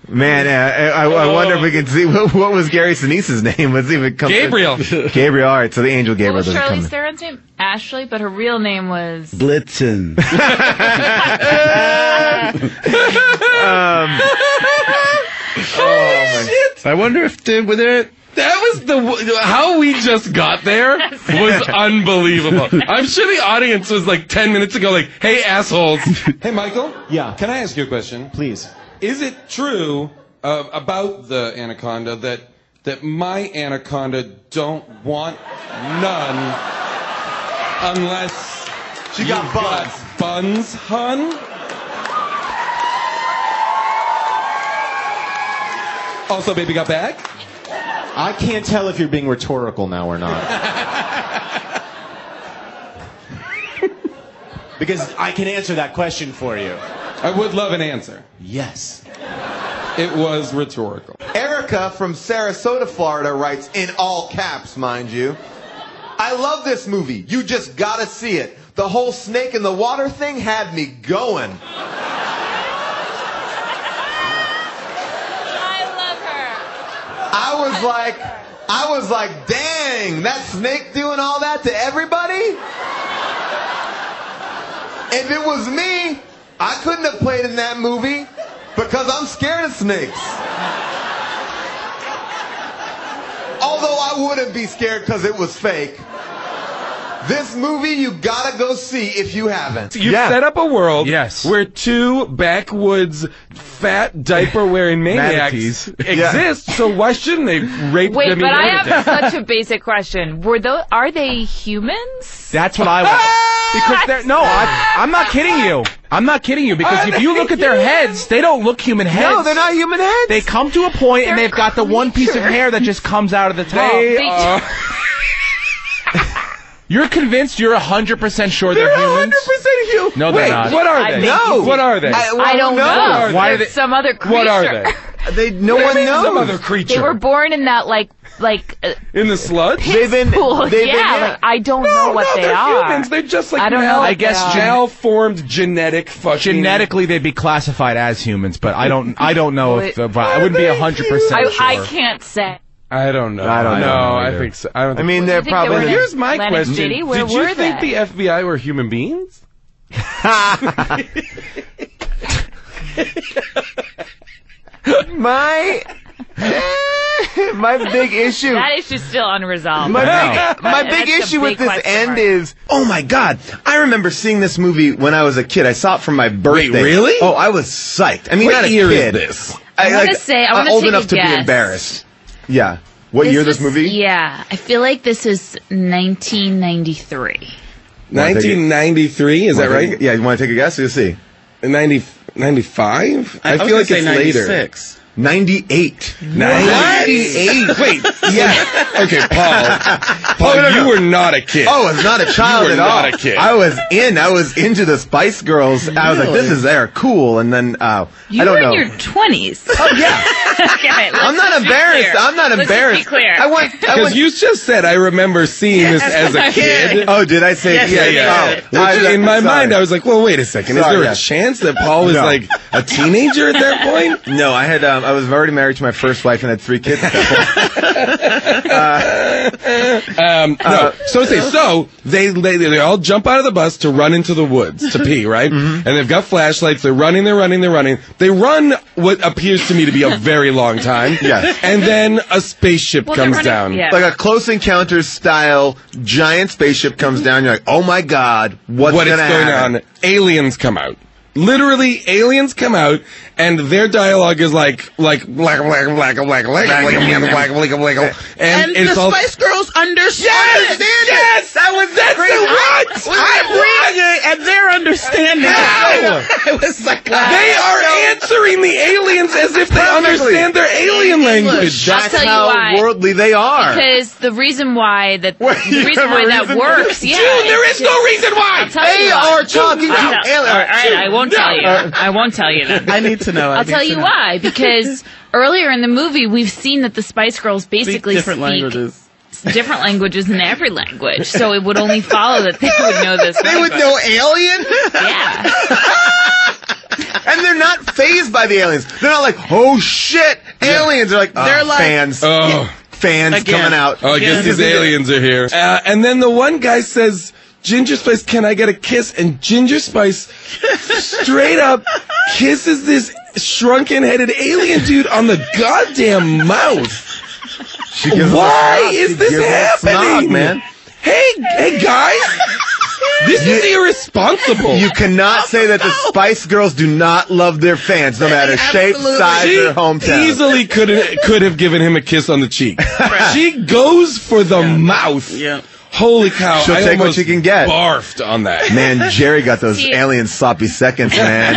Man, I wonder if we can see what was Gary Sinise's name. Let's see if it comes. Gabriel. Gabriel. All right, so the angel What Gabriel was doesn't come. Charlize Theron's name? Ashley, but her real name was Blitzen. I wonder if they were there. That was how we just got there was unbelievable. I'm sure the audience was like 10 minutes ago like, hey, assholes. Hey, Michael? Yeah. Can I ask you a question? Please. Is it true about the anaconda that my anaconda don't want none unless She got buns. Buns, hun? Also, baby got back? I can't tell if you're being rhetorical now or not. Because I can answer that question for you. I would love an answer. Yes. It was rhetorical. Erica from Sarasota, Florida writes, in all caps, mind you, I love this movie. You just gotta see it. The whole snake in the water thing had me going. I was like, dang, that snake doing all that to everybody? If it was me, I couldn't have played in that movie because I'm scared of snakes. Although I wouldn't be scared because it was fake. This movie you gotta go see if you haven't. You set up a world where two backwoods fat diaper wearing maniacs exist, so why shouldn't they rape Wait, Demi but I Lovato? have such a basic question. Are they humans? That's what I want. Because they're I'm not kidding you. I'm not kidding you because if you look at their heads, they don't look human heads. No, they're not human heads. They come to a point and they've got the one piece of hair that just comes out of the top. You're convinced you're 100% sure they're humans? 100% human. No, they're not. What are they? No. What are they? I don't know. Why are They're they? some other creature. What are they? No one knows. Some other creature. They were born in that in the sludge? pool. I don't know what they they're are. humans. They're just like I don't know. I guess malformed genetic fucking. Genetically, they'd be classified as humans, but I don't know if I wouldn't be 100% sure. I can't say. I don't know. I don't know I either. think so. I don't think mean, they're probably. Here's my Atlantic question: City? Where Did you were think they? the FBI were human beings? My big issue. That issue's still unresolved. My big issue with this end is, oh my god, I remember seeing this movie when I was a kid. I saw it for my birthday. Wait, really? Oh, I was psyched. I mean, What not a year kid. is this? I want to old take enough a to guess. be embarrassed. Yeah. What year this movie? Yeah, I feel like this is 1993. 1993, is that right? Yeah, you want to take a guess? You'll see. 95? I feel like it's later. 98. 98? Wait, yeah. Okay, Paul, you were not a kid. Oh, I was not a child you were at all. not a kid. I was into the Spice Girls. I was like, they're cool. And then, I don't know. You were in your 20s. Oh, yeah. Okay, I'm not embarrassed. I'm not embarrassed. Let's be clear. Because you just said, I remember seeing this as a kid. Oh, did I say? Yeah. Oh, in my mind, I was like, well, wait a second. Is there a chance that Paul was like a teenager at that point? No, I had, I was already married to my first wife and had 3 kids at that point. So they all jump out of the bus to run into the woods to pee, right? And they've got flashlights. They're running. They run what appears to me to be a very long time. Yes. And then a spaceship comes down. Yeah. Like a Close Encounters style giant spaceship comes down. You're like, oh my God, what is going on? Aliens come out. Literally, aliens come out, and their dialogue is like black, and the Spice Girls understand it. Yes, that's what. I'm reading it, and they're understanding it. I was like, they are answering the aliens as if they understand their alien language. That's tell you how why. worldly they are. Because the reason why that works, Dude, there is no reason why. They are talking to aliens. All right, I won't tell you. I won't tell you that. I need to know. I'll tell you why. Because earlier in the movie, we've seen that the Spice Girls basically speak different languages in every language. So it would only follow that they would know this They language. would know alien? Yeah. And they're not fazed by the aliens. They're not like, oh shit, aliens. They're like, fans. Fans coming out. Oh, I guess these aliens are here. And then the one guy says, Ginger Spice, can I get a kiss? And Ginger Spice straight up kisses this shrunken-headed alien dude on the goddamn mouth. Why is this happening? Man. Hey guys! This is irresponsible. You cannot say that the Spice Girls do not love their fans, no matter shape, size, or hometown. Easily could have given him a kiss on the cheek. She goes for the mouth. Yeah. Holy cow! She'll take what she can get. Barfed on that. Man, Jerry got those alien sloppy seconds, man.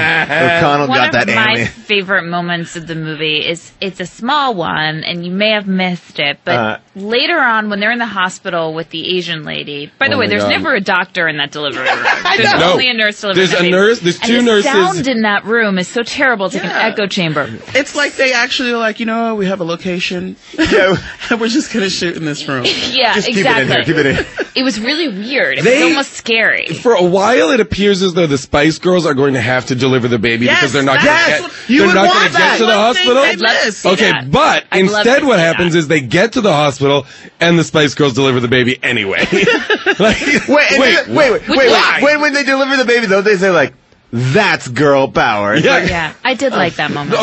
O'Connell got that alien. One of my favorite moments of the movie is, it's a small one, and you may have missed it, but later on when they're in the hospital with the Asian lady, by the way, there's never a doctor in that delivery room. There's only a nurse delivering There's a nurse, there's two nurses. The sound in that room is so terrible, it's like an echo chamber. It's like they actually are like, we have a location. Yeah. And we're just going to shoot in this room. Yeah, Just exactly. Keep it in here. It was really weird. It was almost scary. For a while, it appears as though the Spice Girls are going to have to deliver the baby because they're not going to get to the hospital. I'd love to see that. But I'd love instead to what see happens is they get to the hospital and the Spice Girls deliver the baby anyway. Wait. When they deliver the baby, though, they say, like, that's girl power. Yeah, I did like that moment.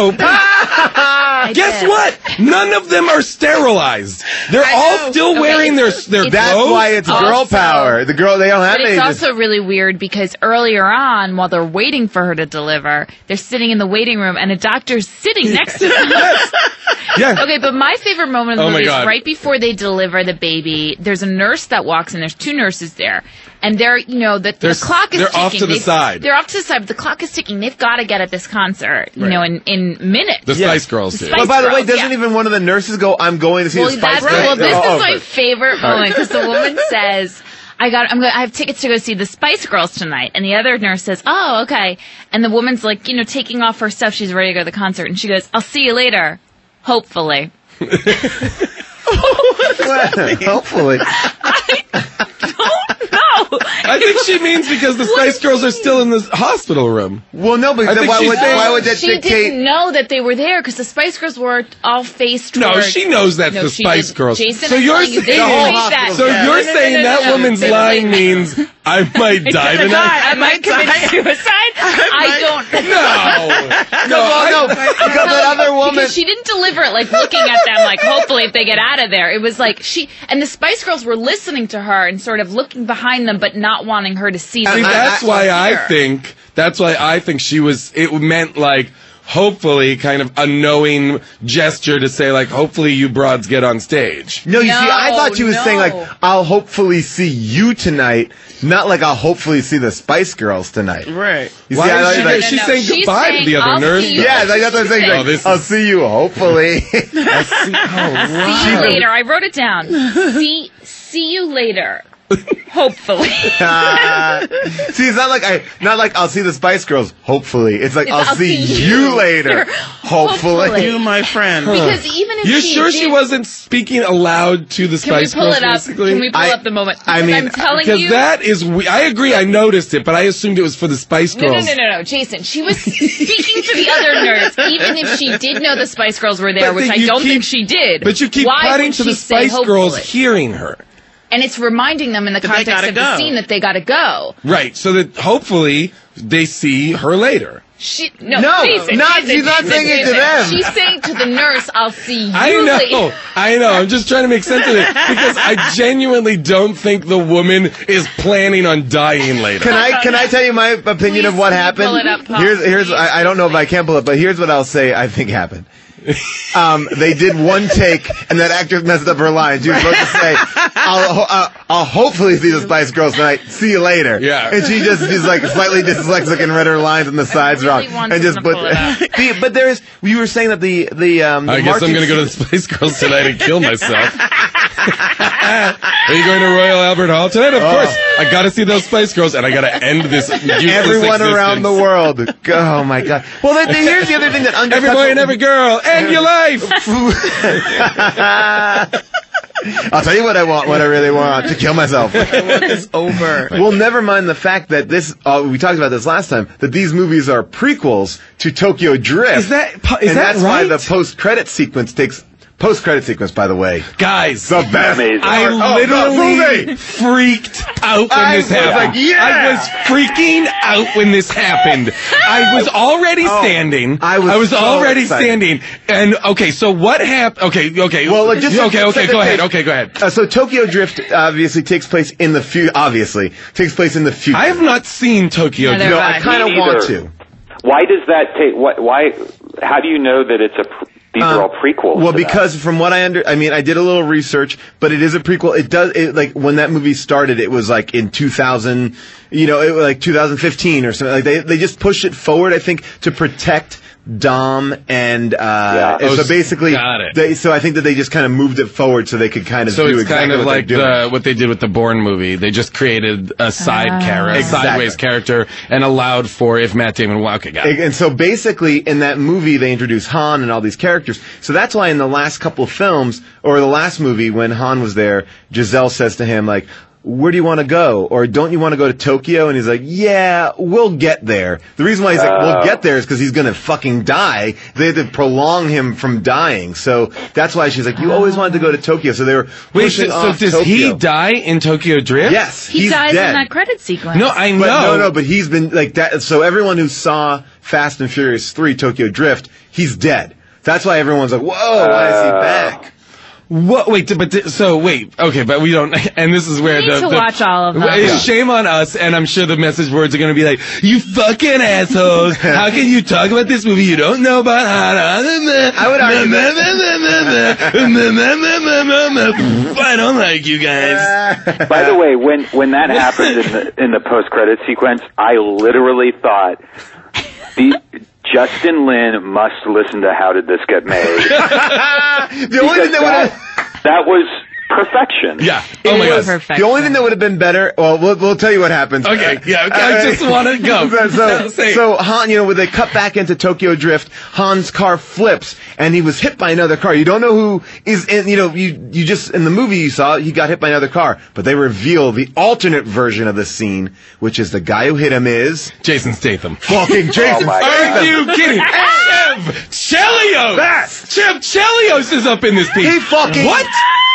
Guess what? None of them are sterilized. They're all still wearing their clothes. That's why it's girl power. The girl, they don't have But any. it's also really weird because earlier on, while they're waiting for her to deliver, they're sitting in the waiting room and a doctor's sitting next to them. Yeah. Okay, but my favorite moment of the movie is God. right before they deliver the baby, there's a nurse that walks in, there's 2 nurses there. And they're, the clock is ticking. They're off to the side. They're off to the side, but the clock is ticking. They've got to get at this concert, in minutes. The Spice Girls do. But by the way, doesn't even one of the nurses go, I'm going to see the Spice Girls? Well, this is my favorite moment because the woman says, I have tickets to go see the Spice Girls tonight. And the other nurse says, oh, okay. And the woman's like, taking off her stuff. She's ready to go to the concert. And she goes, I'll see you later. Hopefully. Hopefully. I think she means because the Spice Girls are still in the hospital room. Well, no, but why would that she dictate? Didn't know that they were there because the Spice Girls were all faced towards... No, she knows that's the Spice Girls. Jason, so you're saying that woman's lying means I might die tonight? I might commit suicide? No. Because the other woman... Because she didn't deliver it like looking at them like hopefully if they get out of there. It was like and the Spice Girls were listening to her and sort of looking behind them but not wanting her to see them. That's why I think it meant like hopefully kind of a knowing gesture to say like hopefully you broads get on stage. No, you see, I thought she was saying like I'll hopefully see you tonight, not like I'll hopefully see the Spice Girls tonight. Right. You Why see, is she's saying goodbye to the other nurse? Yeah, that's what I'm saying. Like, I'll see you hopefully. See you later. I wrote it down. See you later. Hopefully. See, it's not like I'll see the Spice Girls. Hopefully, it's like I'll see you later. Hopefully, you, my friend. Because even if You're sure she wasn't speaking aloud to the Spice Girls? Can we pull up the moment? I mean, I'm telling because you, that is. I agree. I noticed it, but I assumed it was for the Spice Girls. No, Jason. She was speaking to the other nurse, even if she did know the Spice Girls were there, which I don't think she did. But you keep cutting to the Spice Girls hearing her. And it's reminding them in the context of the scene that they gotta go. Right, so that hopefully they see her later. She's not saying it to them. She's saying to the nurse, I'll see you later. I know. I'm just trying to make sense of it because I genuinely don't think the woman is planning on dying later. Can I tell you my opinion of what happened? Pull it up, Paul. Here's I don't know if I can pull it, but here's what I'll say I think happened. They did one take, and that actress messed up her line. She was supposed to say, "I'll hopefully see the Spice Girls tonight. See you later." Yeah, and she's like slightly dyslexic and read her lines on the sides wrong, and just put. But there's you were saying that the I guess I'm going to go to the Spice Girls tonight and kill myself. Are you going to Royal Albert Hall tonight? Of course. I got to see those Spice Girls, and I got to end this. Everyone around the world. Oh my God. Well, here's the other thing that undercuts every boy and every girl. End your life. I'll tell you what I want. What I really want to kill myself. I want this over. Well, never mind the fact that this. We talked about this last time. That these movies are prequels to Tokyo Drift. Is that that's right? why the post-credit sequence takes. Post-credit sequence, by the way. Guys, the best. I literally freaked out when this happened. I was freaking out when this happened. I was already standing. I was already standing. And, okay, so what happened? Okay. Well, okay, go ahead. So Tokyo Drift obviously takes place in the future. I have not seen Tokyo Drift. No, I kind of want to. Why does that take, why, how do you know that it's these are all prequels? Well, because from what I did a little research, but it is a prequel. Like when that movie started, it was like in 2000, like 2015 or something. Like they just pushed it forward, I think, to protect Dom and so basically so I think that they just kind of moved it forward so they could kind of do it's exactly kind of what like what they did with the Bourne movie. They just created a sideways character and allowed for if Matt Damon got it. And so basically in that movie they introduced Han and all these characters. So that's why in the last couple of films or the last movie when Han was there, Giselle says to him like, where do you want to go? Or don't you want to go to Tokyo? And he's like, yeah, we'll get there. The reason why he's like, we'll get there is because he's going to fucking die. They had to prolong him from dying. So that's why she's like, you always wanted to go to Tokyo. So they were pushing off does Tokyo. He die in Tokyo Drift? Yes. He dies dead. in that credit sequence. No, I know. But he's been like that. So everyone who saw Fast and Furious 3 Tokyo Drift, he's dead. That's why everyone's like, whoa, why is he back? What? Wait, okay, but we don't, and this is where we need to watch all of them. Shame on us, and I'm sure the message boards are going to be like, you fucking assholes, how can you talk about this movie you don't know about? I would argue I don't like you guys. By the way, when that happened in the post-credit sequence, I literally thought, Justin Lin must listen to How Did This Get Made? The only thing that was perfection. Yeah. Oh my God. The only thing that would have been better. Well, we'll tell you what happens. Okay. Yeah. I just want to go. So Han, when they cut back into Tokyo Drift, Han's car flips and he was hit by another car. You don't know who is in. You just in the movie you saw he got hit by another car, but they reveal the alternate version of the scene, which is the guy who hit him is Jason Statham. Fucking Jason Statham. Are you kidding? Chev Chelios. Chev Chelios is up in this piece. He fucking what?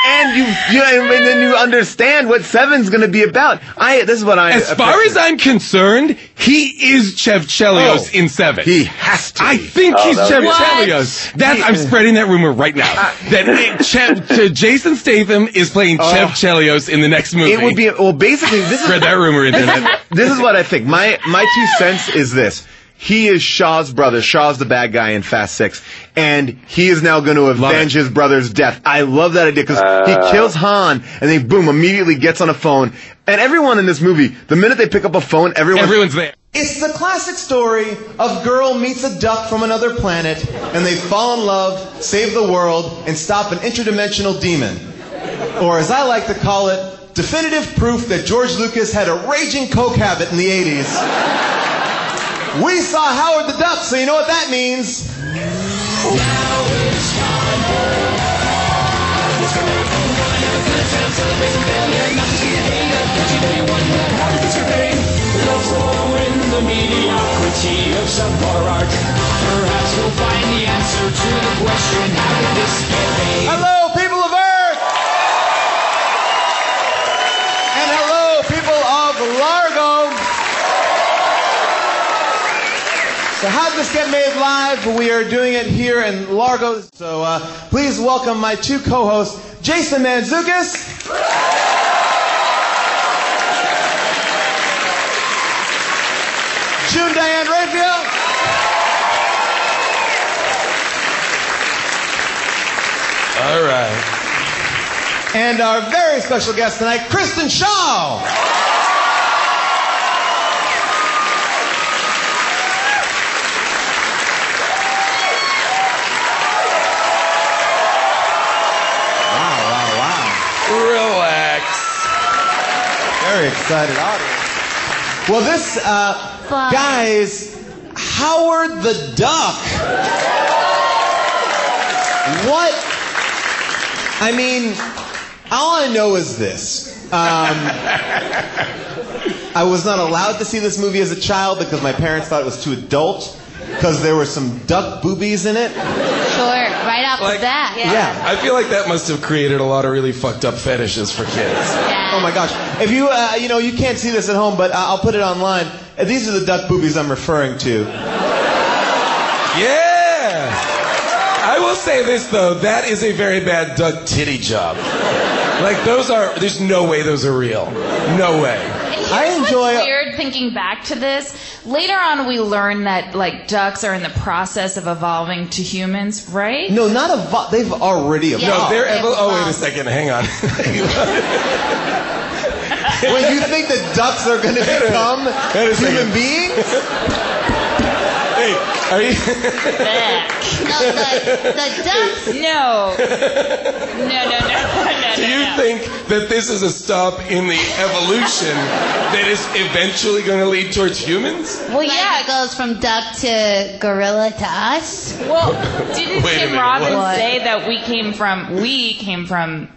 And and then you understand what Seven's going to be about. This is what As far as I'm concerned, he is Chev Chelios in 7. He has to. I think he's Chev Chelios. I'm spreading that rumor right now. That Jason Statham is playing Chev Chelios in the next movie. It would be basically this spread that rumor internet. This is what I think. My 2 cents is this. He is Shaw's brother. Shaw's the bad guy in Fast 6. And he is now going to avenge his brother's death. I love that idea because he kills Han and then boom, immediately gets on a phone. And everyone in this movie, the minute they pick up a phone, everyone's there. It's the classic story of girl meets a duck from another planet and they fall in love, save the world, and stop an interdimensional demon. Or as I like to call it, definitive proof that George Lucas had a raging coke habit in the 80s. We saw Howard the Duck, so you know what that means. The mediocrity of subpar art. Perhaps we'll find the answer to the question, how did this get made? Hello, people of Earth! And hello, people of Largo! So how did this get made live? We are doing it here in Largo. So please welcome my two co-hosts, Jason Mantzoukas. June Diane Raphael. All right. And our very special guest tonight, Kristen Shaw. Wow. Relax. Very excited audience. Well, this, guys, Howard the Duck. What? I mean, all I know is this. I was not allowed to see this movie as a child because my parents thought it was too adult because there were some duck boobies in it. Sure, right off the bat. Yeah. I feel like that must have created a lot of really fucked up fetishes for kids. Yeah. Oh my gosh. If you, you can't see this at home, but I'll put it online. These are the duck boobies I'm referring to. Yeah! I will say this, though. That is a very bad duck titty job. Like, there's no way those are real. No way. I enjoy. What's weird thinking back to this. Later on, we learn that like ducks are in the process of evolving to humans, right? No, not evolved. They've already evolved. No, they're oh, wait a second. Hang on. Wait, you think that ducks are going to become human beings? Hey, are you? No, the ducks. No. Do you think that this is a stop in the evolution that is eventually going to lead towards humans? Well, yeah, it goes from duck to gorilla to us. Well, didn't Tim Robbins say that we came from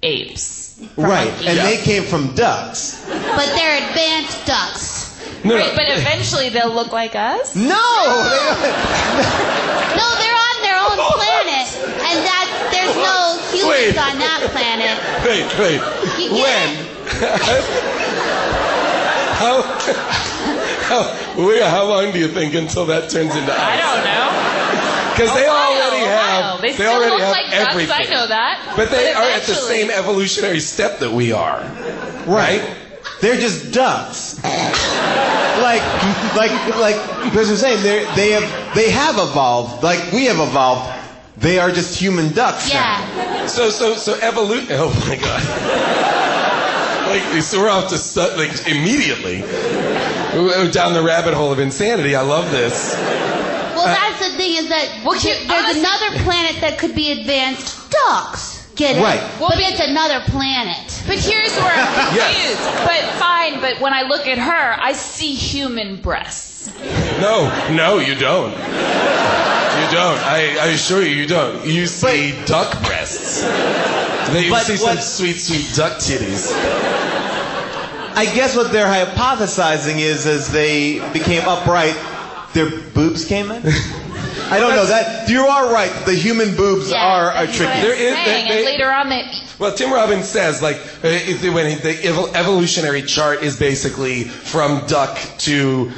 apes? Right, and they came from ducks. But they're advanced ducks. No, right, but eventually they'll look like us? No! No, they're on their own planet, and there's no humans on that planet. Wait. When? How long do you think until that turns into us? I don't know. Because they already have. They still already look have like everything. ducks, I know that. But they are at the same evolutionary step that we are. Right? They're just ducks. Like as I'm saying, they have evolved. Like we have evolved. They are just human ducks now. So evolution. Oh my god. So we're off to immediately. We're down the rabbit hole of insanity. I love this. Well, that's the thing is that there's another planet that could be advanced ducks. Get it? Right. Well, but it's another planet. But here's where I'm confused. But when I look at her, I see human breasts. No, you don't. You don't. I assure you don't. You see duck breasts. You see some sweet, sweet duck titties. I guess what they're hypothesizing is as they became upright, their boobs came in? I don't know. That you are right. The human boobs are tricky. And later on, well, Tim Robbins says when the evolutionary chart is basically from duck to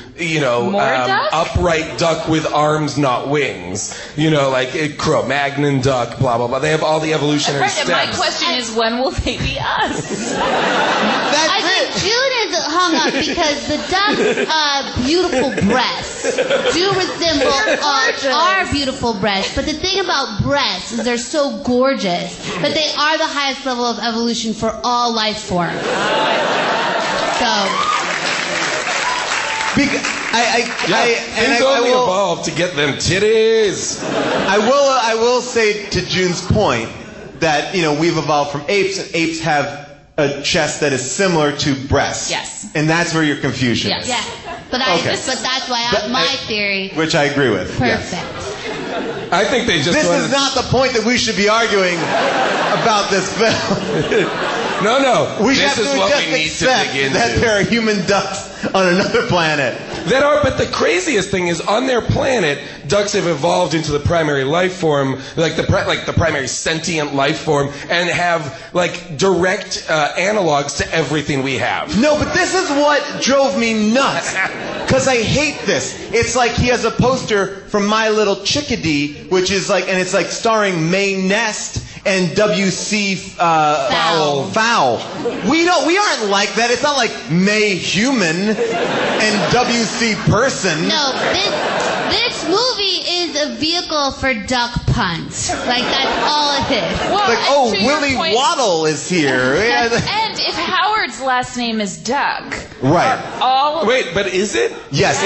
upright duck with arms, not wings. Like Cro-Magnon duck, blah blah blah. They have all the evolutionary steps. And my question is, when will they be us? I think June is hung up because the duck's beautiful breasts do resemble our beautiful breasts. But the thing about breasts is they're so gorgeous, but they are the highest level of evolution for all life forms. Things only evolved to get them titties. I will say to June's point that we've evolved from apes, and apes have a chest that is similar to breasts. Yes. And that's where your confusion Yes. is. Yeah. But that's why my theory. Which I agree with. Perfect. Yes. I think they just. This is not the point that we should be arguing about this film. No. We this have is to what just we need to accept dig into. that there are human ducks on another planet. But the craziest thing is, on their planet, ducks have evolved into the primary life form, like the primary sentient life form, and have like direct analogs to everything we have. No, but this is what drove me nuts. Because I hate this. It's like he has a poster from My Little Chickadee, which is like, and it's like starring Mae Nest and W.C. Fowl. We aren't like that. It's not like Mae Human and W.C. Person. No, this movie is a vehicle for duck puns. Like, that's all it is. Well, like, oh, Willie Waddle is here. And if Howard's last name is Duck. Right. Wait, but is it? Yes,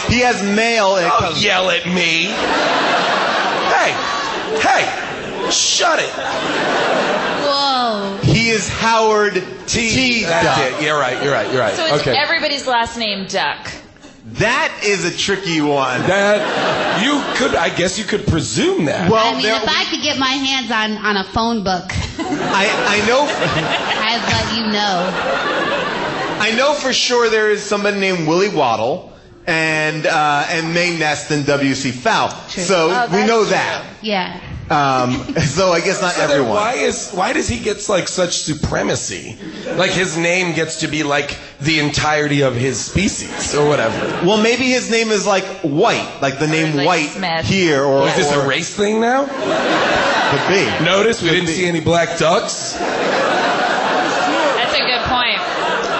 he has male. Don't yell at me. Hey, shut it. Whoa. He is Howard T. That's Duck. it. You're right. So it's okay. everybody's last name Duck. That is a tricky one. That I guess you could presume that. Well, I mean, if I could get my hands on a phone book, I know. I'd let you know. I know for sure there is somebody named Willie Waddle and Mae Nest and W.C. Fowl. True. So we know that. Yeah. So I guess not everyone. Why does he get like such supremacy? Like his name gets to be like the entirety of his species or whatever. Well, maybe his name is like White, like the name like White Smith. here, or is this a race thing now? Could be. Notice we didn't see any black ducks. That's a good point.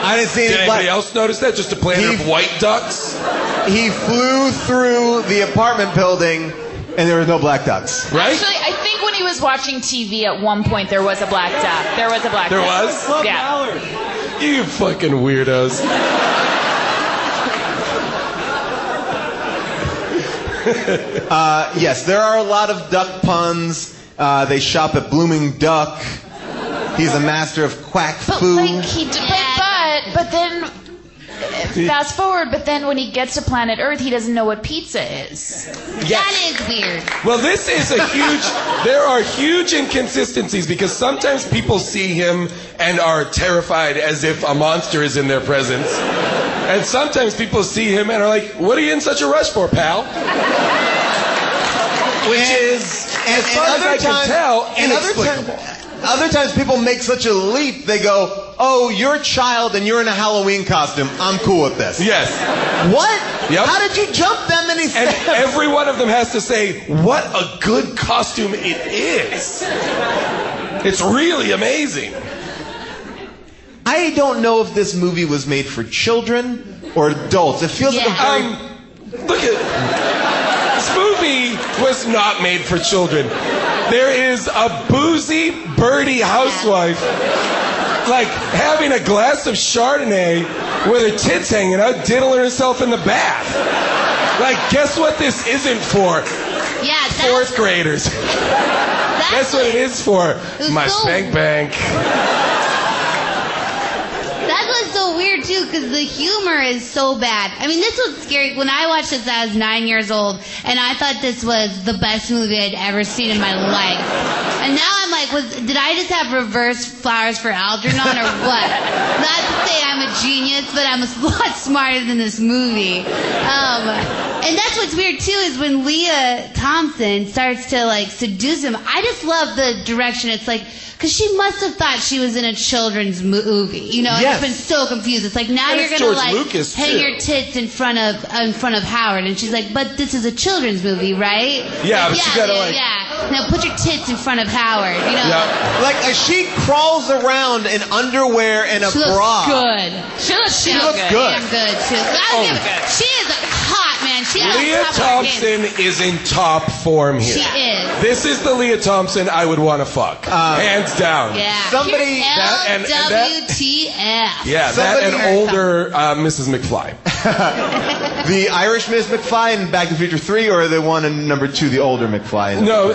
I didn't see any Did anybody else notice that? Just a planet of white ducks? He flew through the apartment building, and there were no black ducks. Right? Actually, I think when he was watching TV at one point, there was a black duck. There was a black duck. There was? Yeah. You fucking weirdos. Yes, there are a lot of duck puns. They shop at Blooming Duck. He's a master of quack food. But then fast forward. But then when he gets to planet Earth, he doesn't know what pizza is. That is weird. Well, this is there are huge inconsistencies because sometimes people see him and are terrified as if a monster is in their presence. And sometimes people see him and are like, what are you in such a rush for, pal? Which is, as far as I can tell, inexplicable. Other times people make such a leap, they go, oh, you're a child and you're in a Halloween costume. I'm cool with this. Yes. What? Yep. How did you jump that many steps? And every one of them has to say, what a good costume it is. It's really amazing. I don't know if this movie was made for children or adults. It feels like a very... Look at... This movie was not made for children. There is a boozy, birdy housewife, like, having a glass of Chardonnay with her tits hanging out, diddling herself in the bath. Like, guess what this isn't for? Yeah, fourth graders. That's what it is for. My spank bank. That was so weird too, because the humor is so bad. I mean, this was scary. When I watched this, I was 9 years old, and I thought this was the best movie I'd ever seen in my life. And now I'm like, did I just have reverse flowers for Algernon or what? Not to say I'm a genius, but I'm a lot smarter than this movie. And that's what's weird too, is when Leah Thompson starts to like seduce him. I just love the direction. It's like, because she must have thought she was in a children's movie, you know. Yes. I've been so confused. It's like, now And you're it's gonna George like Lucas, hang too. your tits in front of Howard, and she's like, but this is a children's movie, right? Yeah, like, but you gotta, like- yeah. Now put your tits in front of Howard, you know. Yeah. Like, she crawls around in underwear and a She looks bra. good. She looks looks good. Damn good too. She is hot, man. man. She's on Leah top of her game. Thompson is in top form here. She is. This is the Leah Thompson I would want to fuck. Hands down. Yeah. Somebody- LWTF. Yeah, that and older Mrs. McFly. The Irish Miss McFly in Back to the Future 3, or the one in number 2, the older McFly? No,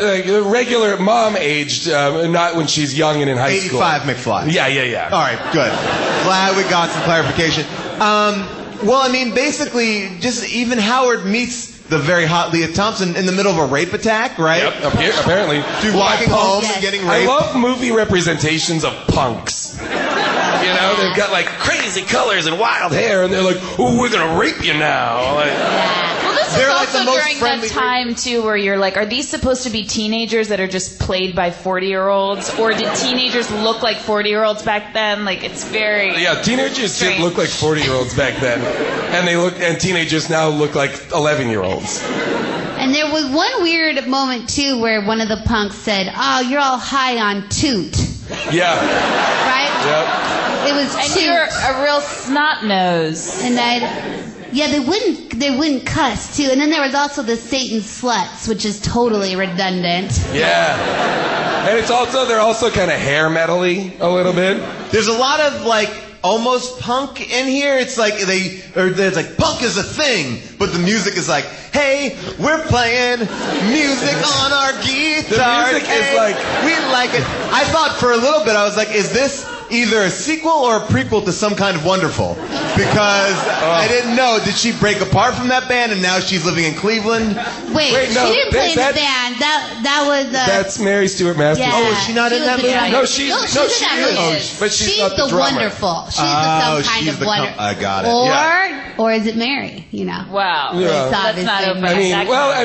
regular mom-aged, not when she's young and in high school. 85 McFly. Yeah. All right, good. Glad we got some clarification. Well, I mean, basically, just even Howard meets the very hot Leah Thompson in the middle of a rape attack, right? Yep, apparently. She's walking home and getting raped. I love movie representations of punks. You know, they've got like crazy colors and wild hair, and they're like, "Oh, we're gonna rape you now." Like, Well, this They're is like the also most during friendly that time too, where you're like, are these supposed to be teenagers that are just played by 40-year-olds, or did teenagers look like 40-year-olds back then? Like, it's very yeah, teenagers did look like 40-year-olds back then, and teenagers now look like 11-year-olds. And there was one weird moment too where one of the punks said, "Oh, you're all high on toot." Yeah. Right? Yep. It was and toot. you're a real snot nose. And they wouldn't cuss too. And then there was also the Satan sluts, which is totally redundant. Yeah. And they're also kind of hair metal-y a little bit. There's a lot of like almost punk in here. It's like there's like punk is a thing, but the music is like, hey, we're playing music on our guitar. The music is like, we like it. I thought for a little bit, I was like, is this either a sequel or a prequel to some kind of Wonderful? Because I didn't know. Did she break apart from that band and now she's living in Cleveland? Wait, no, she didn't play in the band. That was. That's Mary Stuart Masterson. Yeah, Oh, is she not in that movie? No, she's in that movie. but she's not the drummer. Wonderful. She's some kind of wonder. I got it. Or is it Mary? You know. Wow. Yeah. Let's not open I that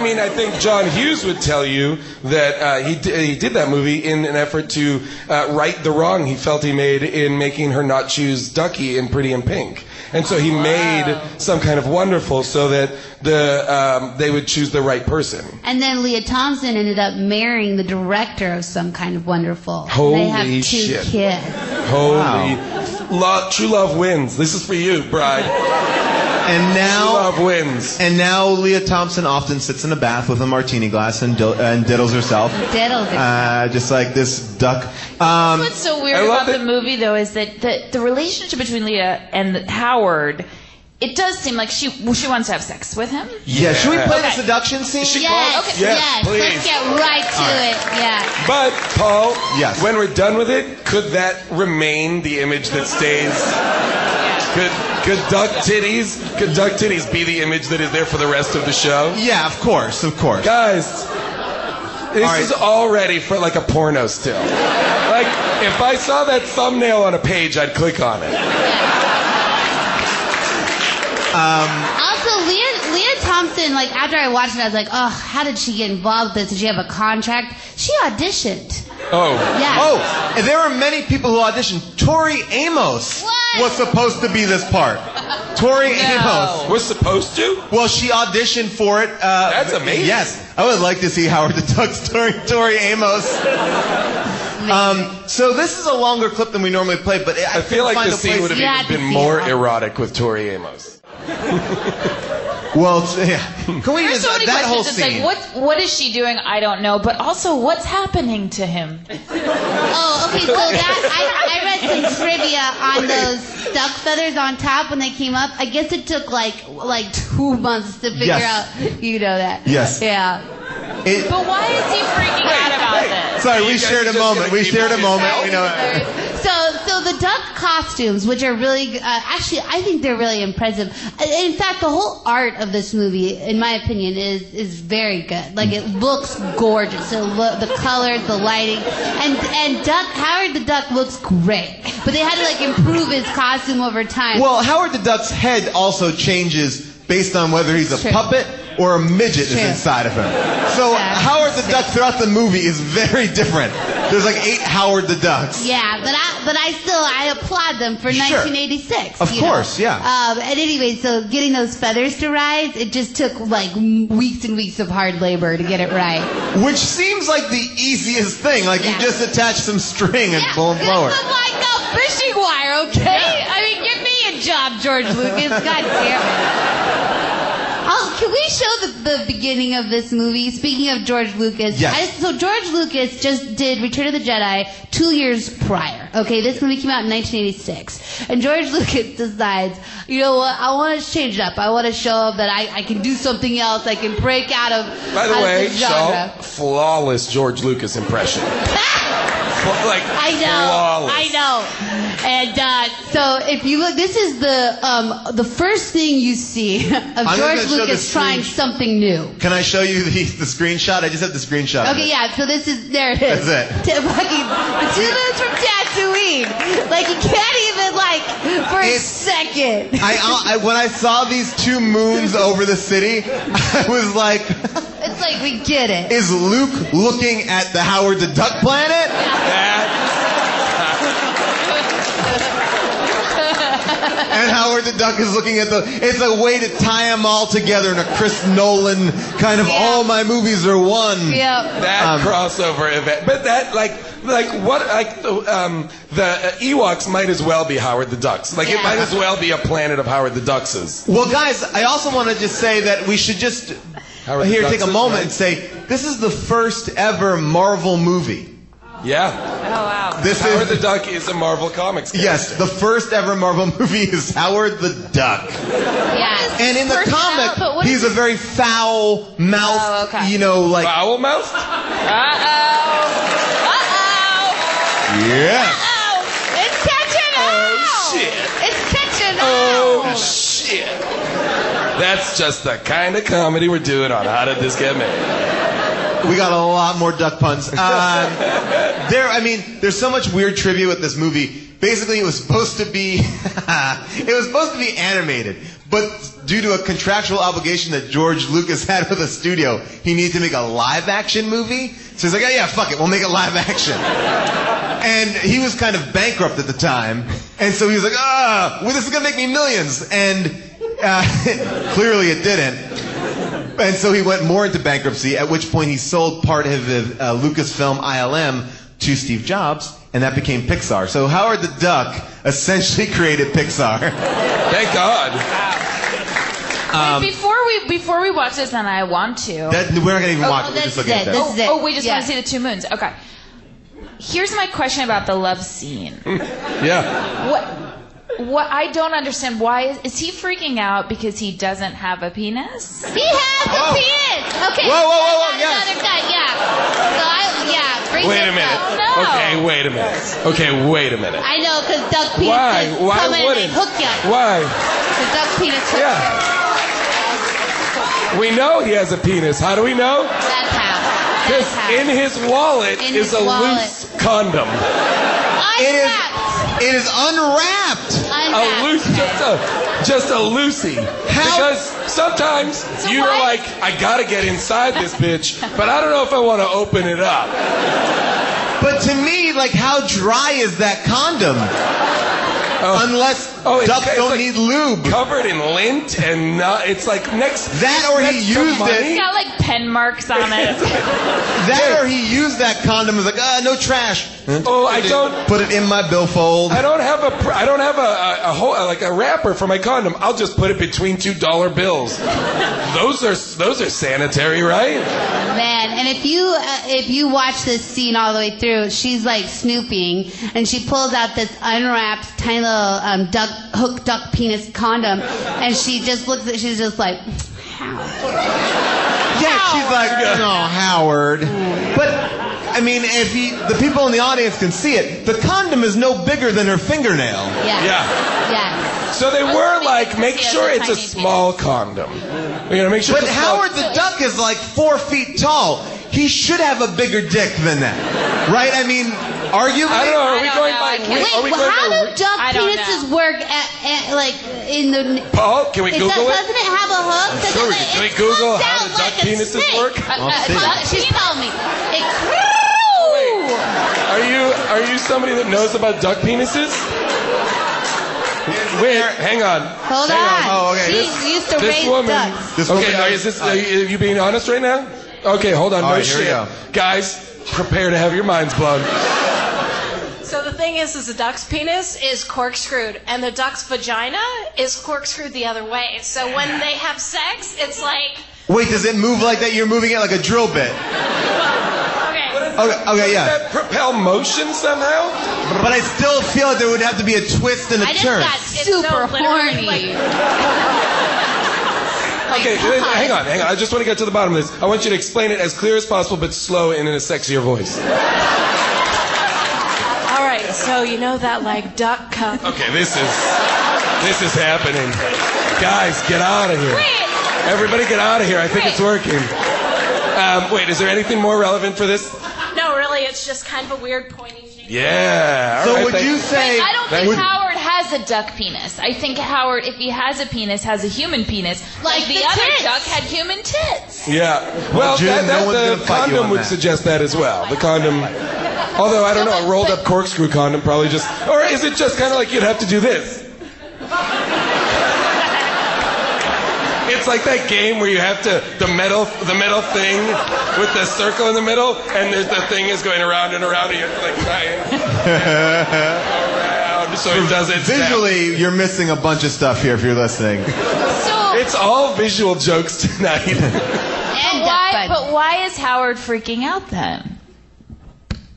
mean, I think John Hughes would tell you that he did that movie in an effort to right the wrong he felt he made in making her not choose Ducky in Pretty in Pink. And so he made some kind of Wonderful so that they would choose the right person. And then Leah Thompson ended up marrying the director of Some Kind of Wonderful. Holy they have 2 shit. kids. Holy. True love wins. This is for you, bride. And now, True love wins. And now Leah Thompson often sits in a bath with a martini glass and diddles herself. Just like this duck. What's so weird about the movie, though, is that the relationship between Leah and Howard, it does seem like she wants to have sex with him. Yeah, should we play the seduction scene? Yes, Yes, please. Let's get right to it. Yeah. But, Paul, yes. When we're done with it, could that remain the image that stays? Could duck titties be the image that is there for the rest of the show? Yeah, of course. Guys, this is already for like a porno still. Like, if I saw that thumbnail on a page, I'd click on it. Also, Leah Thompson, like, after I watched it, I was like, oh, how did she get involved with this? Did she have a contract? She auditioned. Oh. Yeah. Oh, and there were many people who auditioned. Tori Amos was supposed to be this part. Tori Amos. Was supposed to? Well, she auditioned for it. That's amazing. Yes. I would like to see Howard the Duck starring Tori Amos. So this is a longer clip than we normally play, but I feel like the scene would have even been more erotic with Tori Amos. Well, yeah. Can we There's just so many that whole questions. It's scene? like, what is she doing? I don't know. But also, what's happening to him? Oh, okay. So I read some trivia on those duck feathers on top when they came up. I guess it took like 2 months to figure out. You know that. Yes. Yeah. But why is he freaking out about this? Sorry, we shared a moment. We know. So the duck costumes, which are really, actually, I think they're really impressive. In fact, the whole art of this movie, in my opinion, is very good. Like, it looks gorgeous. The colors, the lighting, and Howard the Duck looks great. But they had to improve his costume over time. Well, Howard the Duck's head also changes based on whether he's a puppet or a midget is inside of him. So Howard the Duck throughout the movie is very different. There's 8 Howard the Ducks. Yeah, but I applaud them for 1986. Of course, yeah. And anyway, so getting those feathers to rise, it just took weeks and weeks of hard labor to get it right. Which seems like the easiest thing. You just attach some string and pull them forward. This is like a fishing wire, okay? I mean, give me a job, George Lucas. God damn it. Can we show the beginning of this movie? Speaking of George Lucas. Yes. So George Lucas just did Return of the Jedi 2 years prior. Okay, this movie came out in 1986. And George Lucas decides, you know what, I want to change it up. I want to show that I can do something else. I can break out of By the way, this genre. Shaw, flawless George Lucas impression. I know. And so if you look, this is the first thing you see of George Lucas trying something new. Can I show you the screenshot? I just have the screenshot. Okay, yeah. So there it is. That's it. The 2 minutes from Tatooine. Like you can't even for a second. When I saw these 2 moons over the city, I was like. It's like we get it. Is Luke looking at the Howard the Duck planet? And Howard the Duck is looking at it's a way to tie them all together in a Chris Nolan kind of all my movies are one. Yeah. That crossover event. But that the Ewoks might as well be Howard the Ducks. It might as well be a planet of Howard the Duckses. Well, guys, I also want to just say that we should just take a moment and say this is the first ever Marvel movie. Yeah. Oh, wow. Howard the Duck is a Marvel Comics character. Yes, the first ever Marvel movie is Howard the Duck. Yes. And in the comic, he's a very foul-mouthed, Foul-mouthed? Yes. It's catching on! It's catching on! Oh, shit. That's just the kind of comedy we're doing on How Did This Get Made? We got a lot more duck puns. There's so much weird trivia with this movie. Basically, it was supposed to be animated, but due to a contractual obligation that George Lucas had with the studio, he needed to make a live-action movie. So he's like, yeah, fuck it, we'll make it live-action. And he was kind of bankrupt at the time, and so he was like, this is gonna make me millions. And clearly it didn't. And so he went more into bankruptcy, at which point he sold part of the Lucasfilm ILM to Steve Jobs, and that became Pixar. So Howard the Duck essentially created Pixar. Thank God. Before we watch this, and I want to. We're not going to even watch it. We're just looking at this. We just want to see the 2 moons. Okay. Here's my question about the love scene. Yeah. What I don't understand, why is he freaking out because he doesn't have a penis? He has a penis! Okay. Whoa, yes. Another guy, bring Wait a this minute. up. No. Okay, wait a minute. I know, because duck penis come in and hook you. Why? Because duck penis hook you. We know he has a penis. How do we know? That's how. Because in his wallet is a loose condom. It is unwrapped. A loose, just a loosie. Because sometimes you're like, I gotta get inside this bitch, but I don't know if I want to open it up. But to me, how dry is that condom? Unless ducks don't need lube. Covered in lint and it's next. That or he used it. It's got pen marks on it. That or he used that condom as no trash. Oh, I don't put it in my billfold. I don't have a wrapper for my condom. I'll just put it between $2 bills. Those are sanitary, right? Man, and if you watch this scene all the way through, she's snooping, and she pulls out this unwrapped tiny little duck penis condom, and she just looks at, she's just like, how? Yeah, she's like, no, Howard. But if the people in the audience can see it, the condom is no bigger than her fingernail. Yeah. So they were make sure it's a small condom. Make sure. But Howard the Duck is 4 feet tall. He should have a bigger dick than that, right? Arguably. I don't know. Are we going by? How do duck penises work in the? Paul, can we Google it? Doesn't it have a hook? Sure, can we Google how do duck penises work? She's telling me. Are you somebody that knows about duck penises? Wait, hang on. Hold on. Oh, okay. She used to raise ducks. Are you being honest right now? Okay, hold on. All no right, shit. Here we go. Guys, prepare to have your minds blown. So the thing is the duck's penis is corkscrewed, and the duck's vagina is corkscrewed the other way. So when they have sex, it's like... Wait, does it move like that? You're moving it like a drill bit. Okay, yeah. Does that propel motion somehow? But I still feel like there would have to be a twist and a turn. I just got super horny. Okay, hang on. I just want to get to the bottom of this. I want you to explain it as clear as possible, but slow and in a sexier voice. All right, so you know that like duck cup. Okay, this is happening. Guys, get out of here. Everybody get out of here. I think it's working. Wait, is there anything more relevant for this? No, really, it's just kind of a weird pointy shape. Yeah. So would you say... I don't think Howard has a duck penis. I think Howard, if he has a penis, has a human penis. Like the other duck had human tits. Yeah. Well, Jim, the condom would suggest that as well. The condom... Although, I don't know, a rolled-up corkscrew condom probably just... Or is it just kind of like you'd have to do this? It's like that game where you have to the metal thing with the circle in the middle, and the thing is going around and around, and you have to like try and around so it doesn't. Visually, you're missing a bunch of stuff here if you're listening. It's all visual jokes tonight. But why is Howard freaking out then?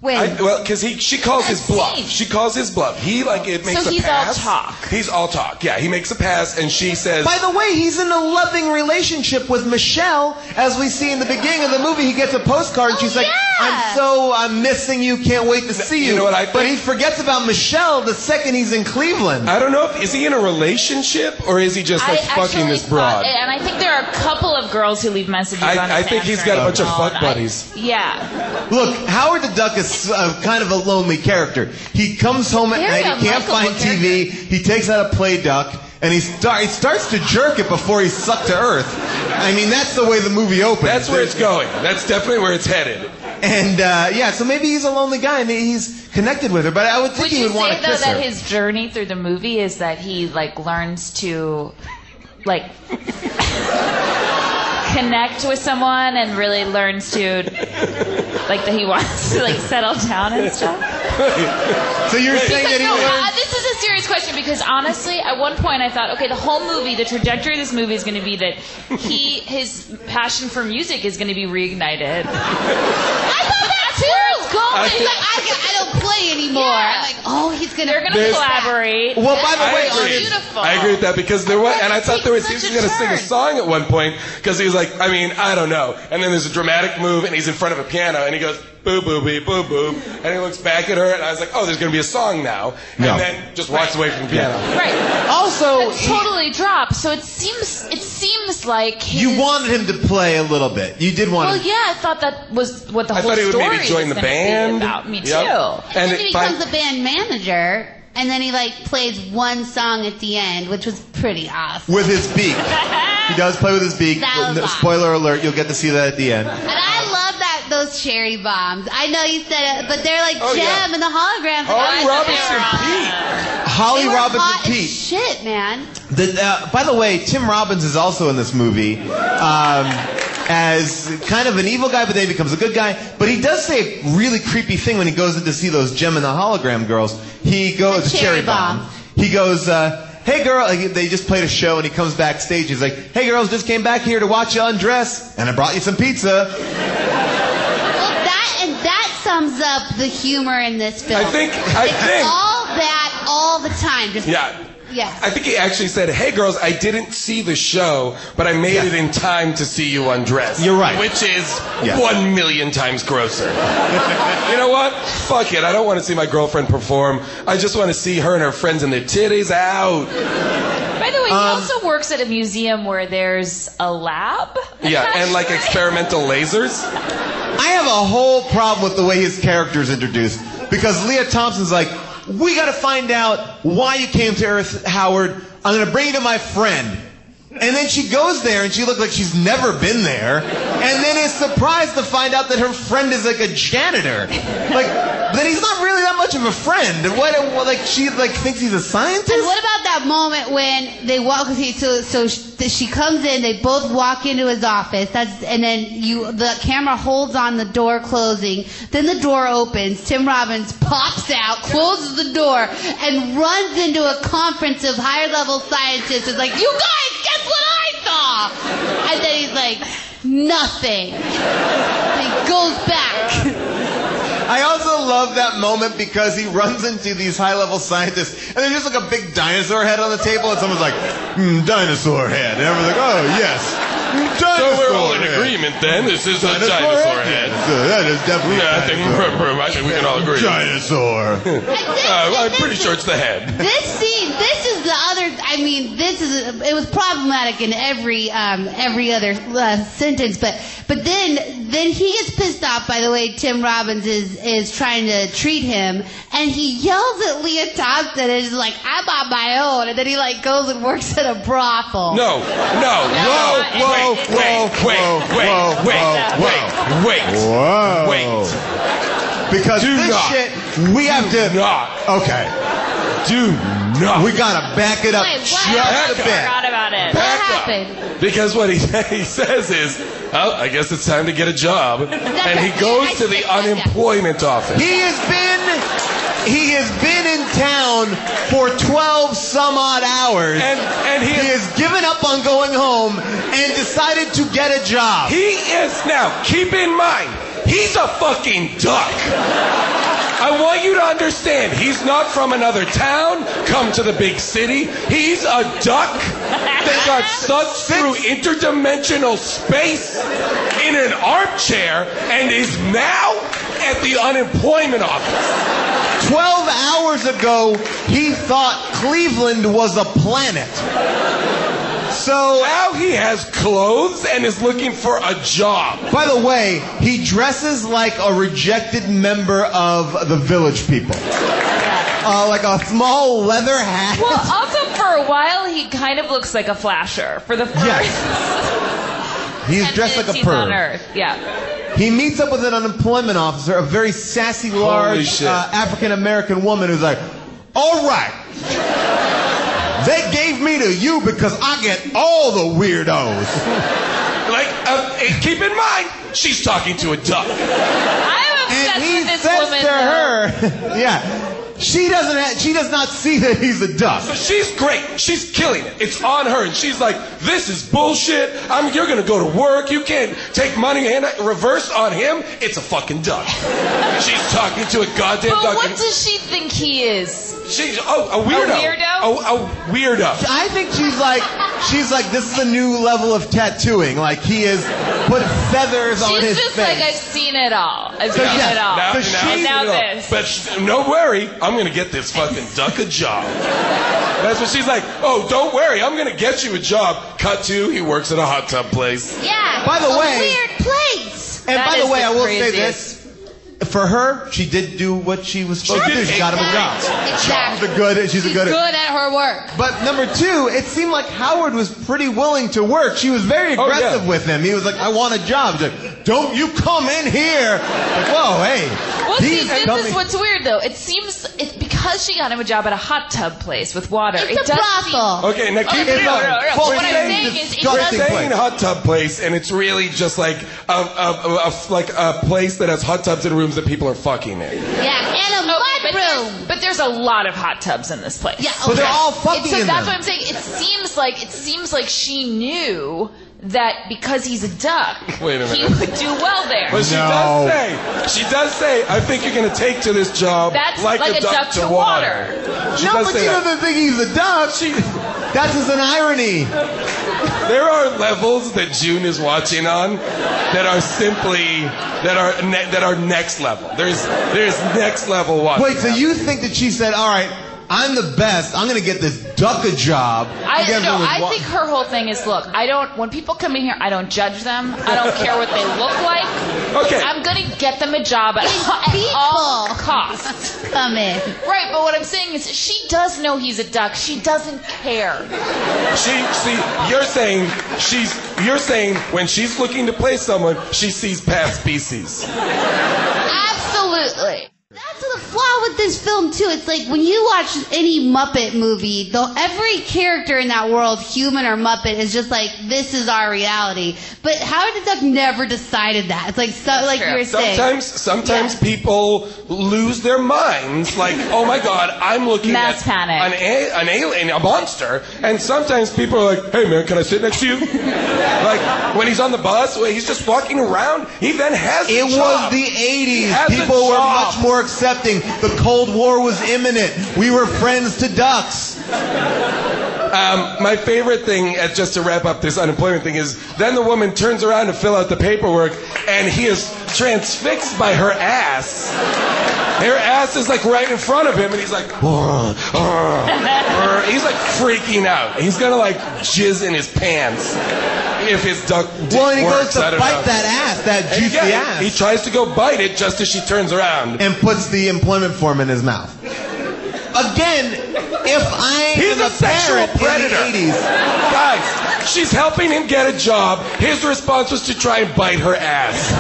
Well, because she calls his bluff. She calls his bluff. He makes a pass. So he's all talk. He's all talk. Yeah, he makes a pass, and she says. By the way, he's in a loving relationship with Michelle, as we see in the beginning of the movie. He gets a postcard, and she's like, "I'm missing you. Can't wait to see you." You know what I think? But he forgets about Michelle the second he's in Cleveland. I don't know is he in a relationship or is he just fucking this broad? And I think there are a couple of girls who leave messages on his I think he's got a bunch of fuck buddies. Yeah. Look, Howard the Duck is kind of a lonely character. He comes home at night, he can't find TV, he takes out a play duck, and he starts to jerk it before he's sucked to earth. I mean, that's the way the movie opens. That's where it's going. That's definitely where it's headed. And, so maybe he's a lonely guy and he's connected with her, but I would think he would want to kiss her. Would you say, though, that his journey through the movie is that he, learns to, connect with someone and really learns to, that he wants to, settle down and stuff? So you're saying that he learns... This is a serious question because, honestly, at one point I thought, okay, the whole movie, the trajectory of this movie is going to be that his passion for music is going to be reignited. I thought that too. He's like, I don't play anymore. Yeah. I'm like, they're going to collaborate. Well, by the way, beautiful. I agree with that because there was, and I thought he was going to sing a song at one point because he was like, I don't know. And then there's a dramatic move and he's in front of a piano and he goes, boo, boo, boo, boo, boo. And he looks back at her and I was like, oh, there's going to be a song now. And then just walks away from the piano. Right. Also, it totally dropped. So it seems like you wanted him to play a little bit. You did want him. Well, yeah, I thought that was what the whole story was. I thought he would maybe join the band. About. Me too. And then he becomes the band manager. And then he plays one song at the end, which was pretty awesome. With his beak. He does play with his beak. Spoiler alert, you'll get to see that at the end. And I love those cherry bombs. I know you said it, but they're like Gem and the holograms. Holly Robinson Peete. Shit, man. By the way, Tim Robbins is also in this movie as kind of an evil guy, but then he becomes a good guy. But he does say a really creepy thing when he goes in to see those Gem and the hologram girls. He goes, cherry bomb. He goes, hey girl, they just played a show and he comes backstage. He's like, hey girls, just came back here to watch you undress and I brought you some pizza. That sums up the humor in this film. I think all that all the time. Just Yes. I think he actually said, hey girls, I didn't see the show, but I made it in time to see you undressed. You're right. Which is 1 million times grosser. You know what? Fuck it. I don't want to see my girlfriend perform. I just want to see her and her friends and their titties out. By the way, he also works at a museum where there's a lab. Yeah, and experimental lasers. I have a whole problem with the way his character is introduced. Because Leah Thompson's like, we got to find out why you came to Earth, Howard. I'm going to bring you to my friend. And then she goes there and she looks like she's never been there. And then is surprised to find out that her friend is like a janitor. Like, then he's not really that much of a friend. What like she like thinks he's a scientist? And what about that moment when they walk? So she comes in. They both walk into his office. And then the camera holds on the door closing. Then the door opens. Tim Robbins pops out, closes the door, and runs into a conference of higher level scientists. It's like, you guys, guess what I saw? And then he's like, nothing. And he goes back. I also love that moment because he runs into these high-level scientists, and there's just like a big dinosaur head on the table, and someone's like, dinosaur head. And everyone's like, oh, yes, dinosaur So we're all in head. agreement then. This is a dinosaur head. That is definitely I think we can all agree. Dinosaur. I'm pretty sure it's the head. This scene, this is the other. I mean, it was problematic in every other sentence, but then he gets pissed off by the way Tim Robbins is trying to treat him, and he yells at Leah Thompson and is like, "I'm on my own," and then he like goes and works at a brothel. No. Wait. Because shit, we have to. Okay. Do not. We gotta back it up just a bit. Forgot about it. What happened? Because what he says is, oh, I guess it's time to get a job. And he goes to the unemployment office. He has been in town for 12 some odd hours. And he has given up on going home and decided to get a job. He is now, keep in mind, he's a fucking duck. I want you to understand, he's not from another town, come to the big city. He's a duck that got sucked through interdimensional space in an armchair and is now at the unemployment office. 12 hours ago, he thought Cleveland was a planet. So now he has clothes and is looking for a job. By the way, he dresses like a rejected member of the Village People. Like a small leather hat. Well, also for a while, he kind of looks like a flasher. For the first He's dressed like a he's on perv. Earth. Yeah. He meets up with an unemployment officer, a very sassy, large African-American woman who's like, all right. They gave me to you because I get all the weirdos. Like, keep in mind, she's talking to a duck. I'm obsessed with this woman. To her, yeah. She does not see that he's a duck. So she's great. She's killing it. It's on her. And she's like, this is bullshit. You're going to go to work. You can't take money and reverse on him. It's a fucking duck. She's talking to a goddamn duck. But what does she think he is? She's a weirdo. A weirdo? A weirdo. I think she's like, this is a new level of tattooing. Like he has put feathers on his face. She's just like, I've seen it all. I've seen it all. Now this. But don't worry, I'm going to get this fucking duck a job. That's what she's like. Oh, don't worry, I'm going to get you a job. Cut to, he works at a hot tub place. Yeah. By the way, weird place. And by the way, I will say this. For her, she did do what she was supposed to do. She got him a job. Exactly. She's good at her work. But number two, it seemed like Howard was pretty willing to work. She was very aggressive with him. He was like, I want a job. She's like, don't you come in here. Like, whoa, hey. Well, see, this is what's weird, though. It seems it's because she got him a job at a hot tub place with water. It's a brothel. Okay, now keep it no. What I'm saying is, we're saying hot tub place, and it's really just like a place that has hot tubs and rooms that people are fucking in. Yeah, and a mud room. But there's a lot of hot tubs in this place. Yeah, but they're all fucking So in that's them. what I'm saying. It seems like she knew that because he's a duck, Wait a minute. he would do well there. But she does say, I think you're going to take to this job That's like a duck to water. She No, does but say you that. don't think he's a duck. That's just an irony. There are levels that June is watching on that are simply that are next level. There's next level watching. Wait, so you think that she said, all right, I'm the best. I'm going to get this duck a job. I think her whole thing is, look, when people come in here, I don't judge them. I don't care what they look like. Okay. I'm going to get them a job at all costs. Come in. Right, but what I'm saying is she does know he's a duck. She doesn't care. You're saying when she's looking to play someone, she sees past species. Absolutely. That's the flaw with this film, too. It's like when you watch any Muppet movie, every character in that world, human or Muppet, is just like, this is our reality. But Howard the Duck never decided that. It's like, you're saying. Sometimes people lose their minds. Like, oh my God, I'm looking Mass at panic. an alien, a monster. And sometimes people are like, hey man, can I sit next to you? Like, when he's on the bus, he's just walking around. He then has a job. It was the 80s. People were much more accepting. The Cold War was imminent. We were friends to ducks. My favorite thing, just to wrap up this unemployment thing, is then the woman turns around to fill out the paperwork, and he is transfixed by her ass. Her ass is like right in front of him, and he's like, he's like freaking out. He's gonna like jizz in his pants if his duck Well, and he works. goes to bite that ass, that juicy ass. He tries to go bite it just as she turns around. And puts the employment form in his mouth. Again, if I He's am a sexual parent predator. in the 80s. Guys, she's helping him get a job. His response was to try and bite her ass.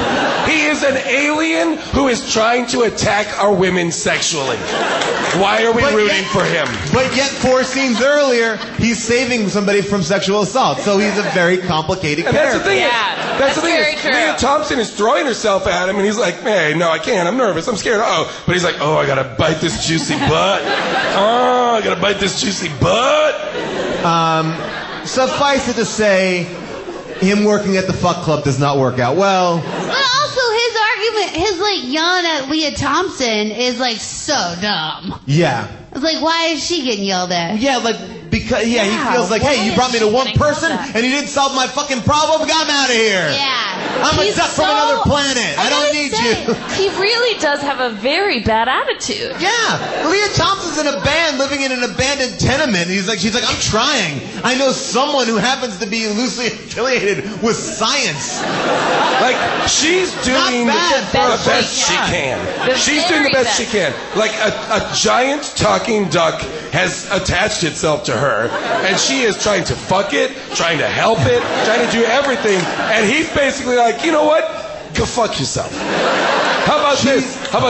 He is an alien who is trying to attack our women sexually. Why are we rooting for him? But yet 4 scenes earlier, he's saving somebody from sexual assault. So he's a very complicated And character. that's the thing. That's the thing. Leah Thompson is throwing herself at him, and he's like, hey, no, I can't. I'm nervous. I'm scared. But he's like, I got to bite this juicy butt. I got to bite this juicy butt. Suffice it to say, him working at the fuck club does not work out well. But also his argument, his like yelling at Leah Thompson is like so dumb. Yeah. It's like, why is she getting yelled at? Yeah, because he feels like, hey, you brought me to one person and you didn't solve my fucking problem. I'm out of here. Yeah. I'm a duck from another planet. I don't need you. He really does have a very bad attitude. Yeah. Leah Thompson's in a band living in an abandoned tenement. She's like, I'm trying. I know someone who happens to be loosely affiliated with science. Like, she's doing the best she can. She's doing the best she can. Like, a giant talking duck has attached itself to her, and she is trying to fuck it, trying to help it, trying to do everything, and he's basically like, you know what? Go fuck yourself. How about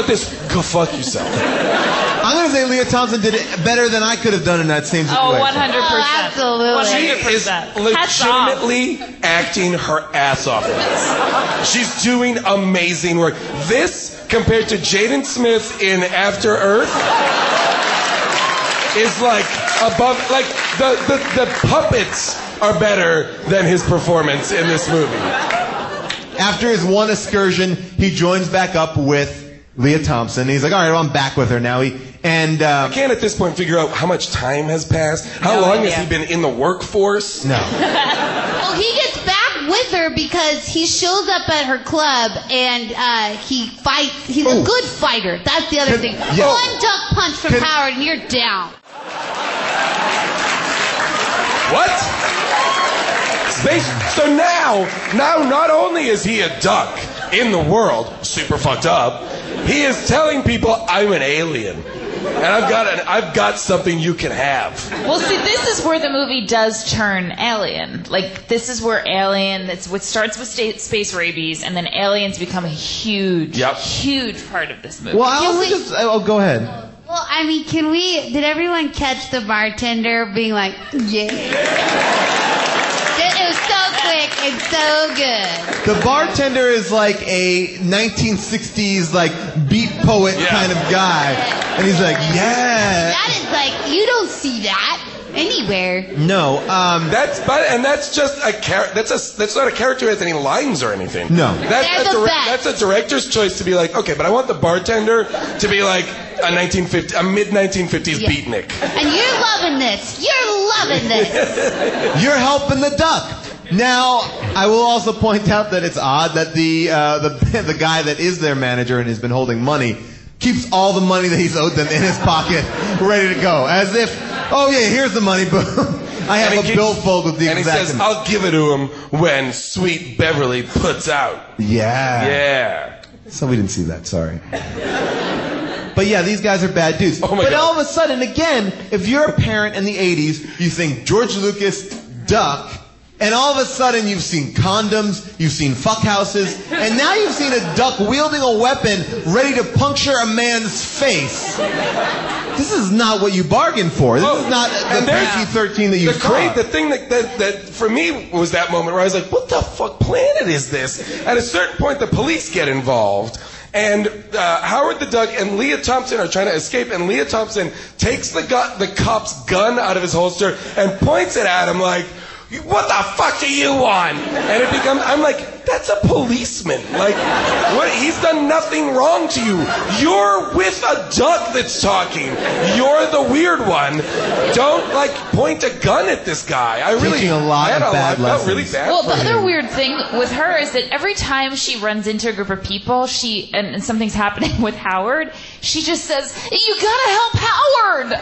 this? Go fuck yourself. I'm going to say Leah Thompson did it better than I could have done in that same situation. Oh, 100%. Absolutely. She is legitimately acting her ass off in this. She's doing amazing work. This, compared to Jaden Smith in After Earth, is like above, like the puppets are better than his performance in this movie. After his one excursion, he joins back up with Leah Thompson. He's like, all right, well, I'm back with her now. I can't at this point figure out how much time has passed. How long has he been in the workforce? No. Well, he gets back with her because he shows up at her club and he fights. He's a good fighter. That's the other thing. One duck punch from Howard and you're down. What? So now not only is he a duck in the world, super fucked up, he is telling people I'm an alien. And I've got something you can have. Well, see, this is where the movie does turn alien. Like, this is where alien, it's what starts with space rabies, and then aliens become a huge part of this movie. Well, I also go ahead. Well, I mean, did everyone catch the bartender being like, yeah? It was so quick and so good. The bartender is like a 1960s like beat poet kind of guy, and he's like, yeah. That is like, you don't see that anywhere. No, that's just a that's not a character who has any lines or anything. No, that's a director's choice to be like, okay, but I want the bartender to be like a mid 1950s beatnik. And you're loving this. You're loving this. You're helping the duck. Now, I will also point out that it's odd that the guy that is their manager and has been holding money keeps all the money that he's owed them in his pocket, ready to go. As if, oh yeah, here's the money, boom. I have a billfold with the and exact he says, amount. I'll give it to him when Sweet Beverly puts out. Yeah. Yeah. So we didn't see that, sorry. But yeah, these guys are bad dudes. Oh my but God. all of a sudden, again, if you're a parent in the 80s, you think George Lucas, Duck, and all of a sudden you've seen condoms, you've seen fuck houses, and now you've seen a duck wielding a weapon ready to puncture a man's face. This is not what you bargained for. This is not the PG-13 that you thought. The thing that for me was that moment where I was like, what the fuck planet is this? At a certain point, the police get involved. And Howard the Duck and Leah Thompson are trying to escape, and Leah Thompson takes the cop's gun out of his holster and points it at him like, what the fuck do you want? And it becomes, I'm like, that's a policeman. Like, what? He's done nothing wrong to you. You're with a duck that's talking. You're the weird one. Don't, like, point a gun at this guy. I really, Teaching a lot of bad lessons. I felt really bad Well, for the him. other weird thing with her is that every time she runs into a group of people, and something's happening with Howard, she just says, "You gotta help Howard."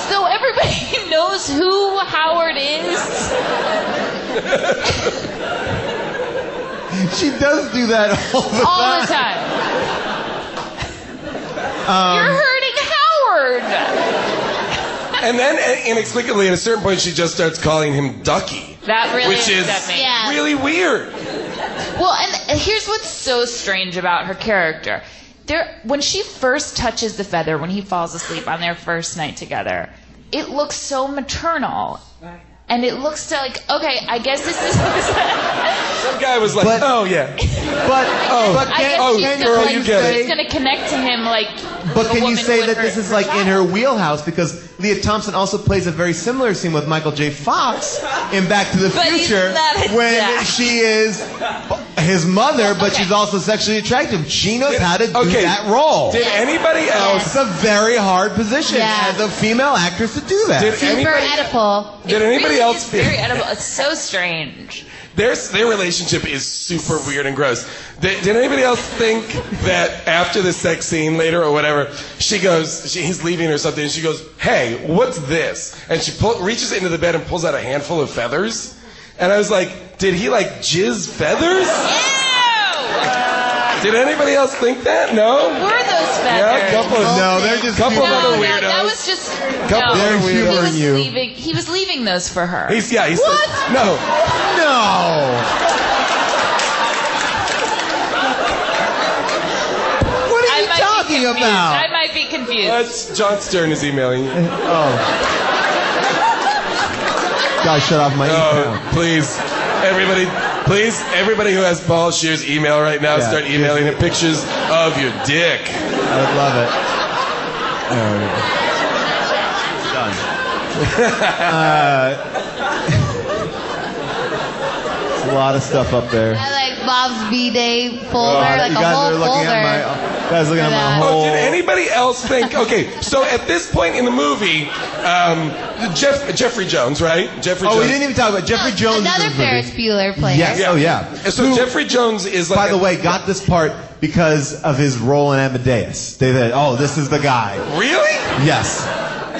So everybody knows who Howard is. She does do that all the All the time. You're hurting Howard. And then, inexplicably, at a certain point, she just starts calling him Ducky. That really which is upset me. really weird. Well, and here's what's so strange about her character. When she first touches the feather, when he falls asleep on their first night together, it looks so maternal. And it looks like, okay, I guess this is... Some guy was like, oh, yeah. But she's going to connect to him like... But can you say that this is like in her wheelhouse? Because Leah Thompson also plays a very similar scene with Michael J. Fox in Back to the Future when she is his mother, but she's also sexually attractive. She knows how to do that role. Did anybody else... It's a very hard position as a female actress to do that. Super edible. Did anybody else feel... Very edible. It's so strange. Their relationship is super weird and gross. Did anybody else think that after the sex scene later or whatever, he's leaving or something, and she goes, hey, what's this? And she reaches into the bed and pulls out a handful of feathers. And I was like, did he like jizz feathers? Did anybody else think that? No? Were those feathers? Yeah, a couple of, they're just couple of other weirdos. That was just... They're humoring you. He was leaving those for her. What? No. What are you talking about? I might be confused. John Stern is emailing you. Oh. Guys, shut off my email. Please. Everybody who has ball shears, email right now. Start emailing him pictures of your dick. I would love it. Done. There's a lot of stuff up there. I like Bob's B-Day folder, like you a guys whole are looking folder. guys looking at my whole... Did anybody else think... Okay, so at this point in the movie, Jeffrey Jones, right? Jeffrey Jones. we didn't even talk about Jeffrey Jones. Another Ferris Bueller player. Yes, So Jeffrey Jones is like... By the way, got this part because of his role in Amadeus. They said, this is the guy. Really? Yes.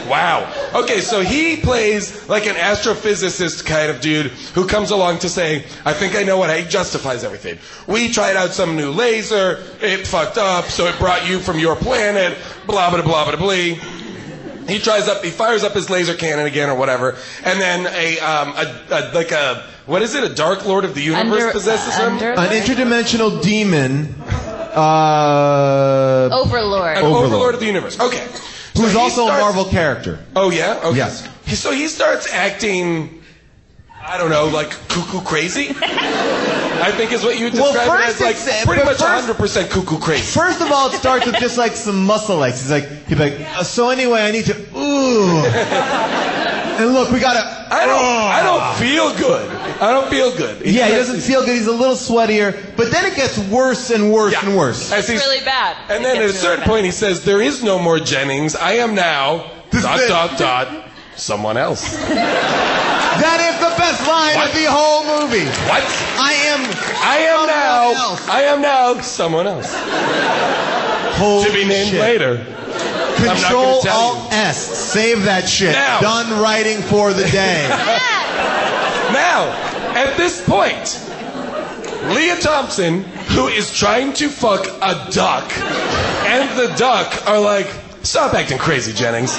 Wow. Okay, so he plays like an astrophysicist kind of dude who comes along to say, I think I know what he justifies everything. We tried out some new laser, it fucked up, so it brought you from your planet, blah, blah, blah, blah, blah. He fires up his laser cannon again or whatever, and then a Dark Lord of the Universe possesses him? An interdimensional demon. Overlord. An Overlord of the Universe. Okay. Who's also a Marvel character. Oh, yeah? Okay. Yes. So he starts acting, I don't know, like cuckoo crazy? I think is what you describe it as, like pretty much 100% cuckoo crazy. First of all, it starts with just like some muscle legs. He's like, so anyway, I need to, and look, we gotta, I don't feel good. I don't feel good. He doesn't feel good. He's a little sweatier, but then it gets worse and worse and worse. It's really bad. And then at a certain point, he says, there is no more Jennings. I am now, ... someone else. That is the best line of the whole movie. What? I am now someone else. Holy to be named shit. later. Control Alt S. Save that shit. Now. Done writing for the day. Now, at this point, Leah Thompson, who is trying to fuck a duck, and the duck are like, stop acting crazy, Jennings.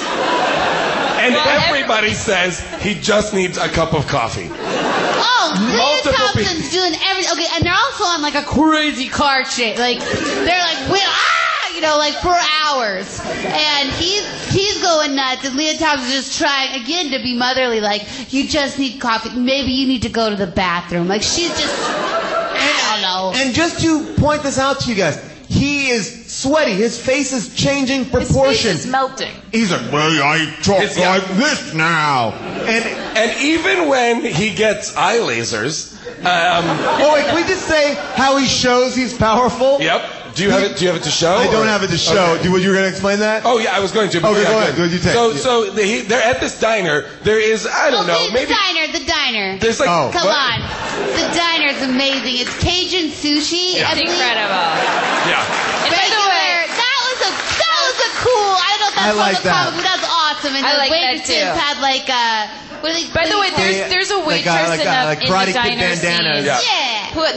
And everybody says he just needs a cup of coffee. Oh, Leah Thompson's doing everything. Okay, and they're also on like a crazy car chase. Like they're like, like for hours, and he's going nuts, and Leah Thompson's just trying again to be motherly. Like, you just need coffee. Maybe you need to go to the bathroom. Like she's just, I don't know. And just to point this out to you guys, he is sweaty. His face is changing proportion. His face is melting. He's like, well, I talk like this now. And even when he gets eye lasers, oh wait, can we just say how he shows he's powerful? Yep. Do you have it to show? I don't have it to show. Okay. You were going to explain that? Oh yeah, I was going to. Okay, go ahead. What did you take? So they're at this diner. There is, I don't know, maybe The diner. There's like, come on, the diner's amazing. It's Cajun sushi. It's incredible. Yeah. And by the way, that was a cool. I don't know if that's like the comic, but that's awesome. And I the like that waitresses too. had like By the way, there's a waitress like in the Karate Kid diner bandanas. scene.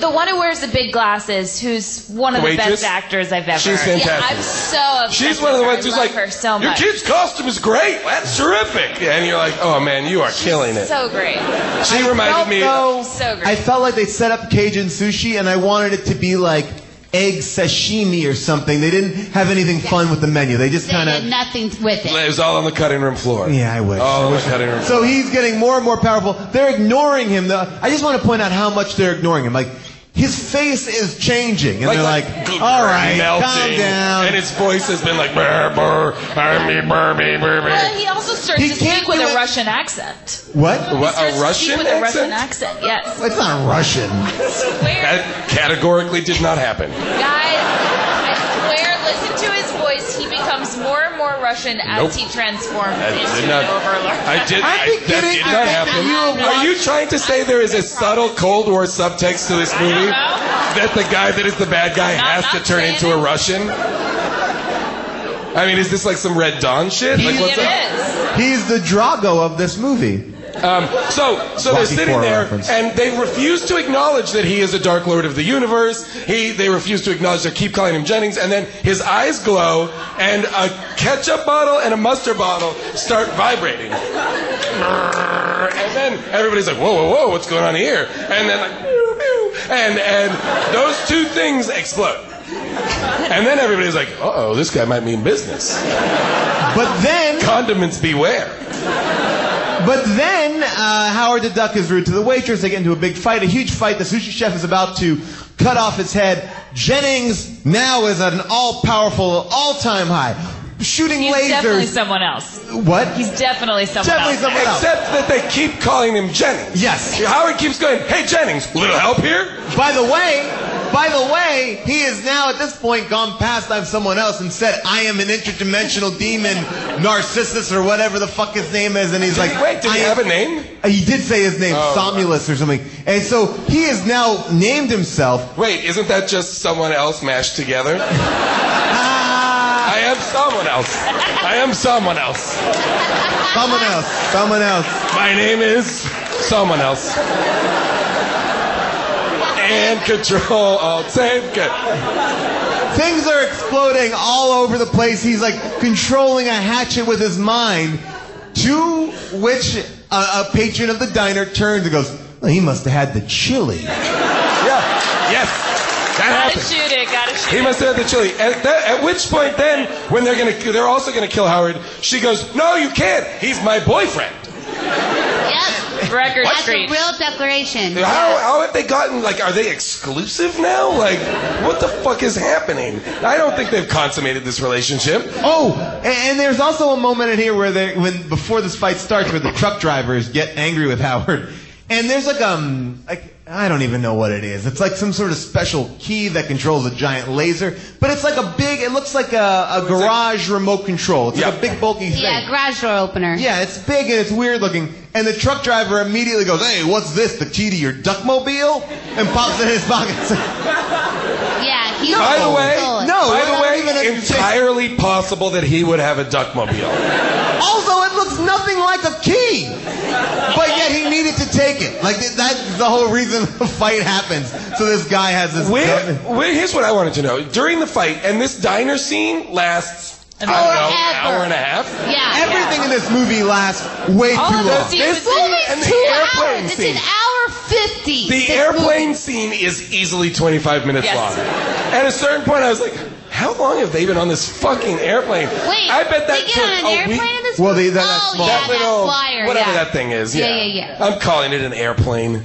The one who wears the big glasses, who's one of the waitress? best actors I've ever. She's fantastic. Yeah, I'm so obsessed She's one of the with ones her. who's I like, love her so your much. kid's costume is great. That's terrific. And you're like, oh man, you are killing it. So great. She reminded me. So great. I felt like they set up Cajun sushi, and I wanted it to be like egg sashimi or something. They didn't have anything fun with the menu. They just kind They of... did nothing with it. It was all on the cutting room floor. Yeah, I wish. All on the cutting room So floor. he's getting more and more powerful. They're ignoring him. I just want to point out how much they're ignoring him. Like, his face is changing, and they're like, all right, melting, calm down. and his voice has been like, brr, brr, brr, Well, he also starts He to speak can't with do a it- Russian accent. What? He What, starts a to Russian speak with a Russian accent? accent. Yes. It's not Russian. That categorically did not happen. Guys, I swear, listen to his voice. He becomes more and more Russian as he transforms That into did not. an overlord. That did not happen. Are you trying to say there is a subtle Cold War subtext to this movie? That the guy that is the bad guy has to turn into a Russian? I mean, is this like some Red Dawn shit? Like, what's up? He's the Drago of this movie. So they're sitting there, and they refuse to acknowledge that he is a Dark Lord of the universe. They refuse to acknowledge. They keep calling him Jennings, and then his eyes glow, and a ketchup bottle and a mustard bottle start vibrating. And then everybody's like, whoa, whoa, whoa, what's going on here? And then like, pew, pew, and those two things explode. And then everybody's like, uh-oh, this guy might mean business. But then... Condiments beware. But then Howard the Duck is rude to the waitress. They get into a big fight, a huge fight. The sushi chef is about to cut off his head. Jennings now is at an all-powerful, all-time high. Shooting lasers. He's definitely someone else. What? He's definitely someone else. Except that they keep calling him Jennings. Yes. Howard keeps going, hey, Jennings, little help here? By the way, he has now at this point gone past I'm someone else and said, I am an interdimensional demon, Narcissus, or whatever the fuck his name is. And he's like, wait, did he have a name? He did say his name, Somulus or something. And so he has now named himself. Wait, isn't that just someone else mashed together? I am someone else. I am someone else. Someone else. Someone else. My name is someone else. And Control Alt Save. Good. Things are exploding all over the place. He's like controlling a hatchet with his mind. To which a patron of the diner turns and goes, well, he must have had the chili. Yeah. Yes. That Gotta happened. shoot it. Gotta shoot it. He must have had the chili. At which point then, when they're also gonna kill Howard, she goes, no, you can't. He's my boyfriend. Yep. Record That's Street. a real declaration. How have they gotten, like, are they exclusive now? Like, what the fuck is happening? I don't think they've consummated this relationship. Oh, and there's also a moment in here where before this fight starts, where the truck drivers get angry with Howard. And there's like I don't even know what it is. It's like some sort of special key that controls a giant laser, but it's like it looks like a garage remote control. It's like a big bulky thing. Yeah, garage door opener. Yeah, it's big and it's weird looking. And the truck driver immediately goes, "Hey, what's this? The key to your duckmobile?" And pops it in his pocket. Yeah, he By the way, entirely possible that he would have a duckmobile. Also, it looks nothing like a key, but yet he needed to take it. Like that's the whole reason the fight happens. So this guy has this. Here's what I wanted to know: during the fight, and this diner scene lasts. I don't know, an hour and a half? Yeah. Everything in this movie lasts way too long. This movie's and the 2 airplane hours. scene. It's an hour 50. The airplane scene is easily 25 minutes long. At a certain point, I was like, how long have they been on this fucking airplane? Wait, I bet that they get took on an a airplane week. in this Well, movie? that little flyer. Whatever that thing is. Yeah. I'm calling it an airplane. It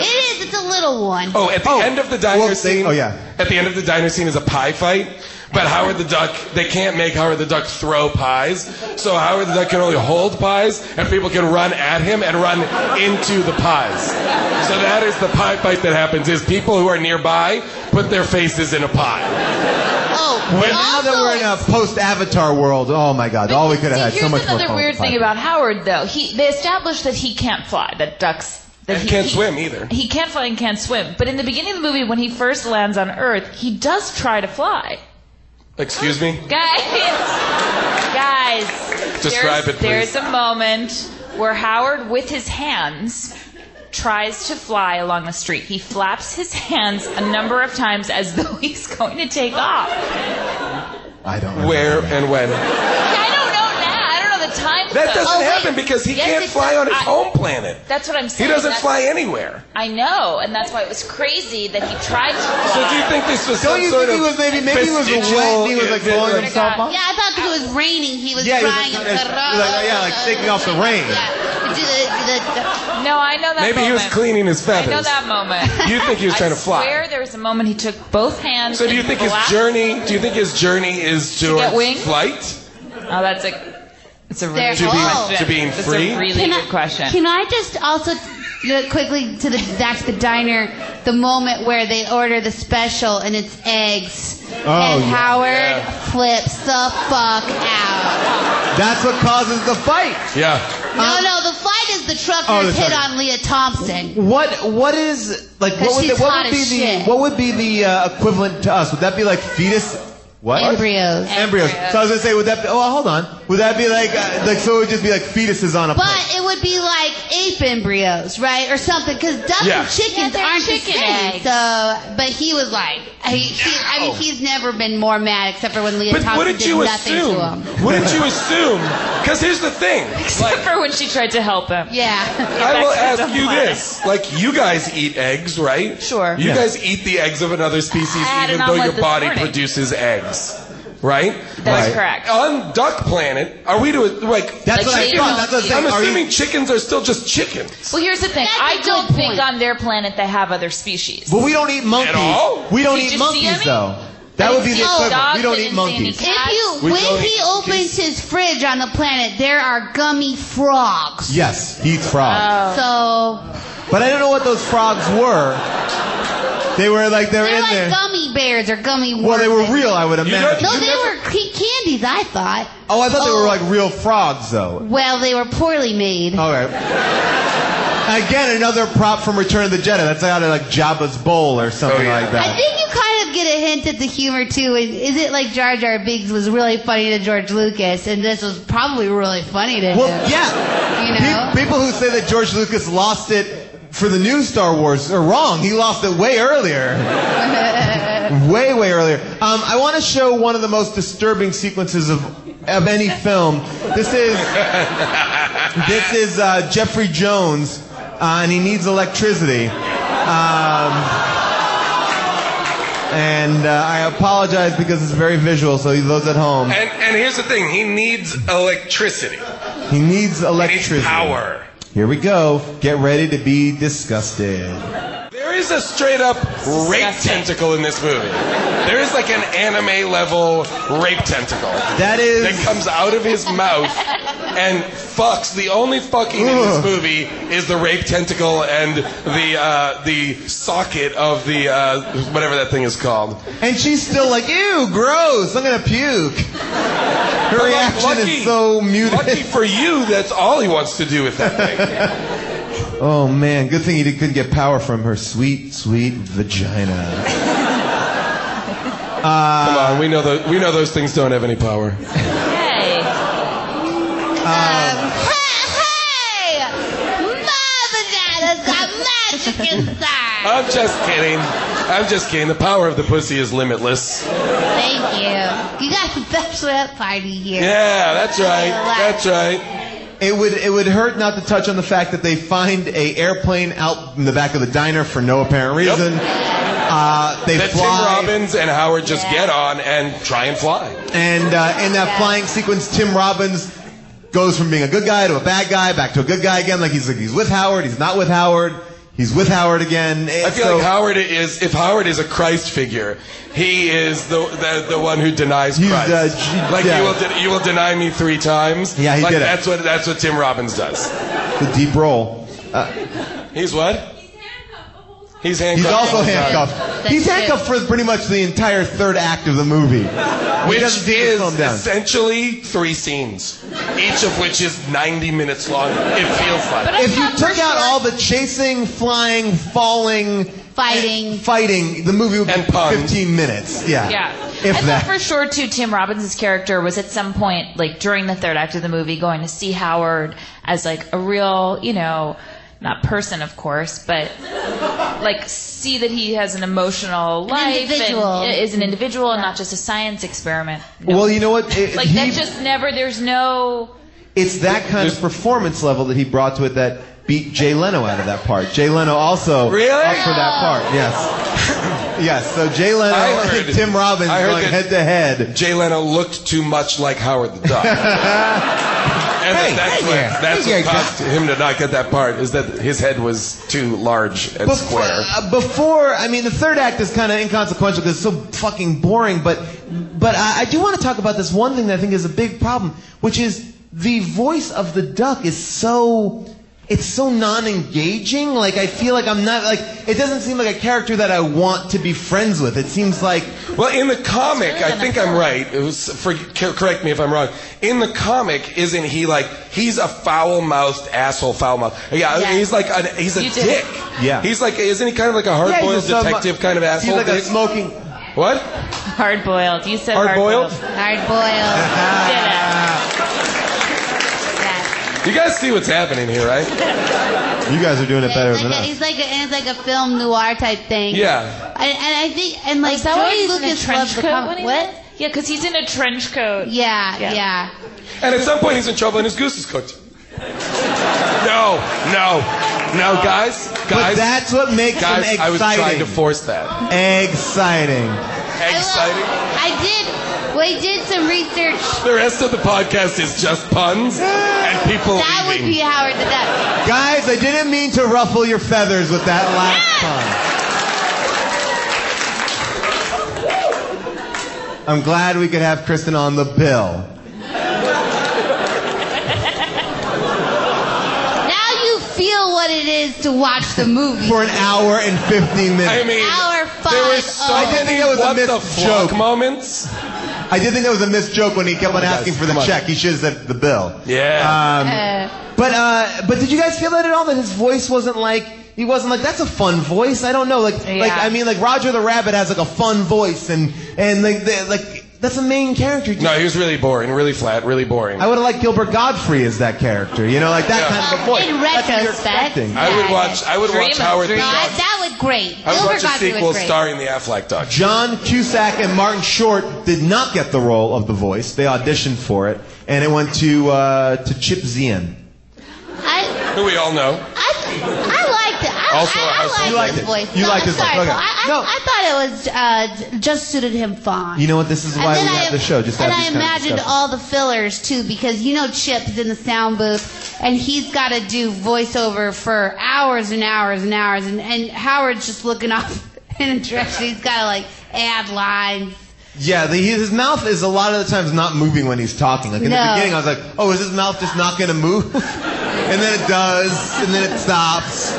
is. It's a little one. Oh, at the end of the diner scene. yeah. At the end of the diner scene is a pie fight. But Howard the Duck, they can't make Howard the Duck throw pies. So Howard the Duck can only hold pies, and people can run at him and run into the pies. So that is the pie fight that happens, is people who are nearby put their faces in a pie. But now that we're in a post-Avatar world, oh my God, all we could have had so much more Here's fun. another weird thing about Howard, though. They established that he can't fly, that ducks... And he can't swim either. He can't fly and can't swim. But in the beginning of the movie, when he first lands on Earth, he does try to fly. Excuse me? Guys, Describe it, please. There's a moment where Howard, with his hands, tries to fly along the street. He flaps his hands a number of times as though he's going to take off. I don't know. Where and when? I don't know now. I don't know the time. That doesn't happen because he can't fly on his home planet. That's what I'm saying. He doesn't fly anywhere. I know, and that's why it was crazy that he tried to fly. So do you think this was Don't you think he was maybe he was wet and he was like blowing himself up? Yeah, I thought because it was raining, he was Yeah, trying he was like shaking off the rain. No, I know that Maybe he was moment. cleaning his feathers. I know that moment. You think he was trying to fly? I swear there was a moment he took both hands. So do you think his journey? Do you think his journey is To get towards wings? flight? Oh, it's a really To good be- question. to being That's free? a really good question. Can I just also quickly back to the diner, the moment where they order the special and it's eggs, and Howard flips the fuck out. That's what causes the fight. Yeah. No, the fight is the truckers hit on Leah Thompson. What is like? What would be the equivalent to us? Would that be like fetus? What? Embryos. So I was gonna say, would that be? Oh, hold on. Would that be like so? It would just be like fetuses on a plate. But it would be like ape embryos, right, or something, because ducks and chickens aren't chicken the same. eggs. So, but he was like, he's never been more mad, except for when Leah But Thompson wouldn't did you nothing assume? to him. Wouldn't you assume? Because here's the thing. Except for when she tried to help him. Yeah. I will ask you this: like, you guys eat eggs, right? Sure. You guys eat the eggs of another species, had even an though omelet your this body morning. produces eggs. Right? That's correct. On Duck Planet, are we to like? That's what I thought. That's what I'm saying. I'm assuming chickens are still just chickens. Well, here's the thing. I don't think on their planet they have other species. But we don't eat monkeys. At all? We don't Did eat you see monkeys any? though. That would be the equivalent. We don't eat monkeys. When he opens his fridge on the planet, there are gummy frogs. Yes, he eats frogs. So But I don't know what those frogs were. They were like they're in like there. gummy bears or gummy worms. Well, they were real, I would imagine. No, they were candies, I thought. Oh, I thought they were like real frogs, though. Well, they were poorly made. Okay. Again, another prop from Return of the Jedi. That's out of like Jabba's bowl or something like that. I think you kind of get a hint at the humor too. Is it like Jar Jar Binks was really funny to George Lucas, and this was probably really funny to him? Well, yeah. You know? People who say that George Lucas lost it for the new Star Wars are wrong. He lost it way earlier. way earlier. I want to show one of the most disturbing sequences of any film. This is Jeffrey Jones, and he needs electricity. And I apologize because it's very visual, so those at home. And here's the thing: he needs electricity. He needs electricity. He needs power. Here we go. Get ready to be disgusted. There is a straight up rape tentacle in this movie. There is like an anime level rape tentacle. That comes out of his mouth and fucks. The only fucking in this movie is the rape tentacle and the socket of the whatever that thing is called. And she's still like, ew, gross, I'm gonna puke. Her reaction is so muted. Lucky for you, that's all he wants to do with that thing. Oh man, good thing he couldn't get power from her sweet, sweet vagina. Come on, we know those things don't have any power. Hey. Hey! My vagina's got magic inside. I'm just kidding. The power of the pussy is limitless. Thank you. You got the bachelorette party here. Yeah, that's right. It would hurt not to touch on the fact that they find a airplane out in the back of the diner for no apparent reason. Yep. They that fly. Tim Robbins and Howard just get on and try and fly. And in that flying sequence, Tim Robbins goes from being a good guy to a bad guy, back to a good guy again. Like he's with Howard, he's not with Howard. He's with Howard again. I feel like if Howard is a Christ figure, he is the one who denies Christ. You will deny me 3 times. Yeah, he did it. That's what Tim Robbins does. The deep roll. He's what? He's handcuffed. He's also handcuffed. He's handcuffed for pretty much the entire third act of the movie. Which is essentially 3 scenes, each of which is 90 minutes long. It feels like. If you took out all the chasing, flying, falling, fighting, the movie would be 15 minutes. Yeah. I thought for sure, too, Tim Robbins' character was at some point, like, during the third act of the movie, going to see Howard as, like, a real, not person, of course, but like see that he has an emotional life and is an individual and not just a science experiment. Well, you know what? That just never. There's no. It's that kind of performance level that he brought to it that beat Jay Leno out of that part. Jay Leno also up for that part. Yes. Yes. So Jay Leno and Tim Robbins going head to head. Jay Leno looked too much like Howard the Duck. And that's what caused him to not get that part, is that his head was too large and square. The third act is kind of inconsequential because it's so fucking boring, but I do want to talk about this one thing that I think is a big problem, which is the voice of the duck is so non-engaging. Like, I feel like I'm not, like, it doesn't seem like a character that I want to be friends with. It seems like... Well, in the comic, I think I'm right. Correct me if I'm wrong. In the comic, isn't he like, he's a foul-mouthed asshole, foul-mouthed. Yeah, he's like, he's a dick. Yeah. He's like, isn't he kind of like a hard-boiled detective kind of asshole? He's like a smoking... What? Hard-boiled. You said hard-boiled. Hard-boiled. Did it. You guys see what's happening here, right? You guys are doing it better than us. It's like a film noir type thing. Yeah. And I think, and like, is that why George he's in a trench coat? What? Yeah, because he's in a trench coat. Yeah. And at some point he's in trouble and his goose is cooked. No, guys. But that's what makes him exciting. I was trying to force that. Exciting. We did some research. The rest of the podcast is just puns and people leaving. That would be Howard the Duck. Guys, I didn't mean to ruffle your feathers with that last pun. I'm glad we could have Kristen on the bill. Now you feel what it is to watch the movie. For an hour and 15 minutes. I mean, there was so many what the fuck moments. I did think that was a missed joke when he kept on asking for the check. He should have said the bill. Yeah. But did you guys feel that at all? That his voice wasn't like, that's a fun voice. I don't know. Like Roger the Rabbit has like a fun voice and that's a main character. No, he was really boring, really flat, really boring. I would have liked Gilbert Godfrey as that character. Like that kind of a voice. In retrospect, I would watch Howard the Duck. That was great. I would watch a sequel starring the Affleck Duck. John Cusack and Martin Short did not get the role of the voice. They auditioned for it, and it went to Chip Zien. Who we all know. I liked it. I liked his voice. You liked his voice. Okay. I thought it was just suited him fine. You know what? This is why we have the show. Just and I imagined all the fillers too, because Chip's in the sound booth and he's got to do voiceover for hours and hours and hours, and Howard's just looking off in a direction. He's got to add lines. Yeah, his mouth is a lot of the times not moving when he's talking. Like in the beginning, I was like, oh, is his mouth just not going to move? And then it does, and then it stops.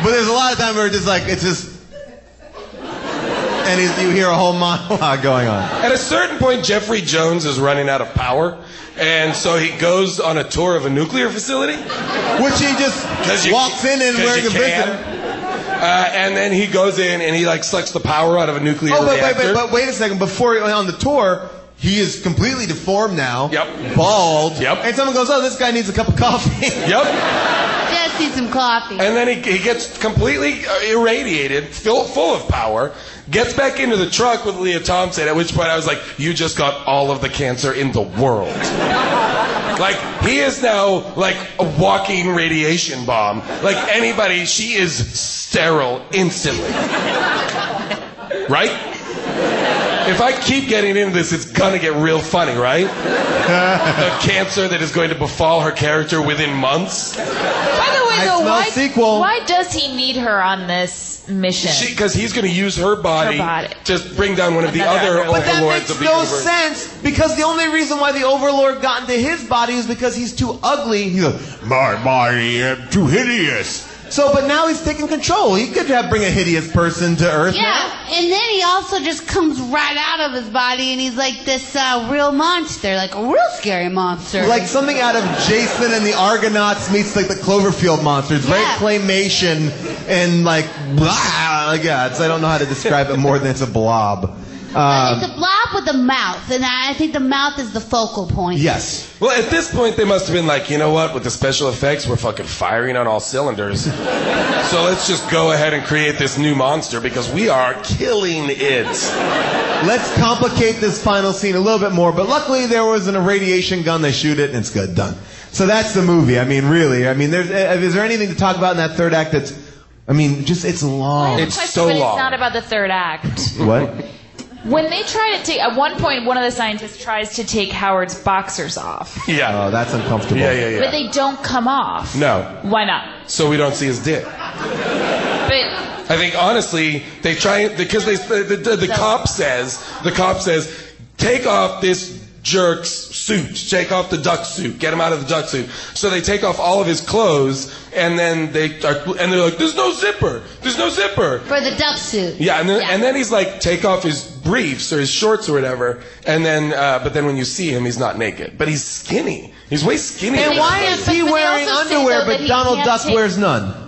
But there's a lot of times where it's just, and you hear a whole monologue going on. At a certain point, Jeffrey Jones is running out of power, and so he goes on a tour of a nuclear facility. Which he just walks in and wearing a visitor. And then he goes in and he sucks the power out of a nuclear reactor. But wait a second. Before he went on the tour, he is completely deformed now. Yep. Bald. Yep. And someone goes, oh, this guy needs a cup of coffee. Yep. Just need some coffee. And then he gets completely irradiated, full of power, gets back into the truck with Leah Thompson, at which point I was like, you just got all of the cancer in the world. He is now a walking radiation bomb. Anybody, she is sterile instantly. Right? If I keep getting into this, it's gonna get real funny, right? A cancer that is going to befall her character within months. By the way, though, why does he need her on this mission? Because he's going to use her body to bring down one of the other overlords of the universe. But that makes no sense, because the only reason why the overlord got into his body is because he's too ugly. He's like, my body is too hideous. So, but now he's taking control. He could bring a hideous person to Earth. Yeah, and then he also just comes right out of his body, and he's like this real monster, like a real scary monster. Like something out of Jason and the Argonauts meets the Cloverfield monster. It's very claymation and blah. I don't know how to describe it more than it's a blob. It's a blob with a mouth, and I think the mouth is the focal point. Yes. Well, at this point, they must have been like, you know what? With the special effects, we're fucking firing on all cylinders. So let's just go ahead and create this new monster because we are killing it. Let's complicate this final scene a little bit more, but luckily there was an irradiation gun. They shoot it, and it's good. Done. So that's the movie. I mean, really. I mean, is there anything to talk about in that third act that's, it's long. It's so long. It's not about the third act. What? When they try to take, at one point, one of the scientists tries to take Howard's boxers off. Yeah. Oh, that's uncomfortable. Yeah. But they don't come off. No. Why not? So we don't see his dick. But I think honestly, they try because the cop says take off this jerk's suit, take off the duck suit, get him out of the duck suit. So they take off all of his clothes, and then they're like, "There's no zipper. There's no zipper for the duck suit." Yeah, and then he's like, take off his briefs or his shorts or whatever, and then but then when you see him, he's not naked, but he's skinny. He's way skinnier. And why is he wearing underwear, but Donald Duck wears none?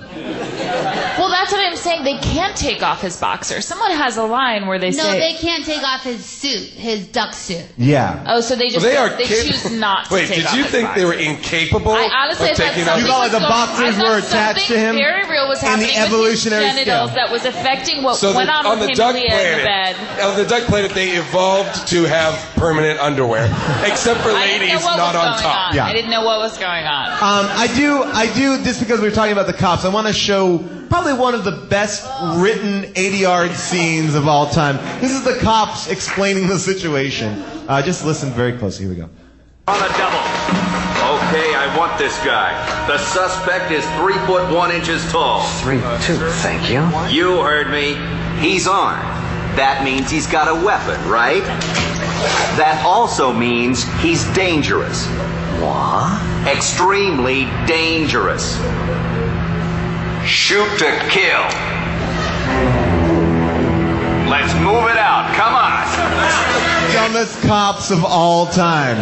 Well, that's what I'm saying. They can't take off his boxers. Someone has a line where they say... No, they can't take off his suit, his duck suit. Yeah. Oh, so they just they choose not to take off did you his think boxers. they were incapable I honestly of taking off his boxers? You thought the boxers were attached to him? Very real was happening in the evolutionary with his genitals scale. that was affecting what so went on the with him duck and Leah in the bed. On the duck planet, they evolved to have permanent underwear, except for ladies not on top. Yeah. I didn't know what was going on. I do, just because we were talking about the cops, I want to show probably one of the best written 80-yard scenes of all time. This is the cops explaining the situation. Just listen very closely. Here we go. On a double. Okay, I want this guy. The suspect is 3 foot 1 inches tall. 3'2", thank you. You heard me. He's armed. That means he's got a weapon, right? That also means he's dangerous. What? Extremely dangerous. Shoot to kill. Let's move it out. Come on. Dumbest cops of all time.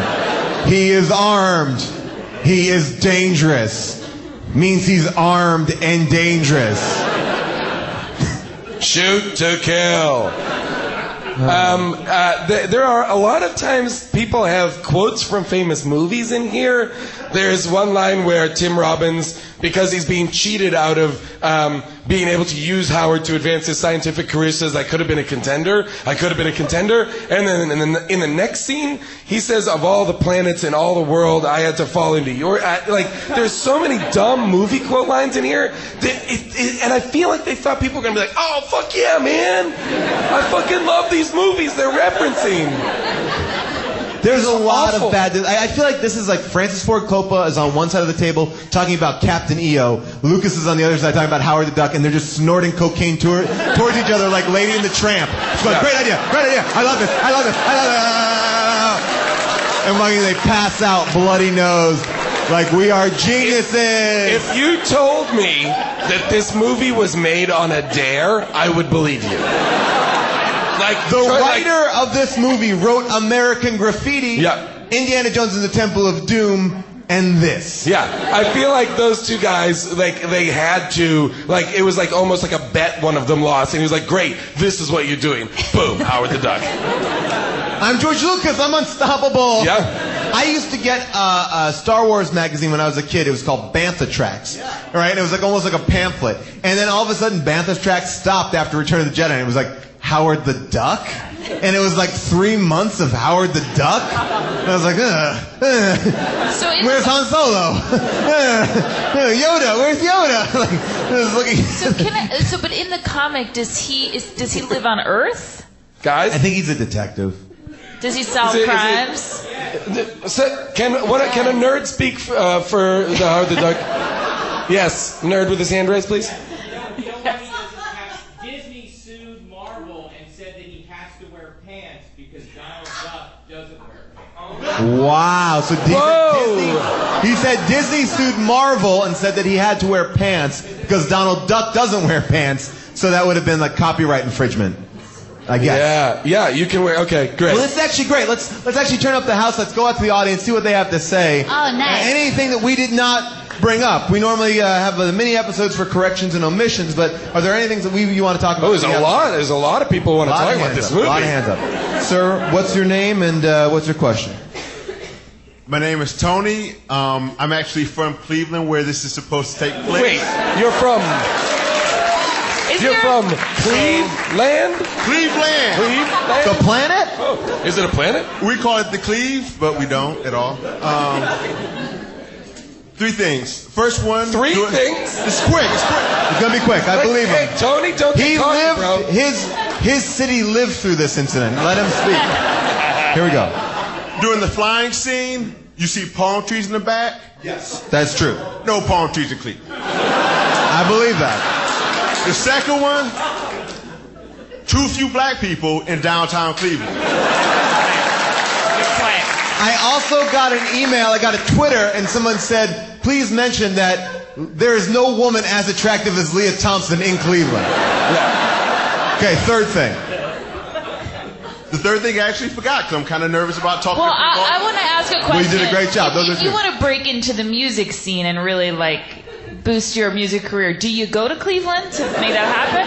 He is armed. He is dangerous. Means he's armed and dangerous. Shoot to kill. There are a lot of times people have quotes from famous movies in here. There's one line where Tim Robbins, because he's being cheated out of being able to use Howard to advance his scientific career, says, I could have been a contender. I could have been a contender. And then in the next scene, he says, of all the planets in all the world, I had to fall into your... there's so many dumb movie quote lines in here. And I feel like they thought people were going to be like, oh, fuck yeah, man. I fucking love these movies they're referencing. There's a lot of bad. I feel like this is like Francis Ford Coppola is on one side of the table talking about Captain EO. Lucas is on the other side talking about Howard the Duck, and they're just snorting cocaine towards each other like Lady and the Tramp. It's like, great idea. I love this. And fucking they pass out, bloody nose, like we are geniuses. If you told me that this movie was made on a dare, I would believe you. Like the writer of this movie wrote American Graffiti, Indiana Jones and the Temple of Doom, and this. Yeah, I feel like those two guys, like they had to, like it was like almost like a bet one of them lost, and he was like, "Great, this is what you're doing." Boom, Howard the Duck. I'm George Lucas. I'm unstoppable. Yeah. I used to get a Star Wars magazine when I was a kid. It was called Bantha Tracks. Right? And it was like almost like a pamphlet. And then all of a sudden, Bantha Tracks stopped after Return of the Jedi. And it was like Howard the Duck. And it was like 3 months of Howard the Duck. And I was like, So where's Han Solo? Yoda, where's Yoda? Like, I was looking. But in the comic, does he live on Earth? Guys, I think he's a detective. Does he solve crimes? Can a nerd speak for the Howard the Duck? Yes, nerd with his hand raised, please. Disney sued Marvel and said that he has to wear pants because Donald Duck doesn't wear pants. Wow. So he said Disney sued Marvel and said that he had to wear pants because Donald Duck doesn't wear pants. So that would have been like copyright infringement, I guess. Yeah, you can wear. Okay, great. Well, this is actually great. Let's actually turn up the house. Let's go out to the audience, see what they have to say. Oh, nice. Anything that we did not bring up. We normally have the mini episodes for corrections and omissions, but are there any things that you want to talk about? Oh, there's a lot of people who want to talk about this movie. A lot of hands up. Sir, what's your name and what's your question? My name is Tony. I'm actually from Cleveland, where this is supposed to take place. Wait, you're from Cleveland? Cleveland. The planet? Oh, is it a planet? We call it the Cleve, but we don't at all. 3 things. First one. 3 things? It's quick. It's gonna be quick. I believe him. Hey, Tony, don't get cocky, bro. His city lived through this incident. Let him speak. Here we go. During the flying scene, you see palm trees in the back? Yes. That's true. No palm trees in Cleveland. I believe that. The second one, too few black people in downtown Cleveland. I also got an email, I got a Twitter, and someone said, please mention that there is no woman as attractive as Leah Thompson in Cleveland. Yeah. Okay, third thing. The third thing I actually forgot because I'm kind of nervous about talking to people. I want to ask a question. Well, you did a great job. If you want to break into the music scene and really, boost your music career, do you go to Cleveland to make that happen?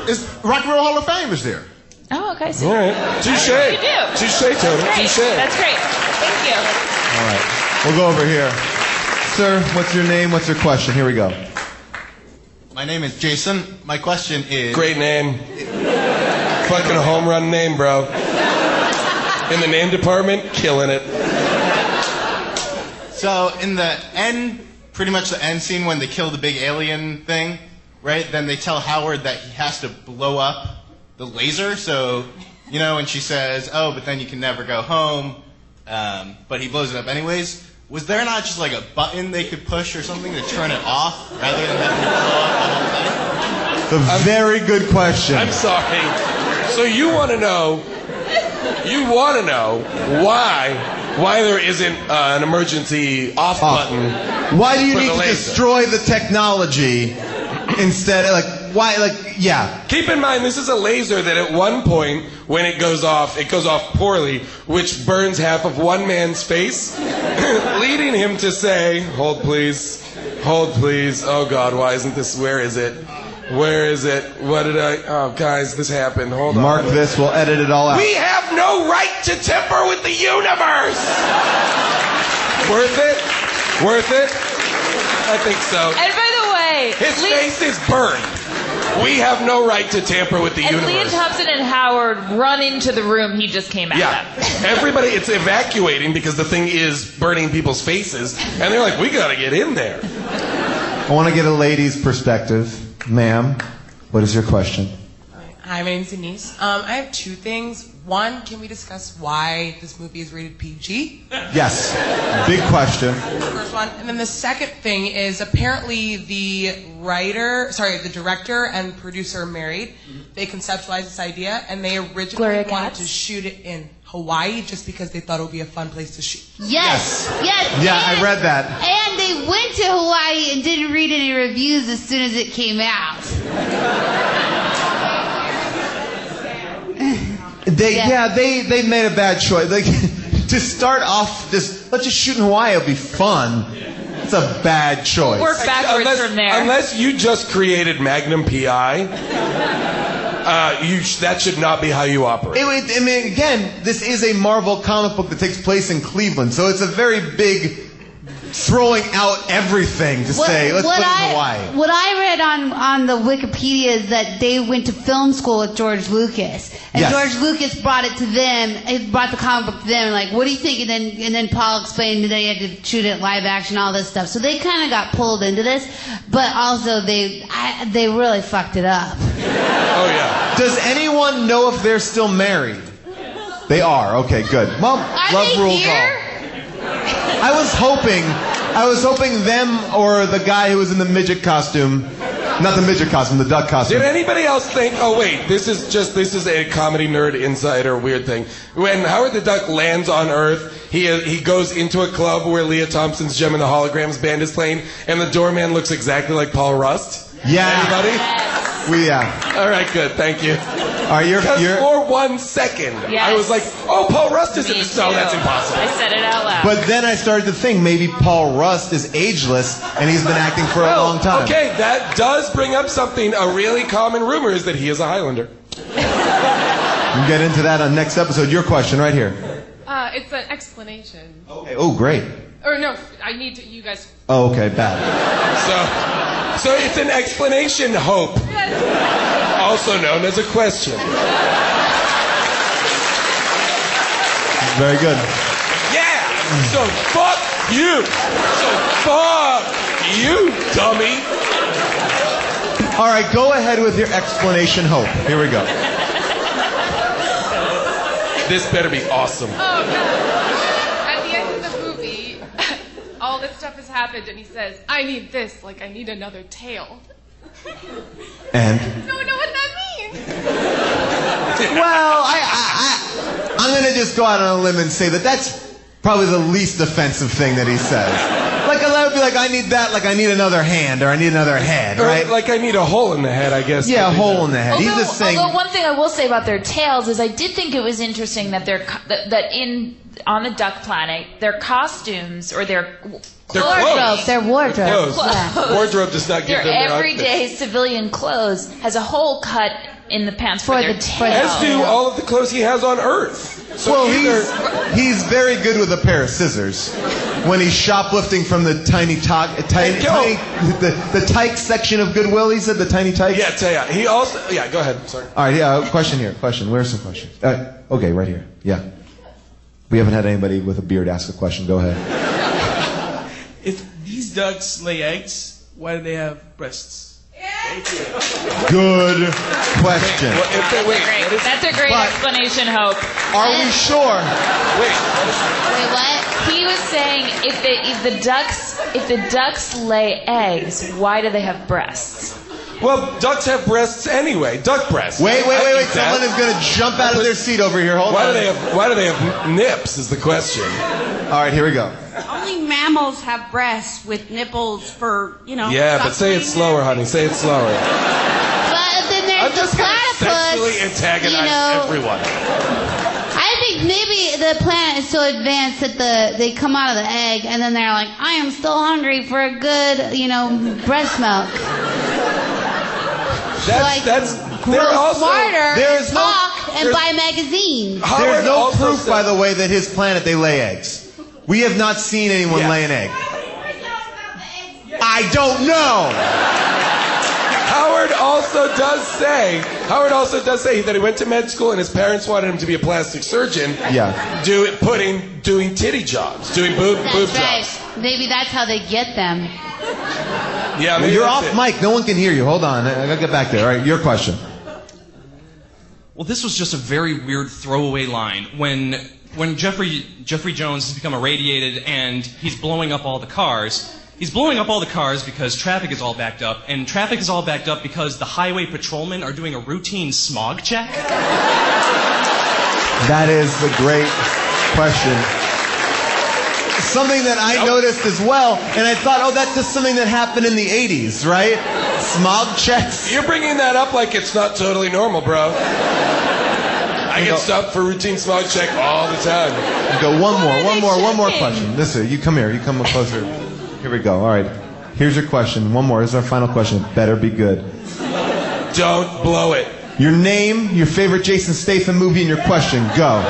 It's Rock and Roll Hall of Fame is there. Oh, okay. So all right. Touche. You do. Touche, Tony. Touche. That's great. Thank you. All right. We'll go over here. Sir, what's your name? What's your question? Here we go. My name is Jason. My question is... Great name. Fucking home run name, bro. In the name department, killing it. So, in the end, pretty much the end scene when they kill the big alien thing, right? Then they tell Howard that he has to blow up the laser. So, and she says, oh, but then you can never go home. But he blows it up anyways. Was there not just a button they could push or something to turn it off rather than having to blow up the whole thing? It's a very good question. I'm sorry. So you want to know why there isn't an emergency off button? Why do you need to destroy the technology instead? Yeah. Keep in mind, this is a laser that at one point, when it goes off poorly, which burns half of one man's face, leading him to say, hold please, oh God, why isn't this, where is it? Oh guys, this happened, hold on. Mark this, we'll edit it all out. We have no right to temper with the universe! Worth it? I think so. And by the way, his face is burned. We have no right to tamper with the universe. And Leah Thompson and Howard run into the room he just came out of. Everybody, it's evacuating because the thing is burning people's faces. And they're like, we gotta get in there. I want to get a lady's perspective. Ma'am, what is your question? Hi, my name's Denise. I have two things. One, can we discuss why this movie is rated PG? Yes. Big question. The first one. And then the second thing is apparently the director and producer are married. They conceptualized this idea and they originally wanted to shoot it in Hawaii just because they thought it would be a fun place to shoot. Yes. Yeah, I read that. And they went to Hawaii and didn't read any reviews as soon as it came out. They made a bad choice. Like, to start off this, let's just shoot in Hawaii, it'll be fun. It's a bad choice. Work backwards from there. Unless you just created Magnum PI, that should not be how you operate. I mean, again, this is a Marvel comic book that takes place in Cleveland, so it's a very big throwing out everything to say, let's put it in Hawaii. What I read on the Wikipedia is that they went to film school with George Lucas. And Yes. George Lucas brought it to them, he brought the comic book to them, and like, what do you think? And then Paul explained that he had to shoot it live action, all this stuff. So they kind of got pulled into this, but also they really fucked it up. Oh, yeah. Does anyone know if they're still married? They are. Okay, good. Well, love rules all. I was hoping them or the guy who was in the midget costume, not the midget costume, the duck costume. Did anybody else think, oh wait, this is a comedy nerd insider weird thing. When Howard the Duck lands on Earth, he goes into a club where Leah Thompson's Gem and the Holograms band is playing, and the doorman looks exactly like Paul Rust? Yeah. Anybody? Yeah. All right, good, thank you. All right, you're for 1 second, Yes. I was like, oh, Paul Rust is in this. No, that's impossible. I said it out loud. But then I started to think maybe Paul Rust is ageless and he's been acting for a long time. Okay, that does bring up something. A really common rumor is that he is a Highlander. We'll get into that on next episode. Your question right here. It's an explanation. Okay. Oh, great. Or no, I need to, you guys. Oh, okay, bad. So it's an explanation, Hope. Also known as a question. Very good. Yeah! So fuck you! So fuck you, dummy! All right, go ahead with your explanation, Hope. Here we go. This better be awesome. Oh, God. At the end of the movie, all this stuff has happened, and he says, I need this, like I need another tail. And? No, know what that means. Well, I'm going to just go out on a limb and say that that's probably the least offensive thing that he says. Like, I would be like, I need that, like I need another hand, or I need another head, right? Or like I need a hole in the head, I guess. Yeah, a hole in the head. He's just saying. Although one thing I will say about their tails is I did think it was interesting that on the Duck Planet, their costumes or their wardrobes. Their wardrobes. Clothes. Wardrobe does not give Their them their everyday outfits. civilian clothes has a hole cut in the pants for their tail. As do all of the clothes he has on Earth. So well, he's very good with a pair of scissors when he's shoplifting from the the tyke section of Goodwill. He said the tiny tyke. Yeah. He also. Yeah. Go ahead. Sorry. All right. Yeah. Question here. Question. Where's the question? Okay. Right here. Yeah. We haven't had anybody with a beard ask a question. Go ahead. If these ducks lay eggs, why do they have breasts? Good question. That's a great explanation, Hope. Are we sure? Wait, what? He was saying if the ducks lay eggs, why do they have breasts? Well, ducks have breasts anyway. Duck breasts. Wait. Someone is going to jump out of their seat over here. Hold on. Why do they have nips is the question. All right, here we go. Only mammals have breasts with nipples for, Yeah, but say it slower, honey. Say it slower. But then there's the platypus. Sexually antagonize everyone. I think maybe the planet is so advanced that they come out of the egg and then they're like, I am still hungry for a good, breast milk. Grow smarter, talk, and buy magazines. There's no proof, by the way, that his planet they lay eggs. We have not seen anyone lay an egg. I don't know. Howard also does say that he went to med school and his parents wanted him to be a plastic surgeon. Yeah. Doing titty jobs, doing boob jobs. Right. Maybe that's how they get them. Yeah, maybe you're off mic. No one can hear you. Hold on. I gotta get back there. All right, your question. Well, this was just a very weird throwaway line. When Jeffrey Jones has become irradiated and he's blowing up all the cars, he's blowing up all the cars because traffic is all backed up, and traffic is all backed up because the highway patrolmen are doing a routine smog check. That is a great question. Something that I noticed as well, and I thought, oh, that's just something that happened in the 80s, right? Smog checks. You're bringing that up like it's not totally normal, bro. I get stopped for routine smog check all the time. You go, one more question. Listen, you come here. You come closer. Here we go. All right. Here's your question. One more. This is our final question. It better be good. Don't blow it. Your name, your favorite Jason Statham movie, and your question. Go.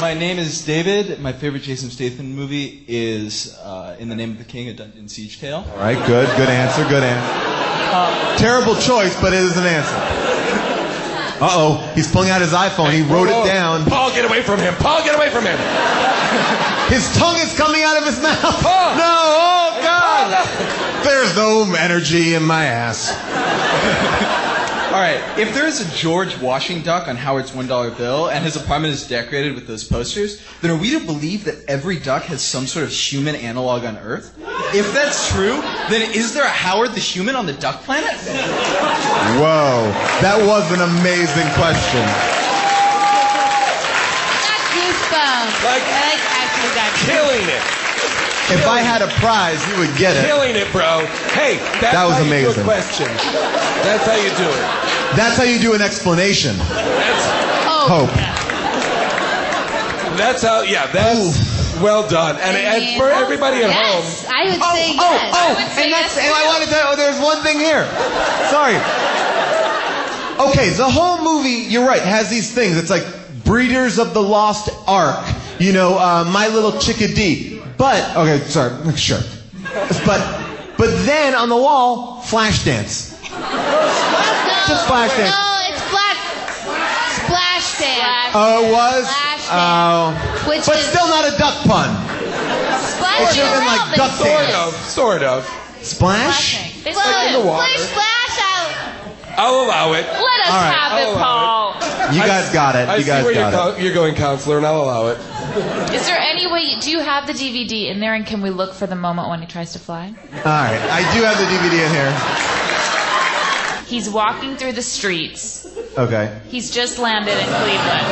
My name is David. My favorite Jason Statham movie is In the Name of the King, a Dungeon Siege Tale. All right. Good answer. Good answer. Terrible choice, but it is an answer. Uh-oh, he's pulling out his iPhone. He wrote it down. Paul, get away from him. Paul, get away from him. His tongue is coming out of his mouth. Paul. No, oh, God. There's no energy in my ass. All right, if there is a George washing duck on Howard's $1 bill and his apartment is decorated with those posters, then are we to believe that every duck has some sort of human analog on Earth? If that's true, then is there a Howard the Human on the duck planet? Whoa, that was an amazing question. Goosebumps. I actually got killing it. If I had a prize, you would get it. Killing it, bro. Hey, that's that was how amazing. You do a question. That's how you do it. That's how you do an explanation. Hope. That's how, that's well done. And for everybody at home. I would say yes. And I wanted to, there's one thing here. Sorry. Okay, the whole movie, you're right, has these things. It's like Breeders of the Lost Ark. You know, My Little Chickadee. But, okay, sorry, sure. But then on the wall, Flashdance. Just Flashdance. No, it's Splash Dance. Oh, it was? Oh. But still not a duck pun. Splash It should have been like duck dance. Sort of. Splash? It's like in the water. Splash out. I'll allow it. Let us have it, Paul. You guys got it. You guys got it. You're going, counselor, and I'll allow it. Is there any way, do you have the DVD in there, and can we look for the moment when he tries to fly? All right, I do have the DVD in here. He's walking through the streets. Okay. He's just landed in Cleveland.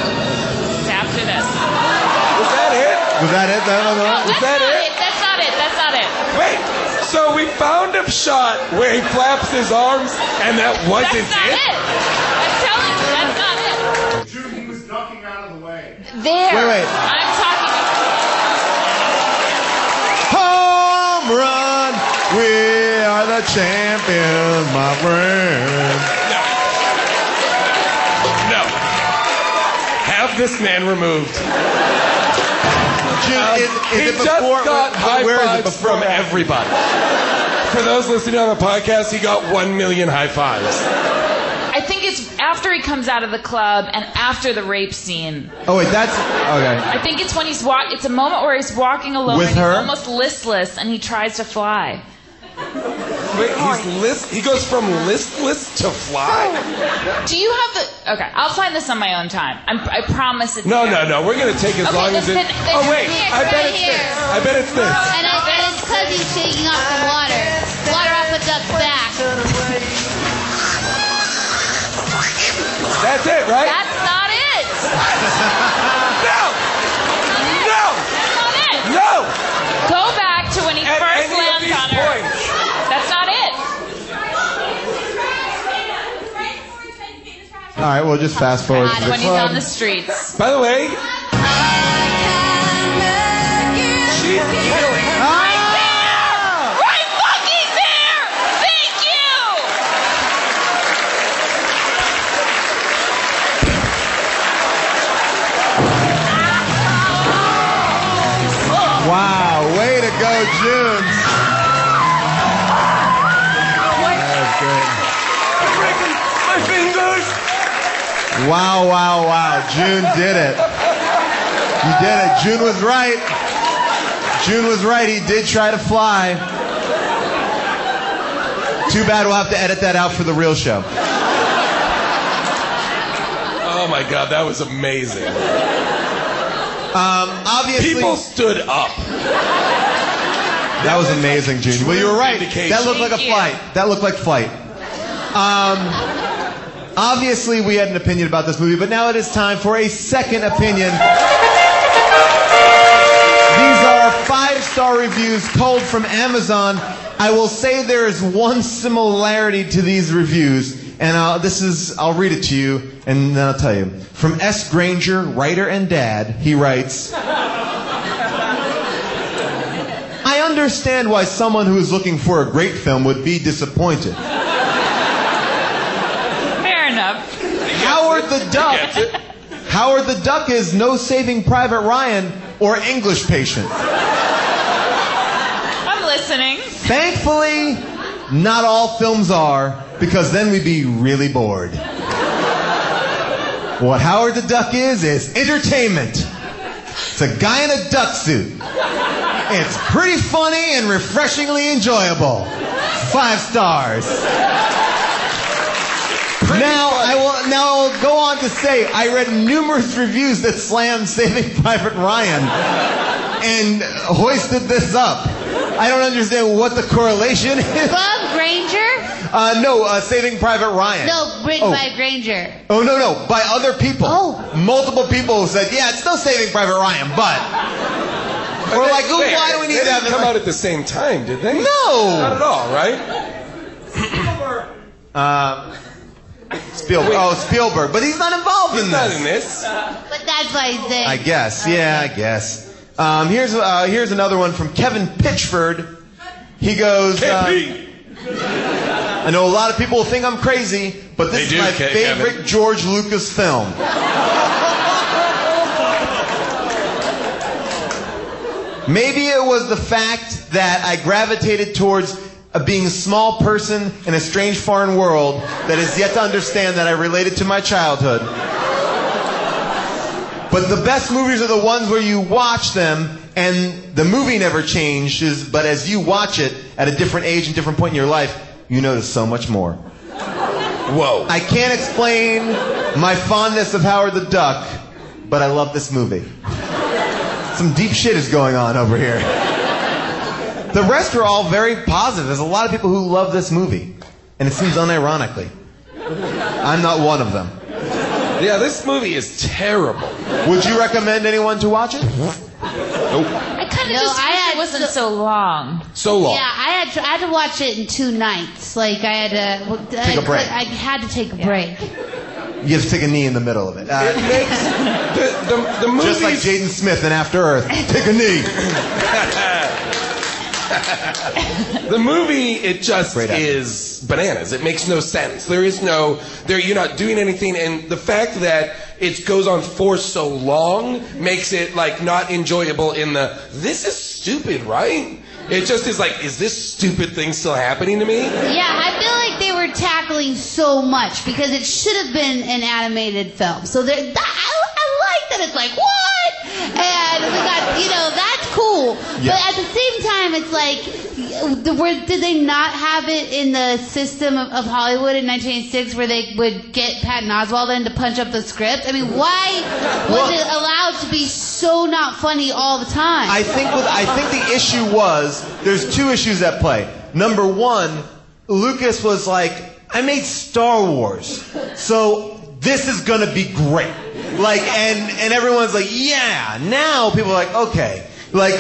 It's after this. Was that it? Was that it? No, that's not it. That's not it. That's not it. Wait, so we found a shot where he flaps his arms, and that wasn't That's not it. I'm telling you, that's not it. Dude, he was ducking out of the way. There. Wait. I'm talking Home run! We are the champions, my friend. No. Have this man removed. He just got high fives from everybody. For those listening on the podcast, he got 1 million high fives. I think it's after he comes out of the club and after the rape scene. Oh wait, that's okay. I think it's when he's it's a moment where he's walking alone With and her? he's almost listless and he tries to fly. Wait, he goes from listless to fly? Do you have the... Okay, I'll find this on my own time. I promise it's No, there. we're going to take as long as it... Oh, wait, I bet it's this. I bet it's this. And I bet it's because he's shaking off the water. Water off a duck's back. That's it, right? That's not it! No! That's not it! No! Go back to when he first lands on her. That's not it. All right, we'll just fast forward to the When he's club. on the streets. By the way, she's killing. Right there! Right fucking there! Thank you! Wow, way to go, June. That was great. My fingers! Wow. June did it. You did it. June was right. June was right. He did try to fly. Too bad we'll have to edit that out for the real show. Oh my God, that was amazing. Obviously, people stood up. That was amazing, Junior. Well, you were right. That looked like a flight. That looked like flight. Obviously, we had an opinion about this movie, but now it is time for a second opinion. These are 5-star reviews culled from Amazon. I will say there is one similarity to these reviews, and I'll read it to you, and then I'll tell you. From S. Granger, writer and dad, he writes, I understand why someone who is looking for a great film would be disappointed. Fair enough. Howard the Duck is no Saving Private Ryan or English Patient. I'm listening. Thankfully, not all films are, because then we'd be really bored. What Howard the Duck is entertainment. It's a guy in a duck suit. It's pretty funny and refreshingly enjoyable. 5 stars. Now I will go on to say I read numerous reviews that slammed Saving Private Ryan and hoisted this up. I don't understand what the correlation is. Bob Granger? No, Saving Private Ryan. No, written by Granger. Oh, no, by other people. Oh. Multiple people who said, yeah, it's still Saving Private Ryan, but... Or like, why do we need that? They didn't come out at the same time, did they? No! Not at all, right? Spielberg. Oh, Spielberg. But he's not involved in this. He's not in this. But that's why he's there. I guess. Yeah, I guess. Here's another one from Kevin Pitchford. He goes... I know a lot of people will think I'm crazy, but this is my favorite Kevin. George Lucas film. Maybe it was the fact that I gravitated towards being a small person in a strange foreign world that is yet to understand that I related to my childhood. But the best movies are the ones where you watch them and the movie never changes, but as you watch it at a different age and different point in your life, you notice so much more. Whoa. I can't explain my fondness of Howard the Duck, but I love this movie. Some deep shit is going on over here. The rest are all very positive. There's a lot of people who love this movie, and it seems unironically. I'm not one of them. Yeah, this movie is terrible. Would you recommend anyone to watch it? Nope. I kind of just wish it wasn't so long. So long. Yeah, I had to watch it in 2 nights. Like I had to take a break. I had to take a break. You have to take a knee in the middle of it. It makes the movie just like Jaden Smith in After Earth. Take a knee. The movie, it just is bananas. It makes no sense. You're not doing anything, and the fact that it goes on for so long makes it like not enjoyable this is stupid, right? It just is like, is this stupid thing still happening to me? Yeah, I feel like they were tackling so much because it should have been an animated film. So I like that it's like, what? And we got, that's cool. Yeah. But at the same time, it's like, did they not have it in the system of Hollywood in 1986 where they would get Patton Oswalt in to punch up the script? I mean, why was it allowed to be so not funny all the time? I think the issue was, there's 2 issues at play. Number 1, Lucas was like, I made Star Wars, so this is gonna be great. Like, and everyone's like, yeah. Now people are like, okay. Like,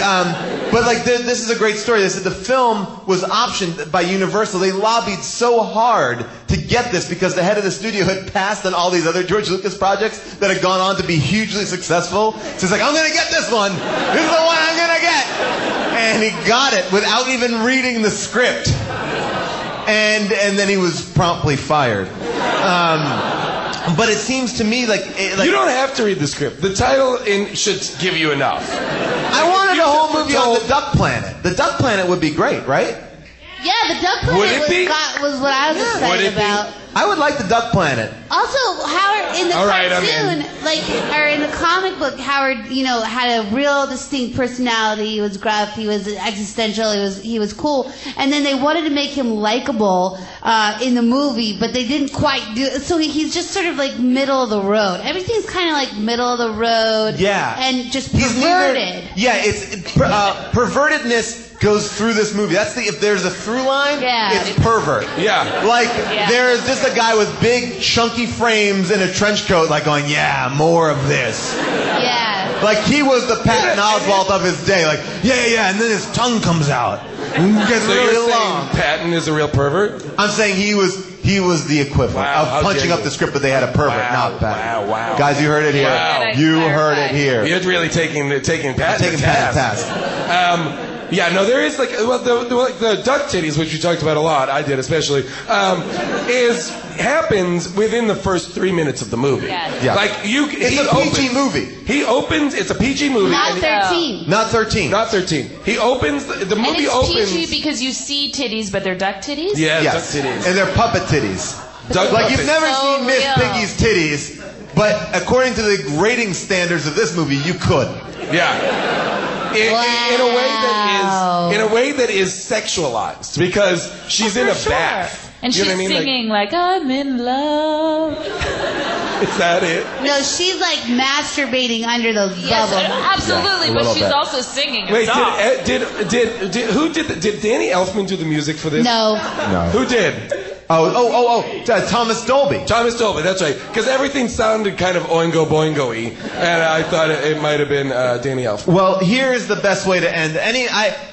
but like, this is a great story. They said the film was optioned by Universal. They lobbied so hard to get this because the head of the studio had passed on all these other George Lucas projects that had gone on to be hugely successful. So he's like, I'm gonna get this one. This is the one I'm gonna get. And he got it without even reading the script. And then he was promptly fired. But it seems to me like you don't have to read the script. The title should give you enough. I wanted a whole movie on the Duck Planet. The Duck Planet would be great, right? Yeah, the Duck Planet was what I was excited about. I would like the Duck Planet. Also, Howard in the cartoon, or in the comic book, Howard, had a real distinct personality. He was gruff. He was existential. He was cool. And then they wanted to make him likable in the movie, but they didn't quite do it. So he's just sort of like middle of the road. Everything's kind of like middle of the road. Yeah. And just perverted. Pervertedness goes through this movie. If there's a through line, it's pervert. Yeah. There's just a guy with big, chunky frames in a trench coat, going, yeah, more of this. Yeah. He was the Patton Oswalt of his day. And then his tongue comes out. Gets really long. Patton is a real pervert? I'm saying he was the equivalent of punching up the script, but they had a pervert, not Patton. Wow. Guys, you heard it here. Wow. You heard it here. You're really taking Patton to task. There is the duck titties, which we talked about a lot. I did especially. Happens within the first 3 minutes of the movie. Yeah. It's a PG movie. He opens. It's a PG movie. Not 13. Not 13. Not 13. He opens. The movie opens. It's PG because you see titties, but they're duck titties. Yeah, yes. duck titties. And they're puppet titties. You've never seen Miss Piggy's titties, but according to the rating standards of this movie, you could. Yeah. In a way that is sexualized because she's in a bath. And she's singing I'm in love. Is that it? No, she's masturbating under those bubbles. Absolutely, but she's also singing a song. Did Danny Elfman do the music for this? No. Who did? Thomas Dolby. Thomas Dolby, that's right. Because everything sounded kind of oingo boingo-y, and I thought it might have been Danny Elfman. Well, here's the best way to end.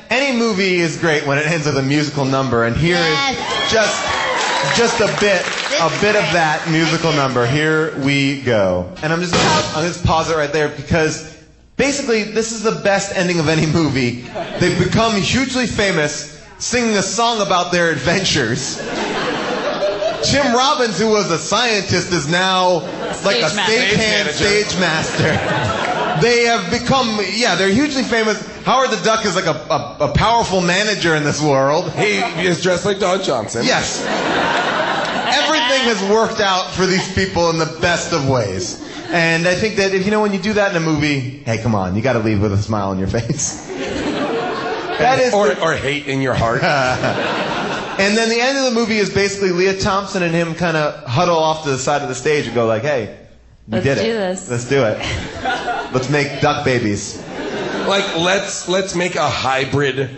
Any movie is great when it ends with a musical number, and here is just a bit of that musical number. Here we go. And I'm just gonna pause it right there because basically this is the best ending of any movie. They've become hugely famous singing a song about their adventures. Tim Robbins, who was a scientist, is now a stagehand, stage master. They have become, they're hugely famous. Howard the Duck is like a powerful manager in this world. He is dressed like Don Johnson. Yes. Everything has worked out for these people in the best of ways. And I think that when you do that in a movie, hey, come on, you got to leave with a smile on your face. Or hate in your heart. And then the end of the movie is basically Leah Thompson and him kind of huddle off to the side of the stage and go hey, we did it. Let's do it. Let's make duck babies. Let's make a hybrid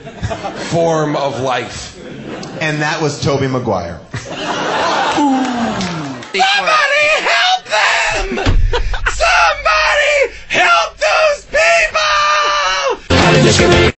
form of life. And that was Tobey Maguire. Somebody help them! Somebody help those people!